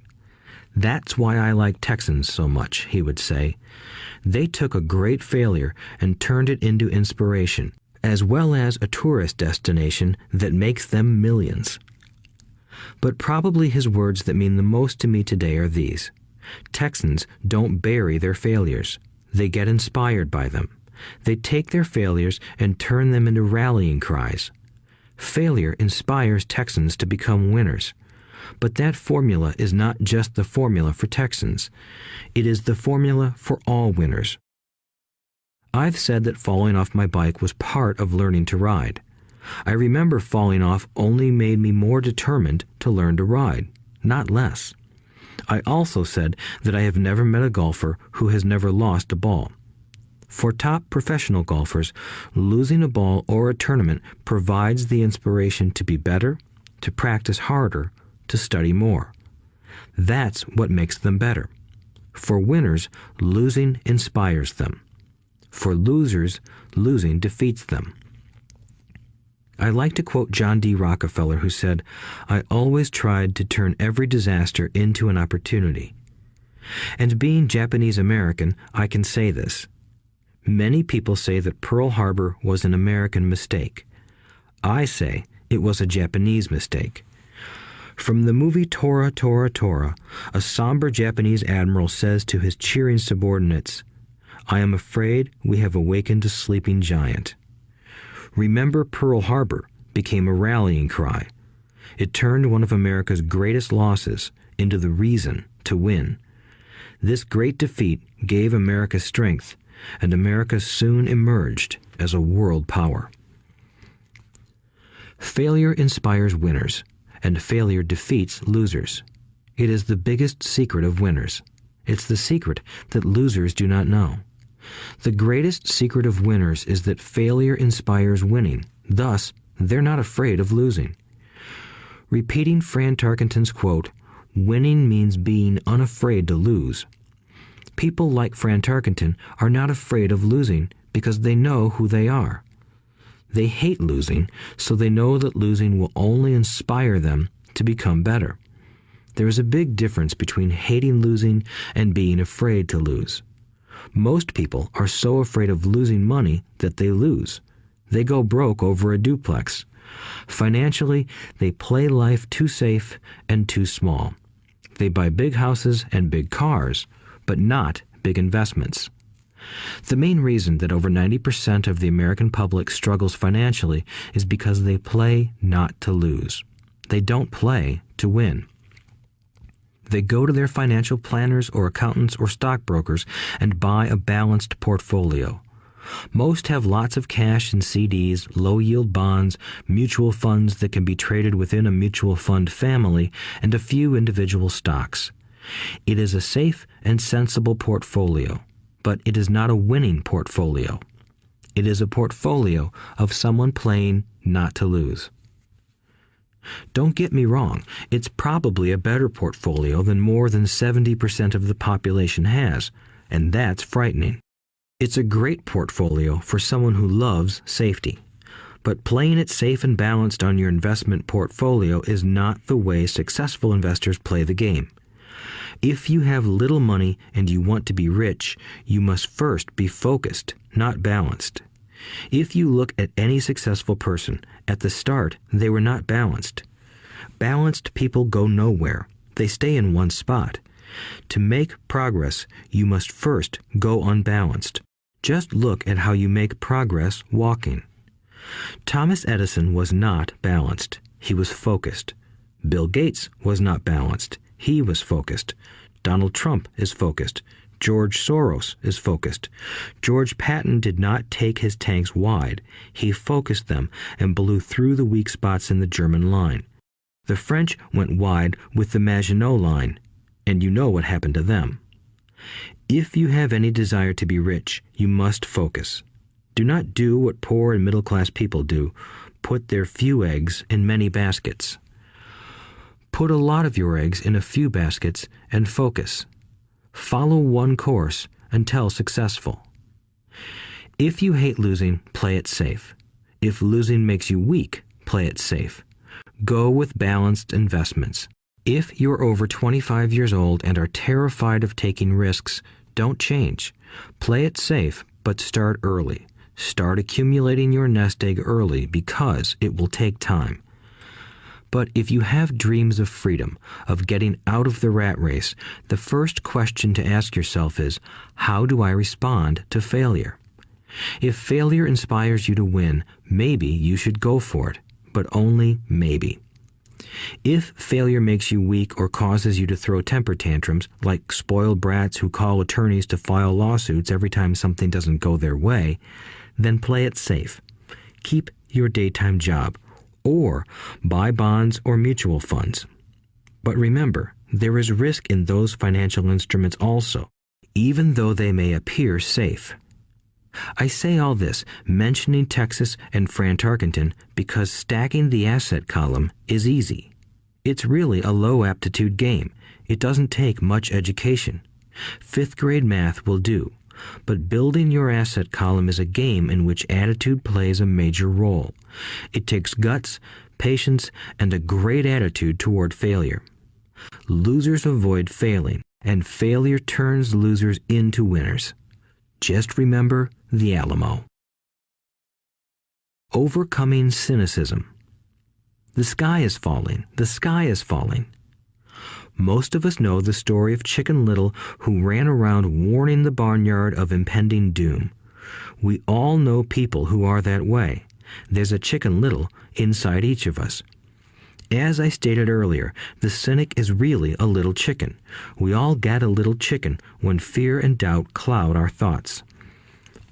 That's why I like Texans so much, he would say. They took a great failure and turned it into inspiration, as well as a tourist destination that makes them millions. But probably his words that mean the most to me today are these. Texans don't bury their failures. They get inspired by them. They take their failures and turn them into rallying cries. Failure inspires Texans to become winners. But that formula is not just the formula for Texans. It is the formula for all winners. I've said that falling off my bike was part of learning to ride. I remember falling off only made me more determined to learn to ride, not less. I also said that I have never met a golfer who has never lost a ball. For top professional golfers, losing a ball or a tournament provides the inspiration to be better, to practice harder, to study more. That's what makes them better. For winners, losing inspires them. For losers, losing defeats them. I like to quote John D. Rockefeller, who said, "I always tried to turn every disaster into an opportunity." And being Japanese American, I can say this. Many people say that Pearl Harbor was an American mistake. I say it was a Japanese mistake. From the movie Tora, Tora, Tora, a somber Japanese admiral says to his cheering subordinates, "I am afraid we have awakened a sleeping giant." Remember Pearl Harbor became a rallying cry. It turned one of America's greatest losses into the reason to win. This great defeat gave America strength, and America soon emerged as a world power. Failure inspires winners, and failure defeats losers. It is the biggest secret of winners. It's the secret that losers do not know. The greatest secret of winners is that failure inspires winning. Thus, they're not afraid of losing. Repeating Fran Tarkenton's quote, "Winning means being unafraid to lose." People like Fran Tarkenton are not afraid of losing because they know who they are. They hate losing, so they know that losing will only inspire them to become better. There is a big difference between hating losing and being afraid to lose. Most people are so afraid of losing money that they lose. They go broke over a duplex. Financially, they play life too safe and too small. They buy big houses and big cars, but not big investments. The main reason that over 90% of the American public struggles financially is because they play not to lose. They don't play to win. They go to their financial planners or accountants or stockbrokers and buy a balanced portfolio. Most have lots of cash in CDs, low-yield bonds, mutual funds that can be traded within a mutual fund family, and a few individual stocks. It is a safe and sensible portfolio, but it is not a winning portfolio. It is a portfolio of someone playing not to lose. Don't get me wrong, it's probably a better portfolio than more than 70% of the population has, and that's frightening. It's a great portfolio for someone who loves safety. But playing it safe and balanced on your investment portfolio is not the way successful investors play the game. If you have little money and you want to be rich, you must first be focused, not balanced. If you look at any successful person, at the start, they were not balanced. Balanced people go nowhere. They stay in one spot. To make progress, you must first go unbalanced. Just look at how you make progress walking. Thomas Edison was not balanced. He was focused. Bill Gates was not balanced. He was focused. Donald Trump is focused. George Soros is focused. George Patton did not take his tanks wide. He focused them and blew through the weak spots in the German line. The French went wide with the Maginot Line, and you know what happened to them. If you have any desire to be rich, you must focus. Do not do what poor and middle-class people do, put their few eggs in many baskets. Put a lot of your eggs in a few baskets and focus. Follow one course until successful. If you hate losing, play it safe. If losing makes you weak, play it safe. Go with balanced investments. If you're over 25 years old and are terrified of taking risks, don't change. Play it safe, but start early. Start accumulating your nest egg early because it will take time. But if you have dreams of freedom, of getting out of the rat race, the first question to ask yourself is, how do I respond to failure? If failure inspires you to win, maybe you should go for it, but only maybe. If failure makes you weak or causes you to throw temper tantrums, like spoiled brats who call attorneys to file lawsuits every time something doesn't go their way, then play it safe. Keep your daytime job, or buy bonds or mutual funds. But remember, there is risk in those financial instruments also, even though they may appear safe. I say all this, mentioning Texas and Fran Tarkenton, because stacking the asset column is easy. It's really a low-aptitude game. It doesn't take much education. Fifth-grade math will do. But building your asset column is a game in which attitude plays a major role. It takes guts, patience, and a great attitude toward failure. Losers avoid failing, and failure turns losers into winners. Just remember the Alamo. Overcoming cynicism. The sky is falling. The sky is falling. Most of us know the story of Chicken Little, who ran around warning the barnyard of impending doom. We all know people who are that way. There's a Chicken Little inside each of us. As I stated earlier, the cynic is really a little chicken. We all get a little chicken when fear and doubt cloud our thoughts.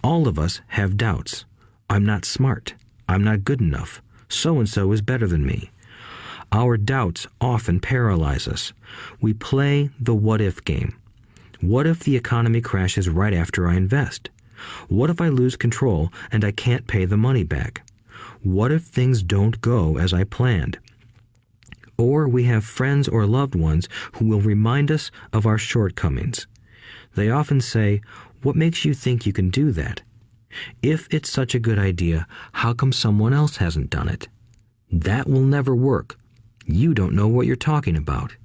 All of us have doubts. I'm not smart. I'm not good enough. So-and-so is better than me. Our doubts often paralyze us. We play the what-if game. What if the economy crashes right after I invest? What if I lose control and I can't pay the money back? What if things don't go as I planned? Or we have friends or loved ones who will remind us of our shortcomings. They often say, "What makes you think you can do that? If it's such a good idea, how come someone else hasn't done it? That will never work. You don't know what you're talking about."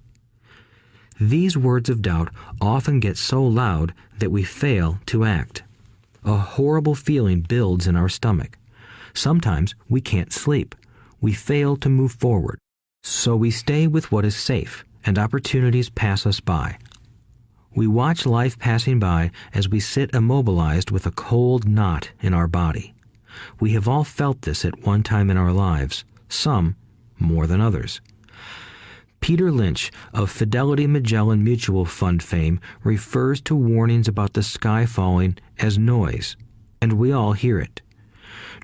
These words of doubt often get so loud that we fail to act. A horrible feeling builds in our stomach. Sometimes we can't sleep. We fail to move forward. So we stay with what is safe, and opportunities pass us by. We watch life passing by as we sit immobilized with a cold knot in our body. We have all felt this at one time in our lives, some more than others. Peter Lynch of Fidelity Magellan Mutual Fund fame refers to warnings about the sky falling as noise, and we all hear it.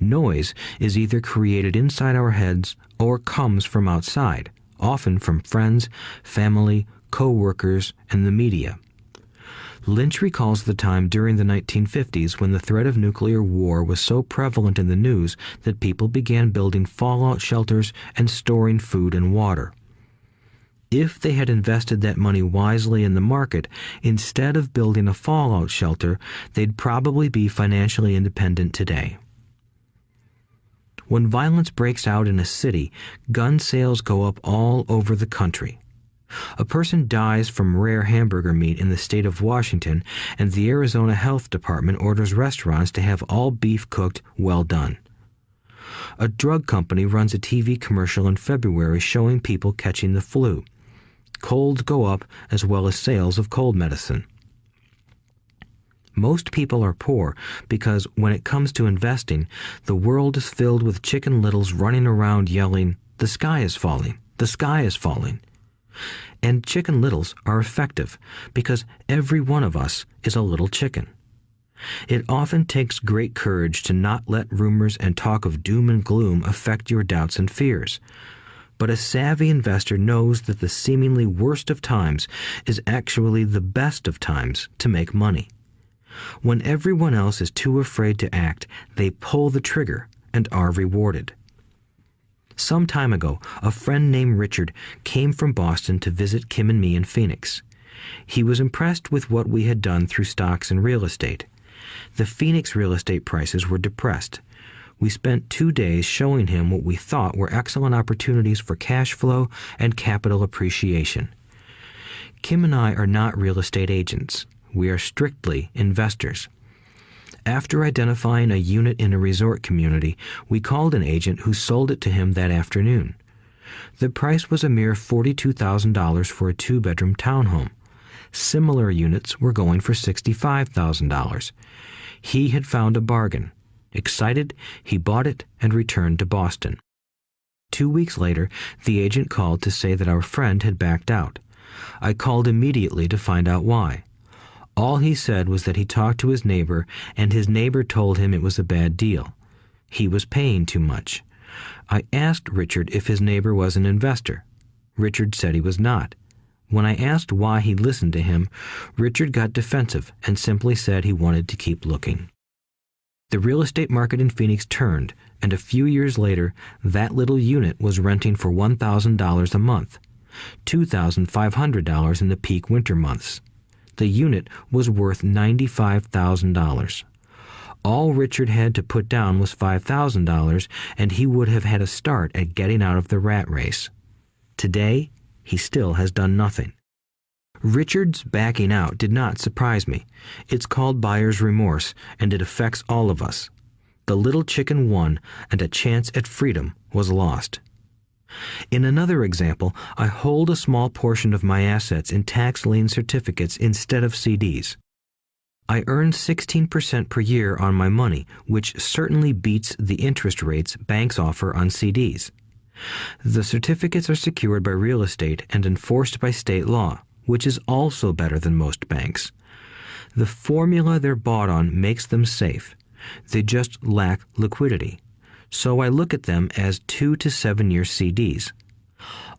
Noise is either created inside our heads or comes from outside, often from friends, family, co-workers, and the media. Lynch recalls the time during the 1950s when the threat of nuclear war was so prevalent in the news that people began building fallout shelters and storing food and water. If they had invested that money wisely in the market, instead of building a fallout shelter, they'd probably be financially independent today. When violence breaks out in a city, gun sales go up all over the country. A person dies from rare hamburger meat in the state of Washington, and the Arizona Health Department orders restaurants to have all beef cooked well done. A drug company runs a TV commercial in February showing people catching the flu. Colds go up as well as sales of cold medicine. Most people are poor because when it comes to investing, the world is filled with Chicken Littles running around yelling, "The sky is falling, the sky is falling." And Chicken Littles are effective because every one of us is a little chicken. It often takes great courage to not let rumors and talk of doom and gloom affect your doubts and fears. But a savvy investor knows that the seemingly worst of times is actually the best of times to make money. When everyone else is too afraid to act, they pull the trigger and are rewarded. Some time ago, a friend named Richard came from Boston to visit Kim and me in Phoenix. He was impressed with what we had done through stocks and real estate. The Phoenix real estate prices were depressed. We spent 2 days showing him what we thought were excellent opportunities for cash flow and capital appreciation. Kim and I are not real estate agents. We are strictly investors. After identifying a unit in a resort community, we called an agent who sold it to him that afternoon. The price was a mere $42,000 for a 2-bedroom townhome. Similar units were going for $65,000. He had found a bargain. Excited, he bought it and returned to Boston. 2 weeks later, the agent called to say that our friend had backed out. I called immediately to find out why. All he said was that he talked to his neighbor, and his neighbor told him it was a bad deal. He was paying too much. I asked Richard if his neighbor was an investor. Richard said he was not. When I asked why he listened to him, Richard got defensive and simply said he wanted to keep looking. The real estate market in Phoenix turned, and a few years later, that little unit was renting for $1,000 a month, $2,500 in the peak winter months. The unit was worth $95,000. All Richard had to put down was $5,000, and he would have had a start at getting out of the rat race. Today, he still has done nothing. Richard's backing out did not surprise me. It's called buyer's remorse, and it affects all of us. The little chicken won, and a chance at freedom was lost. In another example, I hold a small portion of my assets in tax lien certificates instead of CDs. I earn 16% per year on my money, which certainly beats the interest rates banks offer on CDs. The certificates are secured by real estate and enforced by state law, which is also better than most banks. The formula they're bought on makes them safe. They just lack liquidity. So I look at them as 2 to 7 year CDs.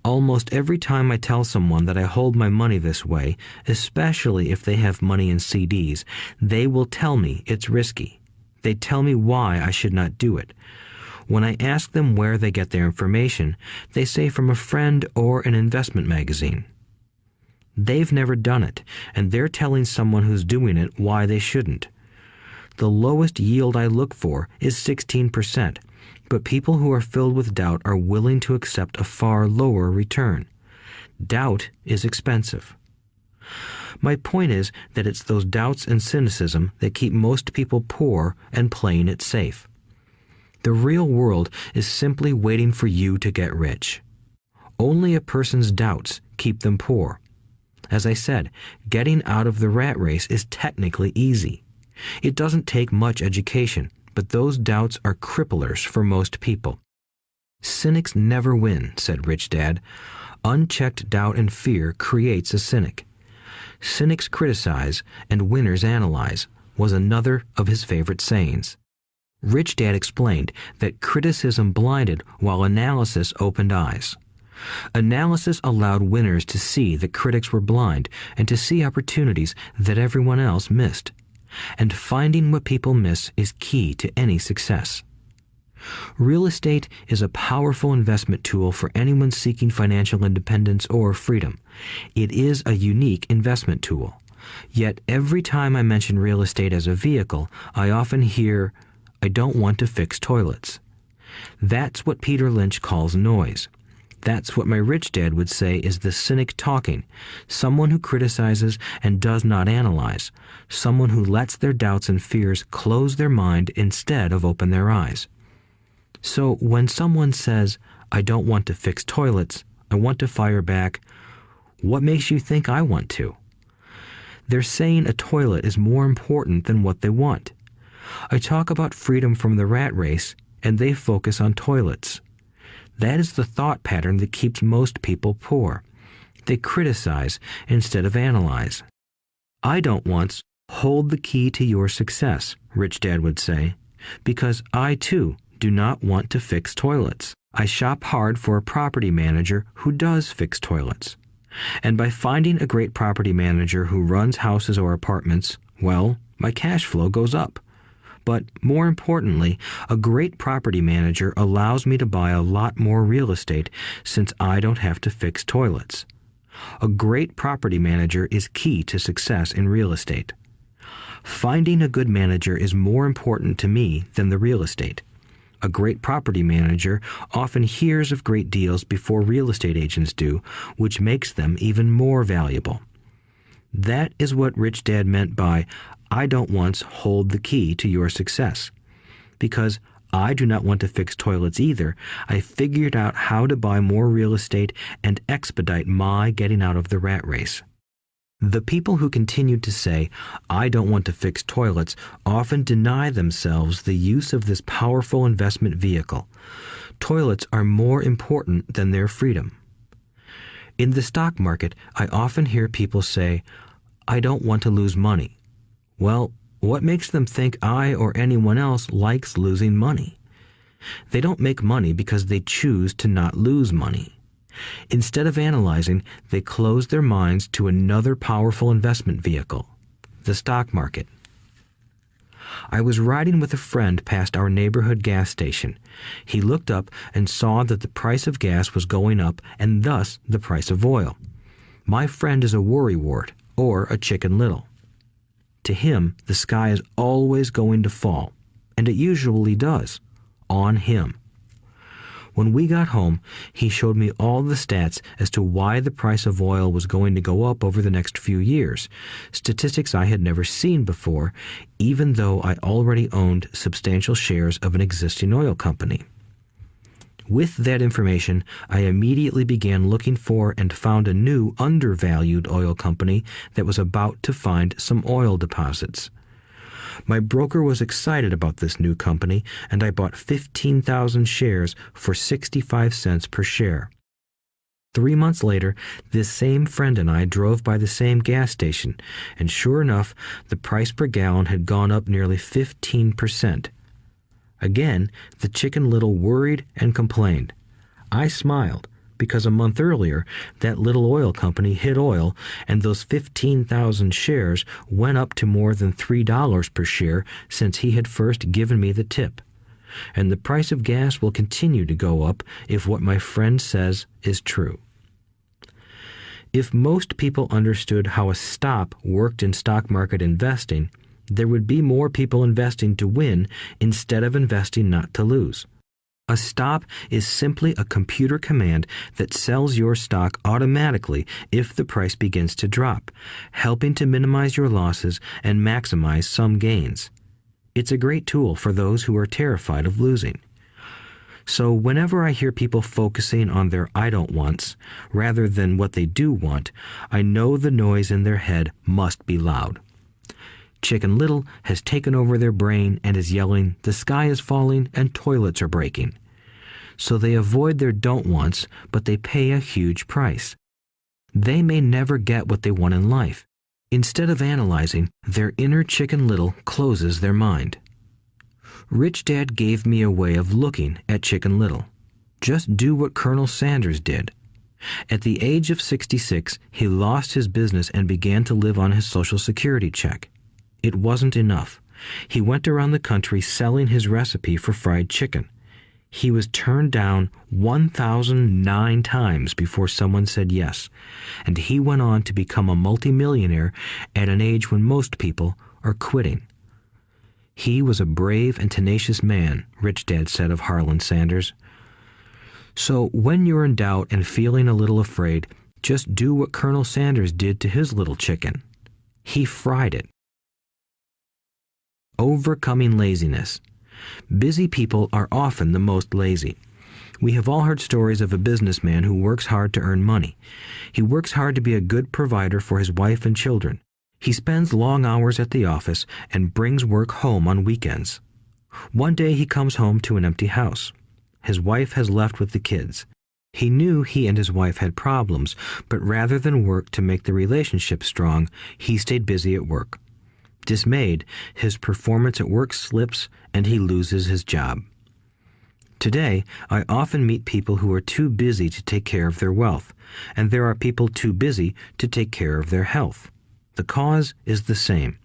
Almost every time I tell someone that I hold my money this way, especially if they have money in CDs, they will tell me it's risky. They tell me why I should not do it. When I ask them where they get their information, they say from a friend or an investment magazine. They've never done it, and they're telling someone who's doing it why they shouldn't. The lowest yield I look for is 16%. But people who are filled with doubt are willing to accept a far lower return. Doubt is expensive. My point is that it's those doubts and cynicism that keep most people poor and playing it safe. The real world is simply waiting for you to get rich. Only a person's doubts keep them poor. As I said, getting out of the rat race is technically easy. It doesn't take much education, but those doubts are cripplers for most people. Cynics never win, said Rich Dad. Unchecked doubt and fear creates a cynic. Cynics criticize and winners analyze was another of his favorite sayings. Rich Dad explained that criticism blinded while analysis opened eyes. Analysis allowed winners to see that critics were blind and to see opportunities that everyone else missed. And finding what people miss is key to any success. Real estate is a powerful investment tool for anyone seeking financial independence or freedom. It is a unique investment tool. Yet every time I mention real estate as a vehicle, I often hear, "I don't want to fix toilets." That's what Peter Lynch calls noise. That's what my rich dad would say is the cynic talking, someone who criticizes and does not analyze, someone who lets their doubts and fears close their mind instead of open their eyes. So when someone says, "I don't want to fix toilets, I want to fire back," what makes you think I want to? They're saying a toilet is more important than what they want. I talk about freedom from the rat race, and they focus on toilets. That is the thought pattern that keeps most people poor. They criticize instead of analyze. I don't once hold the key to your success, Rich Dad would say, because I too do not want to fix toilets. I shop hard for a property manager who does fix toilets. And by finding a great property manager who runs houses or apartments, well, my cash flow goes up. But more importantly, a great property manager allows me to buy a lot more real estate since I don't have to fix toilets. A great property manager is key to success in real estate. Finding a good manager is more important to me than the real estate. A great property manager often hears of great deals before real estate agents do, which makes them even more valuable. That is what Rich Dad meant by, I don't once hold the key to your success. Because I do not want to fix toilets either, I figured out how to buy more real estate and expedite my getting out of the rat race. The people who continue to say, I don't want to fix toilets, often deny themselves the use of this powerful investment vehicle. Toilets are more important than their freedom. In the stock market, I often hear people say, I don't want to lose money. Well, what makes them think I or anyone else likes losing money? They don't make money because they choose to not lose money. Instead of analyzing, they close their minds to another powerful investment vehicle, the stock market. I was riding with a friend past our neighborhood gas station. He looked up and saw that the price of gas was going up and thus the price of oil. My friend is a worrywart, or a Chicken Little. To him, the sky is always going to fall, and it usually does, on him. When we got home, he showed me all the stats as to why the price of oil was going to go up over the next few years, statistics I had never seen before, even though I already owned substantial shares of an existing oil company. With that information, I immediately began looking for and found a new undervalued oil company that was about to find some oil deposits. My broker was excited about this new company, and I bought 15,000 shares for 65 cents per share. 3 months later, this same friend and I drove by the same gas station, and sure enough, the price per gallon had gone up nearly 15%. Again, the Chicken Little worried and complained. I smiled, because a month earlier, that little oil company hit oil, and those 15,000 shares went up to more than $3 per share since he had first given me the tip. And the price of gas will continue to go up if what my friend says is true. If most people understood how a stop worked in stock market investing, there would be more people investing to win instead of investing not to lose. A stop is simply a computer command that sells your stock automatically if the price begins to drop, helping to minimize your losses and maximize some gains. It's a great tool for those who are terrified of losing. So whenever I hear people focusing on their I don't wants rather than what they do want, I know the noise in their head must be loud. Chicken Little has taken over their brain and is yelling, the sky is falling and toilets are breaking. So they avoid their don't wants, but they pay a huge price. They may never get what they want in life. Instead of analyzing, their inner Chicken Little closes their mind. Rich Dad gave me a way of looking at Chicken Little. Just do what Colonel Sanders did. At the age of 66, he lost his business and began to live on his Social Security check. It wasn't enough. He went around the country selling his recipe for fried chicken. He was turned down 1,009 times before someone said yes, and he went on to become a multimillionaire at an age when most people are quitting. He was a brave and tenacious man, Rich Dad said of Harlan Sanders. So when you're in doubt and feeling a little afraid, just do what Colonel Sanders did to his little chicken. He fried it. Overcoming laziness. Busy people are often the most lazy. We have all heard stories of a businessman who works hard to earn money. He works hard to be a good provider for his wife and children. He spends long hours at the office and brings work home on weekends. One day he comes home to an empty house. His wife has left with the kids. He knew he and his wife had problems, but rather than work to make the relationship strong, he stayed busy at work. Dismayed, his performance at work slips and he loses his job. Today, I often meet people who are too busy to take care of their wealth, and there are people too busy to take care of their health. The cause is the same.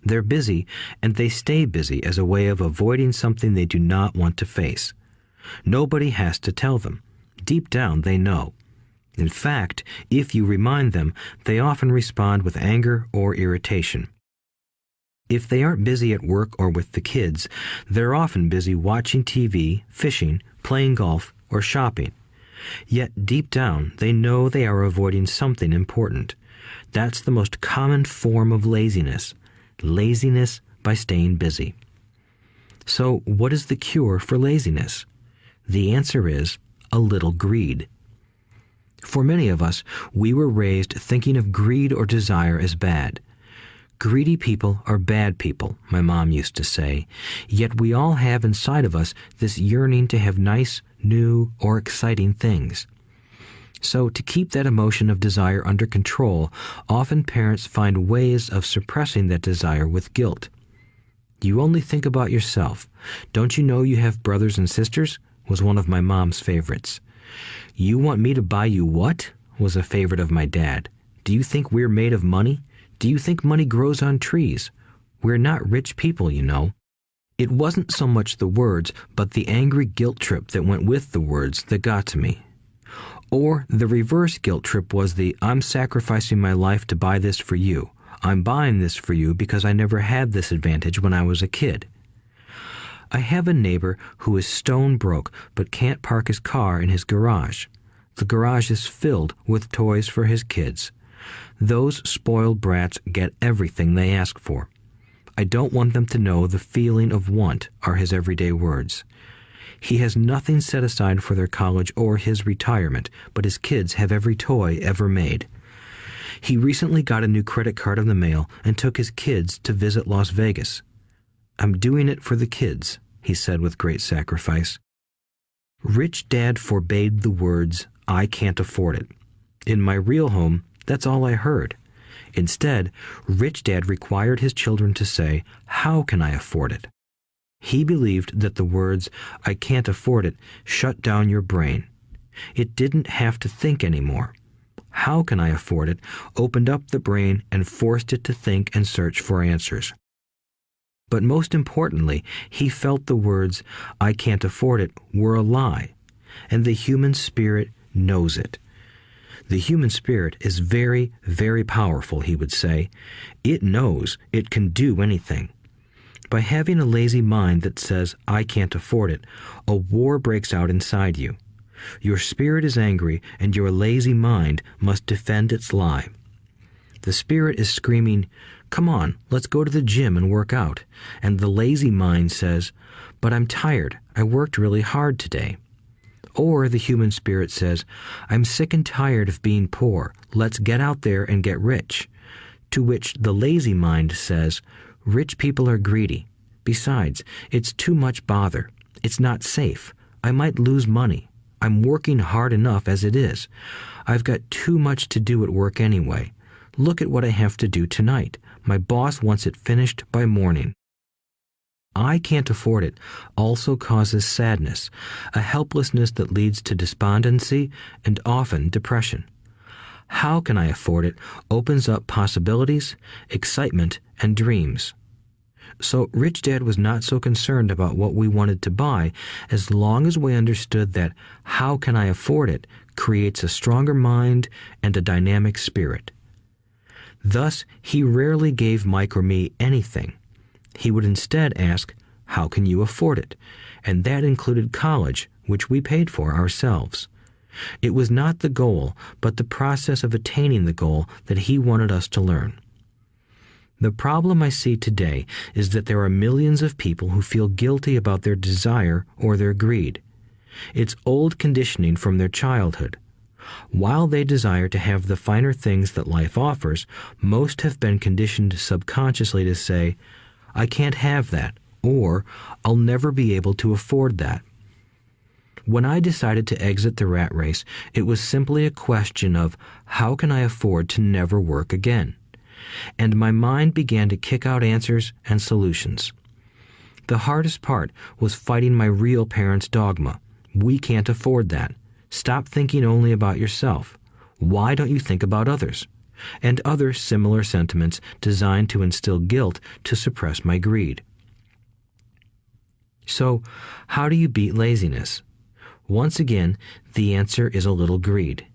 They're busy, and they stay busy as a way of avoiding something they do not want to face. Nobody has to tell them. Deep down, they know. In fact, if you remind them, they often respond with anger or irritation. If they aren't busy at work or with the kids, they're often busy watching TV, fishing, playing golf, or shopping. Yet deep down, they know they are avoiding something important. That's the most common form of laziness. Laziness by staying busy. So, what is the cure for laziness? The answer is a little greed. For many of us, we were raised thinking of greed or desire as bad. Greedy people are bad people, my mom used to say, yet we all have inside of us this yearning to have nice, new, or exciting things. So to keep that emotion of desire under control, often parents find ways of suppressing that desire with guilt. You only think about yourself. Don't you know you have brothers and sisters? Was one of my mom's favorites. You want me to buy you what? Was a favorite of my dad. Do you think we're made of money? Do you think money grows on trees? We're not rich people, you know. It wasn't so much the words, but the angry guilt trip that went with the words that got to me. Or the reverse guilt trip was the, I'm sacrificing my life to buy this for you. I'm buying this for you because I never had this advantage when I was a kid. I have a neighbor who is stone broke but can't park his car in his garage. The garage is filled with toys for his kids. Those spoiled brats get everything they ask for. I don't want them to know the feeling of want, are his everyday words. He has nothing set aside for their college or his retirement, but his kids have every toy ever made. He recently got a new credit card in the mail and took his kids to visit Las Vegas. I'm doing it for the kids, he said with great sacrifice. Rich Dad forbade the words, I can't afford it. In my real home, that's all I heard. Instead, Rich Dad required his children to say, how can I afford it? He believed that the words, I can't afford it, shut down your brain. It didn't have to think anymore. How can I afford it opened up the brain and forced it to think and search for answers. But most importantly, he felt the words, I can't afford it, were a lie, and the human spirit knows it. The human spirit is very, very powerful, he would say. It knows it can do anything. By having a lazy mind that says, I can't afford it, a war breaks out inside you. Your spirit is angry, and your lazy mind must defend its lie. The spirit is screaming, come on, let's go to the gym and work out. And the lazy mind says, but I'm tired. I worked really hard today. Or the human spirit says, I'm sick and tired of being poor. Let's get out there and get rich. To which the lazy mind says, rich people are greedy. Besides, it's too much bother. It's not safe. I might lose money. I'm working hard enough as it is. I've got too much to do at work anyway. Look at what I have to do tonight. My boss wants it finished by morning. I can't afford it also causes sadness, a helplessness that leads to despondency and often depression. How can I afford it opens up possibilities, excitement, and dreams. So Rich Dad was not so concerned about what we wanted to buy as long as we understood that how can I afford it creates a stronger mind and a dynamic spirit. Thus, he rarely gave Mike or me anything. He would instead ask, how can you afford it? And that included college, which we paid for ourselves. It was not the goal, but the process of attaining the goal that he wanted us to learn. The problem I see today is that there are millions of people who feel guilty about their desire or their greed. It's old conditioning from their childhood. While they desire to have the finer things that life offers, most have been conditioned subconsciously to say, I can't have that, or I'll never be able to afford that. When I decided to exit the rat race, it was simply a question of how can I afford to never work again? And my mind began to kick out answers and solutions. The hardest part was fighting my real parents' dogma. We can't afford that. Stop thinking only about yourself. Why don't you think about others? And other similar sentiments designed to instill guilt to suppress my greed. So, how do you beat laziness? Once again, the answer is a little greed.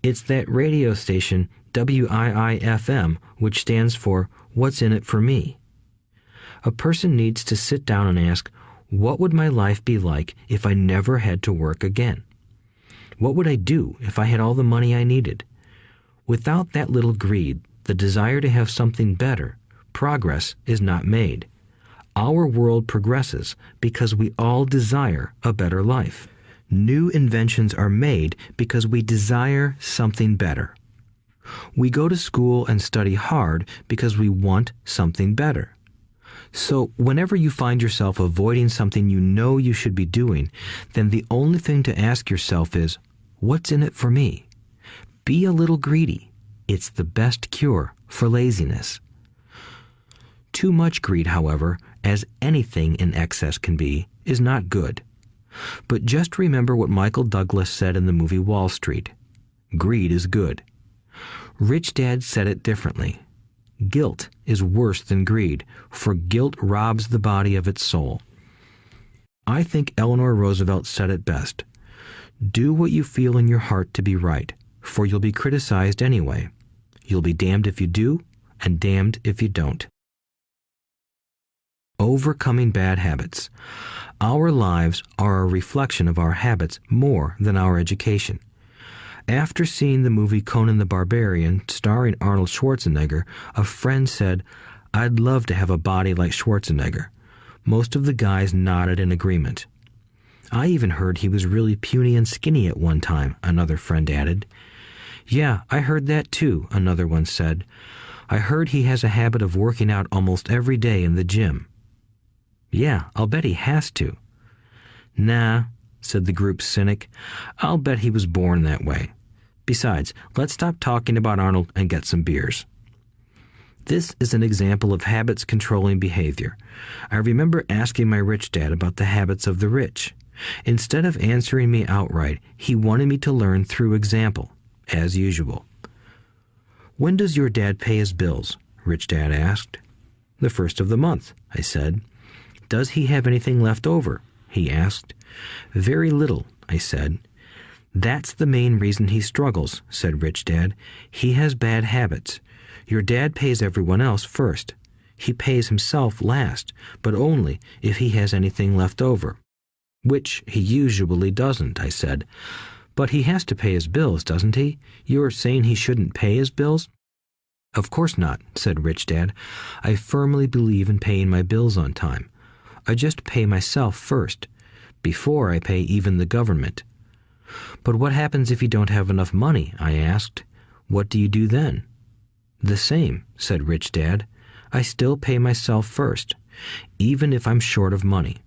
It's that radio station WIIFM, which stands for What's in it for me? A person needs to sit down and ask, what would my life be like if I never had to work again? What would I do if I had all the money I needed? Without that little greed, the desire to have something better, progress is not made. Our world progresses because we all desire a better life. New inventions are made because we desire something better. We go to school and study hard because we want something better. So whenever you find yourself avoiding something you know you should be doing, then the only thing to ask yourself is, what's in it for me? Be a little greedy. It's the best cure for laziness. Too much greed, however, as anything in excess can be, is not good. But just remember what Michael Douglas said in the movie Wall Street. Greed is good. Rich Dad said it differently. Guilt is worse than greed, for guilt robs the body of its soul. I think Eleanor Roosevelt said it best. Do what you feel in your heart to be right, for you'll be criticized anyway. You'll be damned if you do, and damned if you don't. Overcoming bad habits. Our lives are a reflection of our habits more than our education. After seeing the movie Conan the Barbarian, starring Arnold Schwarzenegger, a friend said, "I'd love to have a body like Schwarzenegger." Most of the guys nodded in agreement. "I even heard he was really puny and skinny at one time," another friend added. "Yeah, I heard that too," another one said. "I heard he has a habit of working out almost every day in the gym." "Yeah, I'll bet he has to." "Nah," said the group's cynic. "I'll bet he was born that way. Besides, let's stop talking about Arnold and get some beers." This is an example of habits controlling behavior. I remember asking my rich dad about the habits of the rich. Instead of answering me outright, he wanted me to learn through example, as usual. "When does your dad pay his bills?" Rich Dad asked. "The first of the month," I said. "Does he have anything left over?" he asked. "Very little," I said. "That's the main reason he struggles," said Rich Dad. "He has bad habits. Your dad pays everyone else first. He pays himself last, but only if he has anything left over." "Which he usually doesn't," I said. "But he has to pay his bills, doesn't he? You're saying he shouldn't pay his bills?" "Of course not," said Rich Dad. "I firmly believe in paying my bills on time. I just pay myself first, before I pay even the government." "But what happens if you don't have enough money?" I asked. "What do you do then?" "The same," said Rich Dad. "I still pay myself first, even if I'm short of money.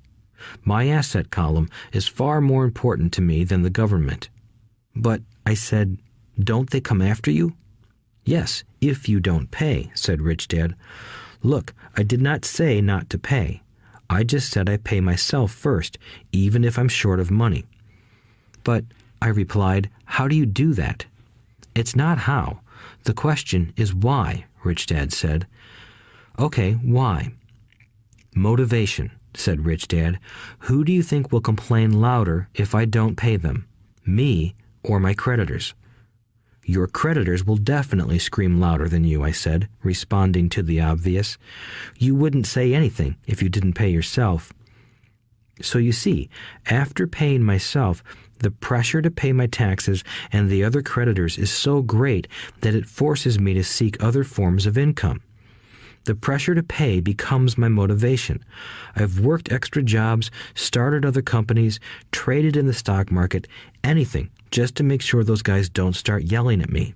My asset column is far more important to me than the government." "But," I said, "don't they come after you?" "Yes, if you don't pay," said Rich Dad. "Look, I did not say not to pay. I just said I pay myself first, even if I'm short of money." "But," I replied, "how do you do that?" "It's not how. The question is why," Rich Dad said. "Okay, why?" "Motivation," said Rich Dad. "Who do you think will complain louder if I don't pay them? Me or my creditors?" "Your creditors will definitely scream louder than you," I said, responding to the obvious. "You wouldn't say anything if you didn't pay yourself." So you see, after paying myself, the pressure to pay my taxes and the other creditors is so great that it forces me to seek other forms of income. The pressure to pay becomes my motivation. I've worked extra jobs, started other companies, traded in the stock market, anything, just to make sure those guys don't start yelling at me.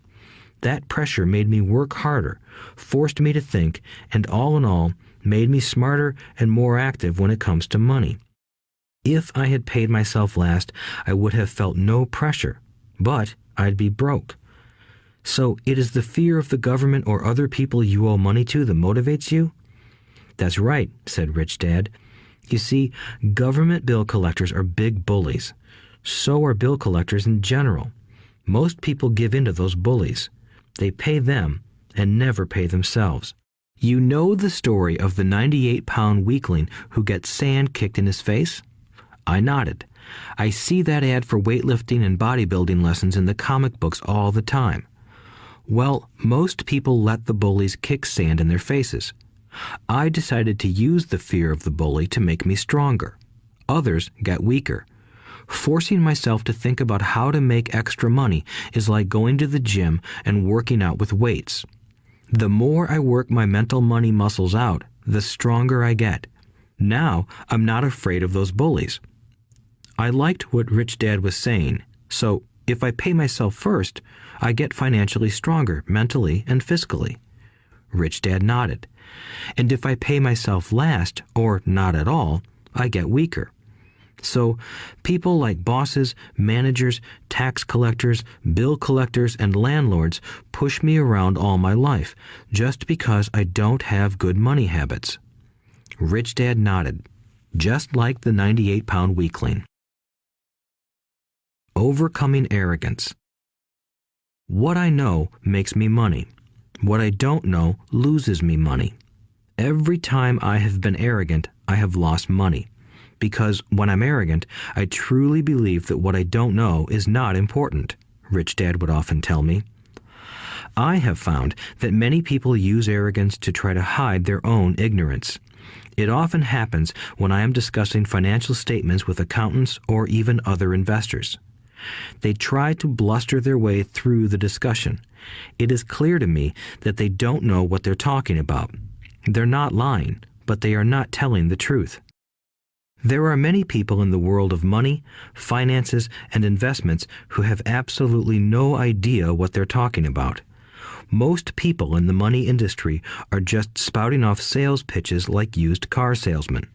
That pressure made me work harder, forced me to think, and all in all, made me smarter and more active when it comes to money. If I had paid myself last, I would have felt no pressure, but I'd be broke. So it is the fear of the government or other people you owe money to that motivates you? That's right, said Rich Dad. You see, government bill collectors are big bullies. So are bill collectors in general. Most people give in to those bullies. They pay them and never pay themselves. You know the story of the 98-pound weakling who gets sand kicked in his face? I nodded. I see that ad for weightlifting and bodybuilding lessons in the comic books all the time. Well, most people let the bullies kick sand in their faces. I decided to use the fear of the bully to make me stronger. Others got weaker. Forcing myself to think about how to make extra money is like going to the gym and working out with weights. The more I work my mental money muscles out, the stronger I get. Now, I'm not afraid of those bullies. I liked what Rich Dad was saying, so if I pay myself first, I get financially stronger mentally and fiscally. Rich Dad nodded. And if I pay myself last, or not at all, I get weaker. So, people like bosses, managers, tax collectors, bill collectors, and landlords push me around all my life just because I don't have good money habits. Rich Dad nodded, just like the 98-pound weakling. Overcoming arrogance. What I know makes me money. What I don't know loses me money. Every time I have been arrogant, I have lost money. Because when I'm arrogant, I truly believe that what I don't know is not important, Rich Dad would often tell me. I have found that many people use arrogance to try to hide their own ignorance. It often happens when I am discussing financial statements with accountants or even other investors. They try to bluster their way through the discussion. It is clear to me that they don't know what they're talking about. They're not lying, but they are not telling the truth. There are many people in the world of money, finances, and investments who have absolutely no idea what they're talking about. Most people in the money industry are just spouting off sales pitches like used car salesmen.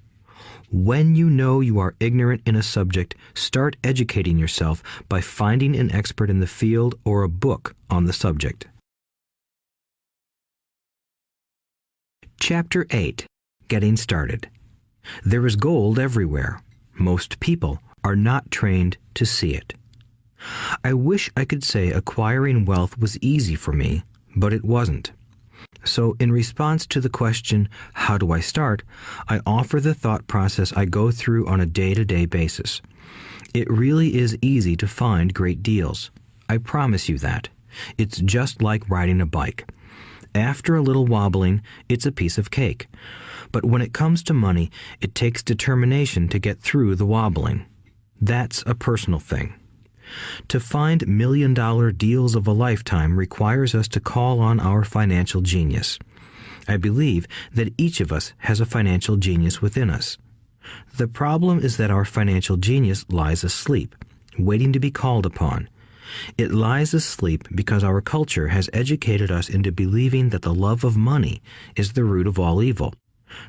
When you know you are ignorant in a subject, start educating yourself by finding an expert in the field or a book on the subject. Chapter 8. Getting Started. There is gold everywhere. Most people are not trained to see it. I wish I could say acquiring wealth was easy for me, but it wasn't. So in response to the question, how do I start, I offer the thought process I go through on a day-to-day basis. It really is easy to find great deals. I promise you that. It's just like riding a bike. After a little wobbling, it's a piece of cake. But when it comes to money, it takes determination to get through the wobbling. That's a personal thing. To find million-dollar deals of a lifetime requires us to call on our financial genius. I believe that each of us has a financial genius within us. The problem is that our financial genius lies asleep, waiting to be called upon. It lies asleep because our culture has educated us into believing that the love of money is the root of all evil.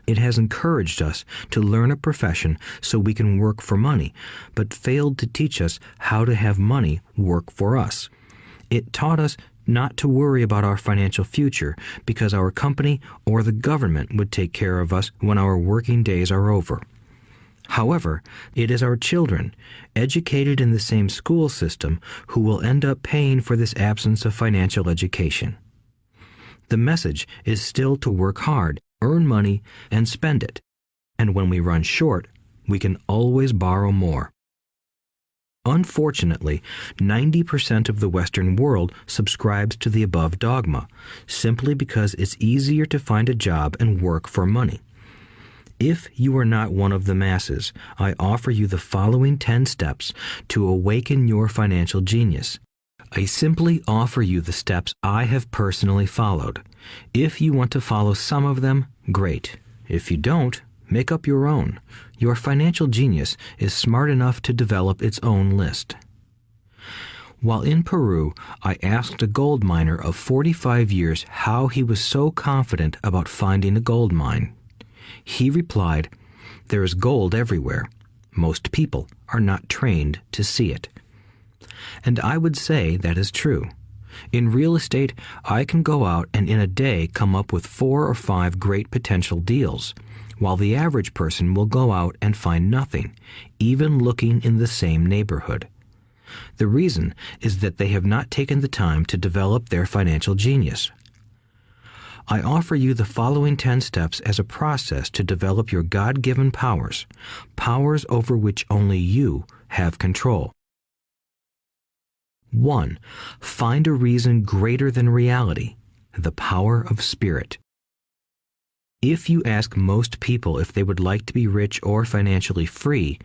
It has encouraged us to learn a profession so we can work for money, but failed to teach us how to have money work for us. It taught us not to worry about our financial future because our company or the government would take care of us when our working days are over. However, it is our children, educated in the same school system, who will end up paying for this absence of financial education. The message is still to work hard, earn money, and spend it. And when we run short, we can always borrow more. Unfortunately, 90% of the Western world subscribes to the above dogma, simply because it's easier to find a job and work for money. If you are not one of the masses, I offer you the following 10 steps to awaken your financial genius. I simply offer you the steps I have personally followed. If you want to follow some of them, great. If you don't, make up your own. Your financial genius is smart enough to develop its own list. While in Peru, I asked a gold miner of 45 years how he was so confident about finding a gold mine. He replied, "There is gold everywhere. Most people are not trained to see it." And I would say that is true. In real estate, I can go out and in a day come up with 4 or 5 great potential deals. while the average person will go out and find nothing, even looking in the same neighborhood. The reason is that they have not taken the time to develop their financial genius. I offer you the following 10 steps as a process to develop your God-given powers, powers over which only you have control. 1. Find a reason greater than reality, the power of spirit. If you ask most people if they would like to be rich or financially free,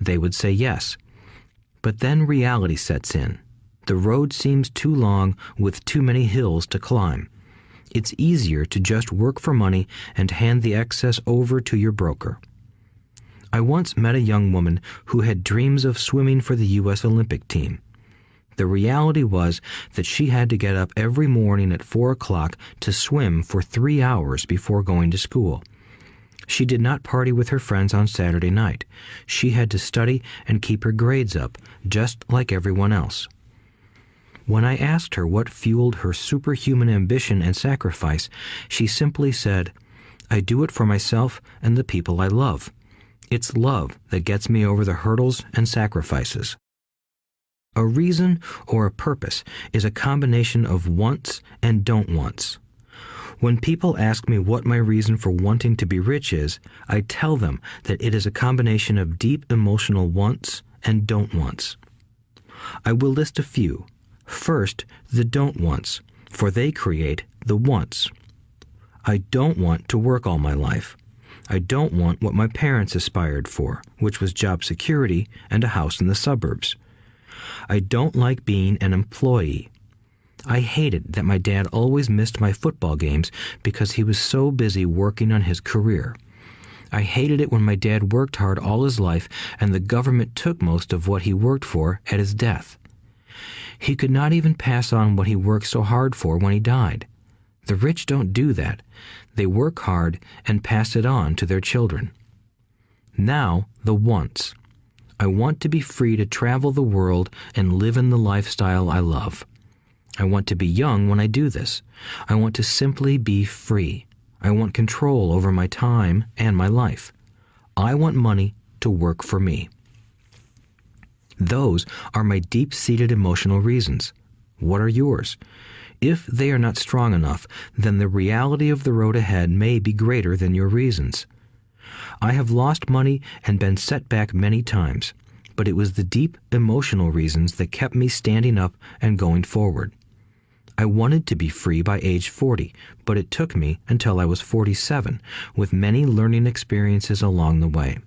they would say yes. But then reality sets in. The road seems too long with too many hills to climb. It's easier to just work for money and hand the excess over to your broker. I once met a young woman who had dreams of swimming for the U.S. Olympic team. The reality was that she had to get up every morning at 4 o'clock to swim for 3 hours before going to school. She did not party with her friends on Saturday night. She had to study and keep her grades up, just like everyone else. When I asked her what fueled her superhuman ambition and sacrifice, she simply said, "I do it for myself and the people I love. It's love that gets me over the hurdles and sacrifices." A reason or a purpose is a combination of wants and don't wants. When people ask me what my reason for wanting to be rich is, I tell them that it is a combination of deep emotional wants and don't wants. I will list a few. First, the don't wants, for they create the wants. I don't want to work all my life. I don't want what my parents aspired for, which was job security and a house in the suburbs. I don't like being an employee. I hated that my dad always missed my football games because he was so busy working on his career. I hated it when my dad worked hard all his life and the government took most of what he worked for at his death. He could not even pass on what he worked so hard for when he died. The rich don't do that. They work hard and pass it on to their children. Now, the wants. I want to be free to travel the world and live in the lifestyle I love. I want to be young when I do this. I want to simply be free. I want control over my time and my life. I want money to work for me. Those are my deep-seated emotional reasons. What are yours? If they are not strong enough, then the reality of the road ahead may be greater than your reasons. I have lost money and been set back many times, but it was the deep emotional reasons that kept me standing up and going forward. I wanted to be free by age 40, but it took me until I was 47, with many learning experiences along the way.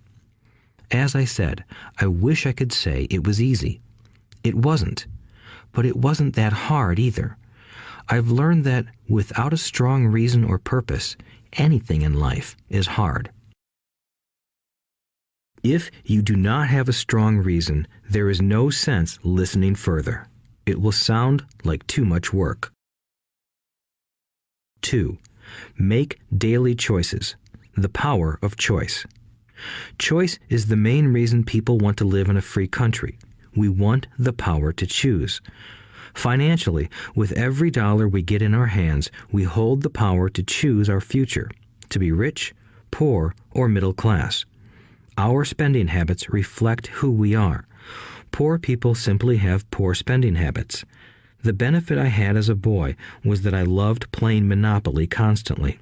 As I said, I wish I could say it was easy. It wasn't, but it wasn't that hard either. I've learned that without a strong reason or purpose, anything in life is hard. If you do not have a strong reason, there is no sense listening further. It will sound like too much work. 2. Make daily choices. The power of choice. Choice is the main reason people want to live in a free country. We want the power to choose. Financially, with every dollar we get in our hands, we hold the power to choose our future, to be rich, poor, or middle class. Our spending habits reflect who we are. Poor people simply have poor spending habits. The benefit I had as a boy was that I loved playing Monopoly constantly.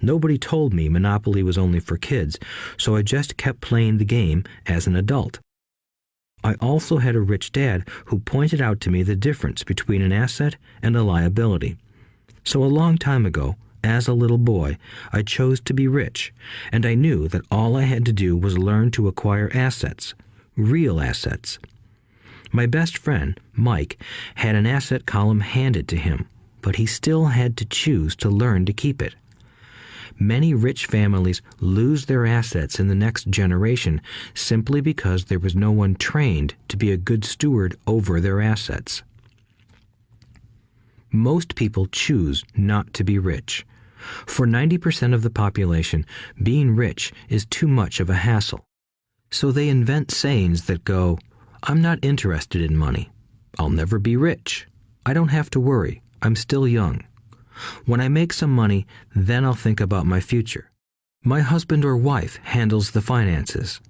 Nobody told me Monopoly was only for kids, so I just kept playing the game as an adult. I also had a rich dad who pointed out to me the difference between an asset and a liability. So a long time ago, as a little boy, I chose to be rich, and I knew that all I had to do was learn to acquire assets, real assets. My best friend, Mike, had an asset column handed to him, but he still had to choose to learn to keep it. Many rich families lose their assets in the next generation simply because there was no one trained to be a good steward over their assets. Most people choose not to be rich. For 90% of the population, being rich is too much of a hassle. So they invent sayings that go, "I'm not interested in money. I'll never be rich. I don't have to worry. I'm still young. When I make some money, then I'll think about my future." My husband or wife handles the finances.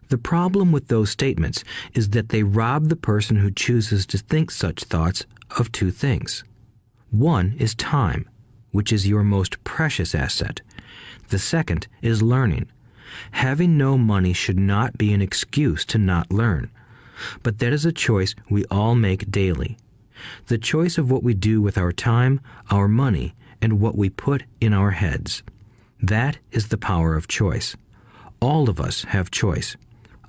The problem with those statements is that they rob the person who chooses to think such thoughts of two things. One is time, which is your most precious asset. The second is learning. Having no money should not be an excuse to not learn, but that is a choice we all make daily. The choice of what we do with our time, our money, and what we put in our heads. That is the power of choice. All of us have choice.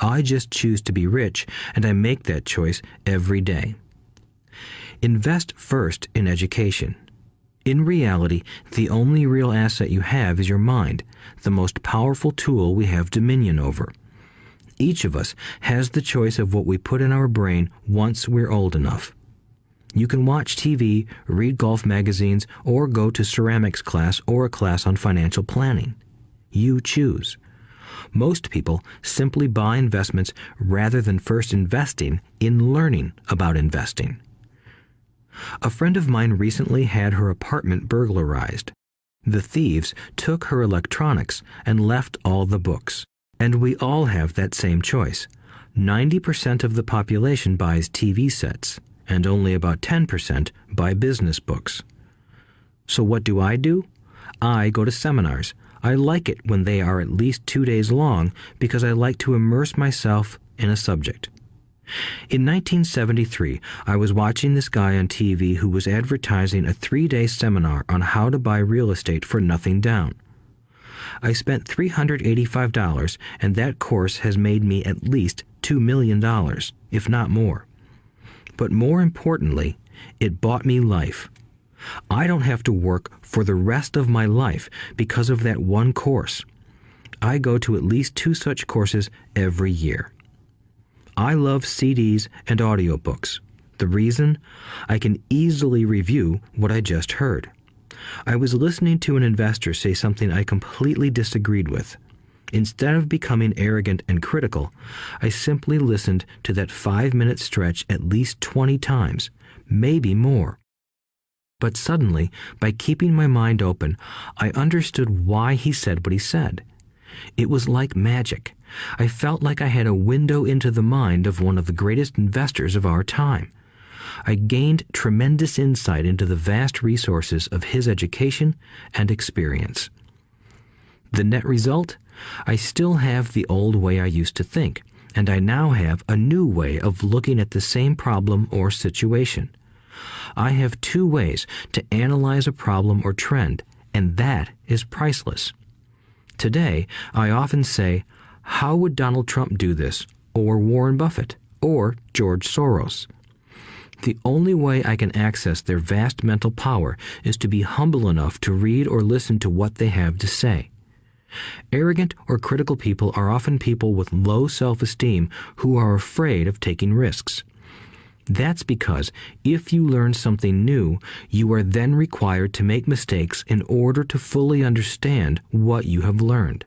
I just choose to be rich, and I make that choice every day. Invest first in education. In reality, the only real asset you have is your mind, the most powerful tool we have dominion over. Each of us has the choice of what we put in our brain once we're old enough. You can watch TV, read golf magazines, or go to ceramics class or a class on financial planning. You choose. Most people simply buy investments rather than first investing in learning about investing. A friend of mine recently had her apartment burglarized. The thieves took her electronics and left all the books. And we all have that same choice. 90% of the population buys TV sets, and only about 10% buy business books. So what do? I go to seminars. I like it when they are at least 2 days long because I like to immerse myself in a subject. In 1973, I was watching this guy on TV who was advertising a 3-day seminar on how to buy real estate for nothing down. I spent $385, and that course has made me at least $2 million, if not more. But more importantly, it bought me life. I don't have to work for the rest of my life because of that one course. I go to at least 2 such courses every year. I love CDs and audiobooks. The reason? I can easily review what I just heard. I was listening to an investor say something I completely disagreed with. Instead of becoming arrogant and critical, I simply listened to that 5-minute stretch at least 20 times, maybe more. But suddenly, by keeping my mind open, I understood why he said what he said. It was like magic. I felt like I had a window into the mind of one of the greatest investors of our time. I gained tremendous insight into the vast resources of his education and experience. The net result? I still have the old way I used to think, and I now have a new way of looking at the same problem or situation. I have 2 ways to analyze a problem or trend, and that is priceless. Today, I often say, how would Donald Trump do this, or Warren Buffett, or George Soros? The only way I can access their vast mental power is to be humble enough to read or listen to what they have to say. Arrogant or critical people are often people with low self-esteem who are afraid of taking risks. That's because if you learn something new, you are then required to make mistakes in order to fully understand what you have learned.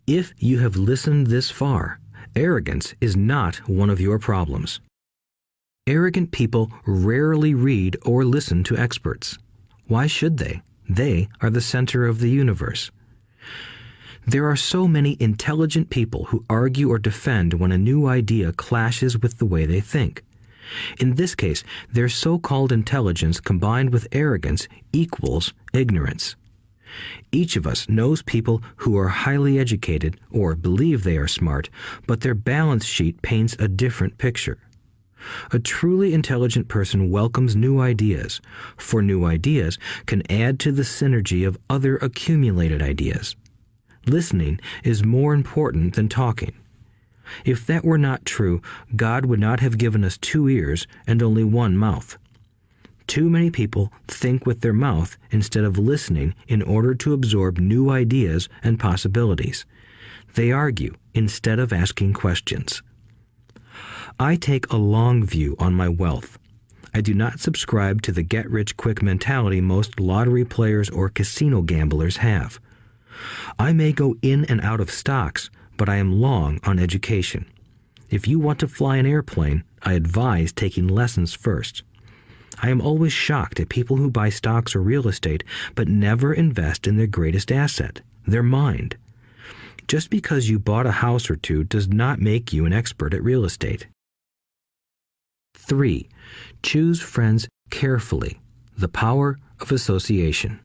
If you have listened this far, arrogance is not one of your problems. Arrogant people rarely read or listen to experts. Why should they? They are the center of the universe. There are so many intelligent people who argue or defend when a new idea clashes with the way they think. In this case, their so-called intelligence combined with arrogance equals ignorance. Each of us knows people who are highly educated or believe they are smart, but their balance sheet paints a different picture. A truly intelligent person welcomes new ideas, for new ideas can add to the synergy of other accumulated ideas. Listening is more important than talking. If that were not true, God would not have given us 2 ears and only 1 mouth. Too many people think with their mouth instead of listening in order to absorb new ideas and possibilities. They argue instead of asking questions. I take a long view on my wealth. I do not subscribe to the get-rich-quick mentality most lottery players or casino gamblers have. I may go in and out of stocks, but I am long on education. If you want to fly an airplane, I advise taking lessons first. I am always shocked at people who buy stocks or real estate but never invest in their greatest asset, their mind. Just because you bought a house or two does not make you an expert at real estate. 3. Choose friends carefully. The power of association.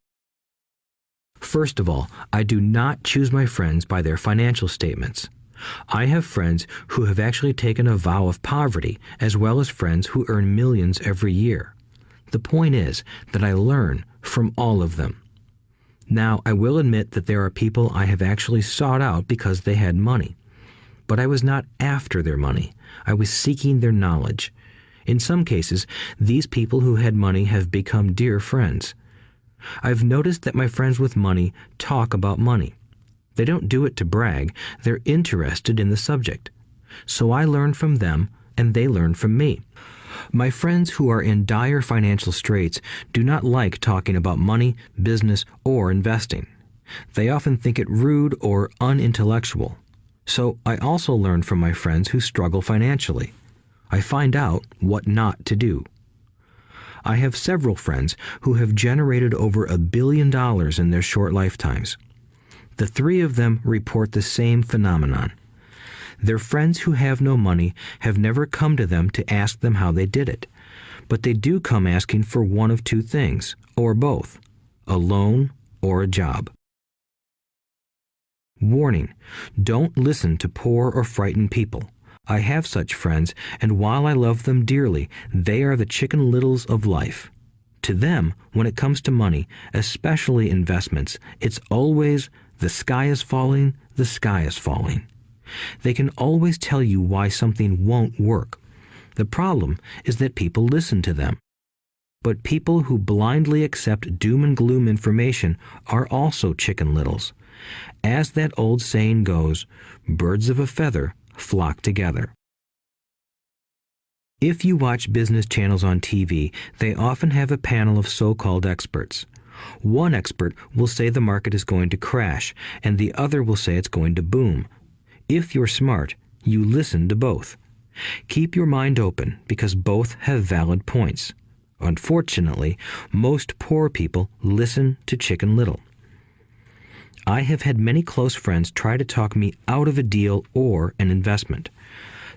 First of all, I do not choose my friends by their financial statements. I have friends who have actually taken a vow of poverty, as well as friends who earn millions every year. The point is that I learn from all of them. Now, I will admit that there are people I have actually sought out because they had money. But I was not after their money. I was seeking their knowledge. In some cases, these people who had money have become dear friends. I've noticed that my friends with money talk about money. They don't do it to brag. They're interested in the subject. So I learn from them, and they learn from me. My friends who are in dire financial straits do not like talking about money, business, or investing. They often think it rude or unintellectual. So I also learn from my friends who struggle financially. I find out what not to do. I have several friends who have generated over $1 billion in their short lifetimes. The 3 of them report the same phenomenon. Their friends who have no money have never come to them to ask them how they did it, but they do come asking for one of 2 things, or both, a loan or a job. Warning: don't listen to poor or frightened people. I have such friends, and while I love them dearly, they are the Chicken Littles of life. To them, when it comes to money, especially investments, it's always the sky is falling, the sky is falling. They can always tell you why something won't work. The problem is that people listen to them. But people who blindly accept doom and gloom information are also Chicken Littles. As that old saying goes, birds of a feather flock together. If you watch business channels on TV, they often have a panel of so-called experts. One expert will say the market is going to crash, and the other will say it's going to boom. If you're smart, you listen to both. Keep your mind open, because both have valid points. Unfortunately, most poor people listen to Chicken Little. I have had many close friends try to talk me out of a deal or an investment.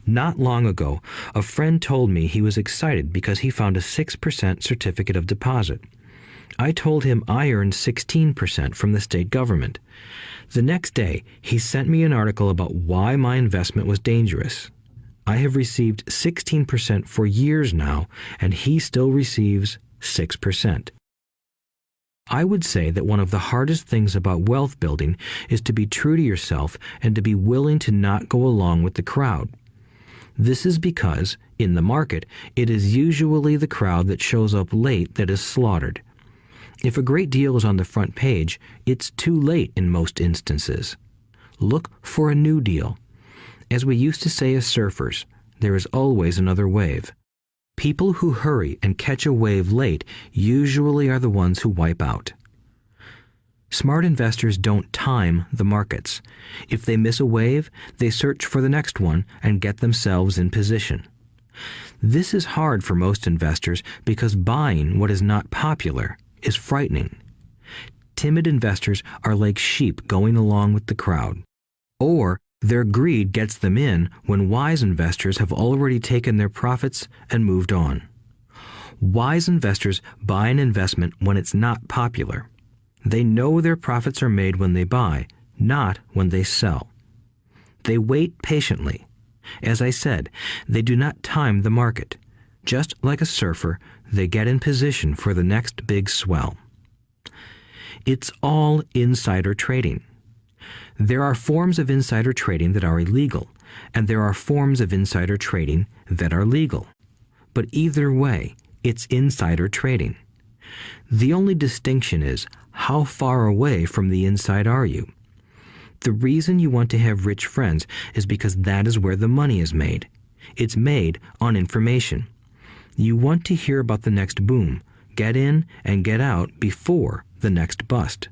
Not long ago, a friend told me he was excited because he found a 6% certificate of deposit. I told him I earned 16% from the state government. The next day, he sent me an article about why my investment was dangerous. I have received 16% for years now, and he still receives 6%. I would say that one of the hardest things about wealth building is to be true to yourself and to be willing to not go along with the crowd. This is because, in the market, it is usually the crowd that shows up late that is slaughtered. If a great deal is on the front page, it's too late in most instances. Look for a new deal. As we used to say as surfers, there is always another wave. People who hurry and catch a wave late usually are the ones who wipe out. Smart investors don't time the markets. If they miss a wave, they search for the next one and get themselves in position. This is hard for most investors because buying what is not popular is frightening. Timid investors are like sheep going along with the crowd. Or their greed gets them in when wise investors have already taken their profits and moved on. Wise investors buy an investment when it's not popular. They know their profits are made when they buy, not when they sell. They wait patiently. As I said, they do not time the market. Just like a surfer, they get in position for the next big swell. It's all insider trading. There are forms of insider trading that are illegal, and there are forms of insider trading that are legal. But either way, it's insider trading. The only distinction is, how far away from the inside are you? The reason you want to have rich friends is because that is where the money is made. It's made on information. You want to hear about the next boom, get in and get out before the next bust.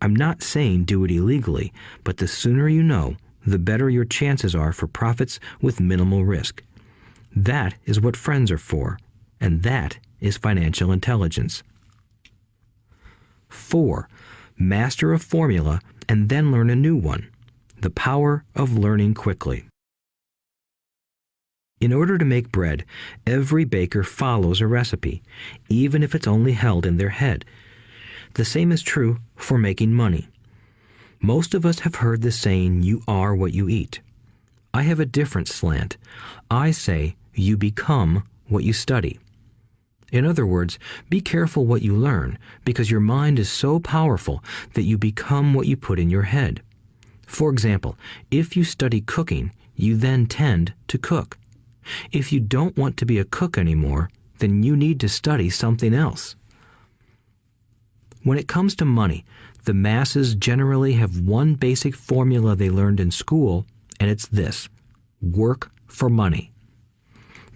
I'm not saying do it illegally, but the sooner you know, the better your chances are for profits with minimal risk. That is what friends are for, and that is financial intelligence. 4. Master a formula and then learn a new one. The power of learning quickly. In order to make bread, every baker follows a recipe, even if it's only held in their head. The same is true for making money. Most of us have heard the saying, "You are what you eat." I have a different slant. I say, "You become what you study." In other words, be careful what you learn, because your mind is so powerful that you become what you put in your head. For example, if you study cooking, you then tend to cook. If you don't want to be a cook anymore, then you need to study something else. When it comes to money, the masses generally have one basic formula they learned in school, and it's this: work for money.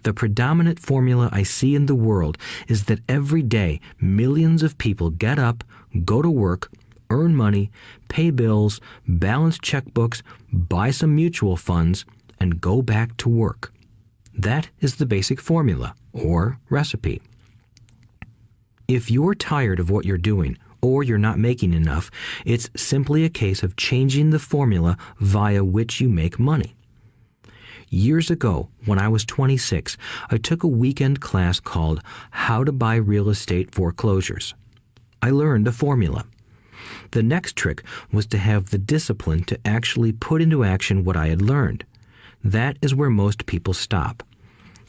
The predominant formula I see in the world is that every day millions of people get up, go to work, earn money, pay bills, balance checkbooks, buy some mutual funds, and go back to work. That is the basic formula, or recipe. If you're tired of what you're doing, or you're not making enough, it's simply a case of changing the formula via which you make money. Years ago, when I was 26, I took a weekend class called How to Buy Real Estate Foreclosures. I learned a formula. The next trick was to have the discipline to actually put into action what I had learned. That is where most people stop.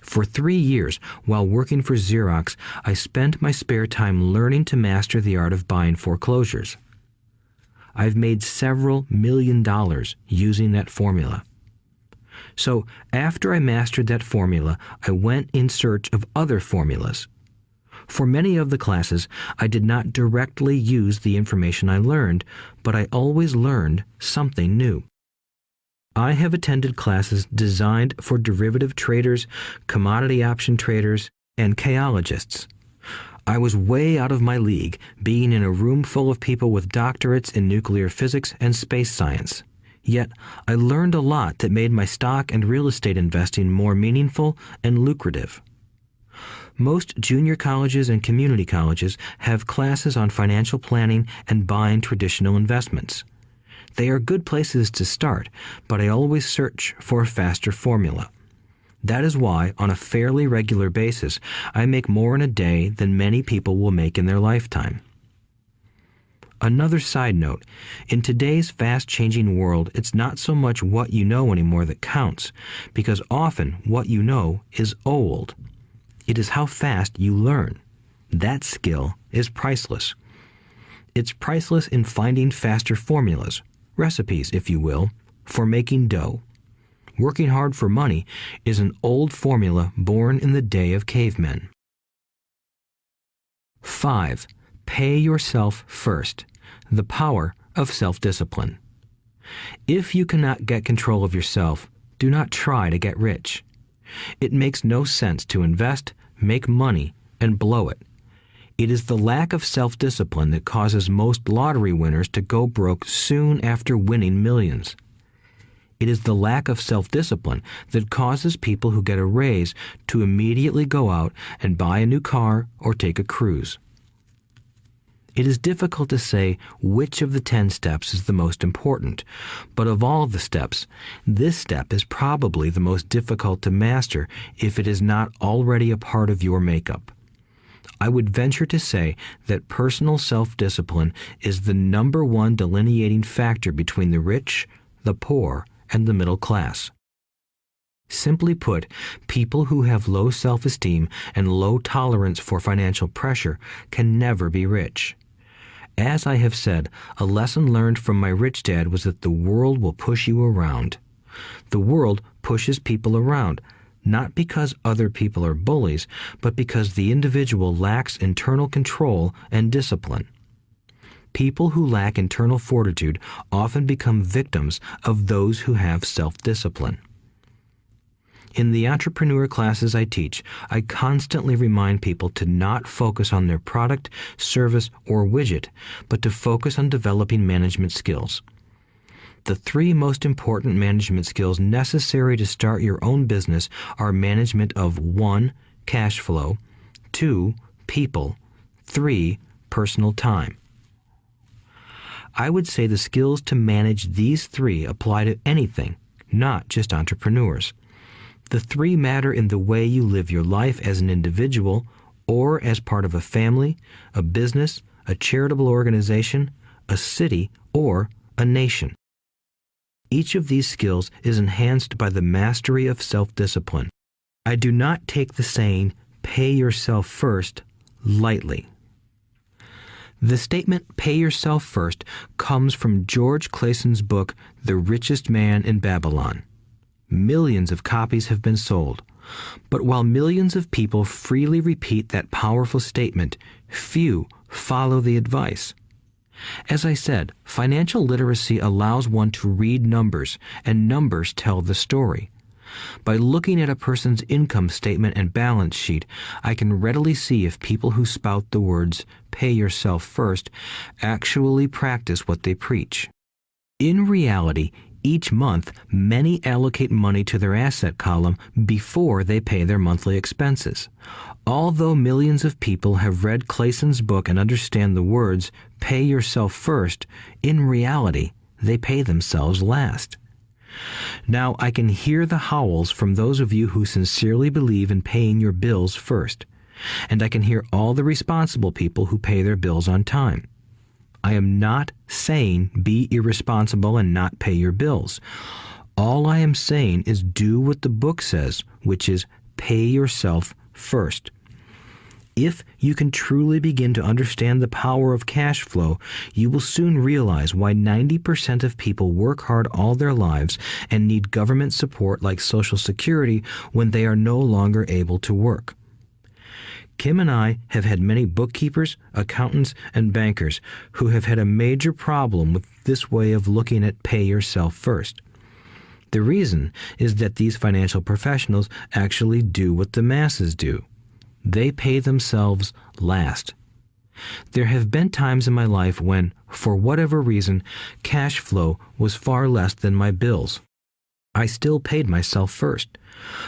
For 3 years, while working for Xerox, I spent my spare time learning to master the art of buying foreclosures. I've made several $million using that formula. So, after I mastered that formula, I went in search of other formulas. For many of the classes, I did not directly use the information I learned, but I always learned something new. I have attended classes designed for derivative traders, commodity option traders, and chaologists. I was way out of my league, being in a room full of people with doctorates in nuclear physics and space science. Yet, I learned a lot that made my stock and real estate investing more meaningful and lucrative. Most junior colleges and community colleges have classes on financial planning and buying traditional investments. They are good places to start, but I always search for a faster formula. That is why, on a fairly regular basis, I make more in a day than many people will make in their lifetime. Another side note, in today's fast-changing world, it's not so much what you know anymore that counts, because often what you know is old. It is how fast you learn. That skill is priceless. It's priceless in finding faster formulas, recipes, if you will, for making dough. Working hard for money is an old formula born in the day of cavemen. 5. Pay yourself first. The power of self-discipline. If you cannot get control of yourself, do not try to get rich. It makes no sense to invest, make money, and blow it. It is the lack of self-discipline that causes most lottery winners to go broke soon after winning millions. It is the lack of self-discipline that causes people who get a raise to immediately go out and buy a new car or take a cruise. It is difficult to say which of the 10 steps is the most important, but of all the steps, this step is probably the most difficult to master if it is not already a part of your makeup. I would venture to say that personal self-discipline is the number one delineating factor between the rich, the poor, and the middle class. Simply put, people who have low self-esteem and low tolerance for financial pressure can never be rich. As I have said, a lesson learned from my rich dad was that the world will push you around. The world pushes people around, not because other people are bullies, but because the individual lacks internal control and discipline. People who lack internal fortitude often become victims of those who have self-discipline. In the entrepreneur classes I teach, I constantly remind people to not focus on their product, service, or widget, but to focus on developing management skills. The 3 most important management skills necessary to start your own business are management of 1. Cash flow, 2. People, 3. Personal time. I would say the skills to manage these three apply to anything, not just entrepreneurs. The three matter in the way you live your life as an individual or as part of a family, a business, a charitable organization, a city, or a nation. Each of these skills is enhanced by the mastery of self-discipline. I do not take the saying, "pay yourself first," lightly. The statement, "pay yourself first," comes from George Clayson's book, The Richest Man in Babylon. Millions of copies have been sold. But while millions of people freely repeat that powerful statement, few follow the advice. As I said, financial literacy allows one to read numbers, and numbers tell the story. By looking at a person's income statement and balance sheet, I can readily see if people who spout the words, "pay yourself first," actually practice what they preach. In reality, each month, many allocate money to their asset column before they pay their monthly expenses. Although millions of people have read Clayson's book and understand the words, "pay yourself first," in reality, they pay themselves last. Now, I can hear the howls from those of you who sincerely believe in paying your bills first, and I can hear all the responsible people who pay their bills on time. I am not saying be irresponsible and not pay your bills. All I am saying is do what the book says, which is pay yourself first. If you can truly begin to understand the power of cash flow, you will soon realize why 90% of people work hard all their lives and need government support like Social Security when they are no longer able to work. Kim and I have had many bookkeepers, accountants, and bankers who have had a major problem with this way of looking at pay yourself first. The reason is that these financial professionals actually do what the masses do. They pay themselves last. There have been times in my life when, for whatever reason, cash flow was far less than my bills. I still paid myself first.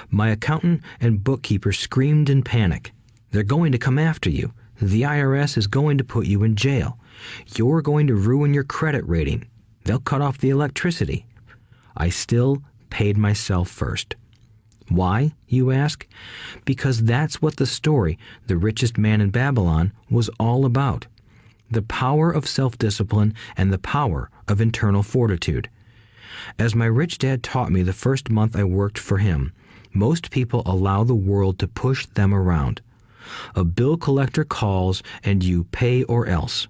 My accountant and bookkeeper screamed in panic. "They're going to come after you. The IRS is going to put you in jail. You're going to ruin your credit rating. They'll cut off the electricity." I still paid myself first. Why, you ask? Because that's what the story, The Richest Man in Babylon, was all about. The power of self-discipline and the power of internal fortitude. As my rich dad taught me the first month I worked for him, most people allow the world to push them around. A bill collector calls and you pay or else.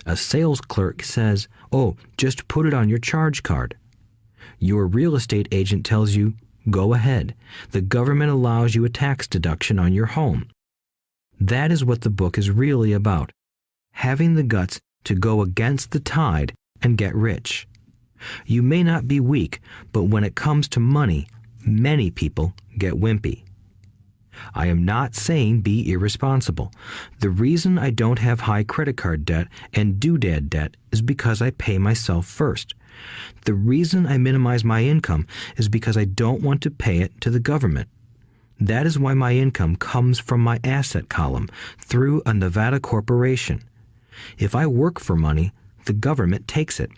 A sales clerk says, "Oh, just put it on your charge card." Your real estate agent tells you, "Go ahead. The government allows you a tax deduction on your home." That is what the book is really about. Having the guts to go against the tide and get rich. You may not be weak, but when it comes to money, many people get wimpy. I am not saying be irresponsible. The reason I don't have high credit card debt and doodad debt is because I pay myself first. The reason I minimize my income is because I don't want to pay it to the government. That is why my income comes from my asset column through a Nevada corporation. If I work for money, the government takes it.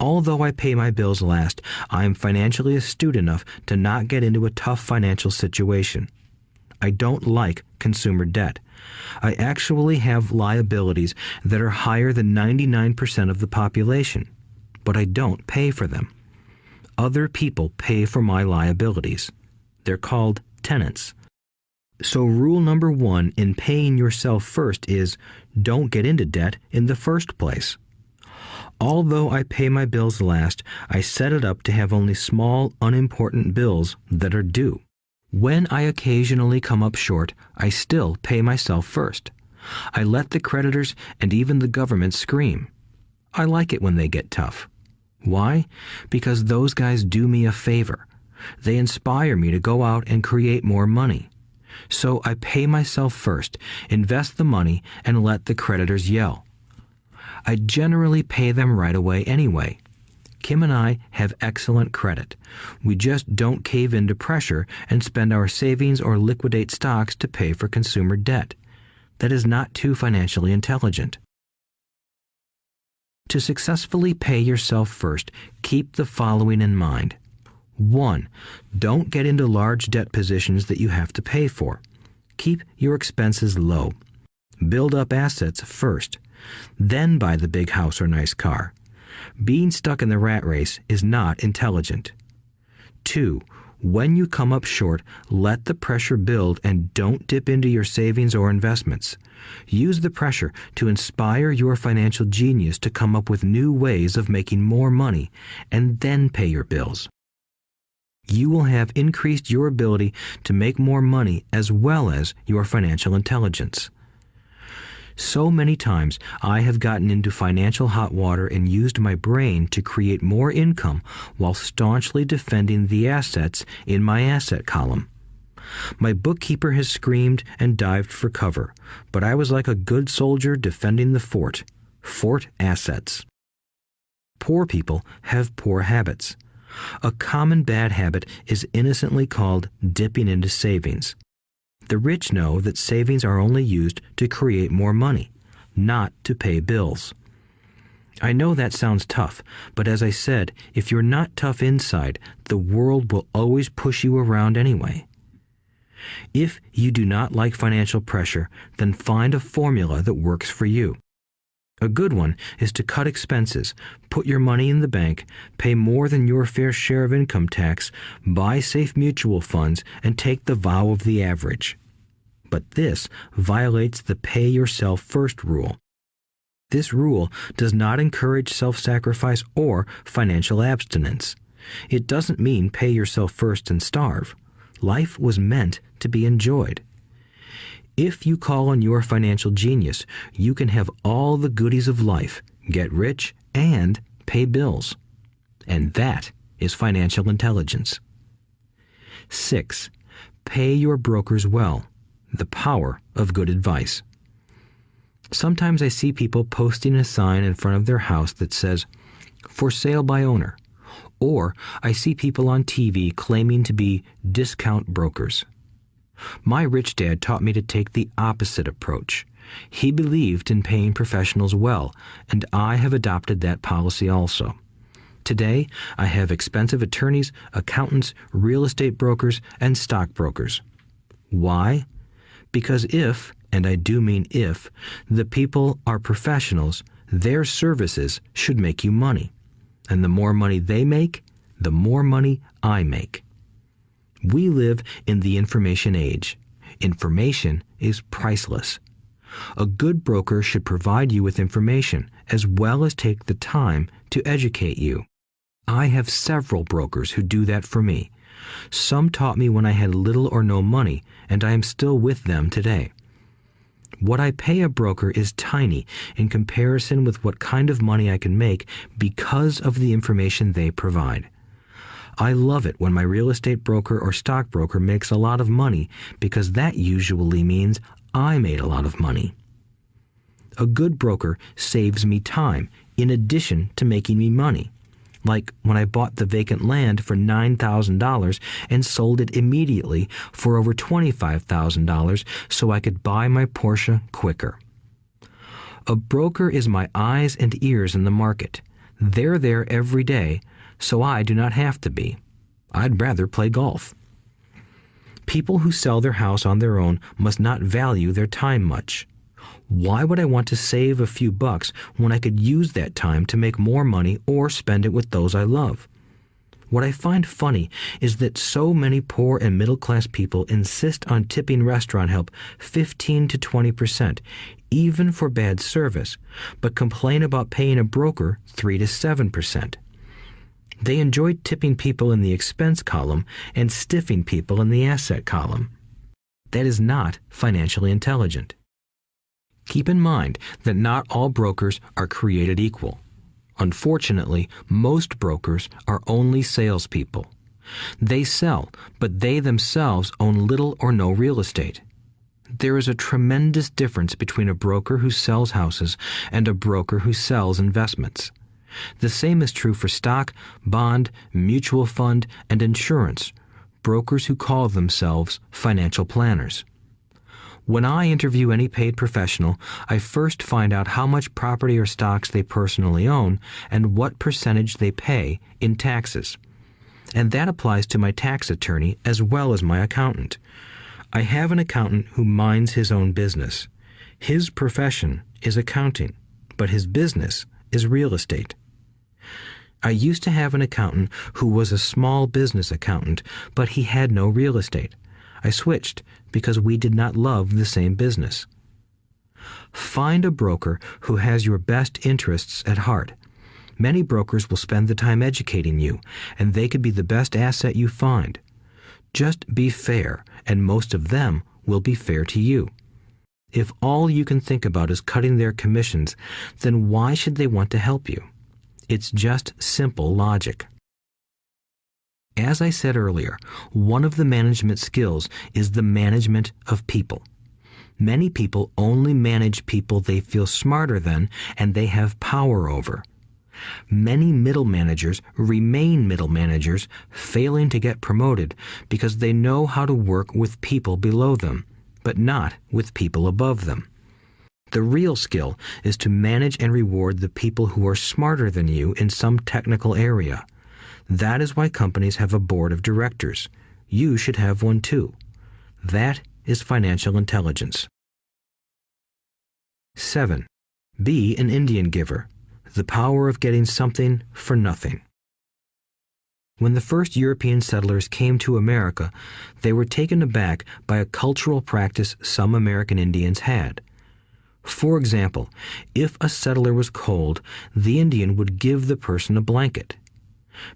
Although I pay my bills last, I am financially astute enough to not get into a tough financial situation. I don't like consumer debt. I actually have liabilities that are higher than 99% of the population, but I don't pay for them. Other people pay for my liabilities. They're called tenants. So rule number 1 in paying yourself first is don't get into debt in the first place. Although I pay my bills last, I set it up to have only small, unimportant bills that are due. When I occasionally come up short, I still pay myself first. I let the creditors and even the government scream. I like it when they get tough. Why? Because those guys do me a favor. They inspire me to go out and create more money. So I pay myself first, invest the money, and let the creditors yell. I generally pay them right away anyway. Kim and I have excellent credit. We just don't cave into pressure and spend our savings or liquidate stocks to pay for consumer debt. That is not too financially intelligent. To successfully pay yourself first, keep the following in mind. 1. Don't get into large debt positions that you have to pay for. Keep your expenses low. Build up assets first. Then buy the big house or nice car. Being stuck in the rat race is not intelligent. 2. When you come up short, let the pressure build and don't dip into your savings or investments. Use the pressure to inspire your financial genius to come up with new ways of making more money and then pay your bills. You will have increased your ability to make more money as well as your financial intelligence. So many times I have gotten into financial hot water and used my brain to create more income while staunchly defending the assets in my asset column. My bookkeeper has screamed and dived for cover, but I was like a good soldier defending the fort. Fort assets. Poor people have poor habits. A common bad habit is innocently called dipping into savings. The rich know that savings are only used to create more money, not to pay bills. I know that sounds tough, but as I said, if you're not tough inside, the world will always push you around anyway. If you do not like financial pressure, then find a formula that works for you. A good one is to cut expenses, put your money in the bank, pay more than your fair share of income tax, buy safe mutual funds, and take the vow of the average. But this violates the pay yourself first rule. This rule does not encourage self-sacrifice or financial abstinence. It doesn't mean pay yourself first and starve. Life was meant to be enjoyed. If you call on your financial genius, you can have all the goodies of life, get rich, and pay bills. And that is financial intelligence. 6. Pay your brokers well. The power of good advice. Sometimes I see people posting a sign in front of their house that says, "For sale by owner." Or I see people on TV claiming to be discount brokers. My rich dad taught me to take the opposite approach. He believed in paying professionals well, and I have adopted that policy also. Today, I have expensive attorneys, accountants, real estate brokers, and stockbrokers. Why? Because if, and I do mean if, the people are professionals, their services should make you money. And the more money they make, the more money I make. We live in the information age. Information is priceless. A good broker should provide you with information as well as take the time to educate you. I have several brokers who do that for me. Some taught me when I had little or no money, and I am still with them today. What I pay a broker is tiny in comparison with what kind of money I can make because of the information they provide. I love it when my real estate broker or stockbroker makes a lot of money because that usually means I made a lot of money. A good broker saves me time in addition to making me money. Like when I bought the vacant land for $9,000 and sold it immediately for over $25,000 so I could buy my Porsche quicker. A broker is my eyes and ears in the market. They're there every day, so I do not have to be. I'd rather play golf. People who sell their house on their own must not value their time much. Why would I want to save a few bucks when I could use that time to make more money or spend it with those I love? What I find funny is that so many poor and middle-class people insist on tipping restaurant help 15 to 20%, even for bad service, but complain about paying a broker 3 to 7%. They enjoy tipping people in the expense column and stiffing people in the asset column. That is not financially intelligent. Keep in mind that not all brokers are created equal. Unfortunately, most brokers are only salespeople. They sell, but they themselves own little or no real estate. There is a tremendous difference between a broker who sells houses and a broker who sells investments. The same is true for stock, bond, mutual fund, and insurance, brokers who call themselves financial planners. When I interview any paid professional, I first find out how much property or stocks they personally own and what percentage they pay in taxes. And that applies to my tax attorney as well as my accountant. I have an accountant who minds his own business. His profession is accounting, but his business is real estate. I used to have an accountant who was a small business accountant, but he had no real estate. I switched because we did not love the same business. Find a broker who has your best interests at heart. Many brokers will spend the time educating you, and they could be the best asset you find. Just be fair, and most of them will be fair to you. If all you can think about is cutting their commissions, then why should they want to help you? It's just simple logic. As I said earlier, one of the management skills is the management of people. Many people only manage people they feel smarter than and they have power over. Many middle managers remain middle managers, failing to get promoted because they know how to work with people below them, but not with people above them. The real skill is to manage and reward the people who are smarter than you in some technical area. That is why companies have a board of directors. You should have one too. That is financial intelligence. 7. Be an Indian giver. The power of getting something for nothing. When the first European settlers came to America, they were taken aback by a cultural practice some American Indians had. For example, if a settler was cold, the Indian would give the person a blanket.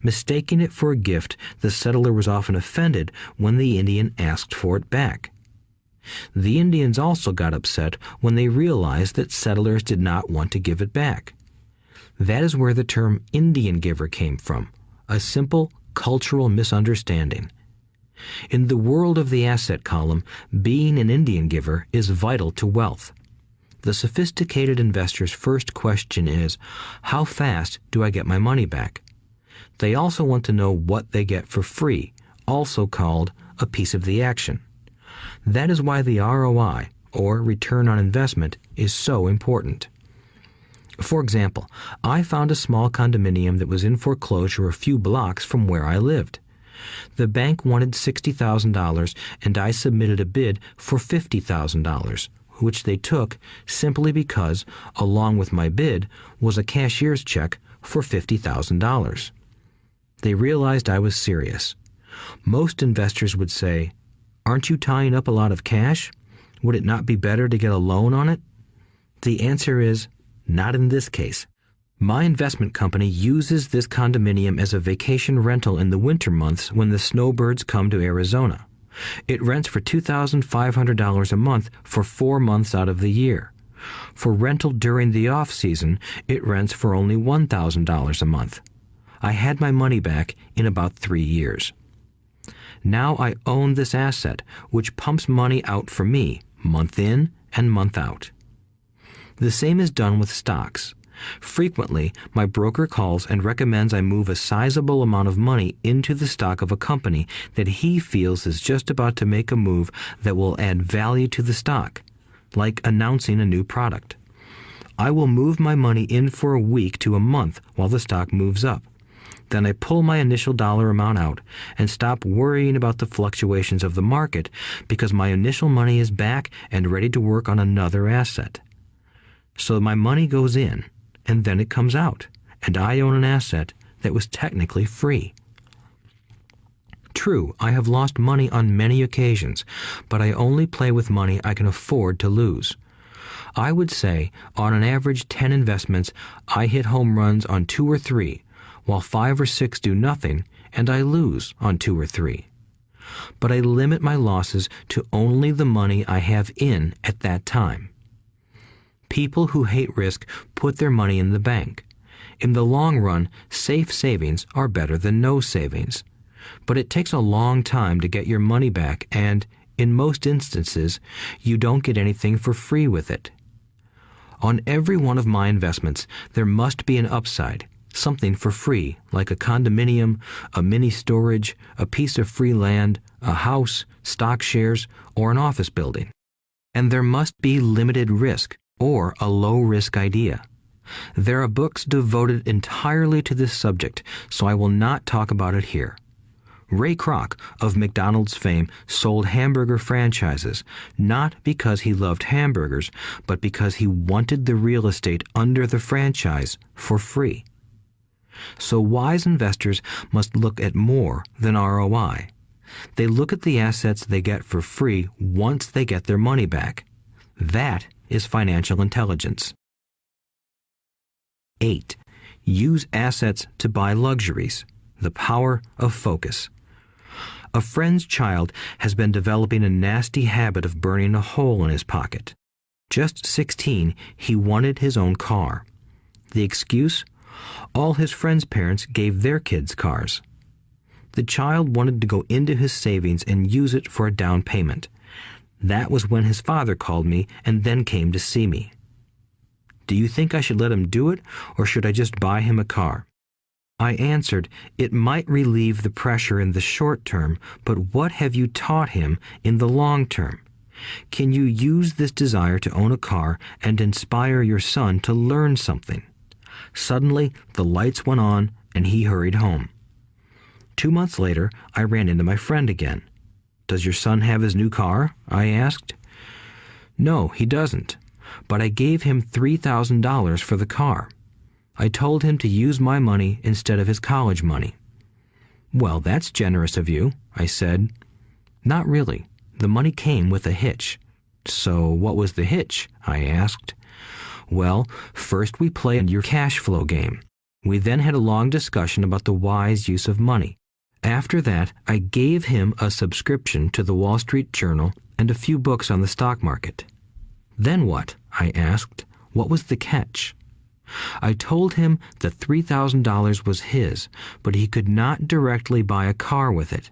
Mistaking it for a gift, the settler was often offended when the Indian asked for it back. The Indians also got upset when they realized that settlers did not want to give it back. That is where the term Indian giver came from, a simple cultural misunderstanding. In the world of the asset column, being an Indian giver is vital to wealth. The sophisticated investor's first question is, how fast do I get my money back? They also want to know what they get for free, also called a piece of the action. That is why the ROI, or return on investment, is so important. For example, I found a small condominium that was in foreclosure a few blocks from where I lived. The bank wanted $60,000 and I submitted a bid for $50,000, which they took simply because, along with my bid, was a cashier's check for $50,000. They realized I was serious. Most investors would say, "Aren't you tying up a lot of cash? Would it not be better to get a loan on it?" The answer is, not in this case. My investment company uses this condominium as a vacation rental in the winter months when the snowbirds come to Arizona. It rents for $2,500 a month for 4 months out of the year. For rental during the off-season, it rents for only $1,000 a month. I had my money back in about 3 years. Now I own this asset, which pumps money out for me, month in and month out. The same is done with stocks. Frequently, my broker calls and recommends I move a sizable amount of money into the stock of a company that he feels is just about to make a move that will add value to the stock, like announcing a new product. I will move my money in for a week to a month while the stock moves up. Then I pull my initial dollar amount out and stop worrying about the fluctuations of the market because my initial money is back and ready to work on another asset. So my money goes in, and then it comes out, and I own an asset that was technically free. True, I have lost money on many occasions, but I only play with money I can afford to lose. I would say, on an average 10 investments, I hit home runs on 2 or 3, while 5 or 6 do nothing, and I lose on 2 or 3. But I limit my losses to only the money I have in at that time. People who hate risk put their money in the bank. In the long run, safe savings are better than no savings. But it takes a long time to get your money back, and, in most instances, you don't get anything for free with it. On every one of my investments, there must be an upside, something for free, like a condominium, a mini storage, a piece of free land, a house, stock shares, or an office building. and there must be limited risk or a low-risk idea. There are books devoted entirely to this subject, so I will not talk about it here. Ray Kroc of McDonald's fame sold hamburger franchises, not because he loved hamburgers, but because he wanted the real estate under the franchise for free. So wise investors must look at more than ROI. They look at the assets they get for free once they get their money back. That is financial intelligence. 8. Use assets to buy luxuries. The power of focus. A friend's child has been developing a nasty habit of burning a hole in his pocket. Just 16, he wanted his own car. The excuse? All his friends' parents gave their kids cars. The child wanted to go into his savings and use it for a down payment. That was when his father called me and then came to see me. Do you think I should let him do it, or should I just buy him a car? I answered, it might relieve the pressure in the short term, but what have you taught him in the long term? Can you use this desire to own a car and inspire your son to learn something? Suddenly, the lights went on and he hurried home. 2 months later, I ran into my friend again. Does your son have his new car? I asked. No, he doesn't, but I gave him $3,000 for the car. I told him to use my money instead of his college money. Well, that's generous of you, I said. Not really. The money came with a hitch. So what was the hitch? I asked. Well, first we played your cash flow game. We then had a long discussion about the wise use of money. After that, I gave him a subscription to the Wall Street Journal and a few books on the stock market. Then what? I asked. What was the catch? I told him the $3,000 was his, but he could not directly buy a car with it.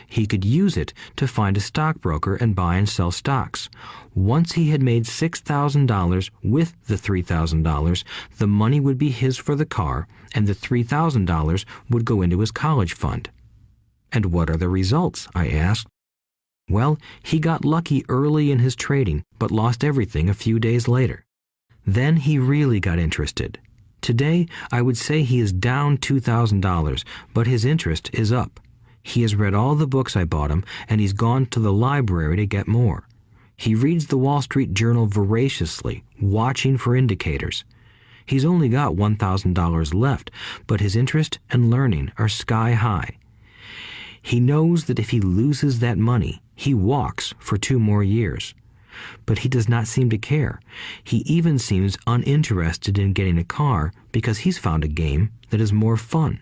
He could use it to find a stockbroker and buy and sell stocks. Once he had made $6,000 with the $3,000, the money would be his for the car, and the $3,000 would go into his college fund. And what are the results? I asked. Well, he got lucky early in his trading, but lost everything a few days later. Then he really got interested. Today, I would say he is down $2,000, but his interest is up. He has read all the books I bought him, and he's gone to the library to get more. He reads the Wall Street Journal voraciously, watching for indicators. He's only got $1,000 left, but his interest and learning are sky high. He knows that if he loses that money, he walks for 2 more years. But he does not seem to care. He even seems uninterested in getting a car because he's found a game that is more fun.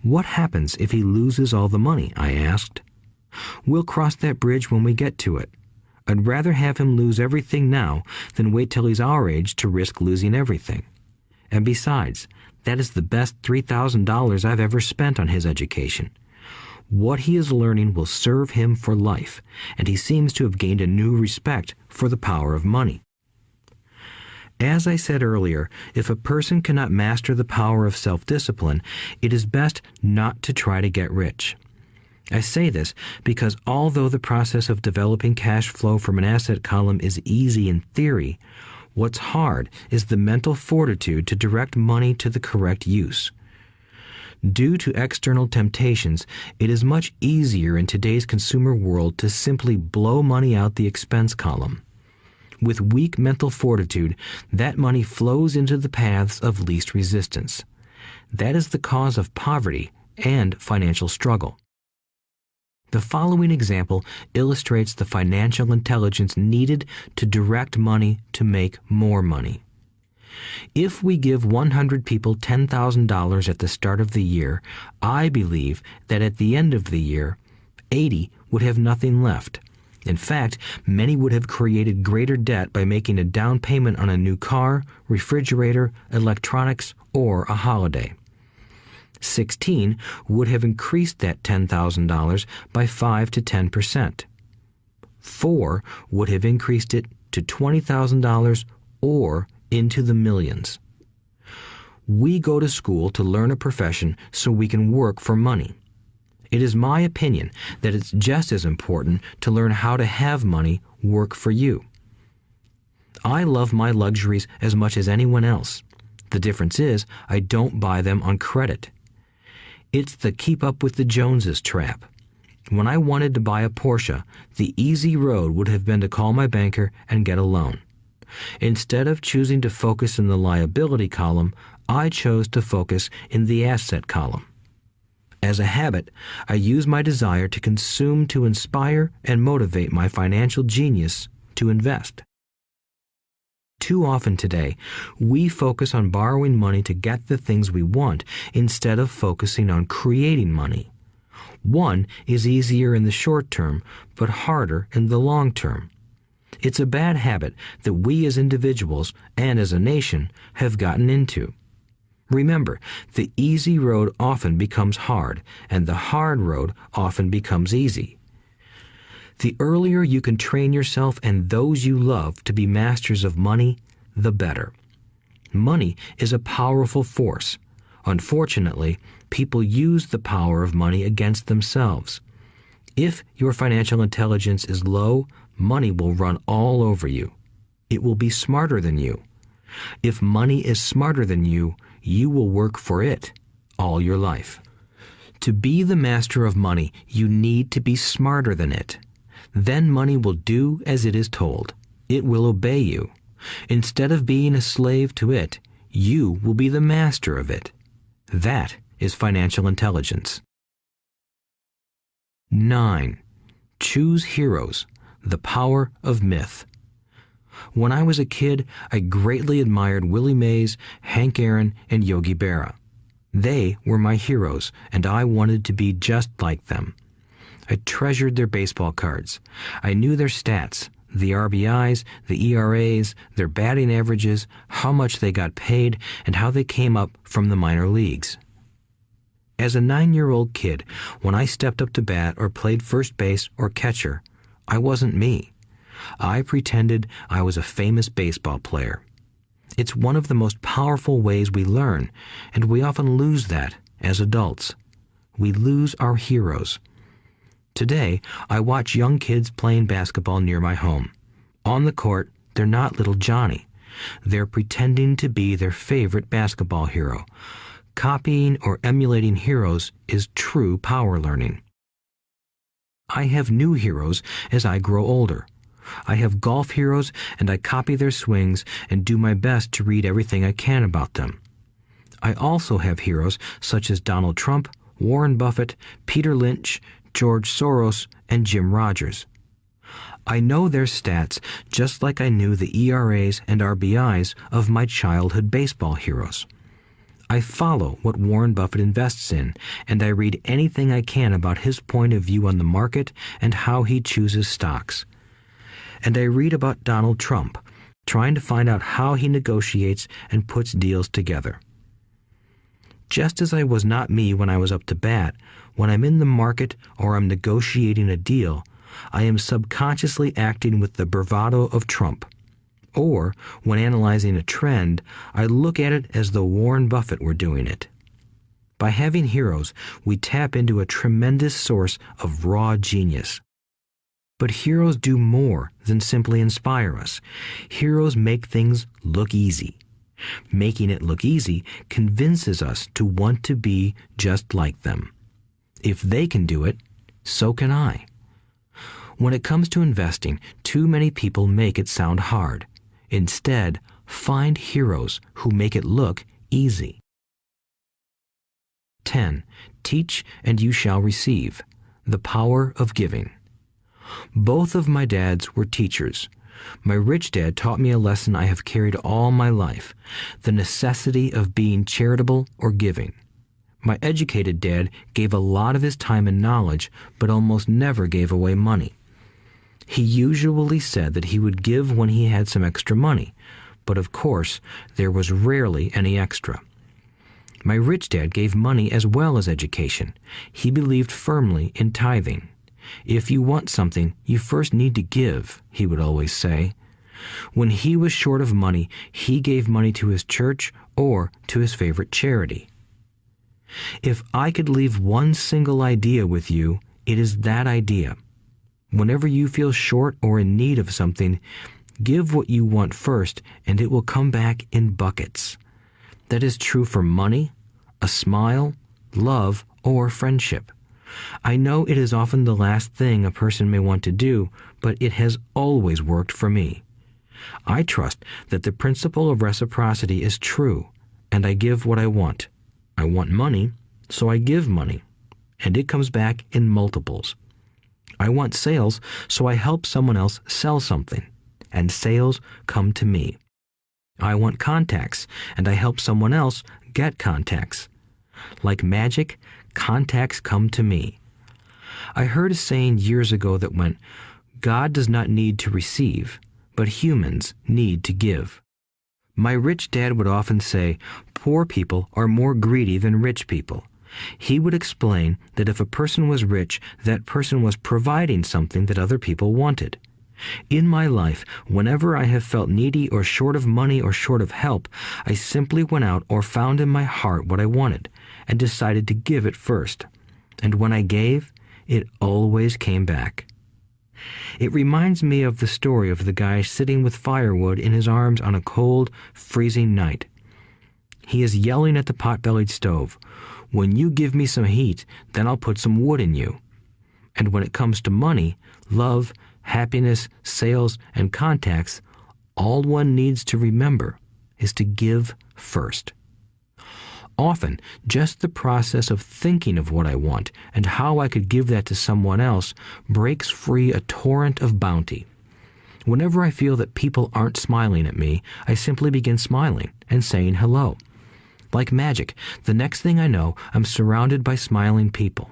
What happens if he loses all the money? I asked. We'll cross that bridge when we get to it. I'd rather have him lose everything now than wait till he's our age to risk losing everything. And besides, that is the best $3,000 I've ever spent on his education. What he is learning will serve him for life, and he seems to have gained a new respect for the power of money. As I said earlier, if a person cannot master the power of self-discipline, it is best not to try to get rich. I say this because although the process of developing cash flow from an asset column is easy in theory, what's hard is the mental fortitude to direct money to the correct use. Due to external temptations, it is much easier in today's consumer world to simply blow money out the expense column. With weak mental fortitude, that money flows into the paths of least resistance. That is the cause of poverty and financial struggle. The following example illustrates the financial intelligence needed to direct money to make more money. If we give 100 people $10,000 at the start of the year, I believe that at the end of the year, 80 would have nothing left. In fact, many would have created greater debt by making a down payment on a new car, refrigerator, electronics, or a holiday. 16 would have increased that $10,000 by 5 to 10%. 4 would have increased it to $20,000 or into the millions. We go to school to learn a profession so we can work for money. It is my opinion that it's just as important to learn how to have money work for you. I love my luxuries as much as anyone else. The difference is I don't buy them on credit. It's the keep up with the Joneses trap. When I wanted to buy a Porsche, the easy road would have been to call my banker and get a loan. Instead of choosing to focus in the liability column, I chose to focus in the asset column. As a habit, I use my desire to consume to inspire and motivate my financial genius to invest. Too often today, we focus on borrowing money to get the things we want instead of focusing on creating money. One is easier in the short term, but harder in the long term. It's a bad habit that we as individuals and as a nation have gotten into. Remember, the easy road often becomes hard, and the hard road often becomes easy. The earlier you can train yourself and those you love to be masters of money, the better. Money is a powerful force. Unfortunately, people use the power of money against themselves. If your financial intelligence is low, money will run all over you. It will be smarter than you. If money is smarter than you, you will work for it all your life. To be the master of money, you need to be smarter than it. Then money will do as it is told. It will obey you. Instead of being a slave to it, you will be the master of it. That is financial intelligence. 9. Choose heroes. The power of myth. When I was a kid, I greatly admired Willie Mays, Hank Aaron, and Yogi Berra. They were my heroes, and I wanted to be just like them. I treasured their baseball cards. I knew their stats, the RBIs, the ERAs, their batting averages, how much they got paid, and how they came up from the minor leagues. As a 9-year-old kid, when I stepped up to bat or played first base or catcher, I wasn't me. I pretended I was a famous baseball player. It's one of the most powerful ways we learn, and we often lose that as adults. We lose our heroes. Today, I watch young kids playing basketball near my home. On the court, they're not little Johnny. They're pretending to be their favorite basketball hero. Copying or emulating heroes is true power learning. I have new heroes as I grow older. I have golf heroes, and I copy their swings and do my best to read everything I can about them. I also have heroes such as Donald Trump, Warren Buffett, Peter Lynch, George Soros, and Jim Rogers. I know their stats just like I knew the ERAs and RBIs of my childhood baseball heroes. I follow what Warren Buffett invests in, and I read anything I can about his point of view on the market and how he chooses stocks. And I read about Donald Trump, trying to find out how he negotiates and puts deals together. Just as I was not me when I was up to bat, when I'm in the market or I'm negotiating a deal, I am subconsciously acting with the bravado of Trump. Or, when analyzing a trend, I look at it as though Warren Buffett were doing it. By having heroes, we tap into a tremendous source of raw genius. But heroes do more than simply inspire us. Heroes make things look easy. Making it look easy convinces us to want to be just like them. If they can do it, so can I. When it comes to investing, too many people make it sound hard. Instead, find heroes who make it look easy. 10. Teach and you shall receive. The power of giving. Both of my dads were teachers. My rich dad taught me a lesson I have carried all my life, the necessity of being charitable or giving. My educated dad gave a lot of his time and knowledge, but almost never gave away money. He usually said that he would give when he had some extra money, but of course, there was rarely any extra. My rich dad gave money as well as education. He believed firmly in tithing. If you want something, you first need to give, he would always say. When he was short of money, he gave money to his church or to his favorite charity. If I could leave one single idea with you, it is that idea. Whenever you feel short or in need of something, give what you want first, and it will come back in buckets. That is true for money, a smile, love, or friendship. I know it is often the last thing a person may want to do, but it has always worked for me. I trust that the principle of reciprocity is true, and I give what I want. I want money, so I give money, and it comes back in multiples. I want sales, so I help someone else sell something, and sales come to me. I want contacts, and I help someone else get contacts. Like magic, contacts come to me. I heard a saying years ago that went, "God does not need to receive, but humans need to give." My rich dad would often say, poor people are more greedy than rich people. He would explain that if a person was rich, that person was providing something that other people wanted. In my life, whenever I have felt needy or short of money or short of help, I simply went out or found in my heart what I wanted and decided to give it first. And when I gave, it always came back. It reminds me of the story of the guy sitting with firewood in his arms on a cold, freezing night. He is yelling at the pot-bellied stove, "When you give me some heat, then I'll put some wood in you." And when it comes to money, love, happiness, sales, and contacts, all one needs to remember is to give first. Often, just the process of thinking of what I want and how I could give that to someone else breaks free a torrent of bounty. Whenever I feel that people aren't smiling at me, I simply begin smiling and saying hello. Like magic, the next thing I know, I'm surrounded by smiling people.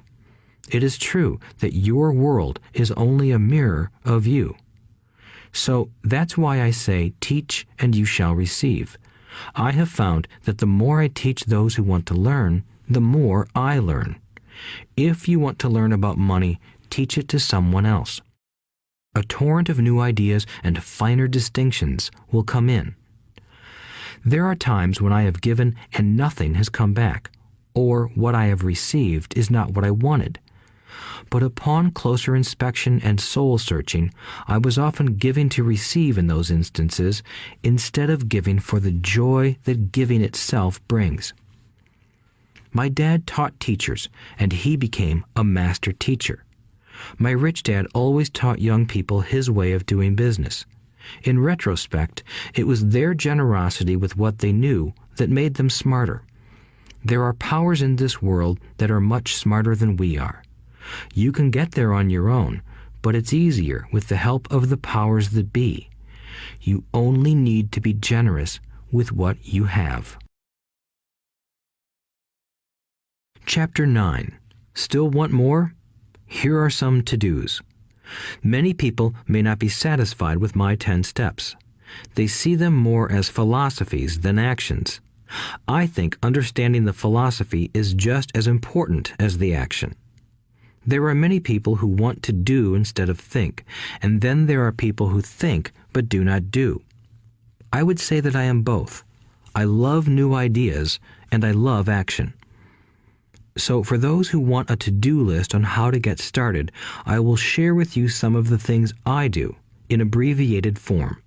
It is true that your world is only a mirror of you. So that's why I say, teach and you shall receive. I have found that the more I teach those who want to learn, the more I learn. If you want to learn about money, teach it to someone else. A torrent of new ideas and finer distinctions will come in. There are times when I have given and nothing has come back, or what I have received is not what I wanted. But upon closer inspection and soul-searching, I was often giving to receive in those instances, instead of giving for the joy that giving itself brings. My dad taught teachers, and he became a master teacher. My rich dad always taught young people his way of doing business. In retrospect, it was their generosity with what they knew that made them smarter. There are powers in this world that are much smarter than we are. You can get there on your own, but it's easier with the help of the powers that be. You only need to be generous with what you have. Chapter 9. Still want more? Here are some to-dos. Many people may not be satisfied with my 10 steps. They see them more as philosophies than actions. I think understanding the philosophy is just as important as the action. There are many people who want to do instead of think, and then there are people who think but do not do. I would say that I am both. I love new ideas, and I love action. So for those who want a to-do list on how to get started, I will share with you some of the things I do in abbreviated form.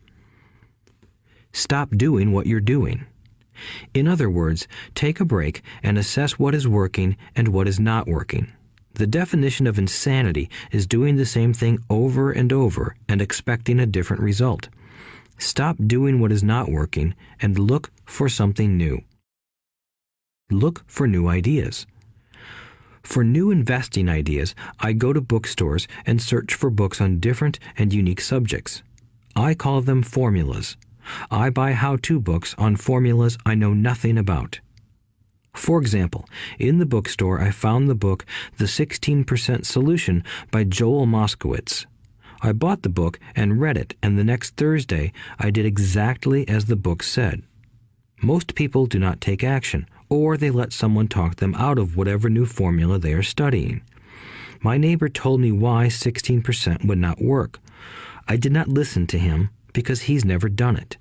Stop doing what you're doing. In other words, take a break and assess what is working and what is not working. The definition of insanity is doing the same thing over and over and expecting a different result. Stop doing what is not working and look for something new. Look for new ideas. For new investing ideas, I go to bookstores and search for books on different and unique subjects. I call them formulas. I buy how-to books on formulas I know nothing about. For example, in the bookstore I found the book The 16% Solution by Joel Moskowitz. I bought the book and read it, and the next Thursday I did exactly as the book said. Most people do not take action, or they let someone talk them out of whatever new formula they are studying. My neighbor told me why 16% would not work. I did not listen to him because he's never done it.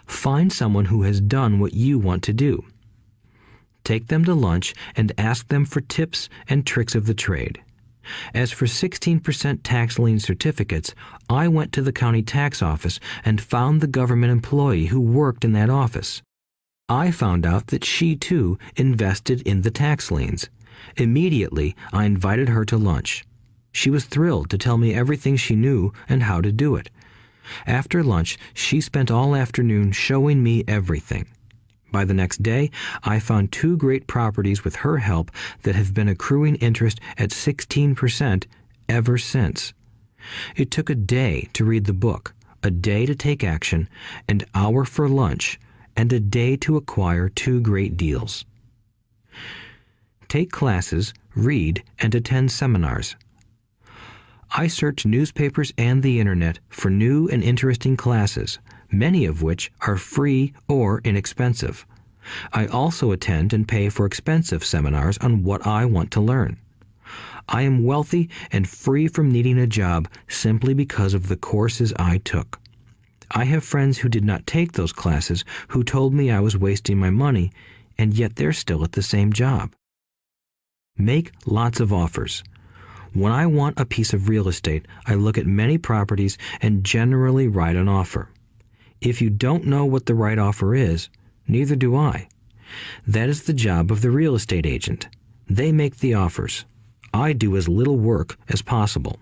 Find someone who has done what you want to do. take them to lunch, and ask them for tips and tricks of the trade. As for 16% tax lien certificates, I went to the county tax office and found the government employee who worked in that office. I found out that she, too, invested in the tax liens. Immediately, I invited her to lunch. She was thrilled to tell me everything she knew and how to do it. After lunch, she spent all afternoon showing me everything. By the next day, I found 2 great properties with her help that have been accruing interest at 16% ever since. It took a day to read the book, a day to take action, an hour for lunch, and a day to acquire 2 great deals. Take classes, read, and attend seminars. I search newspapers and the internet for new and interesting classes, many of which are free or inexpensive. I also attend and pay for expensive seminars on what I want to learn. I am wealthy and free from needing a job simply because of the courses I took. I have friends who did not take those classes who told me I was wasting my money, and yet they're still at the same job. Make lots of offers. When I want a piece of real estate, I look at many properties and generally write an offer. If you don't know what the right offer is, neither do I. That is the job of the real estate agent. They make the offers. I do as little work as possible.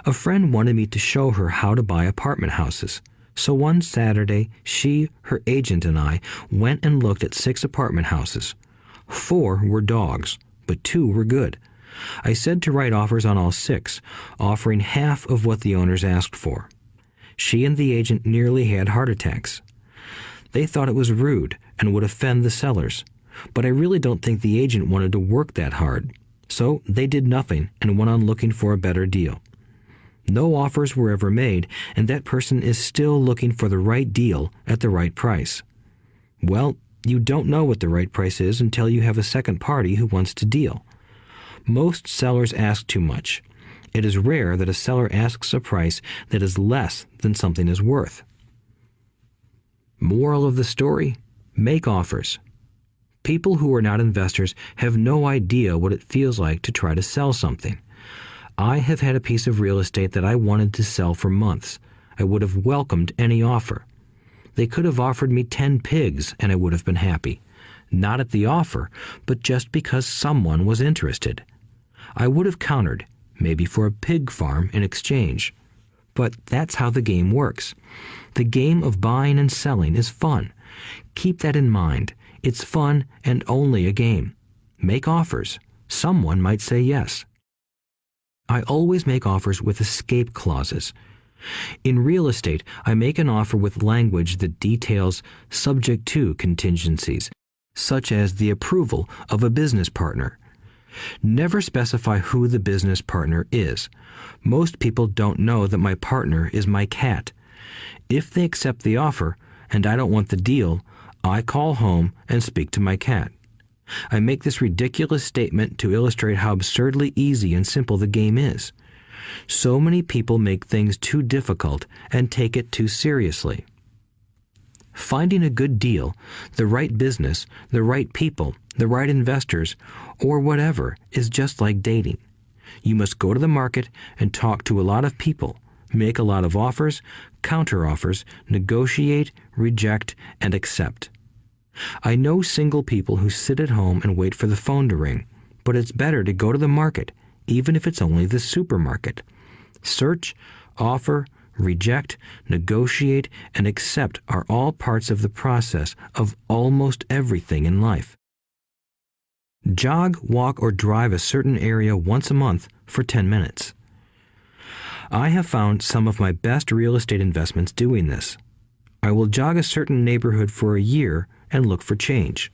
A friend wanted me to show her how to buy apartment houses. So one Saturday, she, her agent, and I went and looked at 6 apartment houses. 4 were dogs, but 2 were good. I said to write offers on all 6, offering half of what the owners asked for. She and the agent nearly had heart attacks. They thought it was rude and would offend the sellers, but I really don't think the agent wanted to work that hard. So they did nothing and went on looking for a better deal. No offers were ever made, and that person is still looking for the right deal at the right price. Well, you don't know what the right price is until you have a second party who wants to deal. Most sellers ask too much. It is rare that a seller asks a price that is less than something is worth. Moral of the story: make offers. People who are not investors have no idea what it feels like to try to sell something. I have had a piece of real estate that I wanted to sell for months. I would have welcomed any offer. They could have offered me 10 pigs and I would have been happy. Not at the offer, but just because someone was interested. I would have countered, maybe for a pig farm in exchange. But that's how the game works. The game of buying and selling is fun. Keep that in mind. It's fun and only a game. Make offers. Someone might say yes. I always make offers with escape clauses. In real estate, I make an offer with language that details subject to contingencies, such as the approval of a business partner. Never specify who the business partner is. Most people don't know that my partner is my cat. If they accept the offer and I don't want the deal, I call home and speak to my cat. I make this ridiculous statement to illustrate how absurdly easy and simple the game is. So many people make things too difficult and take it too seriously. Finding a good deal, the right business, the right people, the right investors, or whatever is just like dating. You must go to the market and talk to a lot of people, make a lot of offers, counter-offers, negotiate, reject, and accept. I know single people who sit at home and wait for the phone to ring, but it's better to go to the market, even if it's only the supermarket. Search, offer, reject, negotiate, and accept are all parts of the process of almost everything in life. Jog, walk, or drive a certain area once a month for 10 minutes. I have found some of my best real estate investments doing this. I will jog a certain neighborhood for a year and look for change.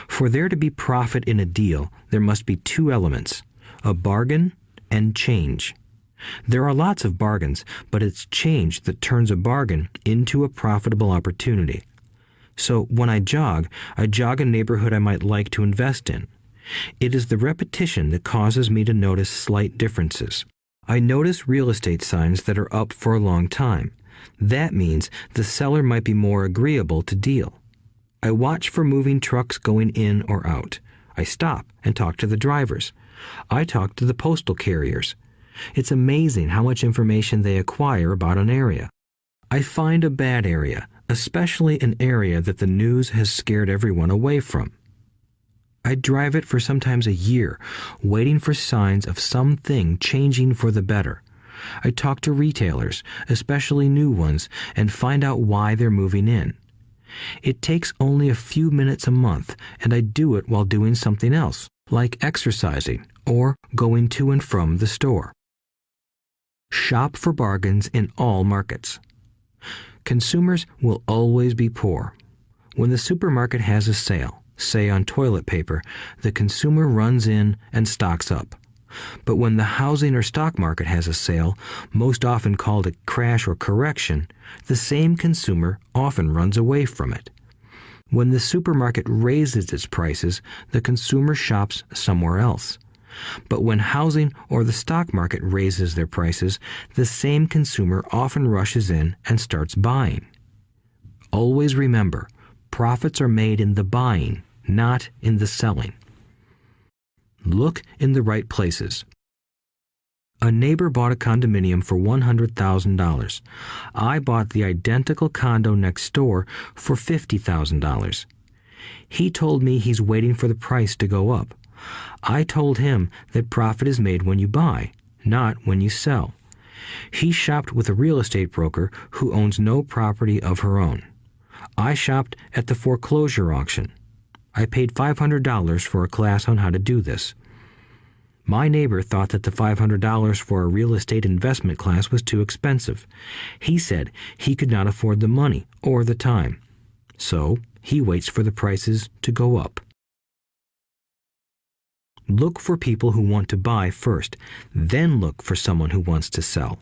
For there to be profit in a deal, there must be 2 elements, a bargain and change. There are lots of bargains, but it's change that turns a bargain into a profitable opportunity. So when I jog a neighborhood I might like to invest in. It is the repetition that causes me to notice slight differences. I notice real estate signs that are up for a long time. That means the seller might be more agreeable to deal. I watch for moving trucks going in or out. I stop and talk to the drivers. I talk to the postal carriers. It's amazing how much information they acquire about an area. I find a bad area, especially an area that the news has scared everyone away from. I drive it for sometimes a year, waiting for signs of something changing for the better. I talk to retailers, especially new ones, and find out why they're moving in. It takes only a few minutes a month, and I do it while doing something else, like exercising or going to and from the store. Shop for bargains in all markets. Consumers will always be poor. When the supermarket has a sale, say on toilet paper, the consumer runs in and stocks up. But when the housing or stock market has a sale, most often called a crash or correction, the same consumer often runs away from it. When the supermarket raises its prices, the consumer shops somewhere else. But when housing or the stock market raises their prices, the same consumer often rushes in and starts buying. Always remember, profits are made in the buying, not in the selling. Look in the right places. A neighbor bought a condominium for $100,000. I bought the identical condo next door for $50,000. He told me he's waiting for the price to go up. I told him that profit is made when you buy, not when you sell. He shopped with a real estate broker who owns no property of her own. I shopped at the foreclosure auction. I paid $500 for a class on how to do this. My neighbor thought that the $500 for a real estate investment class was too expensive. He said he could not afford the money or the time. So he waits for the prices to go up. Look for people who want to buy first, then look for someone who wants to sell.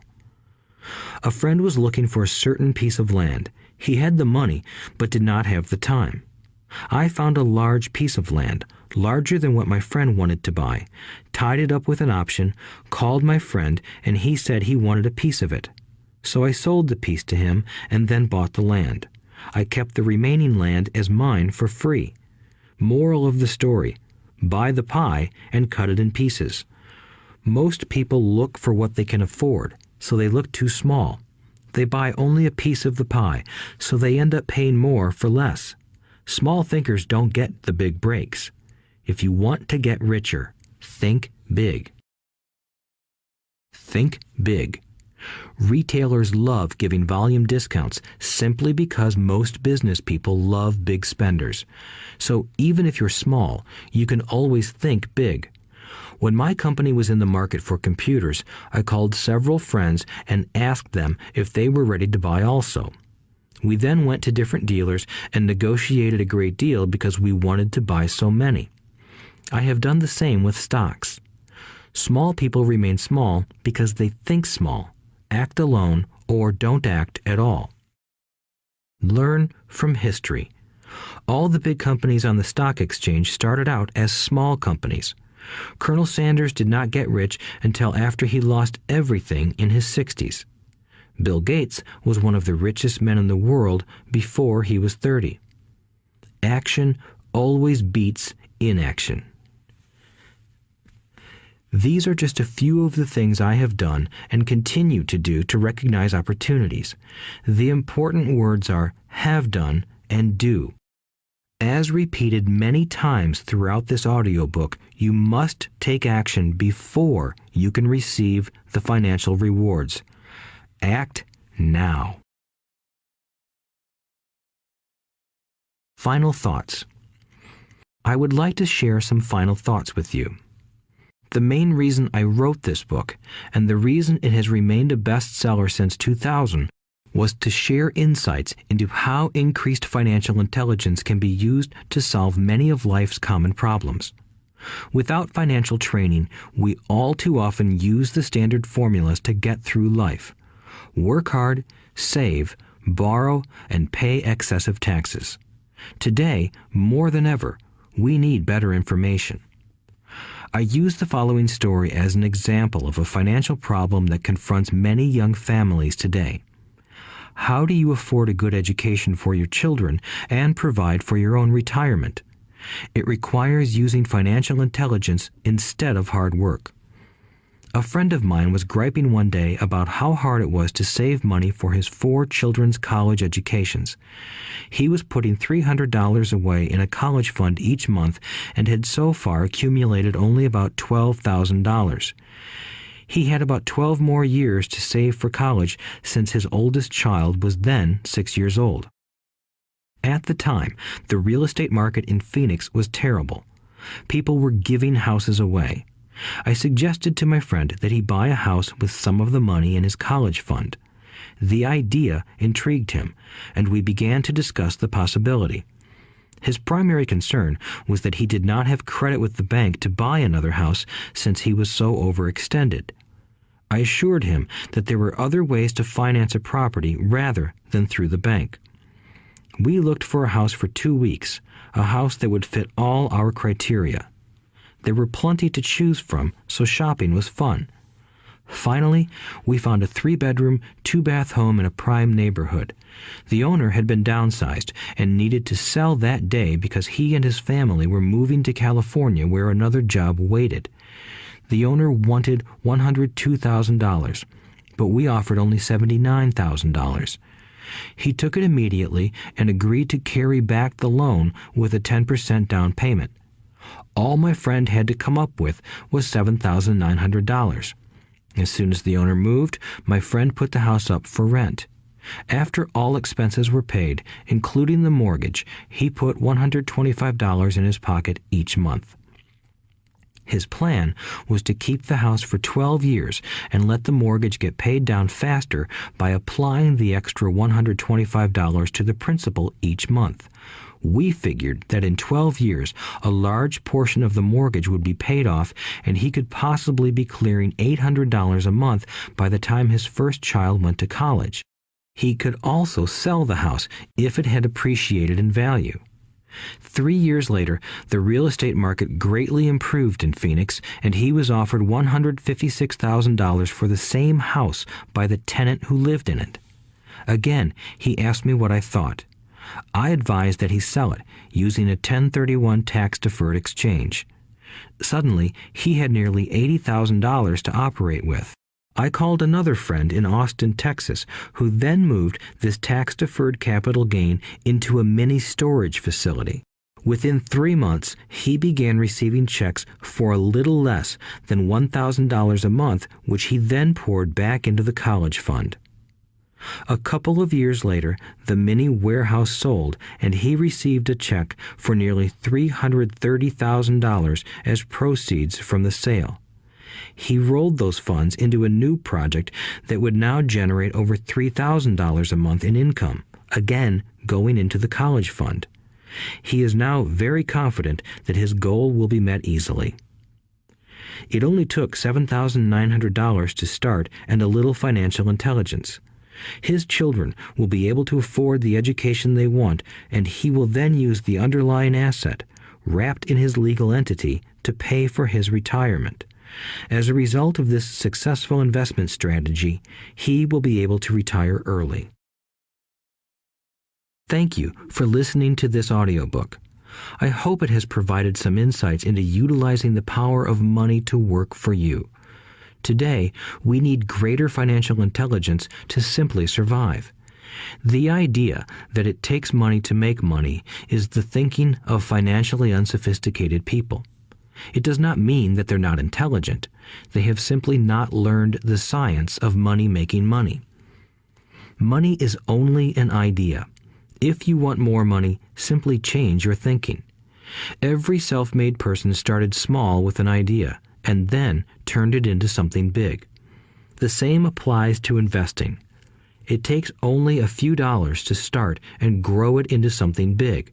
A friend was looking for a certain piece of land. He had the money, but did not have the time. I found a large piece of land, larger than what my friend wanted to buy, tied it up with an option, called my friend, and he said he wanted a piece of it. So I sold the piece to him and then bought the land. I kept the remaining land as mine for free. Moral of the story: buy the pie and cut it in pieces. Most people look for what they can afford, so they look too small. They buy only a piece of the pie, so they end up paying more for less. Small thinkers don't get the big breaks. If you want to get richer, think big. Think big. Retailers love giving volume discounts simply because most business people love big spenders. So even if you're small, you can always think big. When my company was in the market for computers, I called several friends and asked them if they were ready to buy also. We then went to different dealers and negotiated a great deal because we wanted to buy so many. I have done the same with stocks. Small people remain small because they think small, act alone, or don't act at all. Learn from history. All the big companies on the stock exchange started out as small companies. Colonel Sanders did not get rich until after he lost everything in his 60s. Bill Gates was one of the richest men in the world before he was 30. Action always beats inaction. These are just a few of the things I have done and continue to do to recognize opportunities. The important words are have done and do. As repeated many times throughout this audiobook, you must take action before you can receive the financial rewards. Act now. Final thoughts. I would like to share some final thoughts with you. The main reason I wrote this book, and the reason it has remained a bestseller since 2000, was to share insights into how increased financial intelligence can be used to solve many of life's common problems. Without financial training, we all too often use the standard formulas to get through life. Work hard, save, borrow, and pay excessive taxes. Today, more than ever, we need better information. I use the following story as an example of a financial problem that confronts many young families today. How do you afford a good education for your children and provide for your own retirement? It requires using financial intelligence instead of hard work. A friend of mine was griping one day about how hard it was to save money for his 4 children's college educations. He was putting $300 away in a college fund each month and had so far accumulated only about $12,000. He had about 12 more years to save for college since his oldest child was then 6 years old. At the time, the real estate market in Phoenix was terrible. People were giving houses away. I suggested to my friend that he buy a house with some of the money in his college fund. The idea intrigued him, and we began to discuss the possibility. His primary concern was that he did not have credit with the bank to buy another house since he was so overextended. I assured him that there were other ways to finance a property rather than through the bank. We looked for a house for 2 weeks, a house that would fit all our criteria. There were plenty to choose from, so shopping was fun. Finally, we found a 3-bedroom, 2-bath home in a prime neighborhood. The owner had been downsized and needed to sell that day because he and his family were moving to California where another job waited. The owner wanted $102,000, but we offered only $79,000. He took it immediately and agreed to carry back the loan with a 10% down payment. All my friend had to come up with was $7,900. As soon as the owner moved, my friend put the house up for rent. After all expenses were paid, including the mortgage, he put $125 in his pocket each month. His plan was to keep the house for 12 years and let the mortgage get paid down faster by applying the extra $125 to the principal each month. We figured that in 12 years, a large portion of the mortgage would be paid off and he could possibly be clearing $800 a month by the time his first child went to college. He could also sell the house if it had appreciated in value. 3 years later, the real estate market greatly improved in Phoenix, and he was offered $156,000 for the same house by the tenant who lived in it. Again, he asked me what I thought. I advised that he sell it, using a 1031 tax-deferred exchange. Suddenly, he had nearly $80,000 to operate with. I called another friend in Austin, Texas, who then moved this tax-deferred capital gain into a mini storage facility. Within 3 months, he began receiving checks for a little less than $1,000 a month, which he then poured back into the college fund. A couple of years later, the mini warehouse sold, and he received a check for nearly $330,000 as proceeds from the sale. He rolled those funds into a new project that would now generate over $3,000 a month in income, again going into the college fund. He is now very confident that his goal will be met easily. It only took $7,900 to start and a little financial intelligence. His children will be able to afford the education they want, and he will then use the underlying asset, wrapped in his legal entity, to pay for his retirement. As a result of this successful investment strategy, he will be able to retire early. Thank you for listening to this audiobook. I hope it has provided some insights into utilizing the power of money to work for you. Today, we need greater financial intelligence to simply survive. The idea that it takes money to make money is the thinking of financially unsophisticated people. It does not mean that they're not intelligent. They have simply not learned the science of money making money. Money is only an idea. If you want more money, simply change your thinking. Every self-made person started small with an idea and then turned it into something big. The same applies to investing. It takes only a few dollars to start and grow it into something big.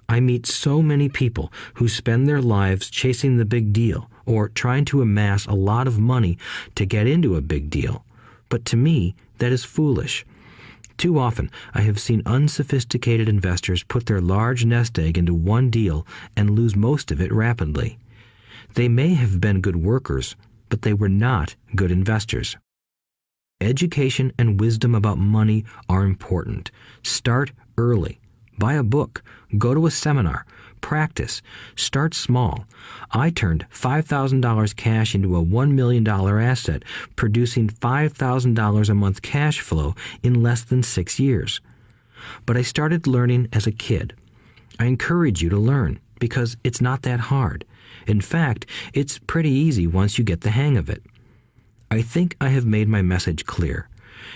I meet so many people who spend their lives chasing the big deal or trying to amass a lot of money to get into a big deal. But to me, that is foolish. Too often, I have seen unsophisticated investors put their large nest egg into one deal and lose most of it rapidly. They may have been good workers, but they were not good investors. Education and wisdom about money are important. Start early. Buy a book. Go to a seminar. Practice. Start small. I turned $5,000 cash into a $1 million asset, producing $5,000 a month cash flow in less than 6 years. But I started learning as a kid. I encourage you to learn because it's not that hard. In fact, it's pretty easy once you get the hang of it. I think I have made my message clear.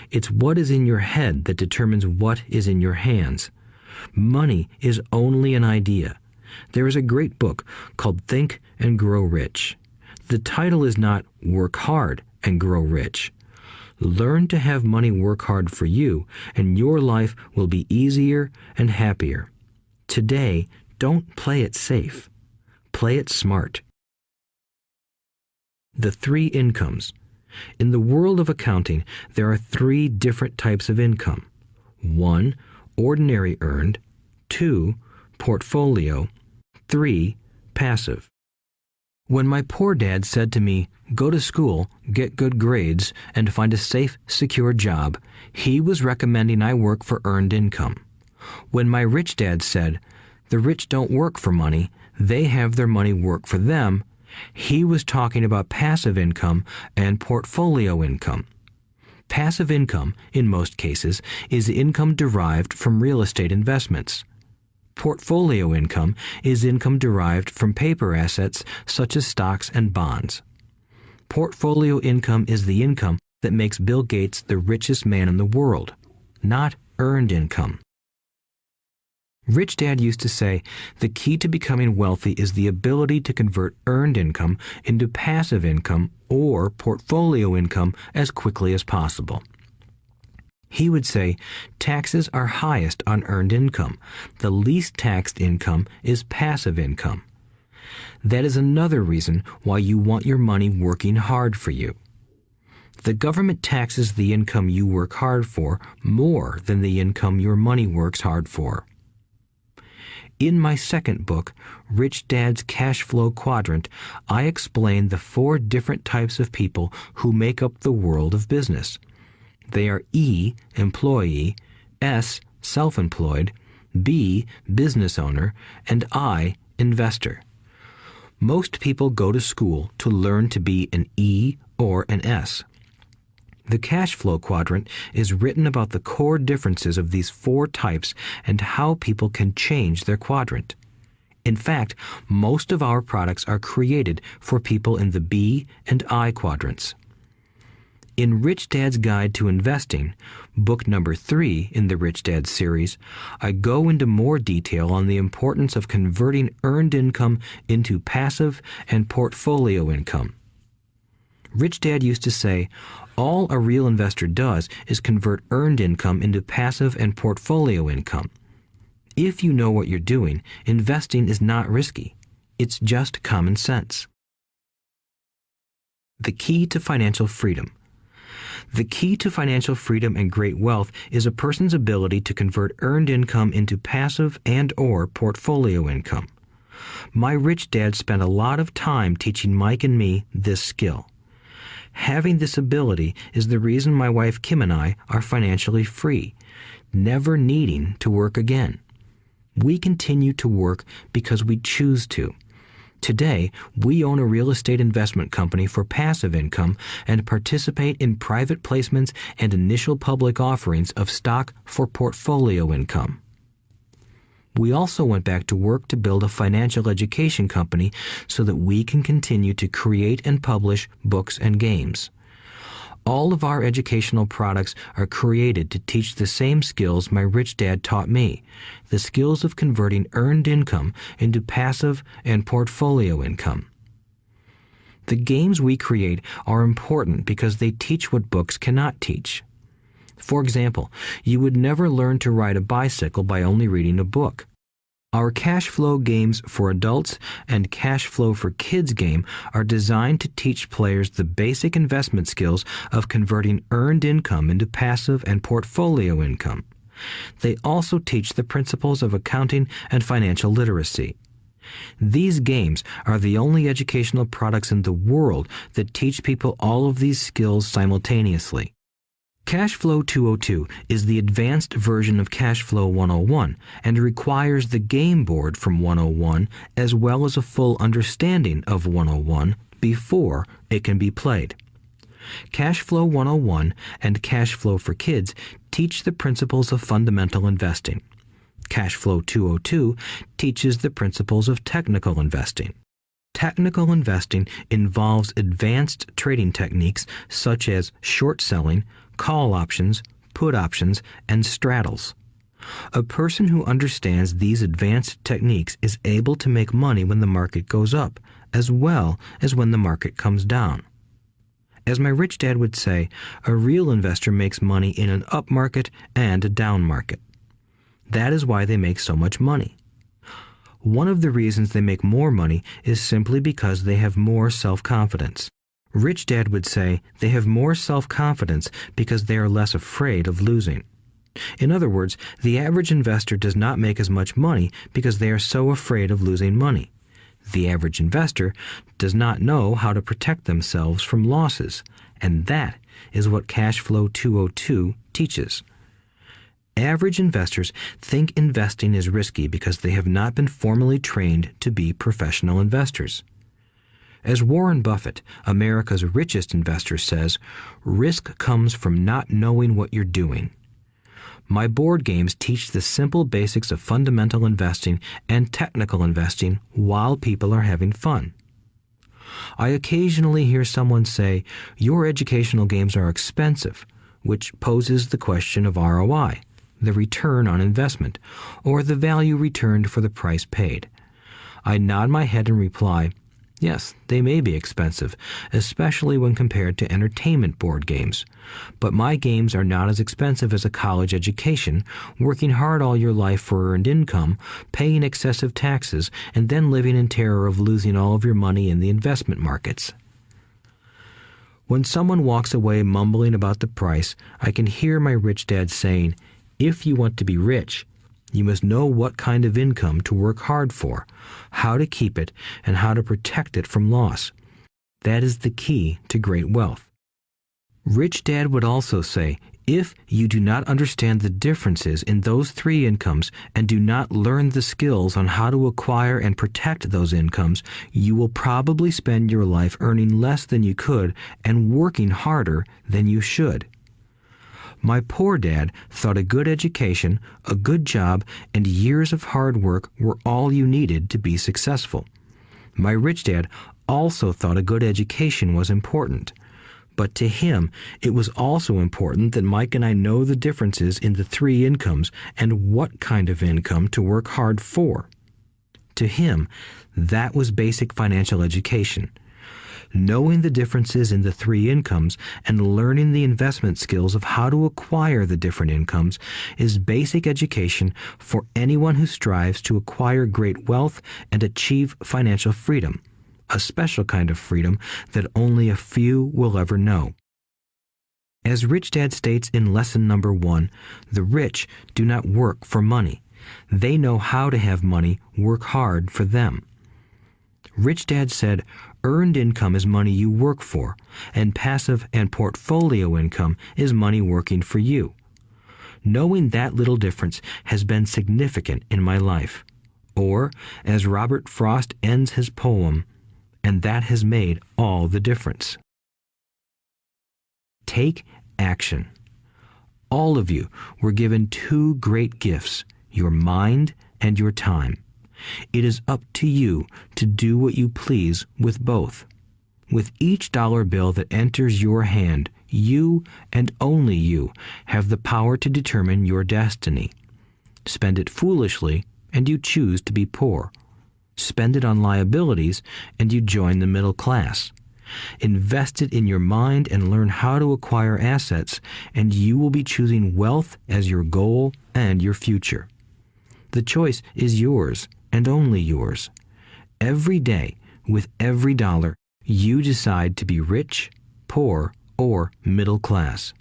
It's what is in your head that determines what is in your hands. Money is only an idea. There is a great book called Think and Grow Rich. The title is not Work Hard and Grow Rich. Learn to have money work hard for you, and your life will be easier and happier. Today, don't play it safe. Play it smart. The 3 incomes. In the world of accounting, there are 3 different types of income. 1, ordinary earned. 2, portfolio. 3, passive. When my poor dad said to me, "Go to school, get good grades, and find a safe, secure job," he was recommending I work for earned income. When my rich dad said, "The rich don't work for money, they have their money work for them," he was talking about passive income and portfolio income. Passive income, in most cases, is income derived from real estate investments. Portfolio income is income derived from paper assets such as stocks and bonds. Portfolio income is the income that makes Bill Gates the richest man in the world, not earned income. Rich Dad used to say, the key to becoming wealthy is the ability to convert earned income into passive income or portfolio income as quickly as possible. He would say, taxes are highest on earned income. The least taxed income is passive income. That is another reason why you want your money working hard for you. The government taxes the income you work hard for more than the income your money works hard for. In my second book, Rich Dad's Cash Flow Quadrant, I explain the 4 different types of people who make up the world of business. They are E, employee, S, self-employed, B, business owner, and I, investor. Most people go to school to learn to be an E or an S. The cash flow quadrant is written about the core differences of these 4 types and how people can change their quadrant. In fact, most of our products are created for people in the B and I quadrants. In Rich Dad's Guide to Investing, book number 3 in the Rich Dad series, I go into more detail on the importance of converting earned income into passive and portfolio income. Rich Dad used to say, all a real investor does is convert earned income into passive and portfolio income. If you know what you're doing, investing is not risky. It's just common sense. The key to financial freedom. The key to financial freedom and great wealth is a person's ability to convert earned income into passive and/or portfolio income. My rich dad spent a lot of time teaching Mike and me this skill. Having this ability is the reason my wife Kim and I are financially free, never needing to work again. We continue to work because we choose to. Today, we own a real estate investment company for passive income and participate in private placements and initial public offerings of stock for portfolio income. We also went back to work to build a financial education company so that we can continue to create and publish books and games. All of our educational products are created to teach the same skills my rich dad taught me, the skills of converting earned income into passive and portfolio income. The games we create are important because they teach what books cannot teach. For example, you would never learn to ride a bicycle by only reading a book. Our cash flow games for adults and cash flow for kids game are designed to teach players the basic investment skills of converting earned income into passive and portfolio income. They also teach the principles of accounting and financial literacy. These games are the only educational products in the world that teach people all of these skills simultaneously. Cash Flow 202 is the advanced version of Cash Flow 101 and requires the game board from 101 as well as a full understanding of 101 before it can be played. Cash Flow 101 and Cash Flow for Kids teach the principles of fundamental investing. Cash Flow 202 teaches the principles of technical investing. Technical investing involves advanced trading techniques such as short selling, call options, put options, and straddles. A person who understands these advanced techniques is able to make money when the market goes up, as well as when the market comes down. As my rich dad would say, a real investor makes money in an up market and a down market. That is why they make so much money. One of the reasons they make more money is simply because they have more self-confidence. Rich Dad would say they have more self-confidence because they are less afraid of losing. In other words, the average investor does not make as much money because they are so afraid of losing money. The average investor does not know how to protect themselves from losses, and that is what Cash Flow 202 teaches. Average investors think investing is risky because they have not been formally trained to be professional investors. As Warren Buffett, America's richest investor, says, risk comes from not knowing what you're doing. My board games teach the simple basics of fundamental investing and technical investing while people are having fun. I occasionally hear someone say, your educational games are expensive, which poses the question of ROI, the return on investment, or the value returned for the price paid. I nod my head and reply, yes, they may be expensive, especially when compared to entertainment board games. But my games are not as expensive as a college education, working hard all your life for earned income, paying excessive taxes, and then living in terror of losing all of your money in the investment markets. When someone walks away mumbling about the price, I can hear my rich dad saying, if you want to be rich, you must know what kind of income to work hard for, how to keep it, and how to protect it from loss. That is the key to great wealth. Rich Dad would also say, if you do not understand the differences in those three incomes and do not learn the skills on how to acquire and protect those incomes, you will probably spend your life earning less than you could and working harder than you should. My poor dad thought a good education, a good job, and years of hard work were all you needed to be successful. My rich dad also thought a good education was important. But to him, it was also important that Mike and I know the differences in the three incomes and what kind of income to work hard for. To him, that was basic financial education. Knowing the differences in the three incomes and learning the investment skills of how to acquire the different incomes is basic education for anyone who strives to acquire great wealth and achieve financial freedom, a special kind of freedom that only a few will ever know. As Rich Dad states in lesson number 1, the rich do not work for money. They know how to have money work hard for them. Rich Dad said, earned income is money you work for, and passive and portfolio income is money working for you. Knowing that little difference has been significant in my life. Or, as Robert Frost ends his poem, and that has made all the difference. Take action. All of you were given two great gifts, your mind and your time. It is up to you to do what you please with both. With each dollar bill that enters your hand, you and only you have the power to determine your destiny. Spend it foolishly, and you choose to be poor. Spend it on liabilities, and you join the middle class. Invest it in your mind and learn how to acquire assets, and you will be choosing wealth as your goal and your future. The choice is yours, and only yours. Every day, with every dollar, you decide to be rich, poor, or middle class.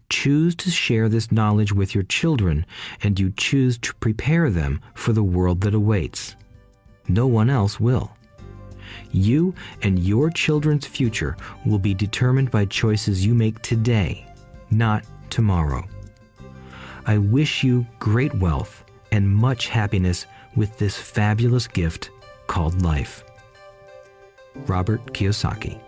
Choose to share this knowledge with your children, and you choose to prepare them for the world that awaits. No one else will. You and your children's future will be determined by choices you make today. not tomorrow. I wish you great wealth and much happiness with this fabulous gift called life. Robert Kiyosaki.